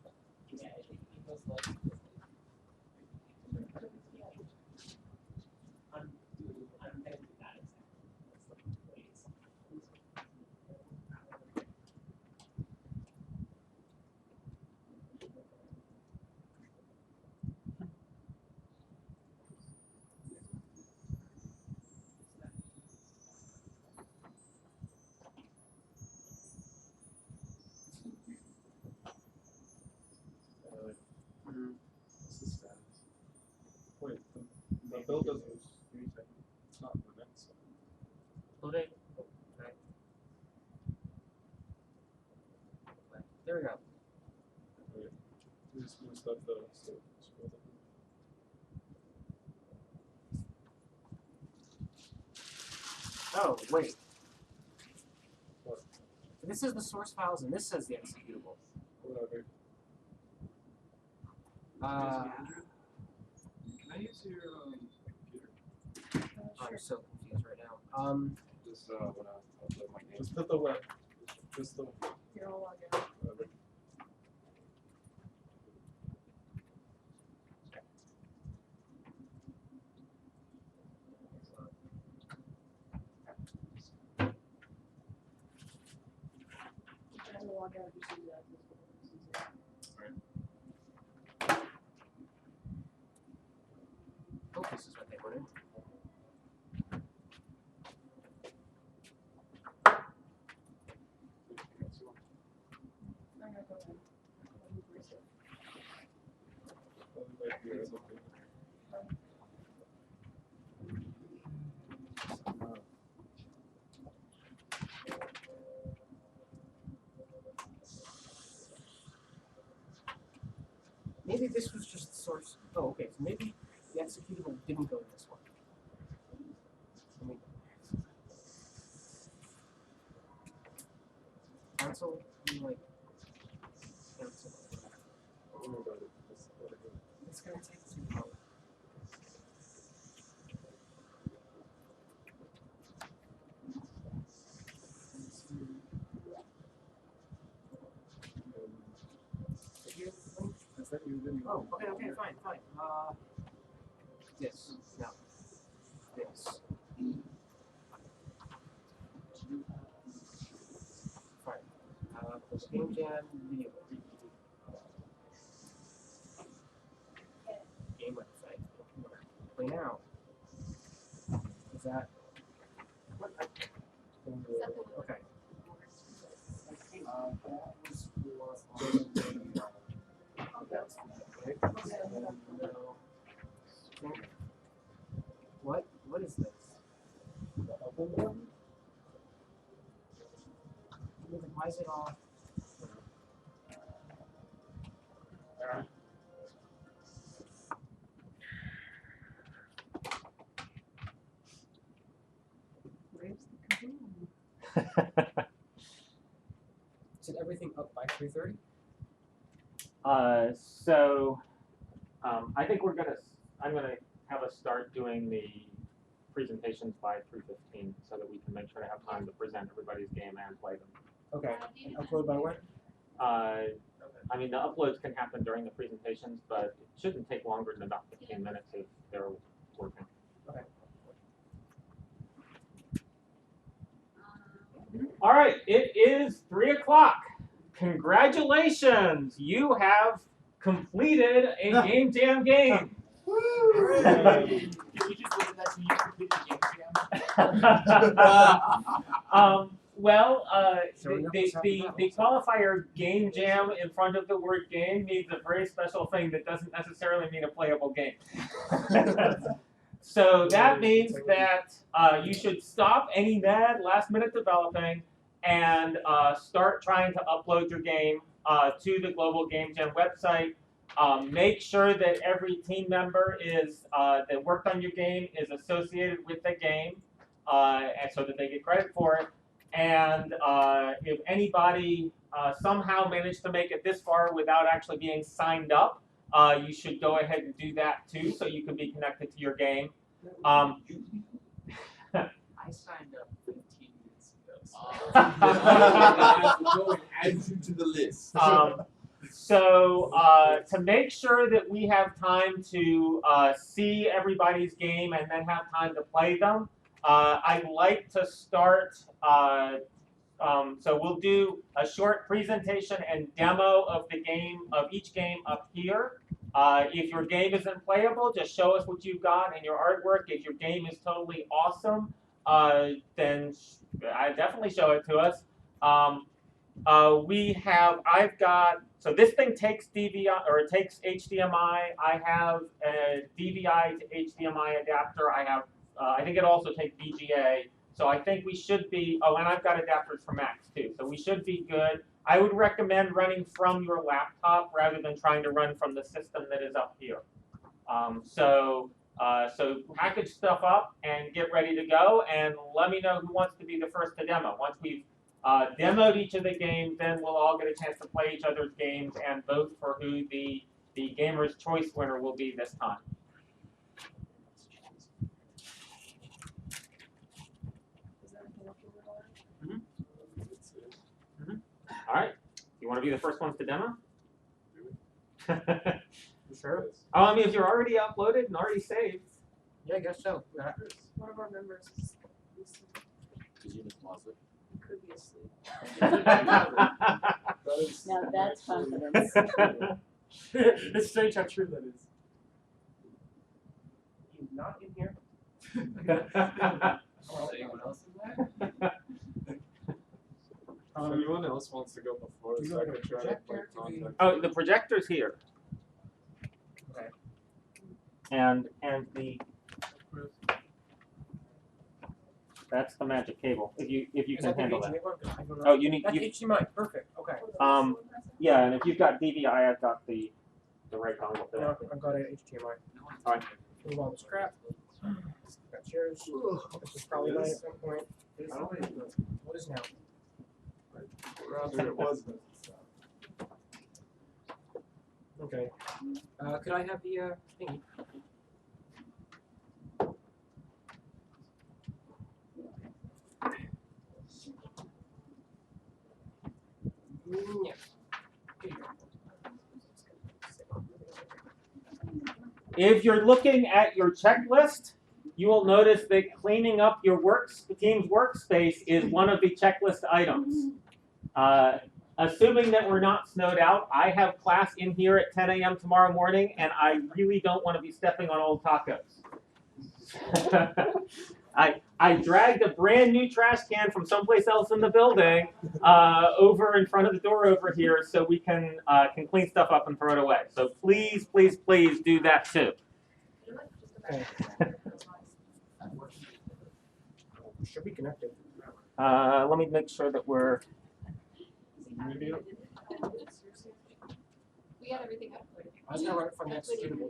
What's the status? Wait, the build doesn't do anything. It's not in the next one.
Loading. Okay. There we go.
Wait, we just messed up the scroll down.
Oh, wait.
What?
This is the source files and this says the executable.
Whatever.
Can I use your computer?
I'm so confused right now.
Just when I upload my name. Just put the web. Just the
Here, I'll log in.
whatever.
I will log out if you see that.
Oh, this is what they wanted.
I'm gonna go
Maybe this was just the source. Oh, okay. So maybe the executable didn't go to this one. Let me cancel. Like cancel. It's gonna take too long. Oh, okay, fine. This, no, this. Fine. Game Jam video. Game website. Play now. Is that? What? Okay. What is this? Why is it off? Is everything up by 3:30?
So I think I'm gonna have us start doing the presentations by 3:15 so that we can make sure to have time to present everybody's game and play them.
Okay. Upload by when?
I mean, the uploads can happen during the presentations, but it shouldn't take longer than about 15 minutes if they're working.
Okay.
All right, it is 3 o'clock. Congratulations, you have completed a Game Jam game.
Can we just look at that so you complete the Game Jam?
The qualifier Game Jam in front of the word game means a very special thing that doesn't necessarily mean a playable game. So that means that you should stop any mad last-minute developing and start trying to upload your game to the Global Game Jam website. Make sure that every team member that worked on your game is associated with the game, and so that they get credit for it. And if anybody somehow managed to make it this far without actually being signed up, you should go ahead and do that too, so you can be connected to your game.
I signed up 15 minutes ago.
Go and add you to the list.
So to make sure that we have time to see everybody's game and then have time to play them, I'd like to start, so we'll do a short presentation and demo of the game, of each game up here. If your game isn't playable, just show us what you've got in your artwork. If your game is totally awesome, then definitely show it to us. So this thing takes DVI, or it takes HDMI. I have a DVI to HDMI adapter. I think it also takes VGA. So I think we should be, and I've got adapters for Macs too. So we should be good. I would recommend running from your laptop rather than trying to run from the system that is up here. So package stuff up and get ready to go, and let me know who wants to be the first to demo. Once we've demoed each of the games, then we'll all get a chance to play each other's games and vote for who the Gamer's Choice winner will be this time. All right. You want to be the first ones to demo?
Sure.
Oh, I mean, if you're already uploaded and already saved.
Yeah, I guess so.
One of our members is
in the closet.
could be asleep.
Now that's confidence.
It's strange how true that is.
He's not in here.
Anyone else in there?
Anyone else wants to go before, so I can try to
Oh, the projector's here.
Okay.
and the that's the magic cable. If you
Is
can
that the
handle that.
HDMI one? 'Cause I don't know.
Oh, you need
That's
you.
HDMI. Perfect. Okay.
Yeah, and if you've got DVI, I've got the right dongle for
No,
that.
I've got a HDMI.
All right.
Move all this crap. Got chairs. This is probably mine at some point. What is now?
Rather it was.
Okay. Could I have the thingy? Yes.
If you're looking at your checklist, you will notice that cleaning up your team's workspace is one of the checklist items. Assuming that we're not snowed out, I have class in here at 10 a.m. tomorrow morning, and I really don't want to be stepping on old tacos. I dragged a brand new trash can from someplace else in the building over in front of the door over here so we can clean stuff up and throw it away. So please, please, please do that too.
Okay. Should be connected.
Let me make sure that we're.
We got everything uploaded.
I was gonna write from that student.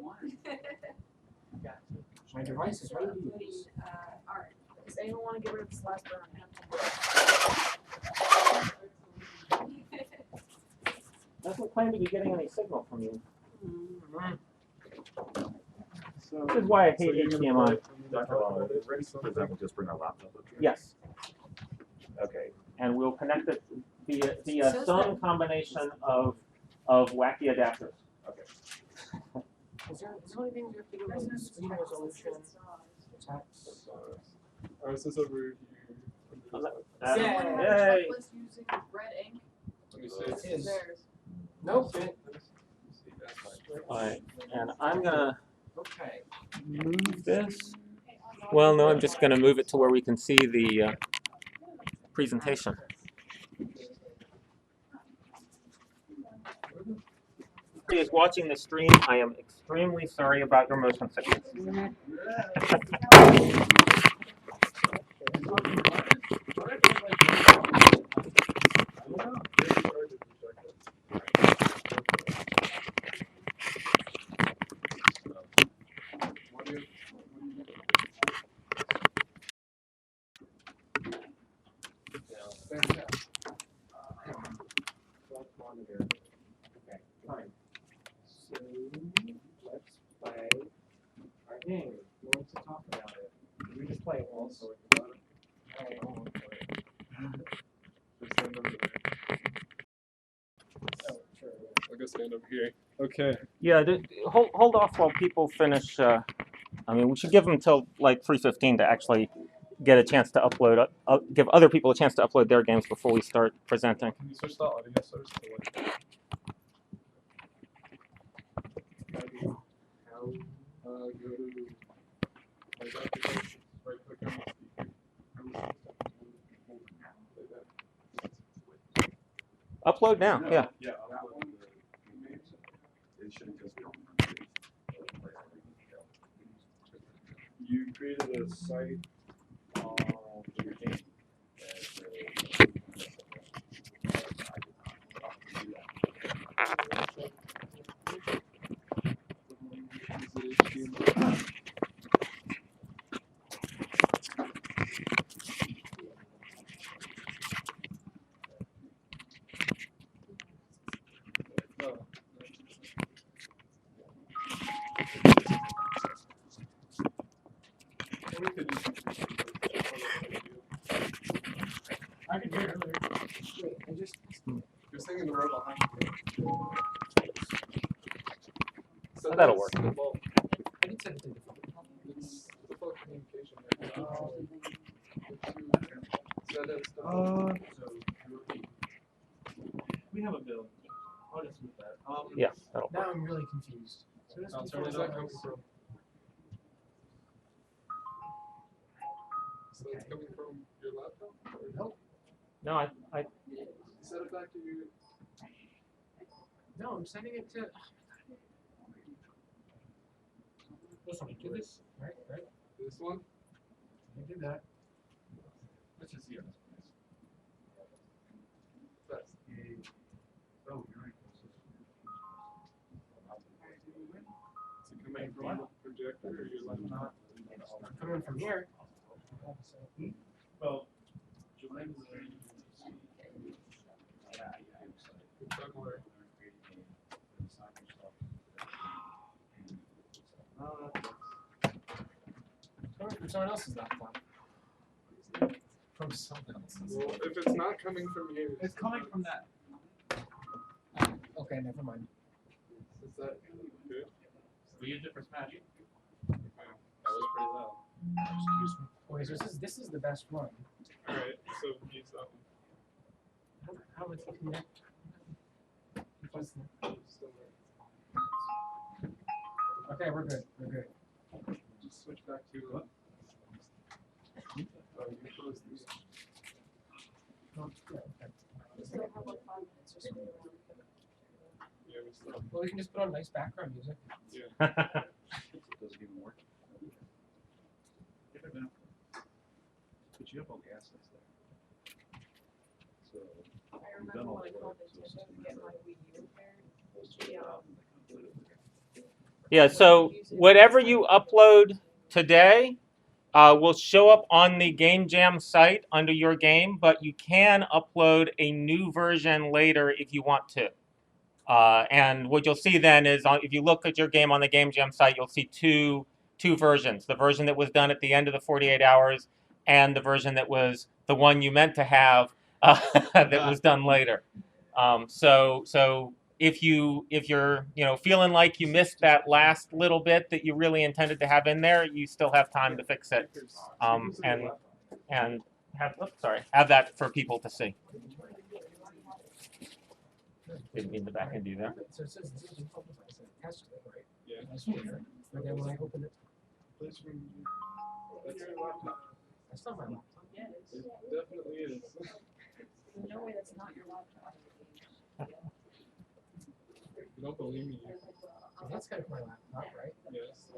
My device is ready to use.
Alright, does anyone want to get rid of this last burn?
Doesn't claim to be getting any signal from you.
So,
This is why I hate
you're gonna
HDMI.
play from the
Dr. Long,
uploaded
ready to present, we'll just bring our laptop up here?
Yes,
Okay.
and we'll connect it via some combination of wacky adapters.
Okay.
Is there anything you have to do with the screen resolution? Text?
is this over here?
Yay!
Was using red ink.
Let me
It
see.
is.
Theirs.
Nope.
All right, and I'm gonna
Okay.
move this. Well, no, I'm just gonna move it to where we can see the presentation. Who is watching the stream? I am extremely sorry about your motion sickness.
Okay, fine. So let's play our game. Who wants to talk about it? We just play all sorts about it. I won't play it. Oh, sure.
I'll go stand over here. Okay.
Yeah, hold off while people finish. I mean, we should give them until like 3:15 to actually get a chance to upload. Give other people a chance to upload their games before we start presenting.
Can you switch the audio source to like? Go to my applications, right click on the speaker.
Upload now, yeah.
Yeah.
It shouldn't just be on.
You created a site for your game.
I can hear earlier.
I just.
You're singing in the row behind you. So
That'll work.
Well,
I did set it to default.
it's default communication. So that's
We have a bill. I'll just move that.
Yeah, that'll
Now
work.
I'm really confused. So this
so where's that coming from? So it's coming from your laptop? Or
Nope.
No, I
set it back to your.
No, I'm sending it to. Listen, do this. Right.
This one?
You do that.
Let's just see. That's the. Oh, you're right. Is it coming from the projector or your laptop?
Coming from here.
Well, Julian is there. Don't worry.
Coming from someone else's laptop. From someone else's.
Well, if it's not coming from you,
It's coming from that.
Okay, never mind.
is that good?
We used it for Smash.
That was pretty loud.
Excuse me. Okay, so this is the best one.
Alright, so use that one.
How would it connect? Okay, we're good. We're good.
Just switch back to what? Oh, you closed these. Yeah, we still.
Well, we can just put on nice background music.
Yeah.
Does it even work? Give it now. But you have all the assets there. So, you've done all the work.
Yeah, so whatever you upload today will show up on the Game Jam site under your game, but you can upload a new version later if you want to. And what you'll see then is if you look at your game on the Game Jam site, you'll see two versions. The version that was done at the end of the 48 hours and the version that was the one you meant to have that was done later. So if you're feeling like you missed that last little bit that you really intended to have in there, you still have time to fix it, and have that for people to see. Didn't mean to back and do that.
So it says test it, right?
Yeah.
But then when I open it,
That's your laptop.
that's not my laptop.
It definitely is.
There's no way that's not your laptop.
You don't believe me?
So that's kind of my laptop, right?
Yes.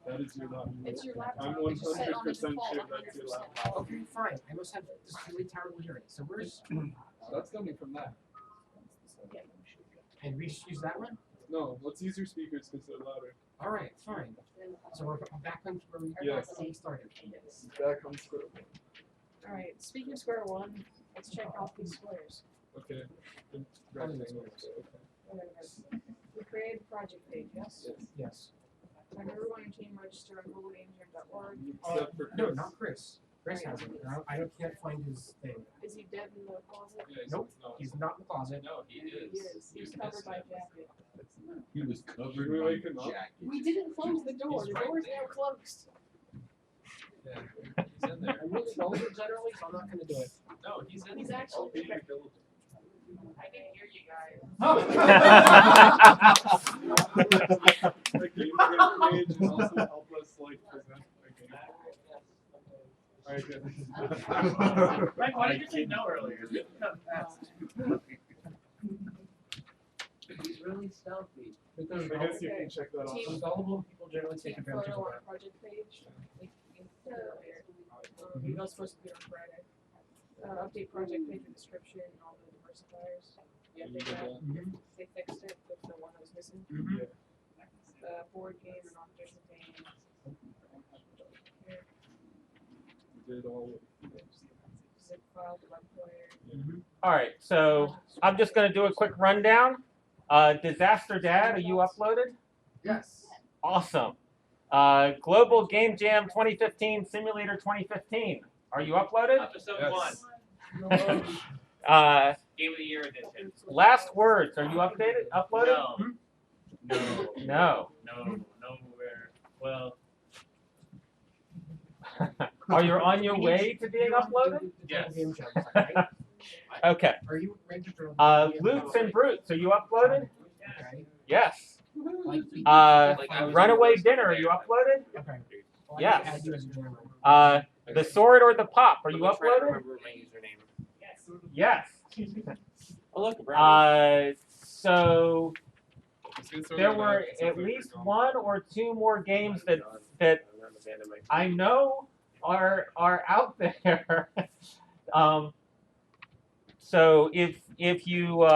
That is your laptop.
It's your laptop.
I'm
It's just set on
100% sure
default,
that's your
100%.
laptop.
Okay, fine. I must have this really terrible hearing. So where's
That's coming from that.
and we just use that one?
No, let's use your speakers because they're louder.
All right, fine. So we're back on where we
Yes.
started.
That comes through.
Alright, speaking of square one, let's check off these squares.
Okay.
We created a project page, yes?
Yes.
Have everyone on your team register on globalgamejam.org.
Except for
No,
Chris.
not Chris. Chris hasn't. I can't find his thing.
Is he dead in the closet?
Yeah,
Nope, he's not in the closet.
No, he
He is. He's covered by jacket.
He was
Should
covered
we
by
wake him up?
jacket.
We didn't close the door.
He's
The
right
door's
there.
now closed.
Yeah, he's in there.
I'm really older generally, so I'm not going to do it.
No, he's in
He's
there.
actually.
He can build it.
I didn't hear you guys.
The game jam page and also help us like present the game. Alright, good.
Mike, why did you say no earlier?
He's really stealthy.
Because
I guess you can check that off.
Team-
gullible people generally take
Team
advantage
photo
of
on
that.
project page. That was supposed to be on Friday. Update project page and description and all the diversifiers. Yeah, they fixed it with the one that was missing. Board game and non-traditional game.
Did all
Zip file, the web player.
All right, so I'm just going to do a quick rundown. Disaster Dad, are you uploaded?
Yes.
Awesome. Global Game Jam 2015, Simulator 2015. Are you uploaded?
Episode
Yes.
1. Game of the Year edition.
Last words. Are you uploaded?
No.
No.
Nowhere. Well,
Are you on your way to being uploaded?
yes.
Game Jam site, right?
Okay.
Are you registered on the
Loots and Brutes. Are you uploaded?
Okay.
Yes.
Like,
Runaway Dinner. Are you uploaded?
okay. Well, I
Yes.
can add you as a joiner.
The Sword or the Pop. Are you
Let me try to
uploaded?
remember my username.
Yes.
Oh, look, Brownie.
So there were at least one or two more games that I know are out there. So if you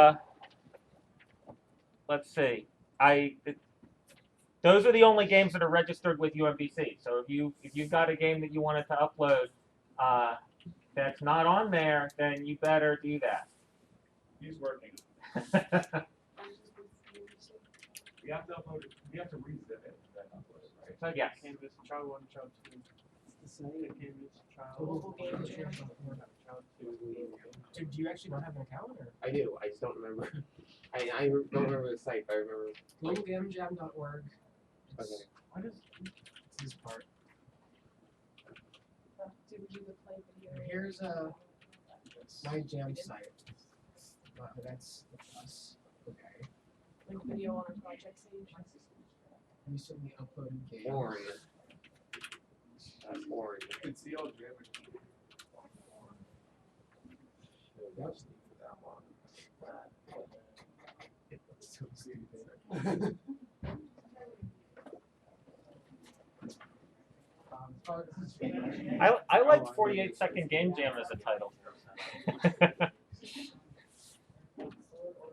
let's see, those are the only games that are registered with UMBC. So if you've got a game that you wanted to upload that's not on there, then you better do that.
He's working. We have to upload it. We have to rezip it. Then upload it, right?
So yes.
Canvas, child 1, child 2.
It's the same.
Canvas, child
Global Game Jam.
child 2.
Do you actually not have an account? Or?
I do. I just don't remember. I don't remember the site, but I remember.
GlobalGameJam.org.
Okay.
What is this part? Here's my jam site. That's us. Okay.
Link video on our project page.
Recently uploaded games.
Born. Born.
You can see all damage.
Yep. So stupid.
I like 48-second Game Jam as a title.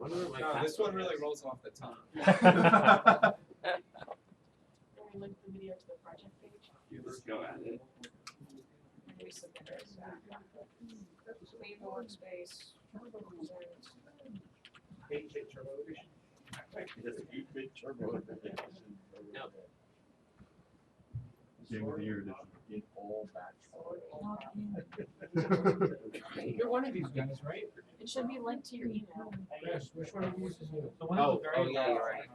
No, this one really rolls off the tongue.
Link the video to the project page.
You just go at it.
We submit it. Leave the workspace.
No. Game of the year edition in all batch.
You're one of these guys, right?
It should be linked to your email.
Yes. Which one of these is you?
Oh, yeah, you're right.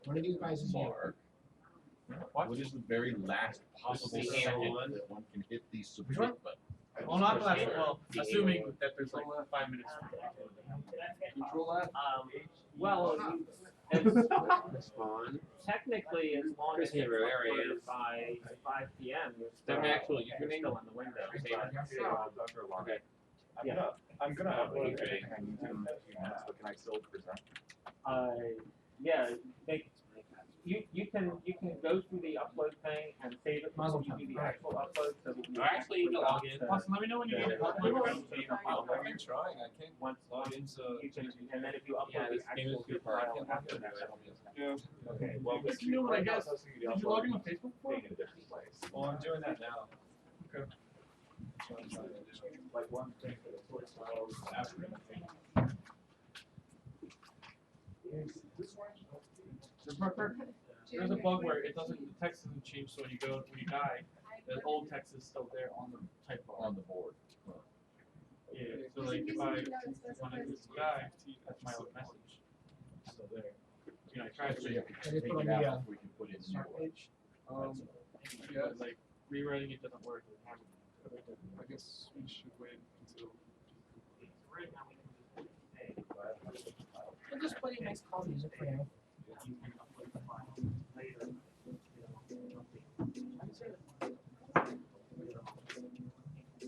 One of these guys is you.
What is the very last possible second that one can hit the submit button?
Well, not the last one. Well, assuming that there's like 5 minutes.
Control F.
Well, technically, as long as it's uploaded by 5 p.m., you're still
The actual
you're
username
still in the window.
Okay.
Yeah.
I'm gonna upload it.
But can I still present?
Yeah, you can go through the upload thing and save it before you do the actual upload. So that you
Actually, you can log in.
Austin, let me know when you get it.
I've been trying. I can't
once
log into.
you can, and then if you upload
Yeah,
the
this game is
actual
super hard.
file after that.
Yeah.
Okay, well,
It's new one, I guess. Did you log in on Facebook before?
being in a different place.
Well, I'm doing that now.
Okay.
So I'm trying to do like one thing for the toy styles after everything.
There's a bug where it doesn't, the text doesn't change, so when you die, the old text is still there on the typewriter.
On the board.
Yeah, so like if I want to die, that's my old message. It's still there. You know, I tried
So
to,
you have to
I just
take
put on
it out
the,
before we can put in new
start
one.
page.
yeah, like rewriting it doesn't work. I guess we should wait until.
We'll just play a nice calm music for now.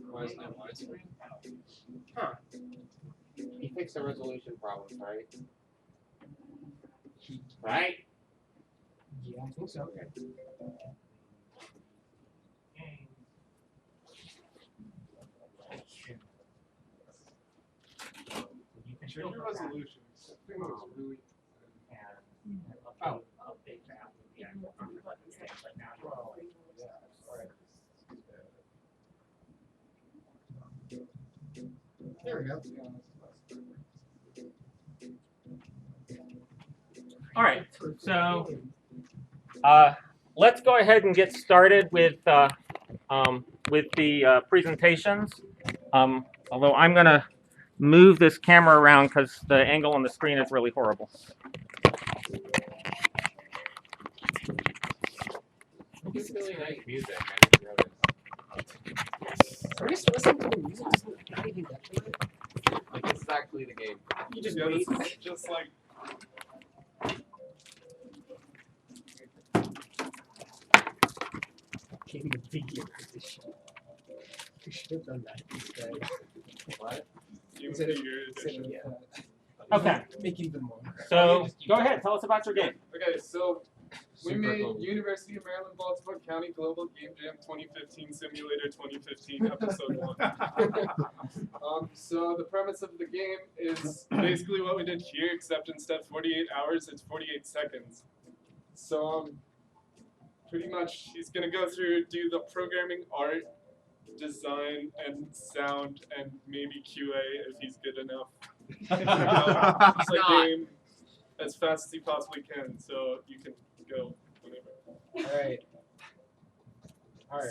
Why isn't it widescreen?
Huh. He fixed the resolution problems, right? Right?
Yeah, I think so.
Check your resolutions. I think it looks really.
Oh. There we go.
All right, so let's go ahead and get started with the presentations. Although I'm going to move this camera around because the angle on the screen is really horrible.
It's really nice music. I didn't notice.
Are you listening to the music? It's not even that good.
Like, this is actually the game.
You just
Yeah,
wait.
this is just like.
Can't even figure out this shit. We should have done that instead.
What?
Instead of, yeah.
Okay.
Make it even more.
So go ahead. Tell us about your game.
Okay, so we
Super
made
cool.
University of Maryland, Baltimore County Global Game Jam 2015 Simulator 2015 Episode 1. So the premise of the game is basically what we did here, except instead of 48 hours, it's 48 seconds. So pretty much he's going to go through, do the programming, art, design, and sound, and maybe QA if he's good enough. Just like game as fast as he possibly can, so you can go whenever.
Alright.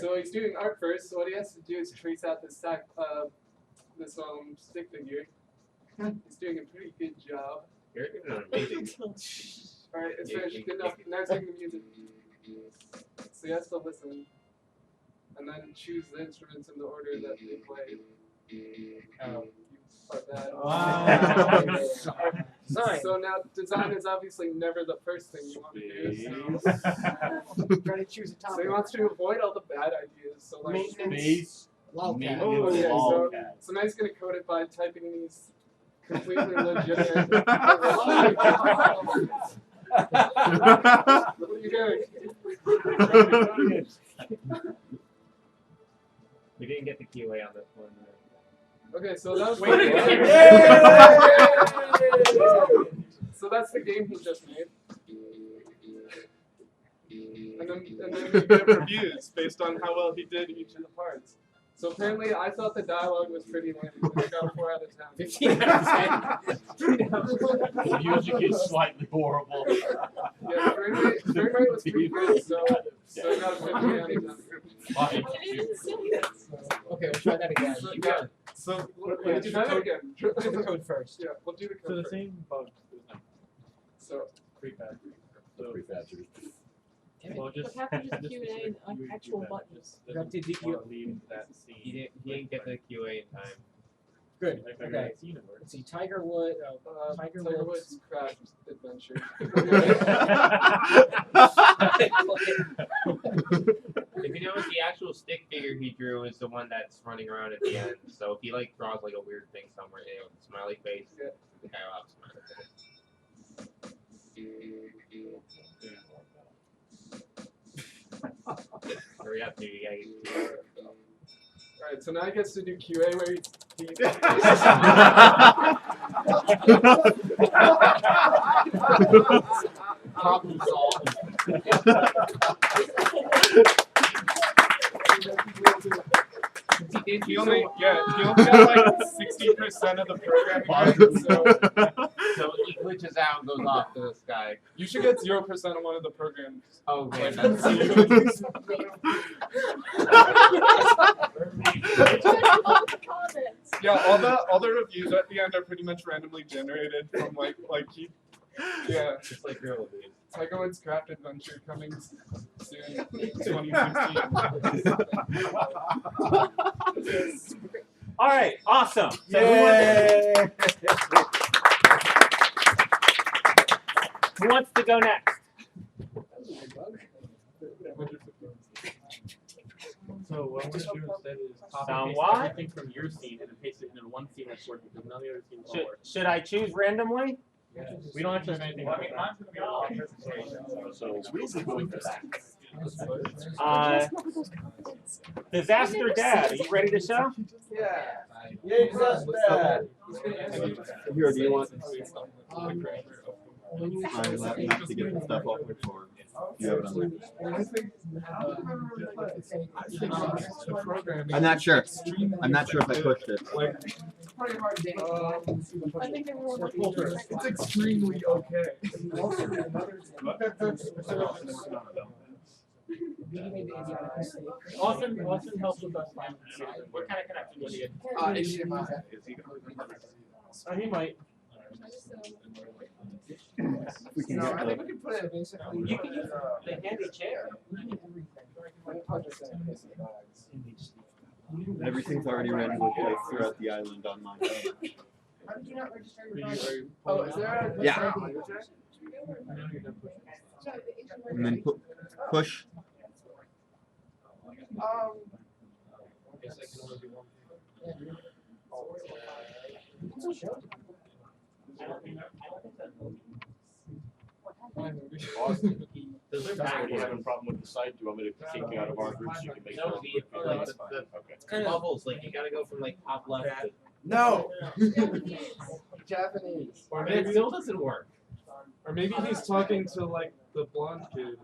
So he's doing art first, so what he has to do is trace out this stick figure. He's doing a pretty good job.
You're doing amazing.
Alright, it's finished. Good enough. Now he's doing the music. So he has to listen. And then choose the instruments in the order that they play.
Wow.
So now design is obviously never the first thing you want to do.
Try to choose a topic.
So he wants to avoid all the bad ideas. So like
Maintenance. Lolcat.
Oh yeah. So now he's gonna code it by typing these completely legitimate. What are you doing?
We didn't get the QA on this one.
Okay, so that was So that's the game he just made. And then we give reviews based on how well he did each of the parts. So apparently I thought the dialogue was pretty lame. I got a 4 out of 10.
15 out of 10.
The music is slightly horrible.
Yeah, frame rate was pretty good, so I got a 15 out of 10.
Okay, we'll try that again.
So
We'll do
try that
the
again.
code first.
Yeah, we'll do the code
So the
first.
same bugs.
So
Prefab.
Well, what happened to the Q&A and actual buttons?
You have to do
He didn't get the QA in time.
Good. Okay. Let's see. Tiger Woods.
Tiger Woods Crash Adventure.
If you notice, the actual stick figure he drew is the one that's running around at the end. So if he like draws like a weird thing somewhere, you know, smiley face, the guy will have a smiley face. Hurry up, dude! You gotta get
Alright, so now he gets to do QA where he
problem solved.
He only got like 60% of the programming right,
so he glitches out and goes off to the sky.
you should get 0% of one of the programs.
Oh man,
Like,
that's
Yeah, all the reviews at the end are pretty much randomly generated from like he
just like real dude.
Tiger Woods Craft Adventure coming soon, 2015.
All right, awesome. So who wants to go next?
So what we're gonna do instead is copy
Sound
paste
what?
everything from your scene and then paste it into one scene that's working because none of the other scenes will work.
Should I choose randomly?
We don't actually have anything.
Well, I mean, mine's gonna be a long presentation, so we'll be going for that.
Disaster Dad, are you ready to show?
Yeah. Yeah, Disaster Dad.
Here, do you want my laptop to get the stuff off it, or do you have it on there? I'm not sure. I'm not sure if I pushed it.
I think everyone
It's extremely okay.
Austin helps with us finding what kind of connection do you get? He might.
We can
No,
get
I think we can put it basically.
You can use the handy chair.
Everything's already randomly placed throughout the island on my phone.
How did you not register your
Oh, is there a
Yeah. And then push.
Austin, does everybody have a problem with the site? Do you want me to kick you out of our group so you can make
No,
sure?
it's kind of bubbles. Like you gotta go from like top left. To,
No! Japanese.
Or
and it
maybe,
still doesn't work.
or maybe he's talking to like the blonde kid,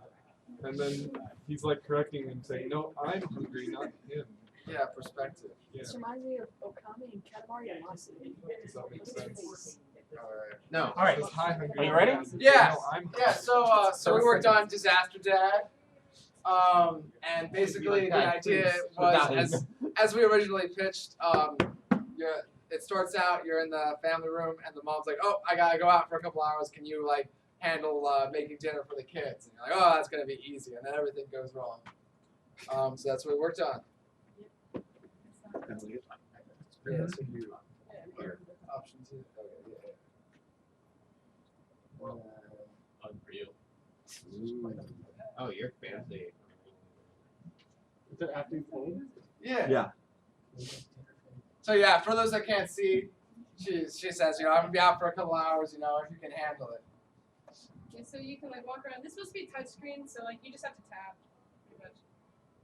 and then he's like correcting him, saying, "No, I'm hungry, not him."
Yeah, perspective.
Yeah.
This reminds me of Okami and Katamari and Masi.
Does that make sense?
Alright.
No.
All right.
Says, "Hi, hungry."
Are you ready?
Yeah.
No, I'm
Yeah, so we worked on Disaster Dad. And basically the idea was as we originally pitched, it starts out, you're in the family room and the mom's like, oh, I gotta go out for a couple hours, can you like handle making dinner for the kids? And you're like, oh, that's gonna be easy, and then everything goes wrong. So that's what we worked on. Yeah, so you option 2. Okay,
Unreal.
Oh, you're fancy.
Is it after you fold?
Yeah.
Yeah.
So yeah, for those that can't see, she says, you know, I'm gonna be out for a couple hours, you know, if you can handle it.
Yeah, so you can like walk around. This is supposed to be touchscreen, so like you just have to tap, pretty much.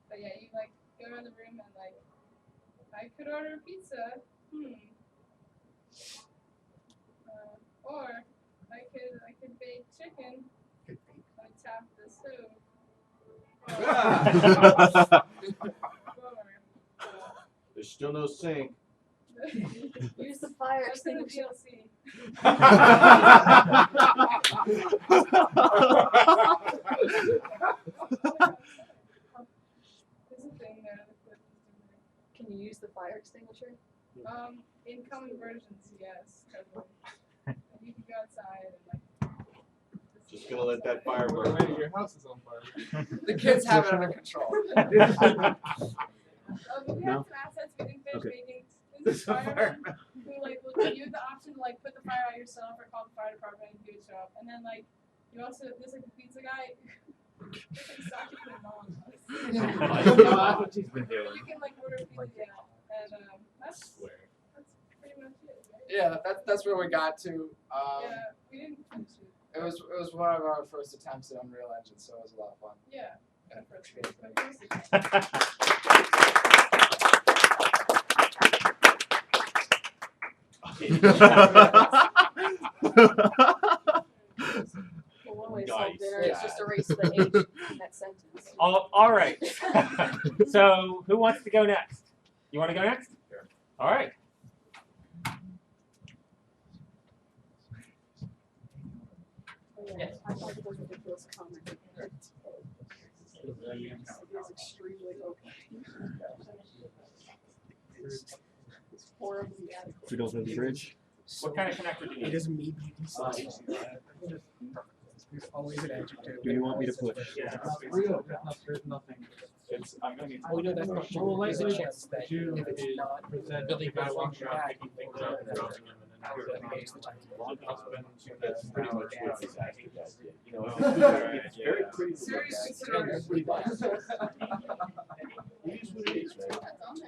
But yeah, you like go around the room and like, I could order pizza. Or I could bake chicken. I tap the stove.
There's still no sink.
Use the fire extinguisher. Can you use the fire extinguisher? In common versions, yes. You can go outside and like.
Just gonna let that fire burn.
Wait, your house is on fire.
The kids have it under control.
We have some assets we didn't finish
Okay.
making. There's a fireman who like will give you the option to like put the fire out yourself or call the fire department and he would show up. And then like you also there's like the pizza guy. It's like Saki and mom.
That's what she's been doing.
You can like order pizza, yeah, and that's pretty much it. Right?
Yeah, that's where we got to.
Yeah, we didn't finish it.
It was one of our first attempts at Unreal Engine, so it was a lot of fun.
Yeah.
One way to solve dinner is just erase the H in that sentence.
All right. So who wants to go next? You want to go next? Sure. All right.
Yes. I thought it was a ridiculous comment. It is extremely okay. It's horribly adequate.
We don't know the bridge.
What kind of connector do you need?
It doesn't need to There's always an adjective.
Do you want me to push?
Yeah, there's nothing.
It's, I'm gonna need
Oh, no, that's not true. There's a chance that
do
if it's
is
not
present
Billy
the guy
goes
walking
on
around
back,
picking things up and dropping them and then
that makes the time to walk.
That's pretty much what this actor does. You know,
Oh,
it's very
yeah.
pretty.
Serious
It's pretty nice. It is what it is, right?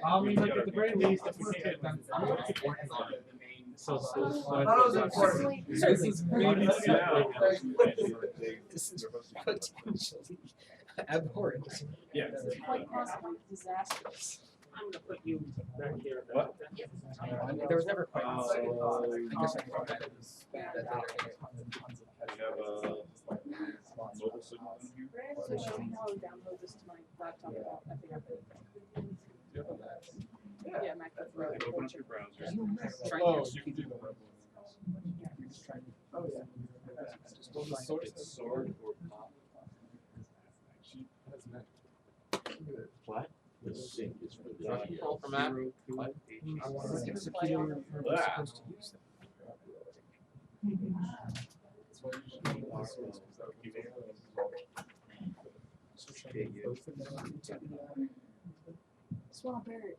I mean, like at the very least, if we get it done, it's working on it. So,
This is maybe
This is potentially abhorrent.
Yeah.
It's quite possibly disastrous.
I'm gonna put you back here.
What?
There was never quite.
Oh.
I guess I forgot that it was bad.
You have a mobile signal in here?
So show me how to download this to my laptop. I think I could. Yeah, MacBook Pro.
Open up your browser.
Oh, you can do that.
Oh yeah.
It's sword or pop. What? The sync is for the audio.
Roll from that.
What?
I want to get security or we're supposed to use them.
Swapberry.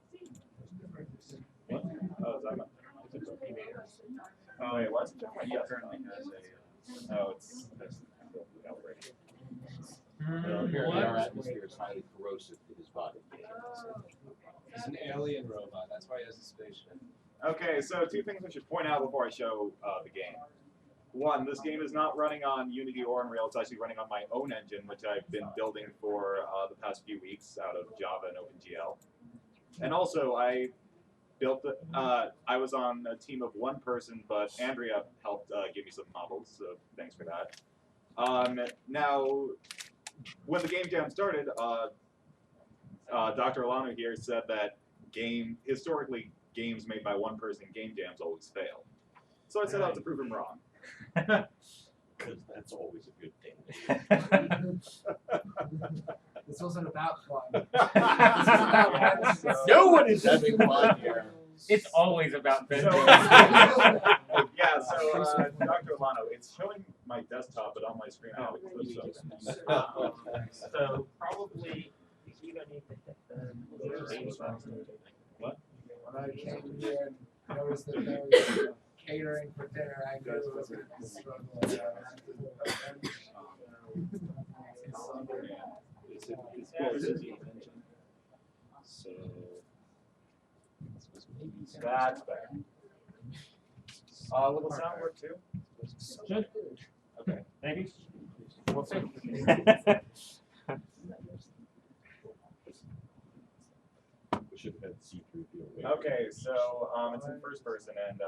What? Oh, is that what? Is it the email? Oh, wait, what? He currently has a, oh, it's, that's outrageous. Our atmosphere is highly corrosive to his body.
Oh.
He's an alien robot, that's why he has a spaceship.
Okay, so two things I should point out before I show the game. One, this game is not running on Unity or Unreal. It's actually running on my own engine, which I've been building for the past few weeks out of Java and OpenGL. And also, I built I was on a team of one person, but Andrea helped give me some models, so thanks for that. Now, when the game jam started, Dr. Alano here said that historically, games made by one person, game jams always fail. So I set out to prove him wrong.
Because that's always a good thing.
This wasn't about fun.
This is about
fun.
No one is having fun here. It's always about business.
Yeah, so Dr. Alano, it's showing my desktop, but on my screen I have Eclipse open.
So probably you don't need to hit the.
What?
When I came here and noticed that there was catering for dinner, I knew it was going to be struggling.
That's better. Will the sound work too?
Should. Okay, maybe. We'll see.
We should have had C3PO.
Okay, so it's in first person and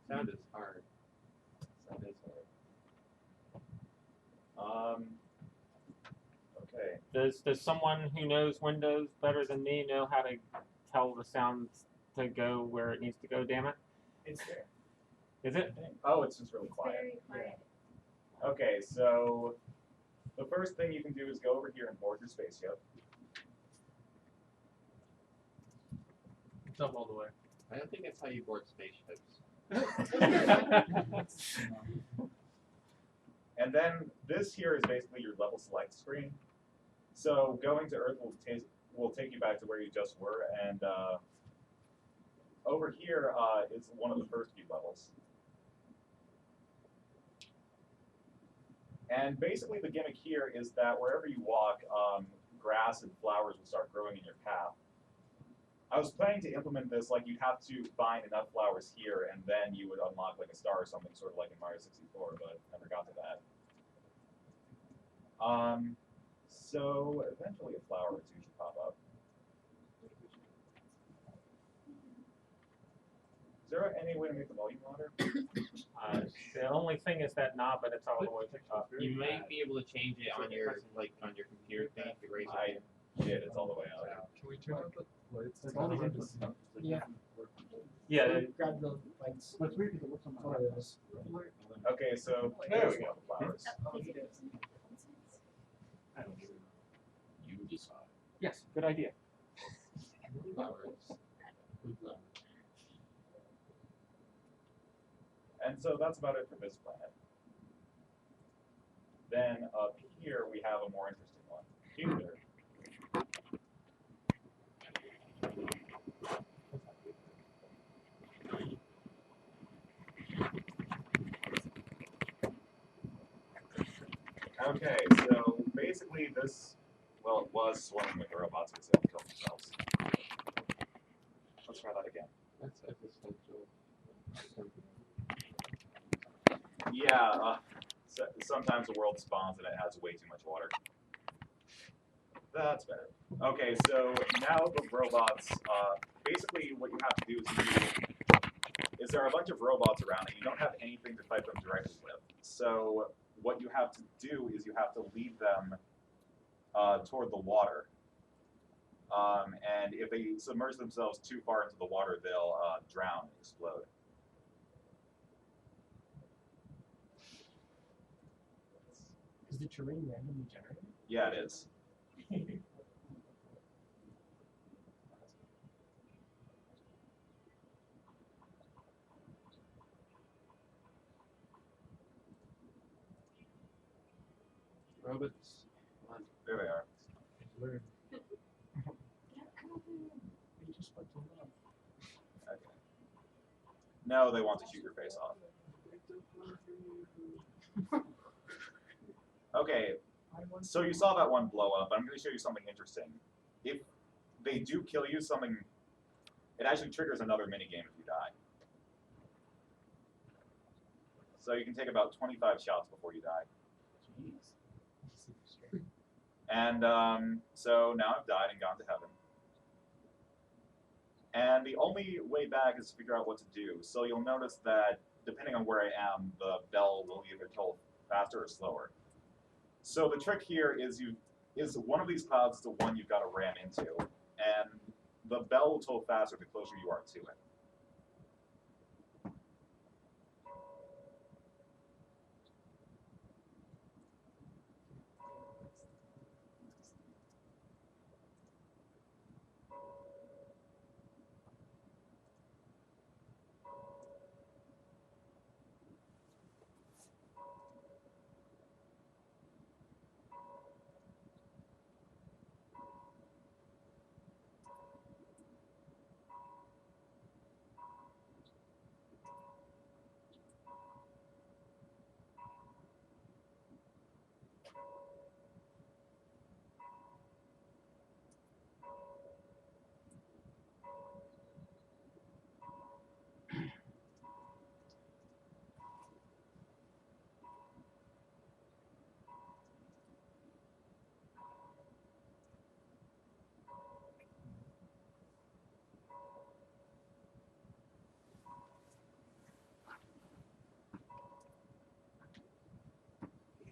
Sound is hard. Sound is hard.
Okay.
Does someone who knows Windows better than me know how to tell the sound to go where it needs to go? Damn it!
It's there.
Is it?
Oh, it's just really quiet. Okay, so the first thing you can do is go over here and board your spaceship.
It's up all the way.
I don't think that's how you board spaceships.
And then this here is basically your level select screen. So going to Earth will take you back to where you just were, and over here is one of the first few levels. And basically the gimmick here is that wherever you walk, grass and flowers will start growing in your path. I was planning to implement this like you'd have to find enough flowers here, and then you would unlock like a star or something, sort of like in Mario 64, but never got to that. So eventually a flower or two should pop up. Is there any way to make the volume louder?
The only thing is that knob, but it's all the way up.
You might be able to change it on your computer thing to raise it.
I did. It's all the way out.
Can we turn up the lights? It's only hard to see. Yeah.
Yeah.
Grab the lights. Let's read it. What's on my
Okay, so there we go. Flowers.
I don't even. You decide.
Yes, good idea.
Flowers.
And so that's about it for this planet. Then up here we have a more interesting one. Jupiter. Okay, so basically this, well, it was swarming with robots because they killed themselves. Let's try that again.
That's existential.
Yeah, sometimes the world spawns and it has way too much water. That's better. Okay, so now the robots, basically what you have to do is there are a bunch of robots around and you don't have anything to fight them directly with. So what you have to do is you have to lead them toward the water. And if they submerge themselves too far into the water, they'll drown and explode.
Is the terrain randomly generated?
Yeah, it is.
Robots. Come on.
There they are.
Learn.
Okay. No, they want to shoot your face off. Okay, so you saw that one blow up. I'm going to show you something interesting. If they do kill you, it actually triggers another minigame if you die. So you can take about 25 shots before you die. And so now I've died and gone to heaven. And the only way back is to figure out what to do. So you'll notice that depending on where I am, the bell will either toll faster or slower. So the trick here is one of these clouds is the one you've got to ram into, and the bell will toll faster the closer you are to it.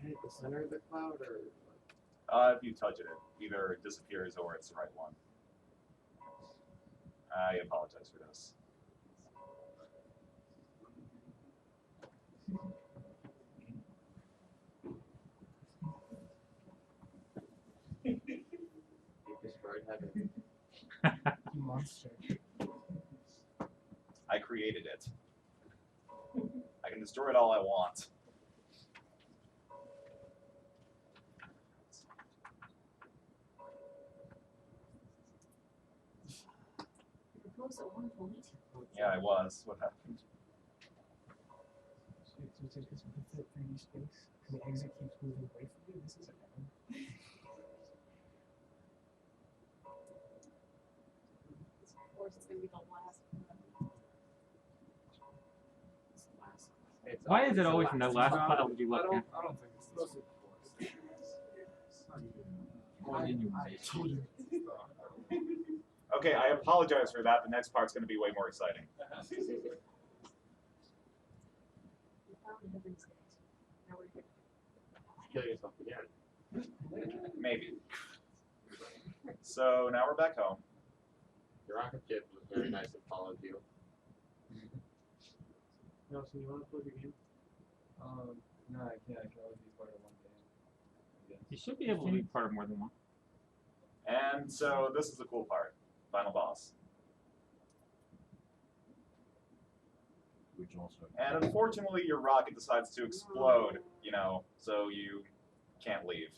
Hit the center of the cloud, or?
If you touch it, it either disappears or it's the right one. I apologize for this.
You monster.
I created it. I can destroy it all I want.
Close at one point.
Yeah, I was. What happened?
It's infinite 3D space, and the exit keeps moving away from you. This is a heaven.
Of course, it's gonna be the last.
Why is it always in the last file you look at?
I don't think it's mostly
Okay, I apologize for that. The next part's going to be way more exciting.
Kill yourself again.
Maybe. So now we're back home.
Your rocket ship was very nice and followed you.
Nelson, you want to play the game? No, I can't. I can only be part of one game.
You should be able to be part of more than one.
And so this is the cool part. Final boss.
Which also.
And unfortunately, your rocket decides to explode, you know, so you can't leave.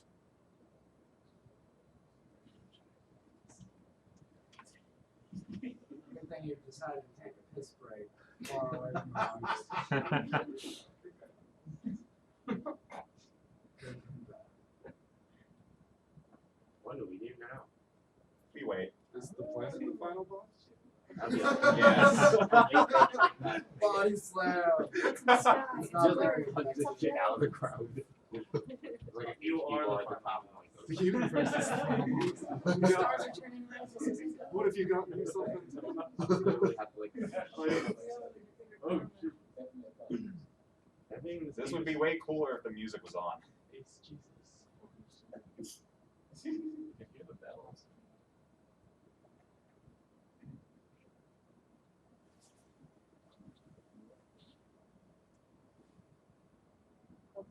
Good thing you decided to take a piss break far away from the office.
What do we do now?
We wait.
Is the planet the final boss?
Yes.
Body slam.
It's the sky.
It's not
Just
very
punch this shit out of the crowd. Like
You are
people
the
at the top of
The universe is
The stars are turning red. This is
What if you got yourself into?
literally have to like.
Oh, shoot.
This would be way cooler if the music was on.
It's Jesus.
If you have the bells.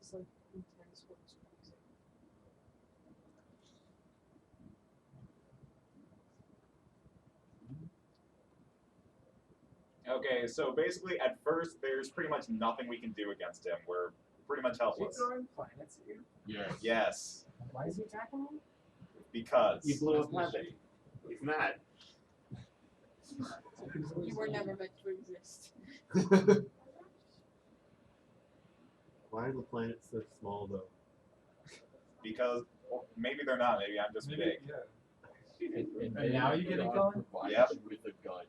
It's like intense words for music.
Okay, so basically at first there's pretty much nothing we can do against him. We're pretty much
Is he
helpless.
throwing planets at you?
Yes.
Yes,
Why is he attacking me?
because
You blew up heaven. He's mad.
You were never meant to exist.
Why are the planets so small though?
because well, maybe they're not. Maybe I'm just big.
Yeah.
And
now you get it going?
Yep. With a gun.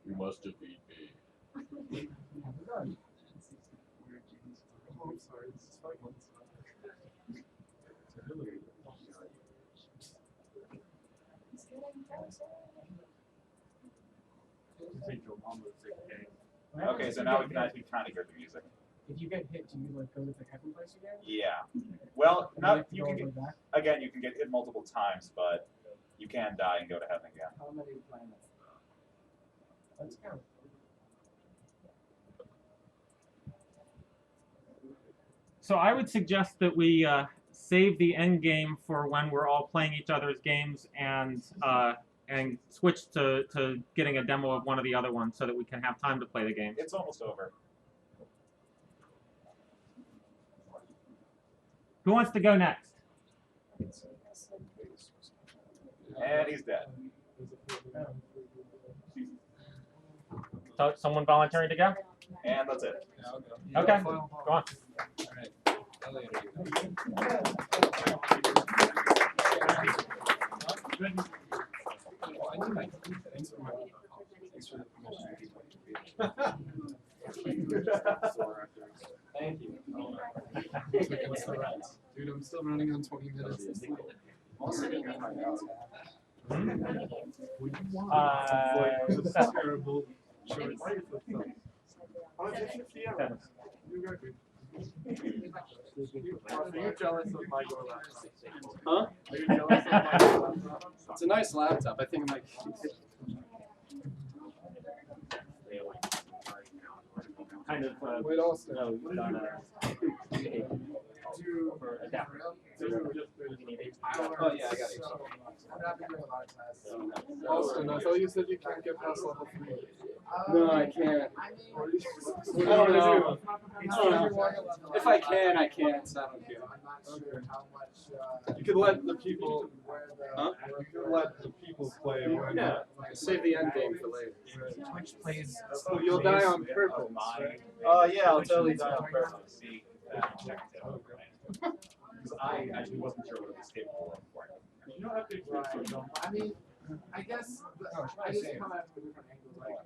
You must defeat me.
Oh, I'm sorry, this is fine.
Okay, so now we can actually kind of go through music.
If you get hit, do you like go to the second place again?
Yeah. Well,
Or
not
have to
you
go
can
all the
get,
way back?
again, you can get hit multiple times, but you can die and go to heaven again.
How many planets? Let's count.
So I would suggest that we save the end game for when we're all playing each other's games and switch to getting a demo of one of the other ones so that we can have time to play the game.
It's almost over.
Who wants to go next?
And he's dead.
So, someone volunteering to go?
And that's it.
Okay, go on.
Thank you. Dude, I'm still running on 20 minutes.
That's
terrible. Sure. Are you jealous of my go laptop? Huh? Are you jealous of my go laptop? It's a nice laptop. I think I'm like.
kind of
Wait, also.
done for adapter.
Oh yeah, I got it. Austin, I thought you said you can't get past level 3. No, I can't. I don't know. If I can, I can't. So I don't care. You could let the people. Huh? You could let the people play. Yeah. Save the end game for later.
Twitch plays.
So you'll die on purpose.
Yeah, I'll totally die on purpose. See, check it out. Because I actually wasn't sure what it was capable of for.
You know how big I mean, I guess I just come at it from a different angle. Like,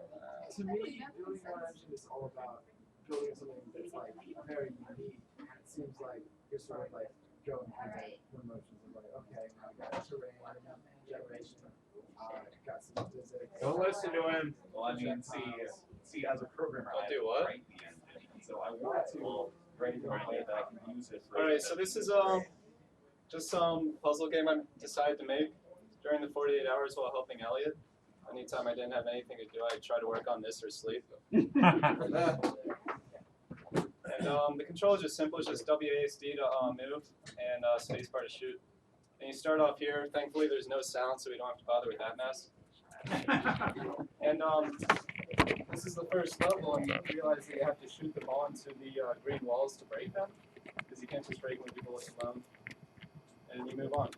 to me, building an engine is all about building something that's like very unique. And it seems like you're sort of like going through the motions of like, okay, now I got terrain, generation, got some physics.
Don't listen to him. Well, I mean, see, as a programmer, I
do what?
write the engine, so I want to write it in a way that I can use it. For
Alright, so this is just some puzzle game I decided to make during the 48 hours while helping Elliot. Anytime I didn't have anything to do, I tried to work on this or sleep. And the controls are simple. It's just WASD to move and spacebar to shoot. And you start off here. Thankfully, there's no sound, so we don't have to bother with that mess. And this is the first level, and you realize that you have to shoot the ball into the green walls to break them, because you can't just break when people look alone. And you move on.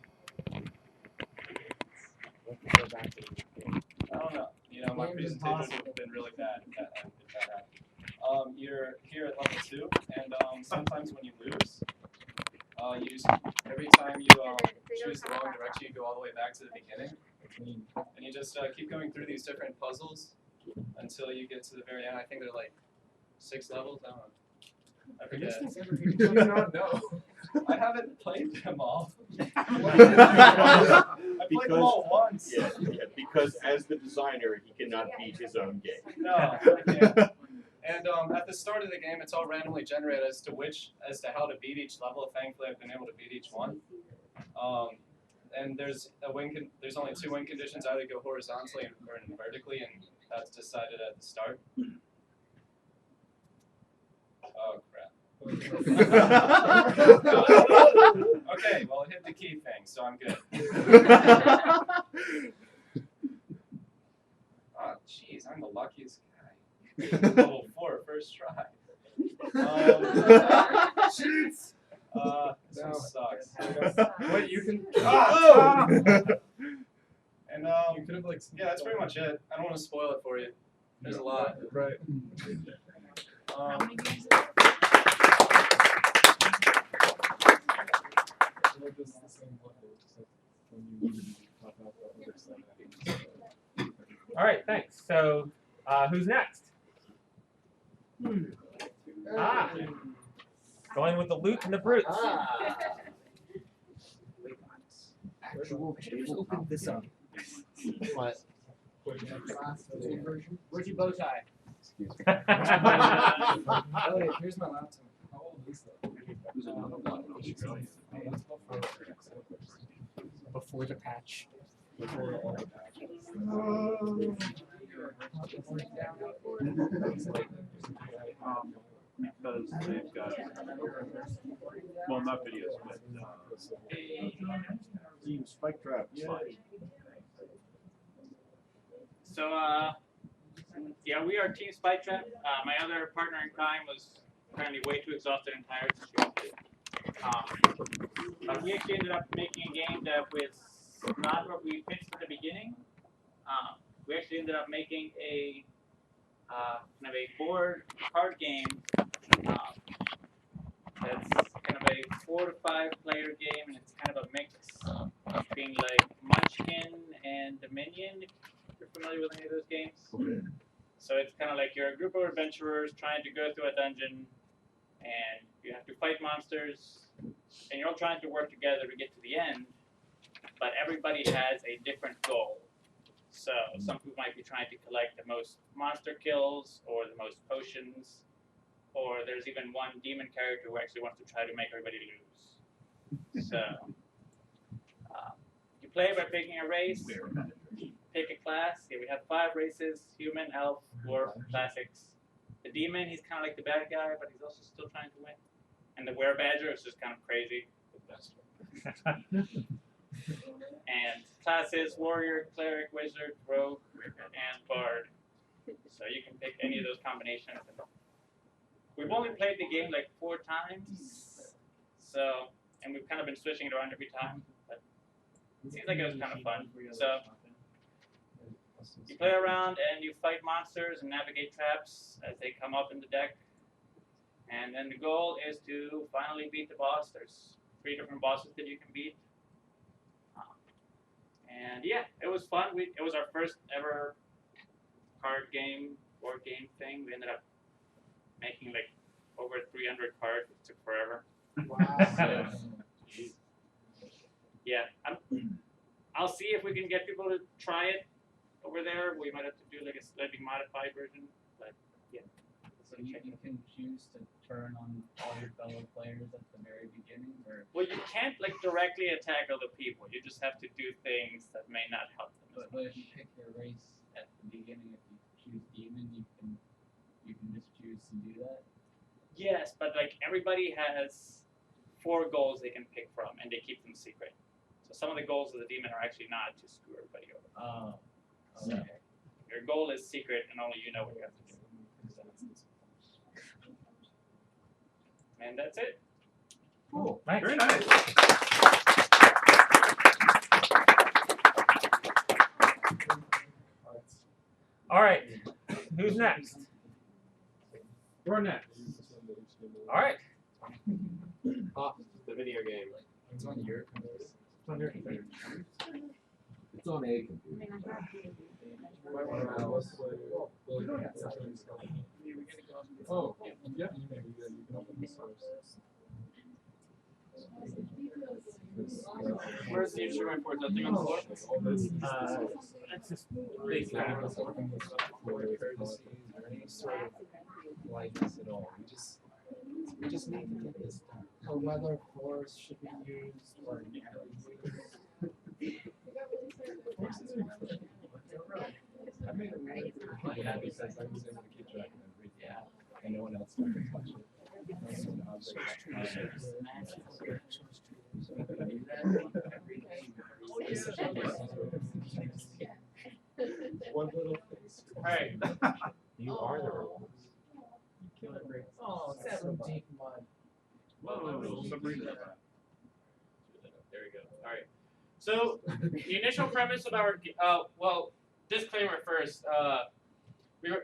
I don't know. You know, my presentations have been really bad if that happened. You're here at level 2, and sometimes when you lose, every time you choose the wrong direction, you go all the way back to the beginning. And you just keep going through these different puzzles until you get to the very end. I think they're like 6 levels. I don't know. I forget.
Do you not know?
I haven't played them all. I played them all once.
Yeah, because as the designer, he cannot beat his own game.
No, I can't. And at the start of the game, it's all randomly generated as to how to beat each level. Thankfully, I've been able to beat each one. And there's only 2 win conditions: either go horizontally or vertically, and that's decided at the start. Oh crap. Okay, well it hit the key thing, so I'm good. Oh jeez, I'm the luckiest guy. Level 4, first try. This one sucks.
Wait, you can.
Oh! And you could have yeah, that's pretty much it. I don't want to spoil it for you. There's a lot.
Right.
So, who's next? Ah, going with the loot and the brutes.
Actual table. Open this up.
What?
Where's your bow tie?
Oh, wait, here's my laptop. How old is that? Before the patch. Before all the patches.
Because they've got, well, not videos, but
Team Spike Trap.
So, yeah, we are Team Spike Trap. My other partner in crime was apparently way too exhausted and tired. But we actually ended up making a game that was not what we pitched at the beginning. We actually ended up making a kind of a board card game that's kind of a 4 to 5 player game, and it's kind of a mix between like Munchkin and Dominion, if you're familiar with any of those games.
Okay.
So it's kind of like you're a group of adventurers trying to go through a dungeon, and you have to fight monsters, and you're all trying to work together to get to the end, but everybody has a different goal. So some people might be trying to collect the most monster kills or the most potions, or there's even one demon character who actually wants to try to make everybody lose. So you play by picking a race, pick a class. Yeah, we have 5 races: human, elf, dwarf, classics. The demon, he's kind of like the bad guy, but he's also still trying to win. And the were-badger is just kind of crazy. And classes: warrior, cleric, wizard, rogue, and bard. So you can pick any of those combinations. We've only played the game like 4 times, so, and we've kind of been switching it around every time, but it seems like it was kind of fun. So you play around and you fight monsters and navigate traps as they come up in the deck. And then the goal is to finally beat the boss. There's 3 different bosses that you can beat. And yeah, it was fun. It was our first ever card game, board game thing. We ended up making like over 300 cards. It took forever.
Wow.
So, yeah, I'll see if we can get people to try it over there. We might have to do like a slightly modified version, but yeah.
So you can choose to turn on all your fellow players at the very beginning, or
Well, you can't like directly attack other people. You just have to do things that may not help them.
but if you pick your race at the beginning, if you choose demon, you can just choose to do that.
Yes, but like everybody has 4 goals they can pick from, and they keep them secret. So some of the goals of the demon are actually not to screw everybody over.
Oh,
So your goal is secret, and only you know what you have to do. And that's it.
Cool. Nice.
Very nice.
All right. Who's next?
You're next.
All right.
The video game.
It's on your computer.
It's on your computer.
It's on a computer. Oh, yeah.
Where's the instrument for that thing on the floor?
It's just big
Likeness at all. We just need to get this done. Or whether force should be used or never used. I made a really good happy because I was able to keep track of everything. And no one else started to touch it. One little face.
Alright.
You are the robot.
Oh, 17 mud.
Whoa, Sabrina. There we go. Alright. So, the initial premise of our, well, disclaimer first. We were,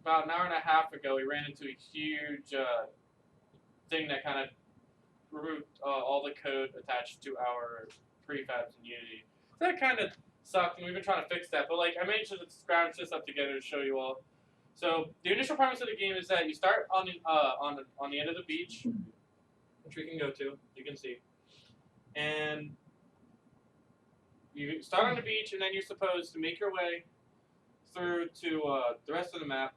about an hour and a half ago, we ran into a huge thing that kind of removed all the code attached to our prefabs in Unity. So that kind of
sucked, and we've been trying to fix that. But like I managed to scrounge this up together to show you all. So the initial premise of the game is that you start on the end of the beach, which we can go to. You can see, and you start on the beach, and then you're supposed to make your way through to the rest of the map,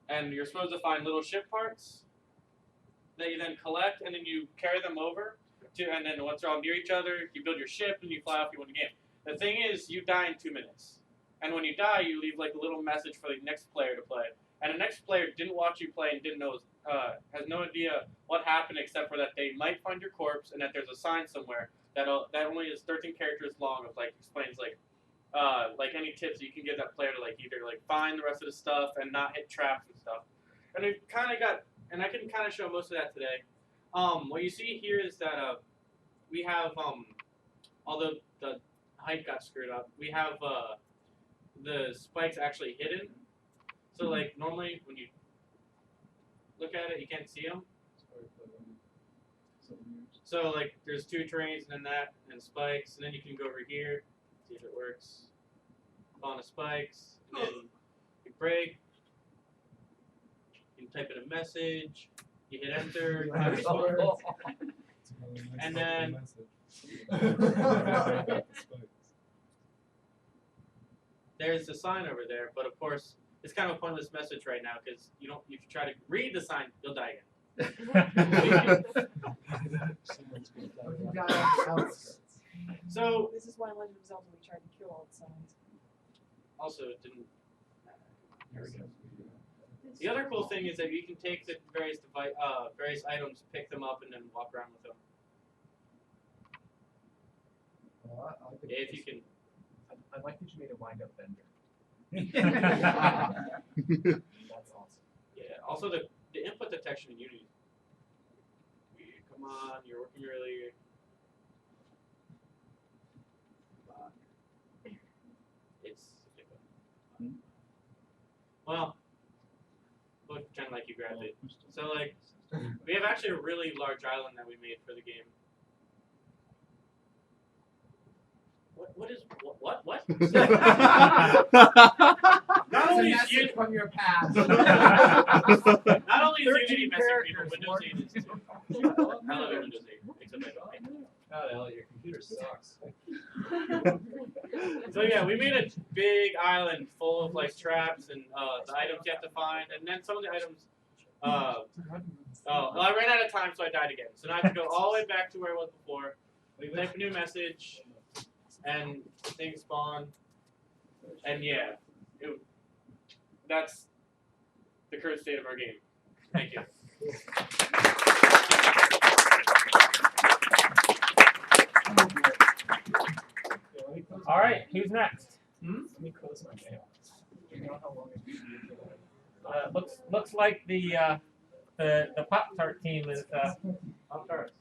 and you're supposed to find little ship parts that you then collect, and then you carry them over to, and then once they're all near each other, you build your ship, and you fly off. You win the game. The thing is, you die in 2 minutes. And when you die, you leave like a little message for the next player to play. And the next player didn't watch you play and didn't know, has no idea what happened except for that they might find your corpse and that there's a sign somewhere that only is 13 characters long of like explains like any tips that you can give that player to like either like find the rest of the stuff and not hit traps and stuff. And we've kind of got, and I can kind of show most of that today. What you see here is that we have although the height got screwed up, we have the spikes actually hidden. So like normally when you look at it, you can't see them. So like there's 2 trains and then that and spikes, and then you can go over here, see if it works. On the spikes, and then you break. You type in a message. You hit enter. And then. There's the sign over there, but of course, it's kind of a pointless message right now because if you try to read the sign, you'll die again. So
this is why Legend of Zelda we tried to kill all the signs.
Also, it didn't. There we go. The other cool thing is that you can take the various items, pick them up, and then walk around with them. If you can.
I like that you made a wind-up bender. That's awesome.
Yeah. Also, the input detection in Unity. Come on, you're working earlier. It's well, we'll pretend like you grabbed it. So like, we have actually a really large island that we made for the game. What? Not only is Unity
from your past.
Not only is Unity messing people, Windows 8 is too. I love Windows 8, except I don't.
God, Elliot, your computer sucks.
So yeah, we made a big island full of like traps and the items you have to find, and then some of the items. Well, I ran out of time, so I died again. So now I have to go all the way back to where it was before. We type a new message, and things spawn, and yeah, that's the current state of our game. Thank you.
All right, who's next?
Let me close my mail. You know how long it's been?
Looks like the Pop-Tart team is Pop-Tarts.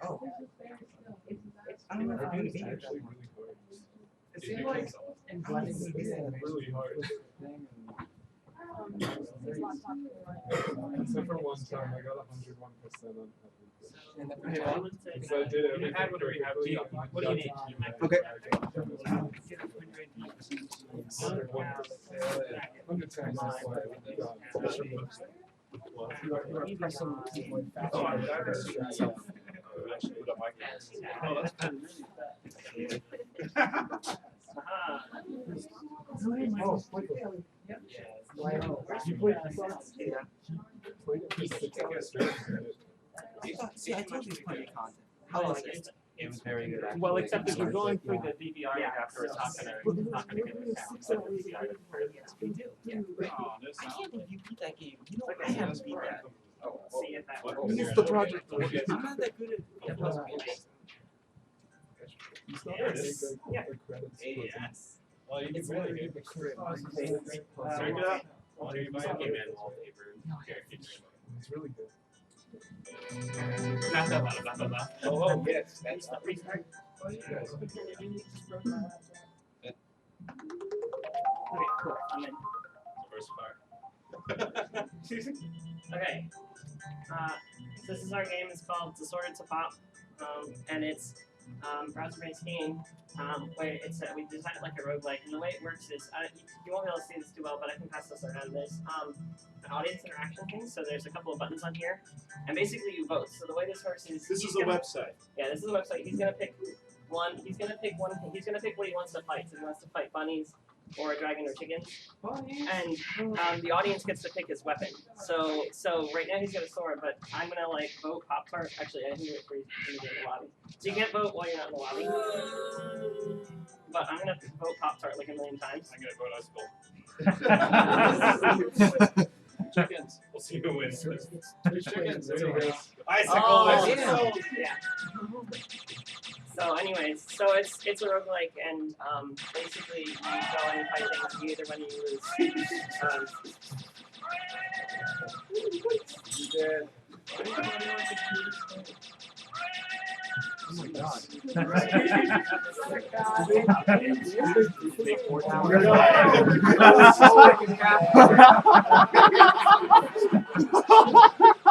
Oh. I don't know if I'm doing it. It seems like in blending the game,
really hard. Except for one time, I got 101% on everything. Because I did everything perfectly.
What do you need?
Okay.
100 times is why I
you are pressing the keyboard faster.
Oh, I'm glad that's true.
Actually put up my class.
Oh, that's pretty
Oh,
You played this?
Yeah.
Played it for 6 hours straight.
See, I told you it's plenty of content. How is it?
It was very good. Well, except if you're going through the DVR after, it's not gonna get the sound. So the DVR
Yes, we do. Yeah. I can't believe you beat that game. You know, I haven't beat that.
See if that works.
It's the project.
I'm not that good at
You still have to take the credits.
Yes.
Well, you can
It's
really
literally
get
the
the credit.
Check it out.
It's really good.
Oh, yes, that's the restart.
Okay, cool. I'm in.
diversifier.
Okay. So this is our game. It's called Disordered to Pop, and it's browser-based game where it's we designed it like a roguelike. And the way it works is you won't be able to see this too well, but I can pass this around. There's an audience interaction thing. So there's a couple of buttons on here, and basically you vote. So the way this works is
This is a website.
Yeah, this is a website. He's gonna pick one. He's gonna pick what he wants to fight. So he wants to fight bunnies, or a dragon, or chickens. And the audience gets to pick his weapon. So right now he's got a sword, but I'm gonna like vote Pop-Tart. Actually, I can do it for you in the lobby. So you can't vote while you're not in the lobby. But I'm gonna vote Pop-Tart like a million times.
I'm gonna vote Icicle. Chickens. We'll see who wins. Chickens. There you go. Icicle.
Oh, yeah. So anyways, so it's a roguelike, and basically you go and you fight things, you either win or you lose.
You did.
Oh my god.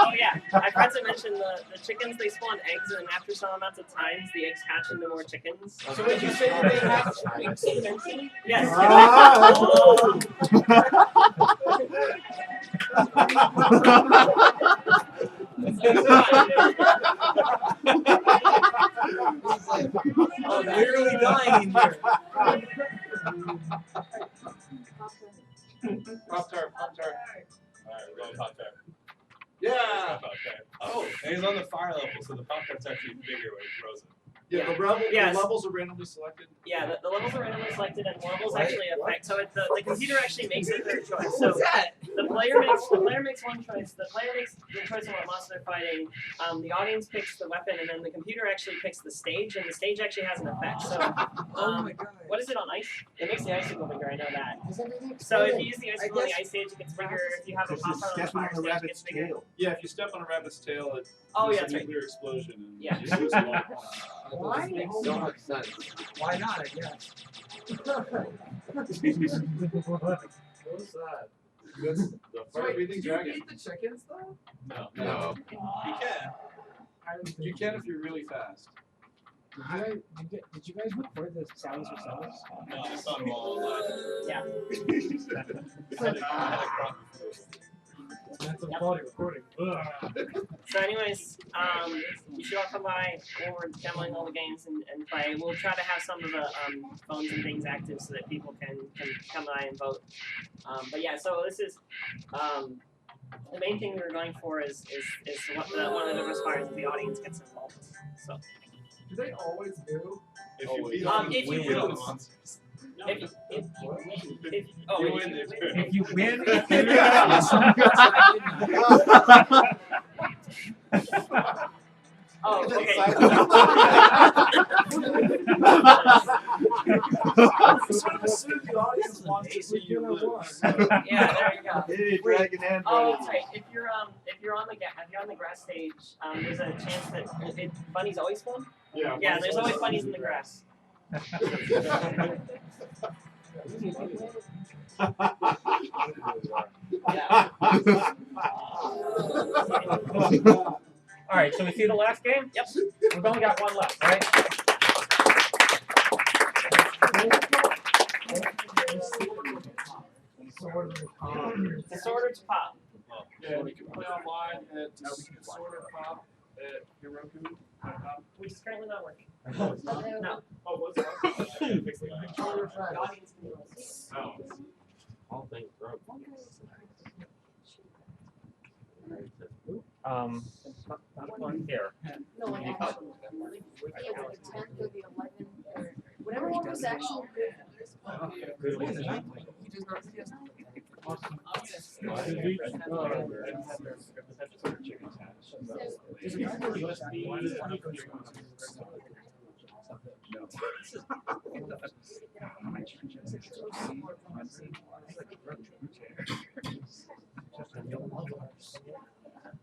Oh yeah, I forgot to mention the chickens, they spawn eggs, and after some amount of times, the eggs hatch into more chickens.
So would you say that they hatch exponentially?
Yes.
I'm literally dying in here.
Pop-Tart. Alright, we're going Pop-Tart.
Yeah.
Pop-Tart. Oh, and he's on the fire level, so the Pop-Tart's actually bigger when he throws it.
Yeah, the levels are randomly selected.
Yeah, the levels are randomly selected, and the levels actually affect. So the computer actually makes a third choice. So the player makes one choice. The player makes the choice of what monster they're fighting. The audience picks the weapon, and then the computer actually picks the stage, and the stage actually has an effect. So what is it on ice? It makes the icicle bigger. I know that. So if you use the icicle on the ice stage, it gets bigger. If you have a Pop-Tart on the fire stage, it gets bigger.
Yeah, if you step on a rabbit's tail, it
Oh, yeah,
there's
that's
a
right.
nuclear explosion. And
Yeah.
you lose a lot.
Why?
Makes so much sense.
Why not, I guess.
What is that?
That's the
So
fire
wait,
breathing
did you
dragon.
beat the chickens though?
No.
No.
You can. You can if you're really fast.
Did you guys record the sounds yourselves?
No, I saw them all online.
Yeah.
I had a crop.
That's a quality recording.
So anyways, you should all come by when we're demoing all the games and play. We'll try to have some of the phones and things active so that people can come by and vote. But yeah, so this is the main thing we were going for is one of the diversifiers that the audience gets involved. So.
Do they always do?
If you beat
If you
win.
If you win,
Oh, okay.
Assume the audience wants to see you lose.
Yeah, there you go.
Dragon and
Oh, that's right. If you're on the grass stage, there's a chance that bunnies always spawn. Yeah, there's always bunnies in the grass.
All right, so we see the last game?
Yep.
We've only got one left, right?
Disordered to Pop.
Yeah, we can play online at Disordered Pop at Heroku.com.
Which is currently not working.
No. Oh, what's that? Fix the
audience can
Oh.
All things broke.
Not one here.
No, an actual. It was the 10th or the 11th or whatever one was actually good.
Good one.
He does not see us.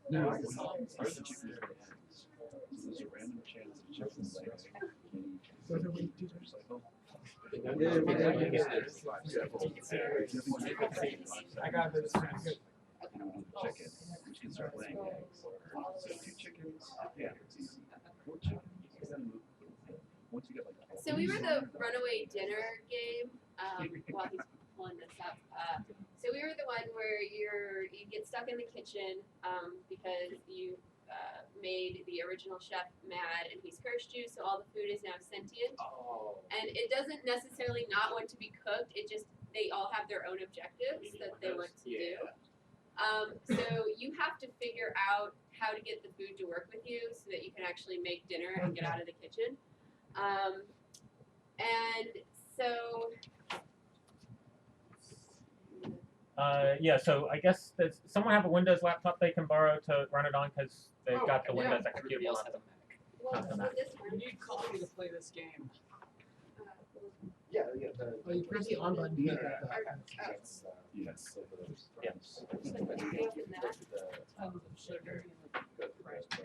No, there's a random chance of chicken legs.
So do we do their cycle?
I got this.
And I want the chicken, which can start laying eggs. So 2 chickens, yeah, it's easy. 4 chickens. Once you get like
So we were the runaway dinner game, while he's pulling this up. So we were the one where you get stuck in the kitchen, because you made the original chef mad and he's cursed you, so all the food is now sentient.
Oh.
And it doesn't necessarily not want to be cooked, it just, they all have their own objectives that they want to do. So you have to figure out how to get the food to work with you so that you can actually make dinner and get out of the kitchen. And so
yeah, so I guess does someone have a Windows laptop they can borrow to run it on because they've got the Windows executable on it. Not the Mac.
You need coffee to play this game.
Yeah.
Well, you press the on button.
Yes.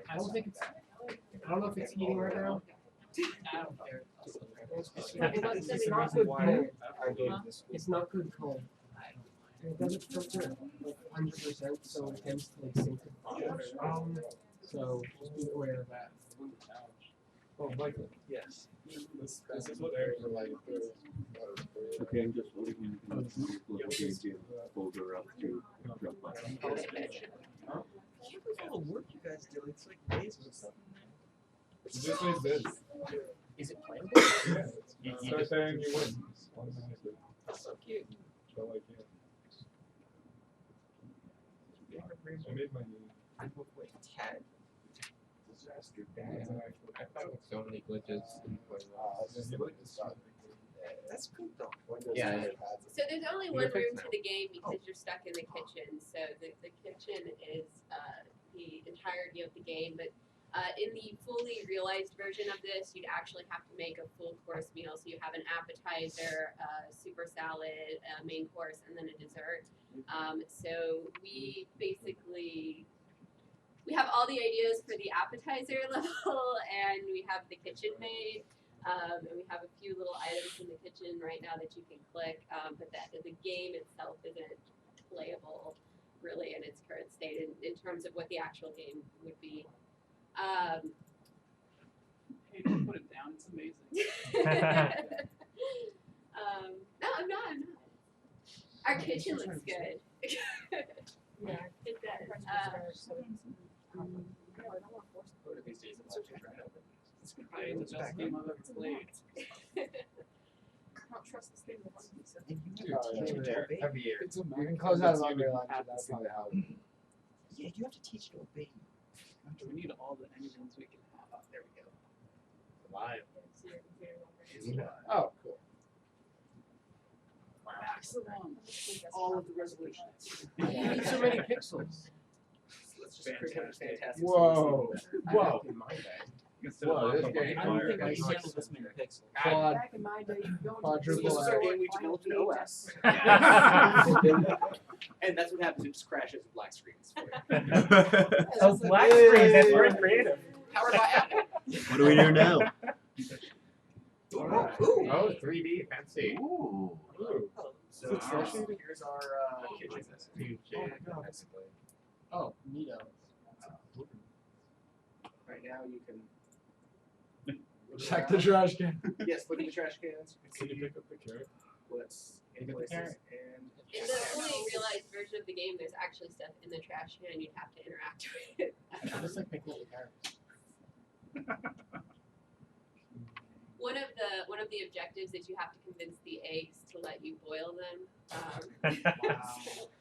I don't think it's. I don't know if it's heating right now.
I don't care.
It's not good cold. It's not good cold. It doesn't filter like 100%, so it tends to like sink to the bottom. So just be aware of that.
Oh, Michael. Yes. This is what Eric like.
Okay, I'm just looking at the folder up to Dropbox.
I can't believe all the work you guys do. It's like days or something.
It's just like this.
Is it playable?
Yeah. Start saying you win.
That's so cute.
So like, yeah. I made my
Wait, Ted?
disaster
I found so many glitches.
That's cool though.
Yeah.
So there's only one room to the game because you're stuck in the kitchen. So the kitchen is the entirety of the game. But in the fully realized version of this, you'd actually have to make a full course meal. So you have an appetizer, super salad, a main course, and then a dessert. So we basically, we have all the ideas for the appetizer level, and we have the kitchen made. And we have a few little items in the kitchen right now that you can click, but the game itself isn't playable really in its current state in terms of what the actual game would be.
Hey, don't put it down. It's amazing.
No, I'm not. Our kitchen looks good.
Yeah.
It does.
It's probably the best game I've ever played.
I don't trust this thing that wants to be so.
Every year.
You can close out of Unreal Engine. That's probably how.
Yeah, you have to teach it to obey.
We need all the engines we can have. Oh, there we go.
Live.
Oh, cool.
Maximum. All of the resolutions.
So many pixels.
Let's just create a fantastic.
Whoa.
Whoa.
Whoa, this game.
I don't think I can handle this many pixels.
Quad.
Back in my day, you go
Quadruple
This is our
A.
game we developed in OS. And that's what happens, it just crashes with black screens.
Oh, black screen, that's very creative.
Powered by Apple.
What do we do now?
Oh, 3D, fancy.
Ooh.
So here's our kitchen.
Oh, neato. Right now you can check the trash can.
Yes, look at the trash cans.
Can you pick up the carrot?
Let's
Pick up the carrot.
and
In the fully realized version of the game, there's actually stuff in the trash can you'd have to interact with.
Just like picking up the carrots.
One of the objectives is you have to convince the eggs to let you boil them.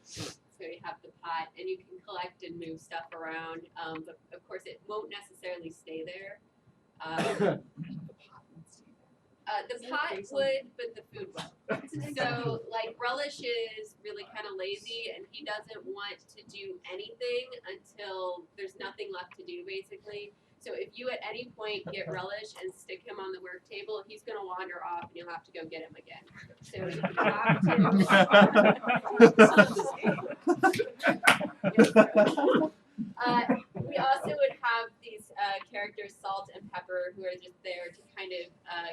So you have the pot, and you can collect and move stuff around. But of course, it won't necessarily stay there. The pot would, but the food won't. So, like, Relish is really kind of lazy, and he doesn't want to do anything until there's nothing left to do, basically. So if you at any point get Relish and stick him on the work table, he's going to wander off, and you'll have to go get him again. So you have to. We also would have these characters, Salt and Pepper, who are just there to kind of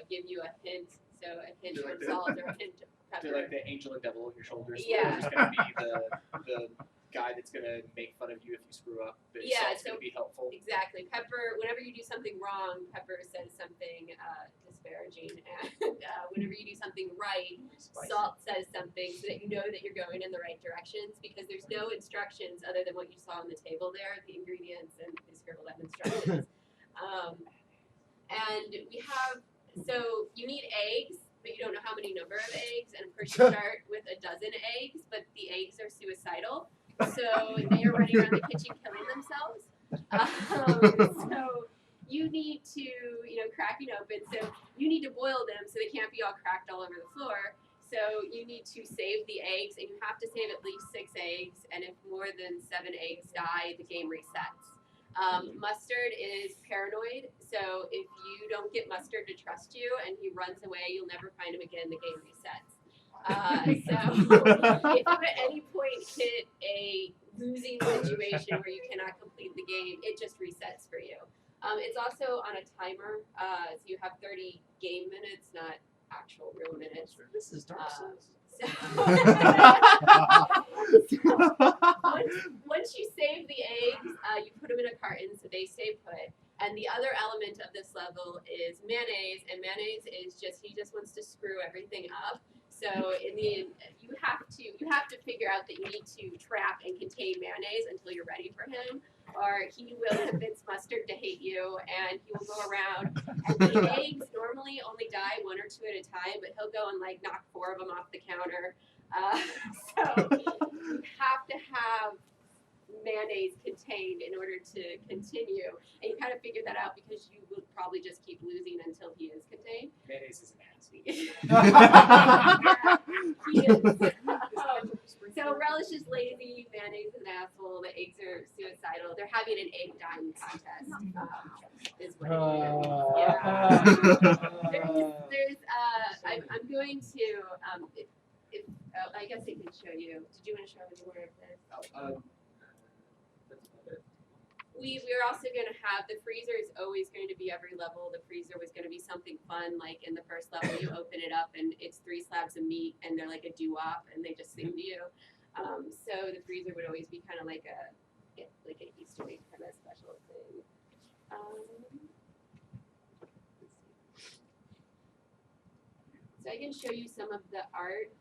give you a hint. So so a hint of salt or a hint of pepper.
They're like the angel and devil on your shoulders.
Yeah.
Who's gonna be the guy that's gonna make fun of you if you screw up, but
Yeah,
salt's
so
gonna be helpful.
exactly. Pepper, whenever you do something wrong, Pepper says something disparaging, and whenever you do something right, Salt says something so that you know that you're going in the right directions, because there's no instructions other than what you saw on the table there, the ingredients, and they scribbled out instructions. And we have, so you need eggs, but you don't know how many number of eggs, and of course you start with a dozen eggs, but the eggs are suicidal. So they are running around the kitchen killing themselves. So you need to, cracking open. So you need to boil them so they can't be all cracked all over the floor. So you need to save the eggs, and you have to save at least 6 eggs. And if more than 7 eggs die, the game resets. Mustard is paranoid. So if you don't get Mustard to trust you and he runs away, you'll never find him again. The game resets. So if you at any point hit a losing situation where you cannot complete the game, it just resets for you. It's also on a timer, so you have 30 game minutes, not actual real minutes.
This is Dark Souls.
Once you save the eggs, you put them in a carton so they stay put. And the other element of this level is mayonnaise, and mayonnaise is he just wants to screw everything up. So in the end, you have to figure out that you need to trap and contain mayonnaise until you're ready for him, or he will convince Mustard to hate you, and he will go around. And the eggs normally only die 1 or 2 at a time, but he'll go and knock 4 of them off the counter. So you have to have mayonnaise contained in order to continue, and you kind of figure that out because you will probably just keep losing until he is contained.
Mayonnaise is an ass.
He is. So Relish is lazy, mayonnaise is an asshole, the eggs are suicidal. They're having an egg dying contest. Is what it is. Yeah. I'm going to I guess I can show you. Did you want to show any more of this? We're also going to have, the freezer is always going to be every level. The freezer was going to be something fun, like in the first level you open it up and it's 3 slabs of meat and they're like a doo-wop and they just sing to you. So the freezer would always be kind of like a Easter egg kind of special thing. So I can show you some of the art.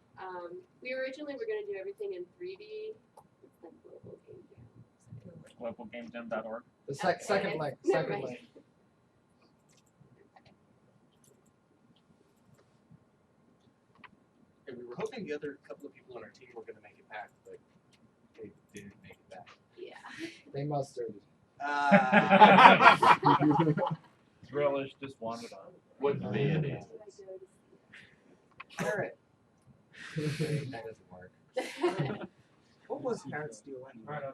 We originally were going to do everything in 3D. It's like Global Game Jam.
GlobalGameJam.org.
The second link. Second link.
And we were hoping the other couple of people on our team were going to make it back, but they didn't make it back.
Yeah.
They mustard.
Relish just wandered on.
What mayonnaise?
Carrot.
That doesn't work.
What was carrots do anyway?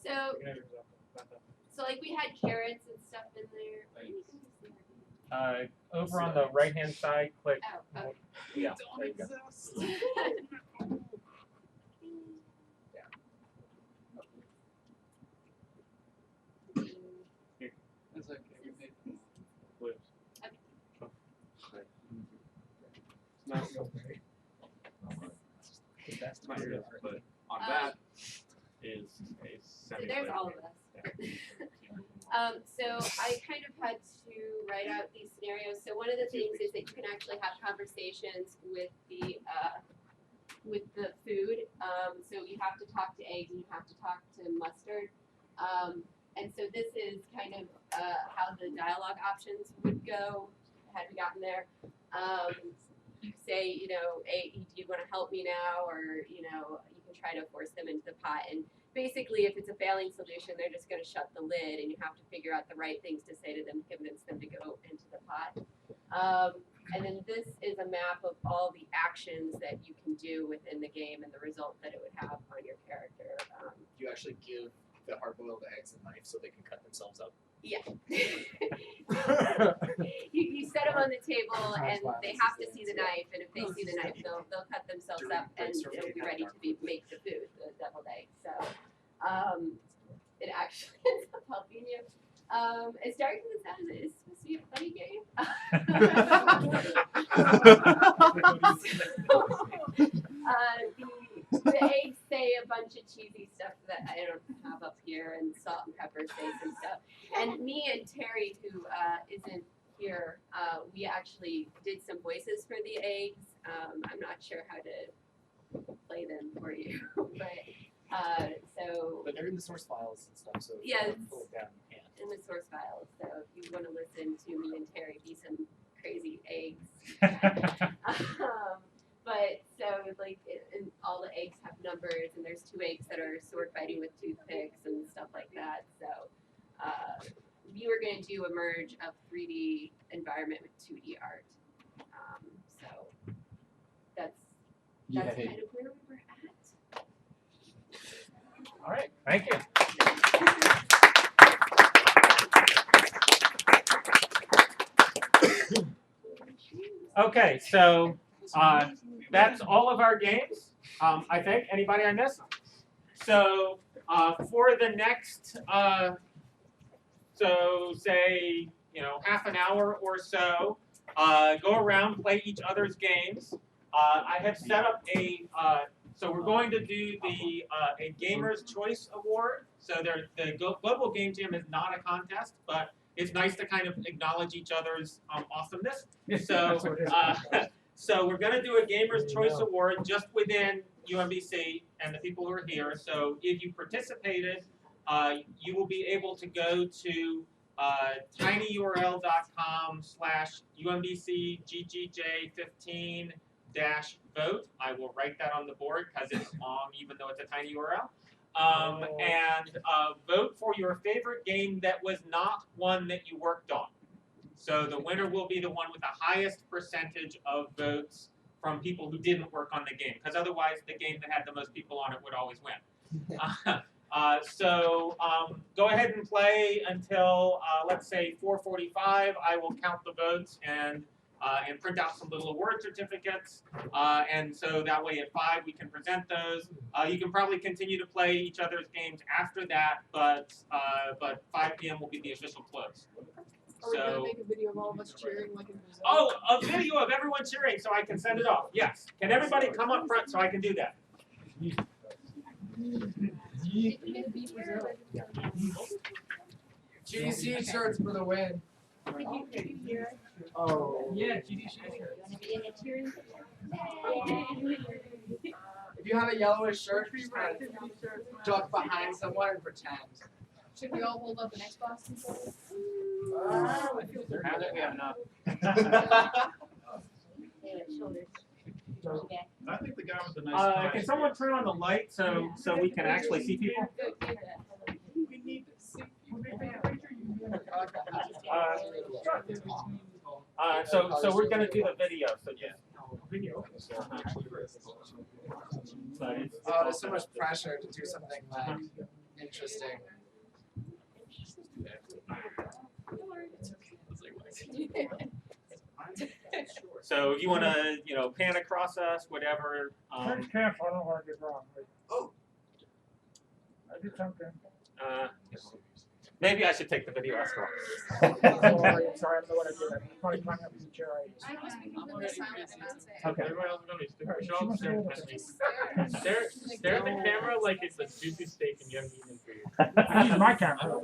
So like we had carrots and stuff in there.
Over on the right-hand side, click.
Oh, okay.
Yeah, there you go.
It's okay. We made
Blues.
nice.
The best part is, but on
that
is a
So there's all of us. So I kind of had to write out these scenarios. So one of the things is that you can actually have conversations with the food. So you have to talk to eggs and you have to talk to mustard. And so this is kind of how the dialogue options would go had we gotten there. You say, hey, do you want to help me now? Or, you can try to force them into the pot. And basically, if it's a failing solution, they're just going to shut the lid, and you have to figure out the right things to say to them to convince them to go into the pot. And then this is a map of all the actions that you can do within the game and the result that it would have on your character.
You actually give the hard-boiled eggs a knife so they can cut themselves up.
Yeah. you set them on the table, and they have to see the knife, and if they see the knife, they'll cut themselves up, and it'll be ready to make the food, the deviled egg. So it actually ends up helping you. As dark as it sounds, it's supposed to see a funny game? The eggs say a bunch of cheesy stuff that I don't have up here, and salt and pepper say some stuff. And me and Terry, who isn't here, we actually did some voices for the eggs. I'm not sure how to play them for you, but so.
But they're in the source files and stuff, so
yeah,
pull it down in hand.
In the source files. So if you want to listen to me and Terry be some crazy eggs. But so like, and all the eggs have numbers, and there's 2 eggs that are sword fighting with toothpicks and stuff like that. So we were going to do a merge of 3D environment with 2D art. So that's kind of where we were at.
All right, thank you. Okay, so that's all of our games. I think. Anybody I missed? So for the next, so say half an hour or so, go around, play each other's games. I have set up a. So we're going to do the a Gamer's Choice Award. So the Global Game Jam is not a contest, but it's nice to kind of acknowledge each other's awesomeness. So so we're going to do a Gamer's Choice Award just within UMBC and the people who are here. So if you participated, you will be able to go to tinyurl.com/UMBCGGJ15-vote. I will write that on the board because it's long, even though it's a tiny URL. And vote for your favorite game that was not one that you worked on. So the winner will be the one with the highest percentage of votes from people who didn't work on the game, because otherwise the game that had the most people on it would always win. So go ahead and play until, let's say, 4:45. I will count the votes and print out some little award certificates. And so that way at 5 we can present those. You can probably continue to play each other's games after that, but 5 p.m. will be the official close.
Are we gonna make a video of all of us cheering like in Brazil?
Oh, a video of everyone cheering so I can send it off. Yes. Can everybody come up front so I can do that?
GDC shirts for the win.
Oh.
Yeah, GDC shirts. If you have a yellowish shirt, just kind of duck behind someone and pretend.
Should we all hold up an Xbox controller?
Now that we have enough.
I think the guy with the nice
can someone turn on the light so we can actually see people?
We need to see
So we're gonna do the video. So yeah.
Oh, there's so much pressure to do something like interesting.
So if you want to, pan across us, whatever.
Careful, I don't want to get wrong. Oh, I did something.
Maybe I should take the video as well.
Sorry, I don't know what I did. I'm probably climbing up the chair.
Okay.
Everyone else is gonna be stupid. Show up, stare at the camera like it's a juicy steak and you haven't eaten it for
I use my camera.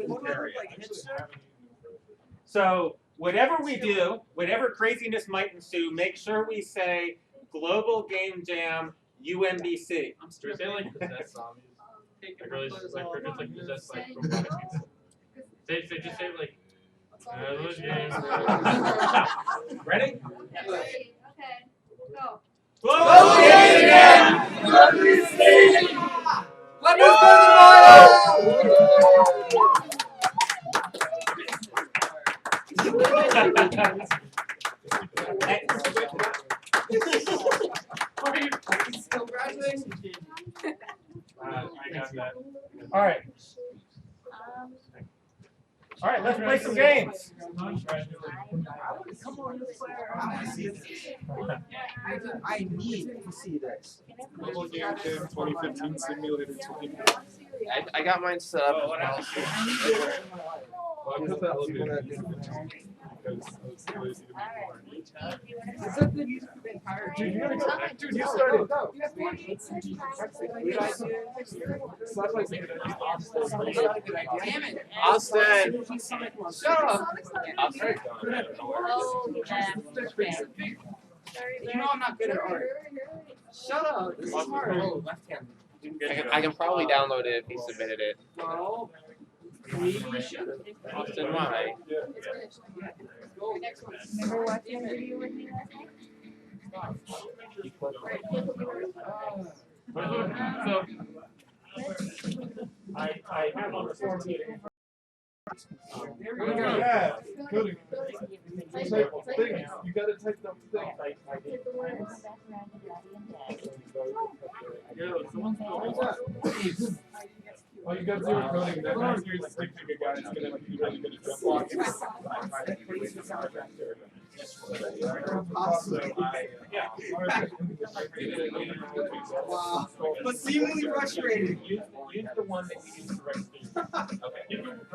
So whatever we do, whatever craziness might ensue, make sure we say Global Game Jam UMBC.
I'm still saying like possessed zombies. Like really, like crickets like possessed like robotic people. Just say like.
Ready?
Okay, go.
Global Game Jam UMBC.
Let me
I got that.
All right. All right, let's play some games.
I need to see this.
Global Game Jam 2015 Simulator 20.
I got mine set up.
Well, I put that
because I was too lazy to make more.
Dude, you gotta go. Dude, you started.
Damn it.
Austin.
Shut up.
Oh, yeah.
You know I'm not good at art. Shut up. This is hard. Oh, left-handed.
I can probably download it if he submitted it.
No. Maybe you should.
Austin, why?
Remember watching the video with me last night?
So, I have on the form meeting.
Yeah, coding. Type things. You gotta type them things. Oh, you got zero coding. That means you're stick figure guy. It's gonna be really good at jump blocking.
Wow. But seemingly frustrated.
Use the one that you use to register. Okay.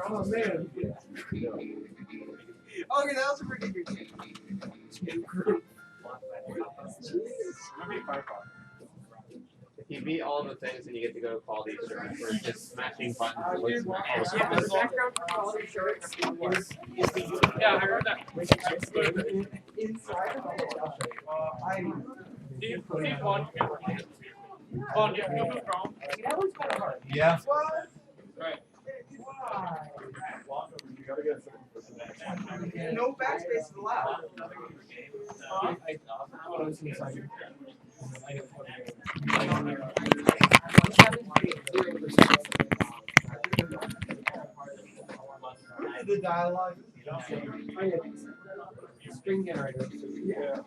Oh man.
Okay, that was a pretty good game.
If you beat all the things, then you get to go to quality assurance, where it's just smashing buttons.
Yeah, I heard that.
Yeah.
Right.
No backspace is allowed. The dialogue.
String generator. Yeah.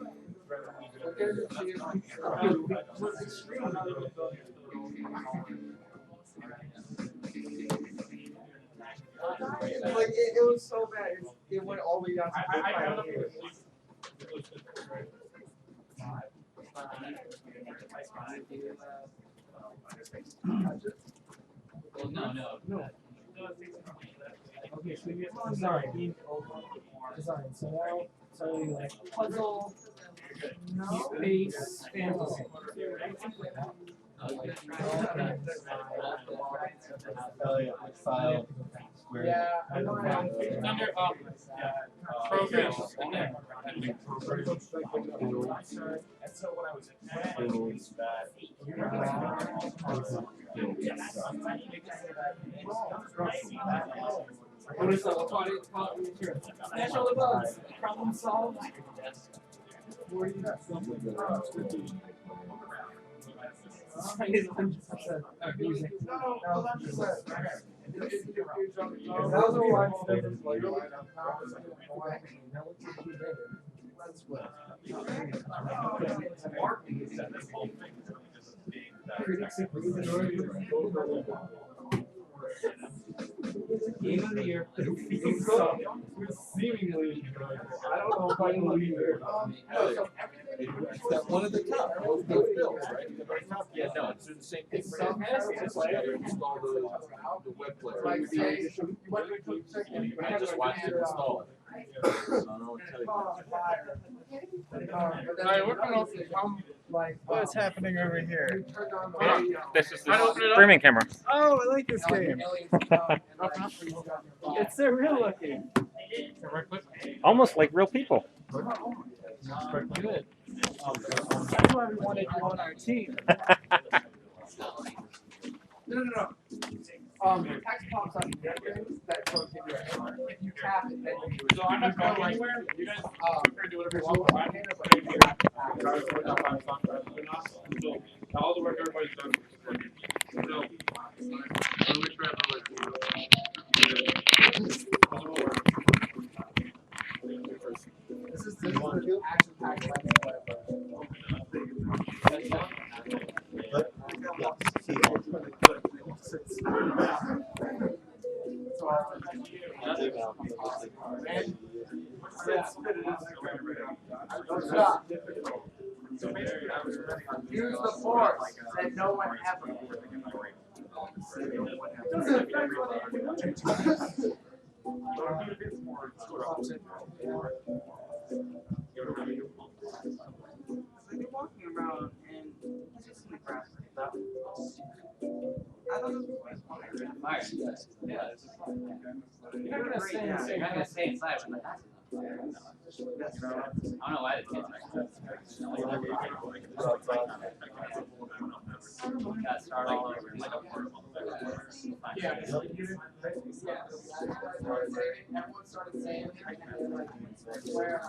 Like it was so bad. It went all the way down to 5 years.
Well, no.
Okay, so you get design. Design. So now, so like puzzle, space, fantasy. Yeah, I know.
It's under programs.
And so when I was in
What is that? Natural bugs. Problem solved. Where do you have something? Is 100% music.
Game of the year. Seemingly, I don't know if I believe it.
That one at the top, those bills, right? At the very top. Yeah, no, it's the same thing. It's install the web player. I just watched it install it.
What's happening over here?
This is the streaming camera.
Oh, I like this game. It's so real looking.
Almost like real people.
Good. That's why we wanted you on our team.
No. Text pops up in that goes into your hand. If you tap it, then you.
So I'm not going anywhere. You guys do whatever you want. All the work everybody's done. So, let me try
This is the action pack. Use the force that no one ever.
You're walking around and just in the grass. I thought it was fire.
Yeah, it's just you're not gonna stay inside. You're not gonna stay inside when like that's I don't know why the kids gotta start all over.
Yeah. Everyone started saying, where,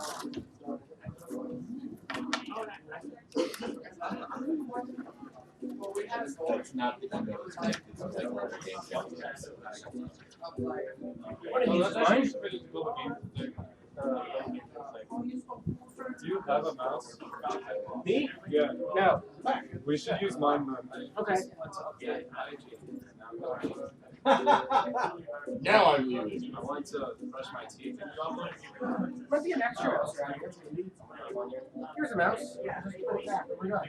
well, we had a goal.
That's not the end of the game. It's like all the game jams.
What are these mine?
Do you have a mouse?
Me?
Yeah.
No.
We should use mine then.
Okay.
Now I'm muted.
I want to brush my teeth.
Might be an extra mouse around here. Here's a mouse. Just put it back. We're done.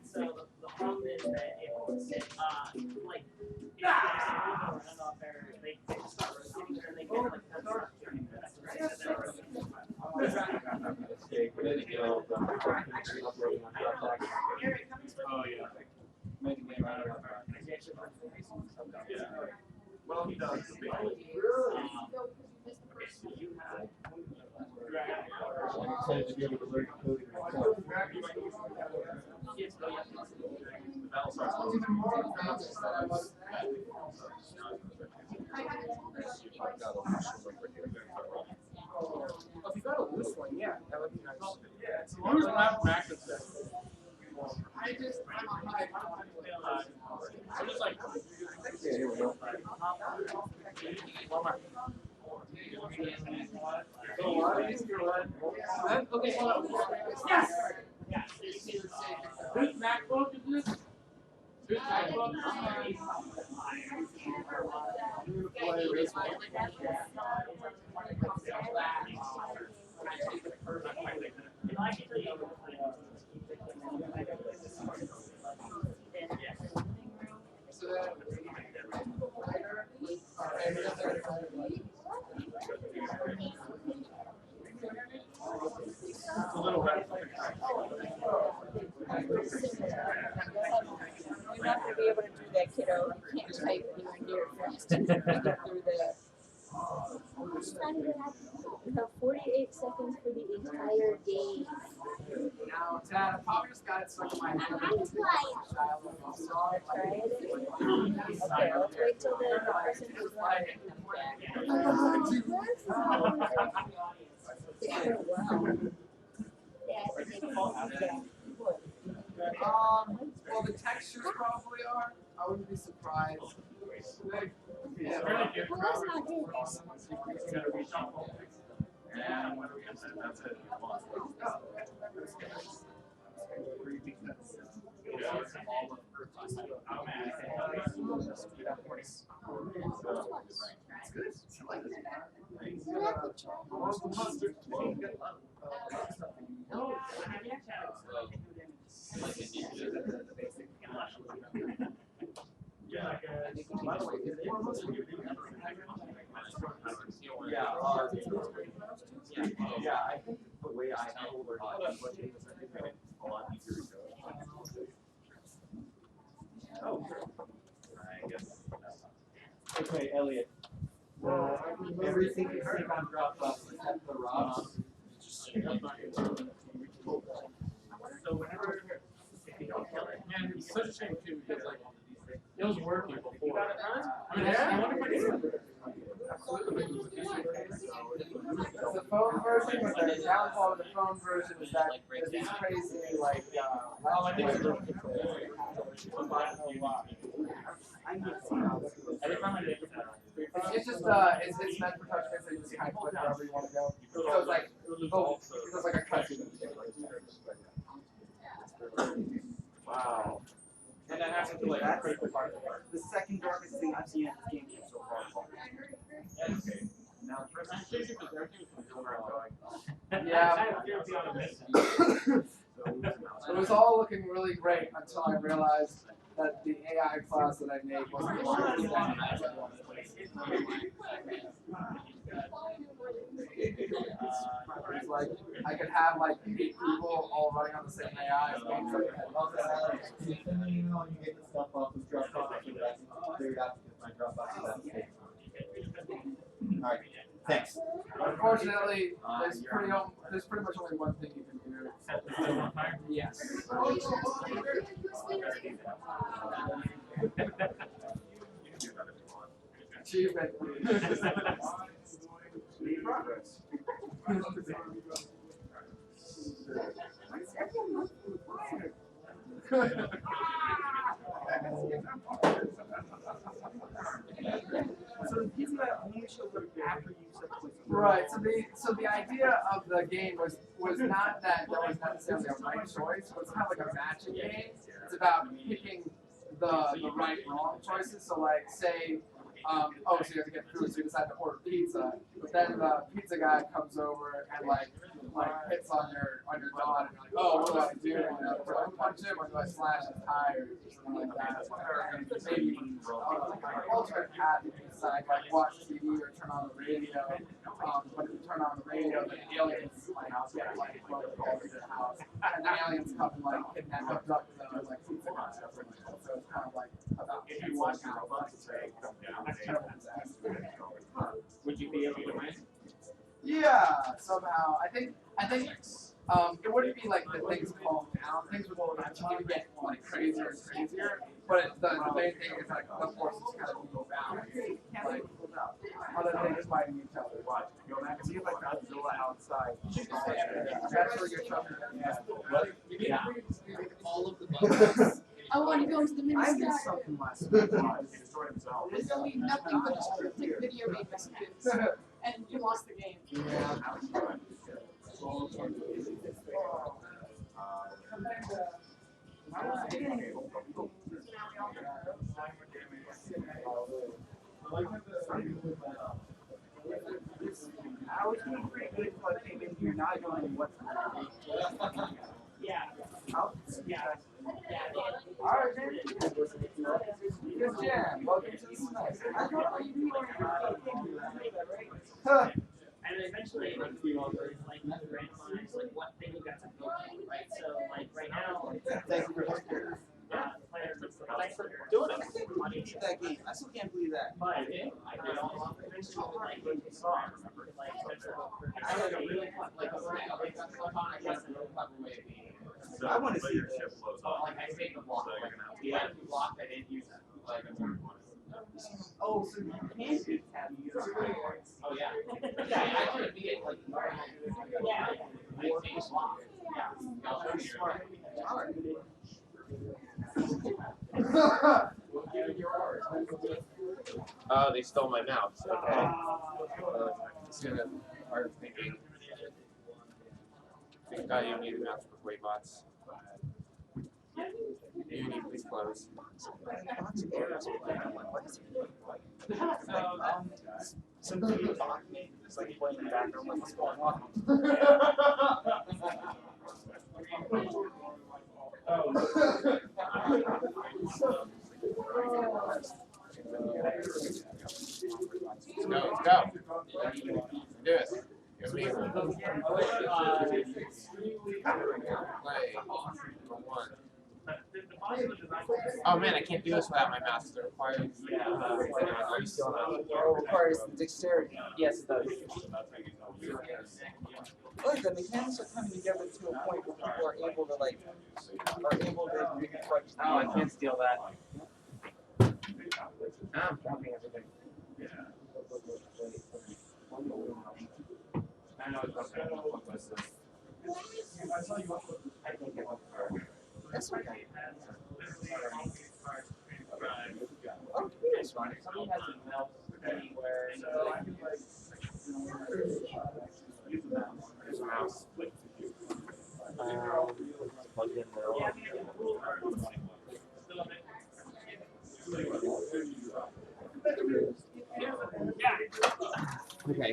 So the problem is that it like they just start rotating and they get like
Oh yeah. Making game out of it. Yeah. Well, he does.
Excited to be able to learn coding myself.
If you got a loose one, yeah, that would be nice.
Who's mathematics?
I'm
just like.
Yeah, here we go.
Okay, hold on. Yes! Whose MacBook is this? Whose MacBook?
It's a little red.
You're not going to be able to do that, kiddo. You can't type anywhere near fast enough to get through that.
You have 48 seconds for the entire game.
Now, Dad, I probably just got it stuck in my head.
Okay, let's wait till the person who's running comes back.
Well, the textures probably are. I wouldn't be surprised. Yeah.
Well, let's not do
And when we get that, that's it.
Yeah, I think the way I handle or not was a lot easier to go. Oh, I guess that's not.
Okay, Elliot. Everything is safe on Dropbox except the rocks.
So whenever, man, it's such a shame too because like it was working before. I mean, I wonder if I can.
The phone version, but the downfall of the phone version is that there's these crazy, like,
Oh, I think it's
every time I did it's just, it's meant for touchscreen, so you just kind of click wherever you want to go. So it's like, it's like a cutscene.
Wow.
And that happens to like the second darkest thing I've seen in this game so far.
Okay. Now, first, I'm chasing because everything was where I'm going.
Yeah. It was all looking really great until I realized that the AI class that I made wasn't the smartest thing as I wanted. It's like I could have like 8 people all running on the same AI. So I love that.
You send an email and you get the stuff off of Dropbox. I figured out because my Dropbox is out of state. All right, thanks.
Unfortunately, there's pretty much only one thing you can do. Yes. Achievement. Progress.
So the pizza only shows up after you set the
Right. So the idea of the game was not that there was necessarily a right choice, but it's kind of like a matching game. It's about picking the right wrong choices. So like say, so you have to get food, so you decide to order pizza, but then the pizza guy comes over and like hits on your dog, and you're like, oh, what do I do? You know, do I punch him or do I slash his tires or something like that? And maybe alternate path you can decide, like watch TV or turn on the radio. But if you turn on the radio, then aliens get like phone calls to your house, and the aliens come and like kidnap and abduct the like pizza guy. So it's kind of like about if you watch out.
Would you be able to win?
Yeah, somehow. I think it wouldn't be like the things calm down. Things would continue to get like crazier and crazier. But the main thing is like the forces kind of move balanced. Like other things fighting each other.
Because you have like Godzilla outside.
That's where you're trying to get.
Yeah.
All of the buttons.
I want to go into the mini
I did
sky.
something last night. Destroy himself.
There's only nothing but just cryptic video game messages, and you lost the game.
I was doing pretty good until I came in here, not knowing what to do.
Yeah. Yeah.
Alright, man. Good jam. Welcome to the snipe. I don't know what you do right?
And then eventually, like, randomize like what thing you got to go to, right? So, like, right now,
Thank you for listening.
the players, thanks for doing it.
I didn't beat that game. I still can't believe that.
But eventually, like, when you saw it, like,
I had a really fun, like, I guess a really clever way of being.
I want to see this.
Like, I saved the block. Like, the enemy block, I didn't use it. Like,
Oh, so you can do tab user.
oh, yeah. Yeah, I couldn't beat it, like, yeah. I saved the block. Yeah.
Smart. Alright.
Oh, they stole my mouse. Okay. It's gonna hard thinking. You need a mouse for Waybots. You need please close.
Some dude talked me. It's like playing in the background. Like, what's going on?
Let's go. Do it. Play for one. Oh man, I can't do this without my mouse. It requires. Are you still on?
It requires dexterity.
Yes, it does.
Look, the mechanics are coming together to a point where people are able to really quite.
Oh, I can't steal that. I'm dropping everything. I know it's not going to look like this. I think it looks hard.
That's okay.
Oh, it's fine. Somebody has a mouse anywhere. So I can use the mouse. There's a mouse. Plug in there.
Okay.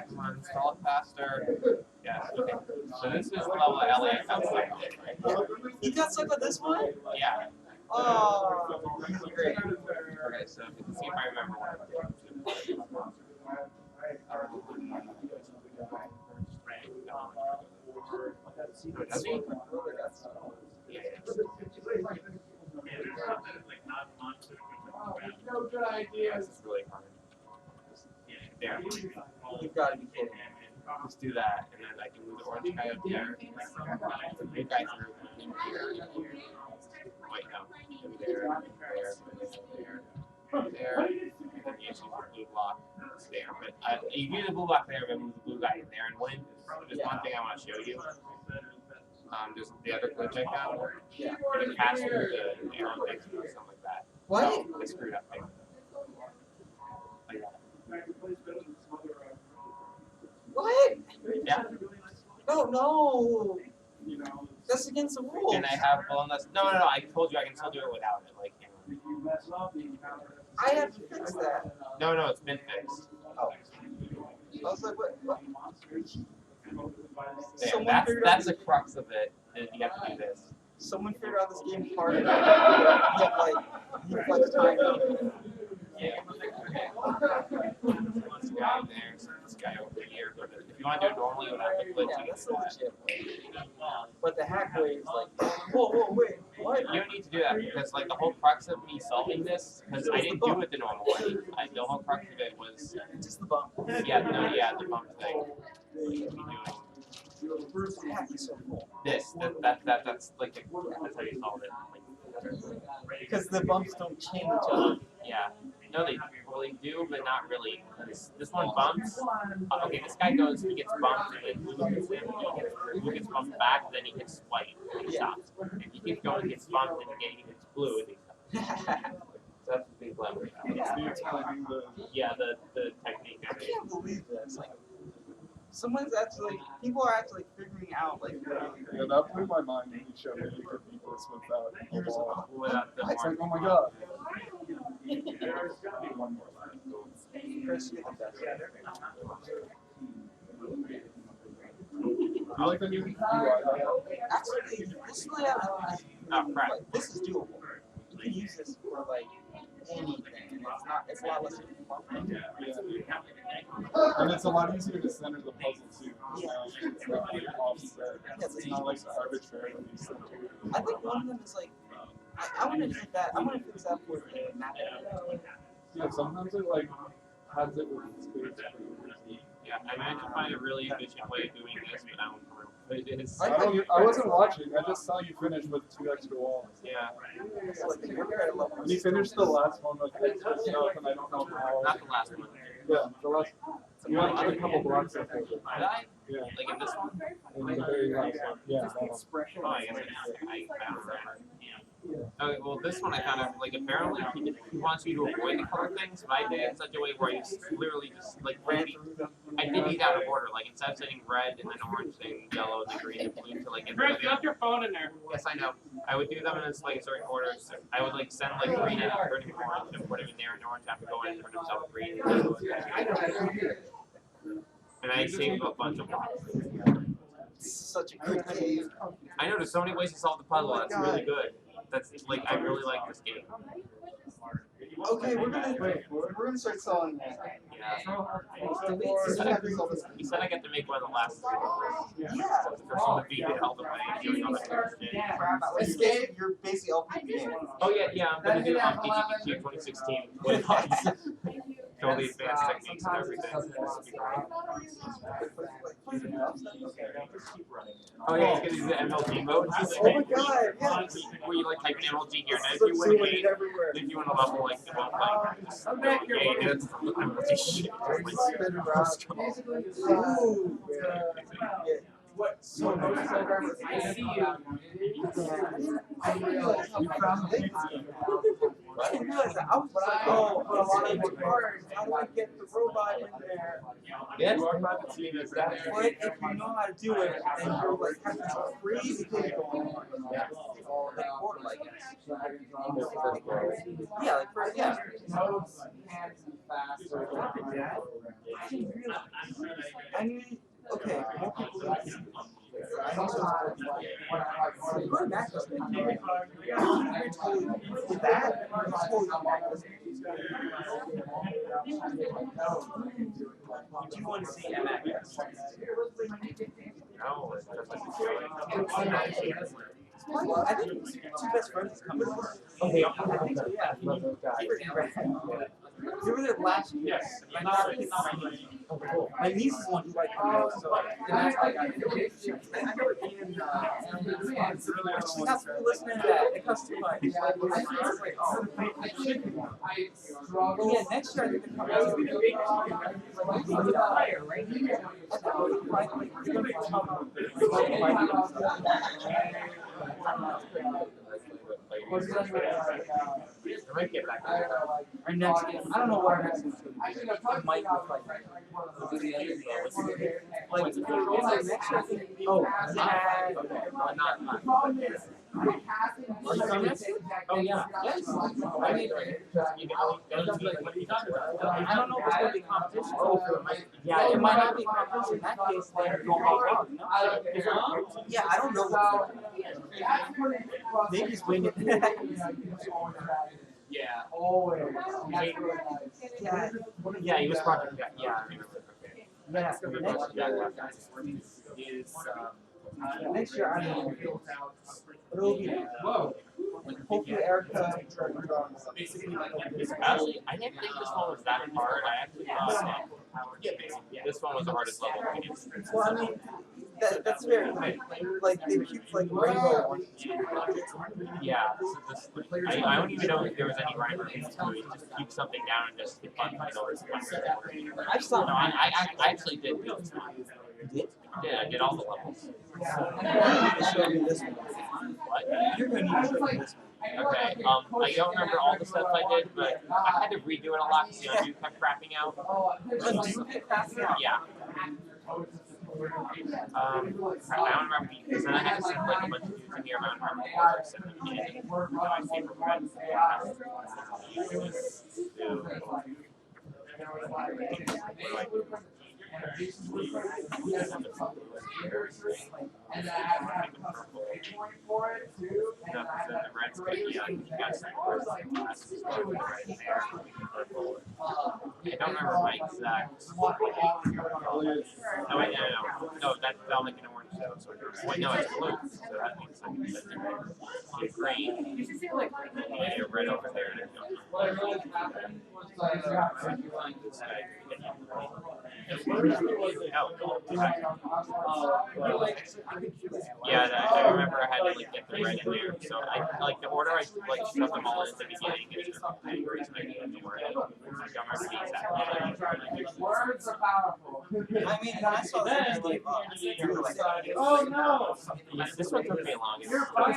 Come on, install it faster. Yes, okay. So this is level LA. Right?
You got stuck with this one?
Yeah.
Oh, great.
Okay, so let's see if I remember what I did. Does he? Yeah.
No good idea.
This is really hard. There.
You've got to be kidding.
Just do that, and then I can move the orange guy up there. The big guy through here. Wait, no. There, and then you use the blue block there. But you use the blue block there, but move the blue guy in there. And when there's one thing I want to show you. Just the other glitch I found.
Yeah.
You can pass through the arrow things or something like that.
What?
I screwed up thing. Like that.
What?
Yeah.
No. That's against the rules.
And I have, well, unless, no, I told you I can still do it without it. Like,
I have to fix that.
no, it's been fixed.
Oh. I was like, what?
There, that's the crux of it. Is you have to do this.
Someone figured out this game harder. You have like time.
Yeah. This guy there, so this guy over here. But if you want to do it normally without the glitch,
Yeah, that's the legit way. But the hack way is like, whoa, wait, what?
You don't need to do that because like the whole crux of me solving this, because I didn't do it the normal way. The whole crux of it was
just the bump.
Yeah, the bump thing.
The hack is so cool.
That's like that's how you solve it.
Because the bumps don't chain each other.
Yeah. No, they really do, but not really. This one bumps. Okay, this guy goes, he gets bumped, and then blue hits him. Blue gets bumped back, then he hits white, and he stops. If he keeps going, he gets bumped, and again he hits blue, and he stops. So that's the big lever. Yeah, the technique.
I can't believe this. Like, people are actually figuring out like.
Yeah, that blew my mind when you showed me you could beat this without a ball.
Without the
It's like, oh my god.
Chris, you're the best.
I like the new UI.
Actually, this layout,
crap.
this is doable. You can use this for like anything, and it's a lot less complicated.
Yeah. And it's a lot easier to center the puzzle too. It's not like offset. It's not like arbitrarily centered.
I think one of them is like, I want to do that. I want to fix that for the map.
Yeah, sometimes it like has it with space.
Yeah, I managed to find a really efficient way of doing this, but I don't remember what it is.
I wasn't watching. I just saw you finish with 2 extra walls.
Yeah.
And you finished the last one with extra stuff, and I don't know how.
Not the last one.
Yeah, the last. You had a couple blocks left. Did
I?
Yeah.
Like in this one?
In the very last one. Yeah. That one.
Oh, I found that. Okay, well, this one I kind of like. Apparently, he wants you to avoid the color things, but I did it in such a way where I literally just like I did these out of order. Like instead of setting red and then orange, then yellow, then green, and blue to like get
Chris, you left your phone in there.
Yes, I know. I would do them in like a certain order. So I would like send like green and turn him orange and put him in there, and orange have to go in and turn himself green. And I saved a bunch of blocks.
Such a good game.
I know there's so many ways to solve the puzzle. That's really good. That's like I really like this game.
Okay, we're gonna start solving that.
Yeah. He said I get to make one of the last.
Yeah.
So the first one to beat it, all the way, doing all that shit.
This game, you're basically all game.
Oh yeah, I'm gonna do it on DGQ 2016 with bots. Show the advanced techniques and everything. Oh yeah, he's gonna do the MLG mode.
Oh my god, yes.
Where you like type in MLG here, and if you win a game, if you win a level, like it won't like just yeah, that's MLG shit.
What? So I see you. I didn't realize how I didn't realize that. I was just like, oh, it's so hard. How do I get the robot in there?
Yes, is that
But if you know how to do it, and you're like having some crazy thing going on.
Yeah.
Like Fortnite. Yeah, like first, yeah. I mean, okay, more people. Going back to that, would you want to see MX?
No,
I think Two Best Friends is coming.
Okay,
I think so, yeah. They were there last year.
Yes.
My niece is one who liked them, so that's why I got it. She's not listening to that. It costs too much. Yeah, next year I think they're coming out. Our next game, I don't know what our next game is going to be. It might look like next year. Oh,
oh yeah.
Yes. I mean, I don't know if it's going to be competition. Yeah, it might not be competition. In that case, they're going all out, you know? Yeah, I don't know. Maybe just wing it.
Yeah.
Always.
Yeah, he was project guy. Yeah, I remember.
Next year, I don't know. But it'll be, whoa. Hopefully, Erica.
Actually, I didn't think this one was that hard. I actually thought this one was the hardest level.
Well, I mean, that's very like they keep like rainbow on.
Yeah, so this, I don't even know if there was any rhyme or reason to it. Just keep something down and just hit buttons
I just thought.
No, I actually did do this one. Yeah, I did all the levels.
What? You're gonna need to show me this one.
Okay, I don't remember all the stuff I did, but I had to redo it a lot because the undo kept crapping out.
Undo kept crapping out?
Yeah. I don't remember because then I had to send like a bunch of dudes in here. I don't remember the order I sent them in. My favorite one. It was
and I have a point for it too. And I have
I don't remember my exact. No, wait, no, that'll make an orange though. So wait, no, it's blue. So that means I can set it green. Yeah, you're red over there.
What really happened was like,
yeah, I remember I had to like get the red in there. So I like the order I like stuck them all in at the beginning is just the reason I didn't do it. I don't remember the exact order.
Words are powerful.
I mean, I saw that gave up.
Oh no!
This one took me long.
You're fine.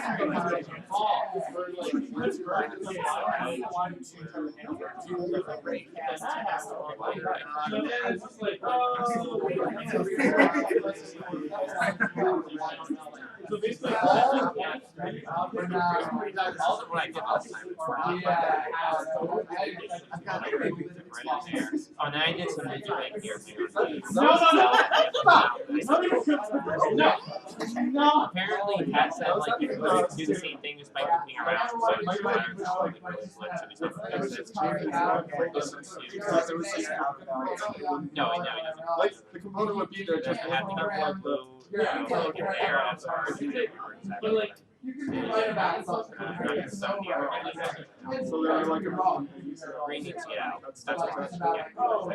So basically, all what I did last time was oh, and I did some videoing here too. No. Apparently, Pat said like you could do the same thing just by looking around. So it's no,
like the component would be there just
have to get like the air as hard.
But like, you can be right about something.
So they're like a wrong.
Green needs to get out. That's what I'm saying.
Oh,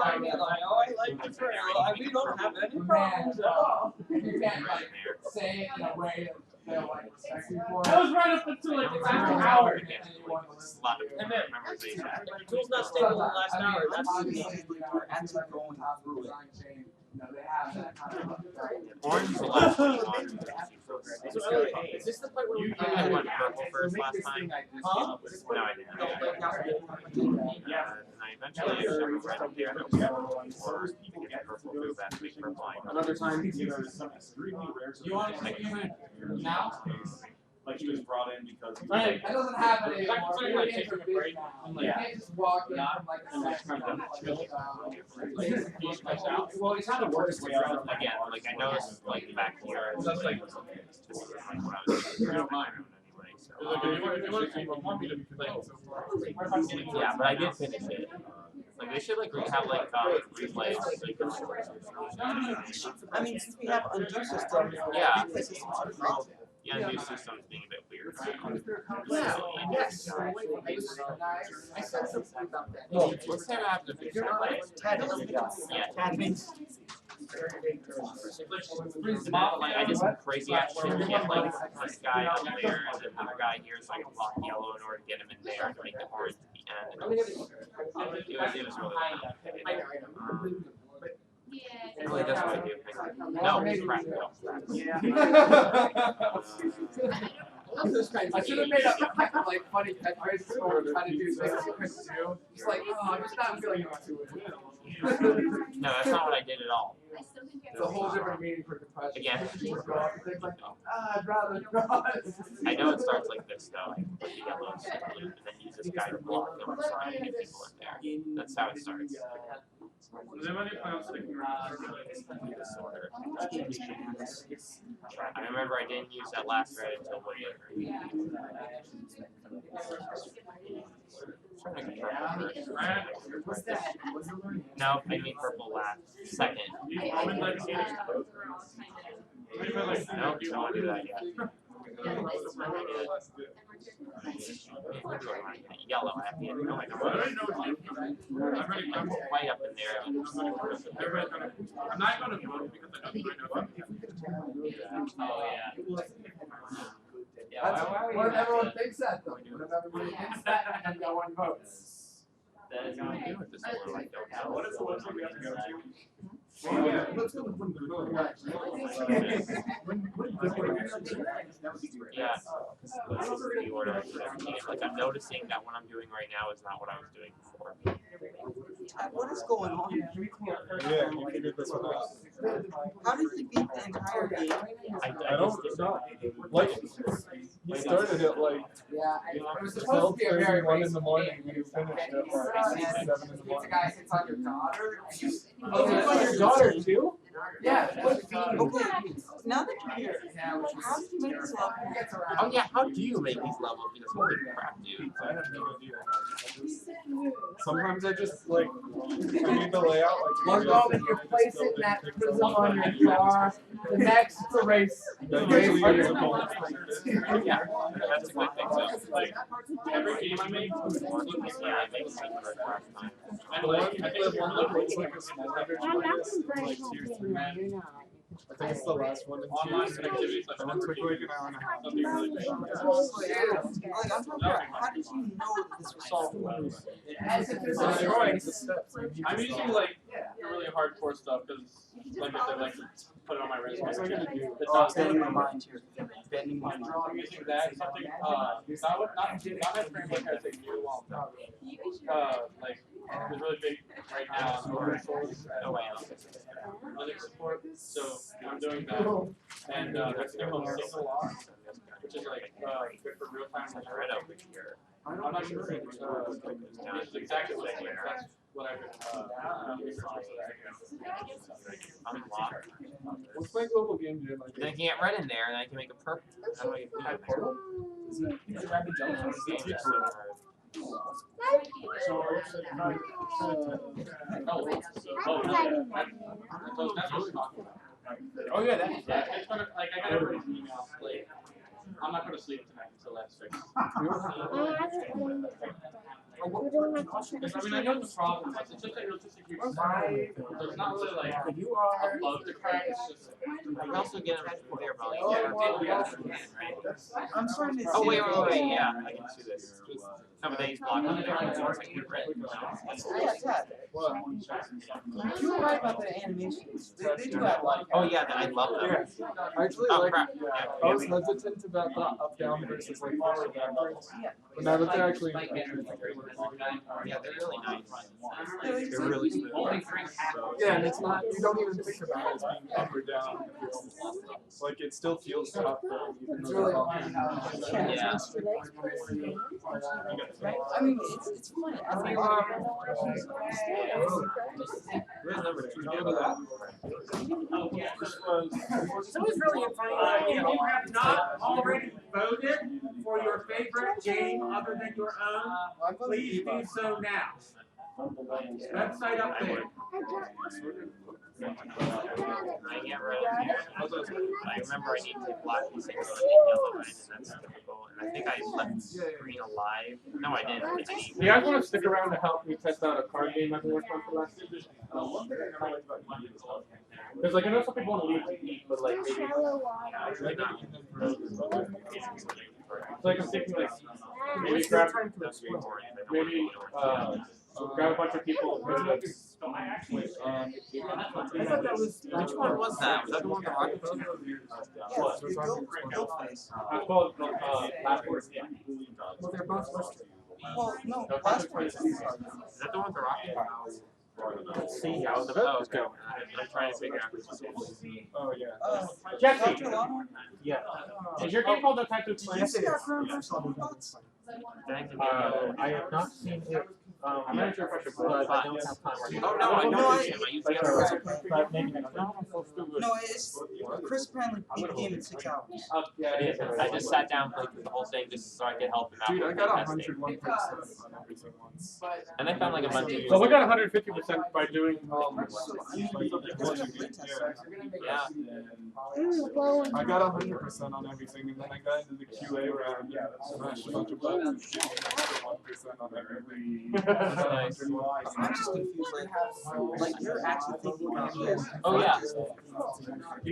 I mean, like, oh, I like the trail. We don't have any problems at all.
You can't like say it in a way that like expect you for. That was right up until like the last hour.
And then memorization.
Tool's not stable in the last hour. That's we're actually going through it.
No, they have that kind of.
Orange is the last one you want.
Is this the part where
You I went purple first last time.
Huh?
No, I didn't. And I eventually shoved red in there, or you can get purple, go back to make purple.
Another time.
You want to take him now?
Like he was brought in because he was
Right, that doesn't happen anymore.
Considering like taking a break and like
You can't just walk in from like a
kind
second.
well, he kind of worked his way out.
Again, like I noticed, like back here, it's just like what I was doing.
don't mind.
Anyway, so.
If you want me to play,
Yeah, but I did finish it. Like they should like have like replays.
I mean, since we have undo system,
Yeah.
replay systems are great.
Yeah, new systems being a bit weird.
Yeah, yes.
I said something about that.
What's that happen if it's like like I did some crazy ass shit to get like this guy up there and then another guy here so I can block yellow in order to get him in there to make the orange at the end. It was really it really does what I do. No, it's practical.
I should have made up like funny catchphrases for trying to do things you couldn't do. Just like, oh, I'm just not feeling up to it.
No, that's not what I did at all.
It's a whole different meaning for depression.
Again.
Like, I'd rather not.
I know it starts like this though. I put the yellows in blue and then use this guy to block them so I can get people in there. That's how it starts.
Does anybody plan on sticking around?
I remember I didn't use that last red until way later. No, I mean purple last. Second. No, you don't want to do that yet. Yellow, I have to get no, I I'm way up in there.
I'm not going to vote because I don't know.
Oh, yeah.
That's what if everyone thinks that though? What if everybody thinks that and no one votes?
That is what I do with this one. I don't know.
What is the one we have to go to?
Let's go with
Yeah. This is the order for everything. Like I'm noticing that what I'm doing right now is not what I was doing before.
What is going on?
Yeah, you figured this one out.
How did he beat the entire game?
I don't know. Like, he started at like
it was supposed to be a very
1 in the morning and he finished at like 7 in the morning.
The guy hits on your daughter.
Oh, you got your daughter too?
Yeah.
Okay, now that you're here, how did you make this level?
Oh yeah, how do you make these levels? Because holy crap, dude.
I have no idea. Sometimes I just like, I need the layout.
One moment you place it in that prism on your car, the next it's a race.
Yeah, that's a good thing too. Like,
Every game I make,
I make a secret last time.
I think one level is like a small average bonus, like tier 3.
You're not.
I think it's the last one in
Online
tier 3.
activities like
And it took like an hour and a half.
something really big.
Like, I'm talking about, how did you know that this was solvable?
As if it's a
It's
choice.
I'm usually like the really hardcore stuff because, like I said, like to put it on my resume. It's not
Bending my mind here. Bending my mind.
I'm using that something. Not a framework I say new. Like it's really big right now. Open source Linux support. So I'm doing that, and there's a called Signal Lock, which is like good for real time.
Right over here.
I'm not sure if it's exactly what it is. That's what I've been researching.
Unlock.
Let's play Global Game Jam.
Then I can get red in there, and I can make a purple. How do I do that?
Oh yeah, that's it's gonna like I got everybody's email. Like I'm not gonna sleep tonight until that's fixed. I mean, I know the problem. It's just that it's just a huge so it's not really like a bug to crack. It's just.
You can also get them from there,
I'm trying to
Oh wait, yeah, I can see this.
Some of these block on the different ones like you've written.
You were right about the animations. They do have like.
Oh yeah, I love them.
Yeah. Actually,
Oh,
like,
crap.
I was hesitant about the up down versus like forward backwards. But now that they actually.
Yeah, they're really nice.
They're really smooth. Yeah, and it's not. You don't even think about it as being up or down. Like it still feels tough. It's really
Yeah.
I mean, it's funny. I mean,
Where's number 2?
Someone's really funny.
If you have not already voted for your favorite game other than your own, please do so now. Website up there.
I get rid of here. I remember I need to block these things on the yellow line, and that's typical. And I think I left green alive. No, I didn't.
Do you guys want to stick around to help me test out a card game I've been working on for last year? Because like I know some people want to leave to eat, but like maybe. So like I'm thinking like maybe grab grab a bunch of people.
I thought that was.
Which one was that? Was that the one with the rocket boat?
It's called last word. Yeah.
Well, they're both listed.
Well, no, last word is that the one with the rocket? Let's see how the votes go.
I'm trying to figure out.
Oh yeah.
Jesse. Yeah. Is your game called No Time to Explain? I have not seen it. I'm not sure if I should play, but I don't have time right now.
Oh no, I know the game. I use the other one.
But maybe next time.
No, it's Chris apparently beat the game in 6 hours.
I just sat down, played through the whole thing just so I could help him out.
Dude, I
with
got
testing.
101% on everything once.
And I found like a bunch of.
So we got 150% by doing
Yeah.
I got 100% on everything, and then I got into the QA round and smashed a bunch of buttons, getting an extra 1% on everything.
I'm just confused. Like you're actually thinking about this.
Oh yeah.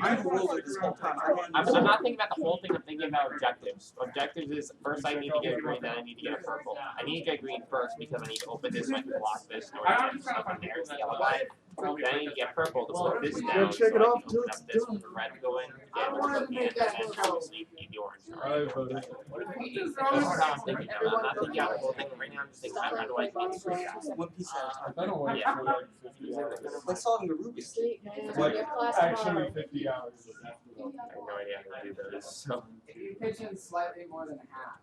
I've rolled it this whole time.
I'm not thinking about the whole thing. I'm thinking about objectives. Objectives is first I need to get a green, then I need to get a purple. I need to get green first because I need to open this so I can block this in order to get stuff in there. It's the yellow line. Then I need to get purple to put this down so I can open up this for the red to go in. Get rid of the and then obviously need the orange. That's how I'm thinking now. I'm not thinking out the whole thing right now. I'm just thinking how do I get the green down?
One piece at a time.
I don't want
Yeah.
for like 50 hours.
Like solving the Rubik's Cube.
Like actually 50 hours.
I have no idea how to do those. So.
If you pitch in slightly more than half.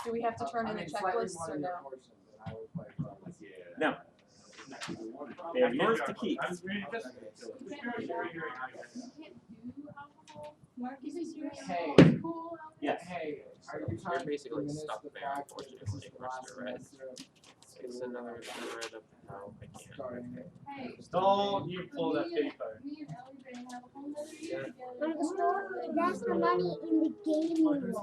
Do we have to turn in the
Slightly
checklist
more
or
than
no?
your portion, then I will play for like,
No. They're yours to keep.
Hey,
Yes.
hey, are you
You're
trying to
basically
diminish
stuck
the
there,
fact that this
unfortunately,
is the
versus
last
the red.
semester
It's another red up. No, I can't.
starting it?
Don't you pull that pity card.
That's the money in the gaming room.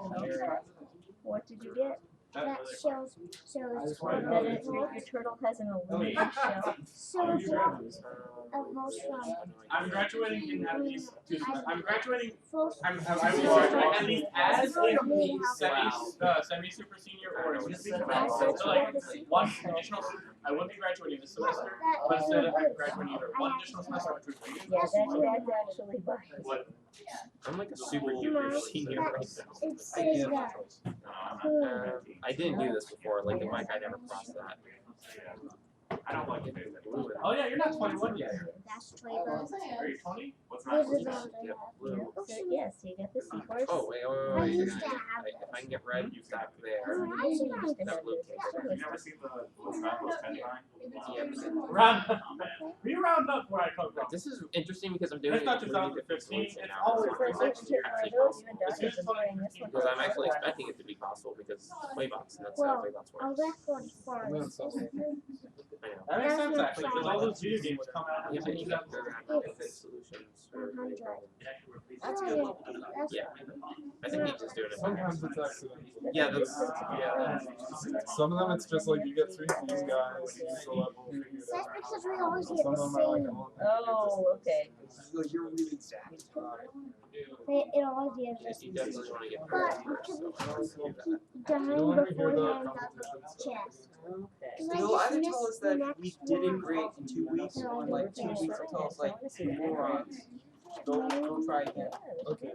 What did you get? That shows that your turtle has an aluminum shell. So a mushroom.
I'm graduating in at least 2 semesters. I'm graduating. I will
Full-
graduate at least as a semi-super senior or a super semester. So like one additional. I wouldn't be graduating this semester, but instead I'm graduating either one additional semester or 2 semesters.
Yeah, that's actually why.
What?
I'm like a super duper senior right now.
It says that.
I didn't do this before. Like the mic, I never crossed that.
I don't like it. Oh yeah, you're not 21 yet.
That's flavor.
Are you 20? What's
Those are the ones I have here. So yes, you get the seahorse.
Oh wait.
I used to have
If I can get red, you back there.
I used to have
That blue
You never seen the
Round.
We round up where I come from.
This is interesting because I'm doing
It's
it
not
in 3 different
2015.
fluids
It's
now.
always
First I took one of those, even Dustin's been playing this one.
Because I'm actually expecting it to be possible because Playbox, and that's how
Well,
Playbox
I'll
works.
back on first.
I know.
That makes sense actually, because all those video games come out.
Yeah, but you got the solutions for any problem.
That's good level design.
Yeah. I think he just do it.
Sometimes it's accidental.
Yeah, that's
Some of them it's just like you get through these guys, use the level, figure it
That's
out.
because we always get
Some
the
of them are like,
same.
Oh, okay.
You're really exact.
It always gives us
you definitely want to get
but because we keep dying before he hangs up his chest.
They'll either tell us that we did it great in 2 weeks, or in like 2 weeks they'll tell us like morons. Go try again.
Okay.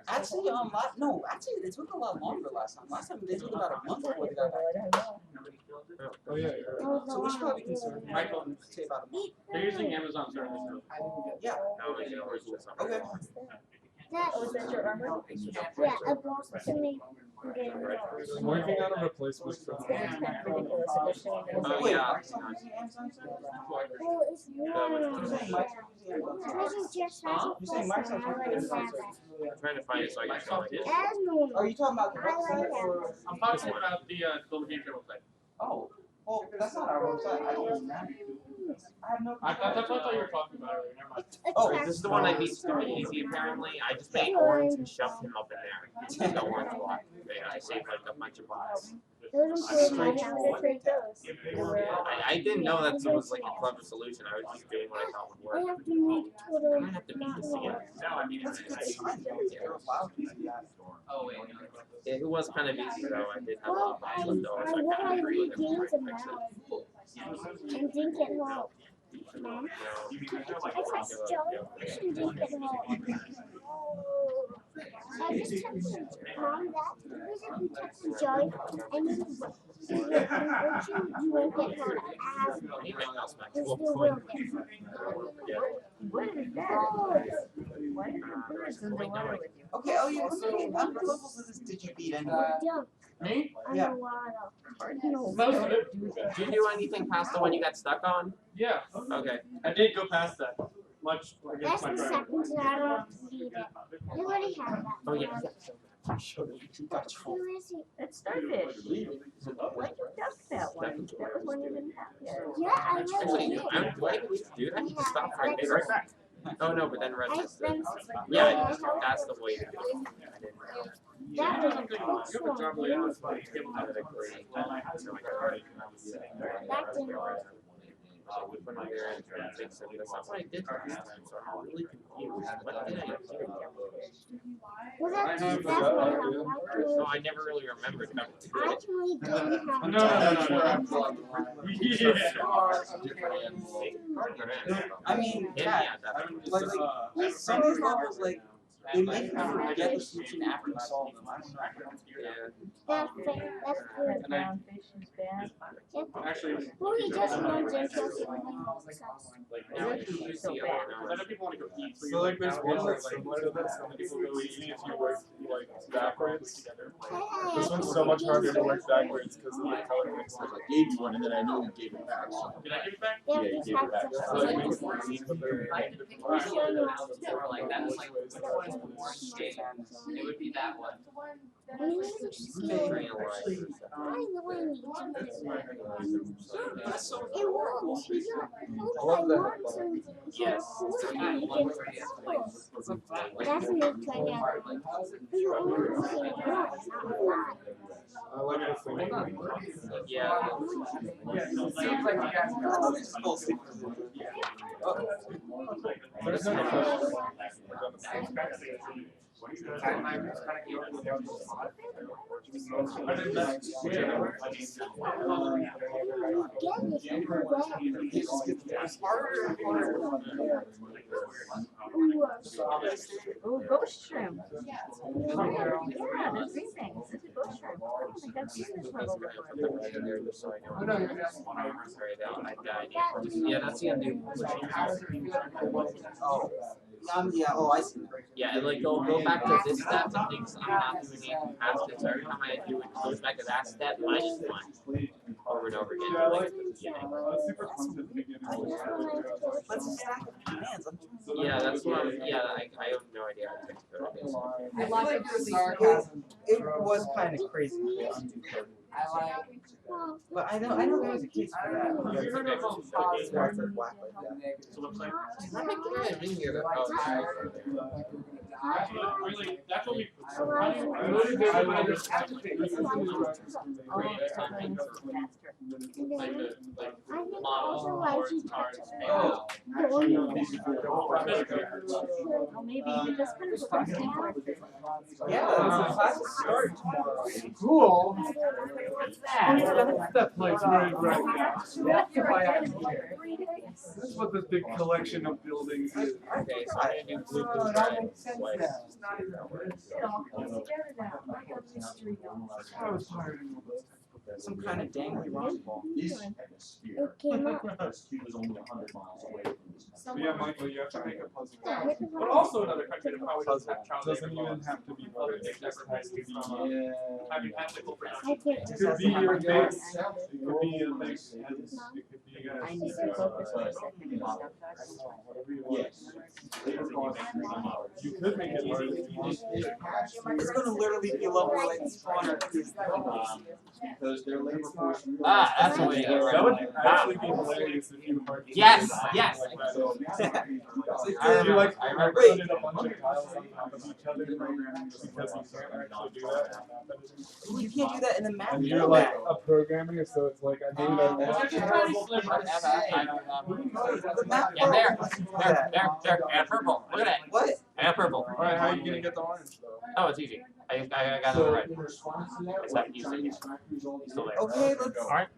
Actually, no, actually it took a lot longer last time. Last time they took about a month before they got back.
Oh yeah.
So we should probably consider Michael and say about a month.
They're using Amazon service.
Yeah. Okay.
Oh, is that your armor?
Yeah, I bought to make
I'm working on a replacement for
It's kind of ridiculous if they're showing it as
Oh,
a-
yeah.
Oh, it's
I'm trying to find it so I can show it.
Are you talking about the website or?
I'm talking about the Global Game Jam website.
Oh, well, that's not our website. I don't know. I have no.
That's what you were talking about earlier. Never mind.
Oh, this is the one I beat super easy apparently. I just made orange and shoved him up in there. The orange block. I saved like a bunch of bots. I didn't know that it was like a clever solution. I was just doing what I thought would work. I'm gonna have to beat this again. No, I mean
Oh wait.
it was kind of easy though. I did have a lot of bots left over, so I
What
kind
I
of agree
read
with him.
games about and didn't get help. Mom? I pressed Joey and didn't get help. I just texted Mom that because if you text Joey and you won't get help as you still will get help.
What is that? Why did you put this in the water with you?
Okay, oh yeah, how many levels of this did you beat anyway?
Me?
Yeah.
Most of it.
Did you do anything past the one you got stuck on?
Yeah.
Okay.
I did go past that. Much
That's
against my
the
driver.
second time I don't have to beat it. You already have that.
Oh yeah.
Who is he?
It's Starfish. Why'd you duck that one? That was one you didn't have yet.
Yeah, I
Actually,
really
do I even do that? Stop right there. Right back. Oh no, but then Red
I
has
spent
yeah, that's the way to do it.
that was a
You
good
have a job
one.
later. It's fine.
I would agree.
That didn't work.
We put on there and try to fix it. That's not what I did last time, so I'm really confused. What did I do?
Well, that's what I have.
No, I never really remembered how to do
I
it.
actually didn't have
No.
I mean,
Yeah,
yeah,
definitely.
like some of these levels, like, they make you forget the solution after you solve them. I don't know.
That's fair. That's good.
Brown fish is bad.
Yep.
Actually,
Well, he just runs into us when he holds us up.
So bad.
I know people want to go eat.
So like there's one that's similar to this, and people go easy if you work like backwards. This one's so much harder to work backwards because of the color mix.
I gave you one and then I knew you gave it back. So.
Did I give it back?
Yeah, you gave it back.
Yeah,
So it makes it more easy, but they're
Like that's like which one is the worst game? It would be that one.
I need to see it. I really need to do it. It won't. You don't hold my marks and
Yes.
that's a new trend out. You only see it once, not live.
I like this thing.
Yeah.
Seems like you guys know.
There's no question.
Oh, ghost shrimp. Yeah, there's three things. This is ghost shrimp. I don't think I've seen this level before.
Yeah, that's the new.
Oh. Yeah, oh, I see.
Yeah, and like go back to this step and things I'm not doing it past it. So every time I do it, it goes back to that step -1 over and over again. Like at the beginning.
That's a stack of commands.
Yeah, that's what I'm. Yeah, I have no idea how to do it.
It was kind of crazy. But I know there's a case for that.
Have you heard of
That's a black like that.
So looks like
That's what really, that's what we.
Well, maybe you just kind of look
Yeah, the classes start tomorrow.
Cool.
What's
That place right now.
That's
why I'm here. That's what this big collection of buildings is.
Okay, so I'm gonna do blue, blue,
that
red,
makes sense
white.
now. I was tired of
Some kind of dangly rock ball.
It came up.
But yeah, Michael, you have to make a puzzle. But also another country that probably doesn't have child labor
Doesn't even
laws.
have to be
Other things that has to be having ethical production.
I can't.
It could be your base. It could be a mix. It could be
I need to focus for a second.
You could make it large if you want.
It's gonna literally be level like spawner.
Because their labor force.
That's the way to go.
That would actually be hilarious if you were.
Yes, yes.
Like that. So,
I remember.
I remember putting a bunch of tiles on top of each other programming because you can't actually do that.
You can't do that in the map.
And you're like a programmer, so it's like I do that.
Yeah, there, and purple. Look at that.
What?
And purple.
Alright, how are you gonna get the orange though?
Oh, it's easy. I got it right. It's not easy. Still there.
Okay, let's
All right.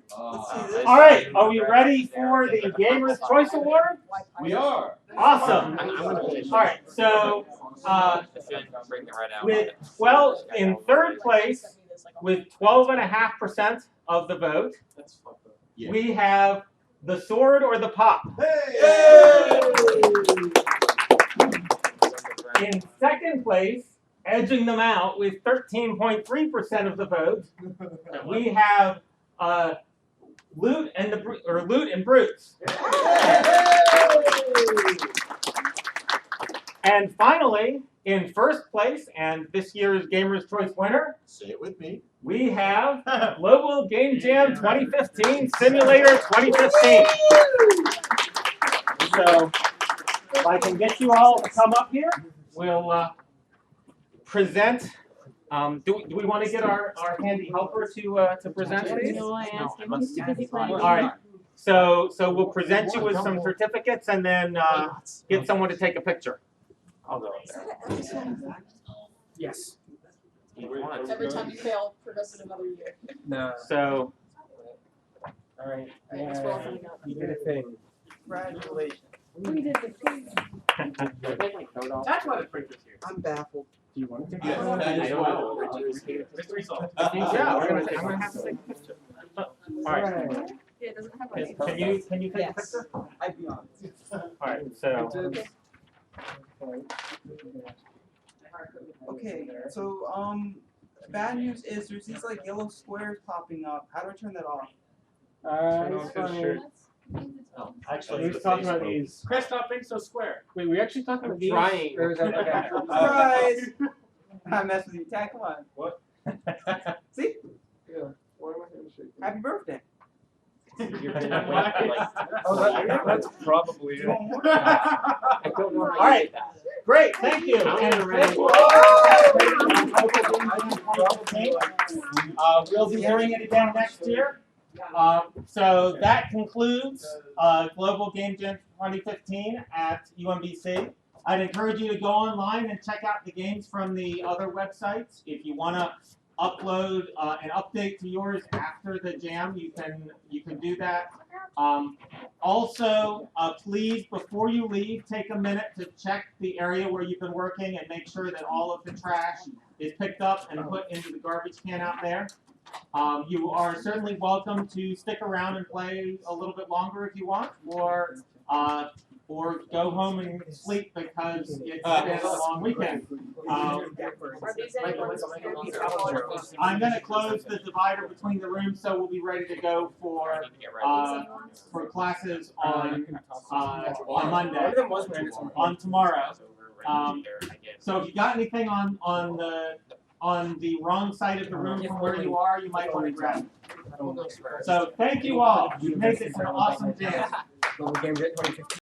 see this.
All right, are we ready for the Gamer's Choice Award?
We are.
Awesome.
I'm gonna finish.
All right, so
Bring the red out.
with 12 in third place, with 12.5% of the vote, we have the sword or the pop. In second place, edging them out with 13.3% of the vote, we have loot and brutes. And finally, in first place, and this year's Gamer's Choice winner,
Say it with me.
we have Global Game Jam 2015 Simulator 2015. So, if I can get you all to come up here, we'll present. Do we want to get our handy helper to present, please?
No, I asked him. He's too busy playing.
All right. So we'll present you with some certificates and then get someone to take a picture. I'll go up there.
Yes.
Every time you fail, progress it another year.
No.
So.
All right.
Thanks for opening up.
You did a thing.
Congratulations.
We did the thing.
That's why the printer's here.
I'm baffled.
Do you want to take
Yes,
a
that is
Mystery solved.
Yeah, I'm gonna have to take a picture. All right.
Yeah, it doesn't have like.
Can you take a picture?
I'd be honest.
All right. So.
Okay, so bad news is there's these like yellow squares popping up. How do I turn that off?
It's funny.
Oh, actually, we were talking about these.
Chris, stop being so square.
Wait, we actually talking about these?
Trying.
Or is that like a
Surprise! I messed with you. Tag, come on.
What?
See?
Yeah. Why am I gonna shake?
Happy birthday.
Oh, that's probably it.
I don't know. All right. Great. Thank you. And we'll be doing it again next year. So that concludes Global Game Jam 2015 at UMBC. I'd encourage you to go online and check out the games from the other websites. If you want to upload an update to yours after the jam, you can do that. Also, please, before you leave, take a minute to check the area where you've been working and make sure that all of the trash is picked up and put into the garbage can out there. You are certainly welcome to stick around and play a little bit longer if you want, or go home and sleep because it's been a long weekend. I'm going to close the divider between the rooms, so we'll be ready to go for classes on Monday, on tomorrow. So if you got anything on on the wrong side of the room from where you are, you might want to grab it. So thank you all. You made this an awesome jam.
Global Game Jam 2015.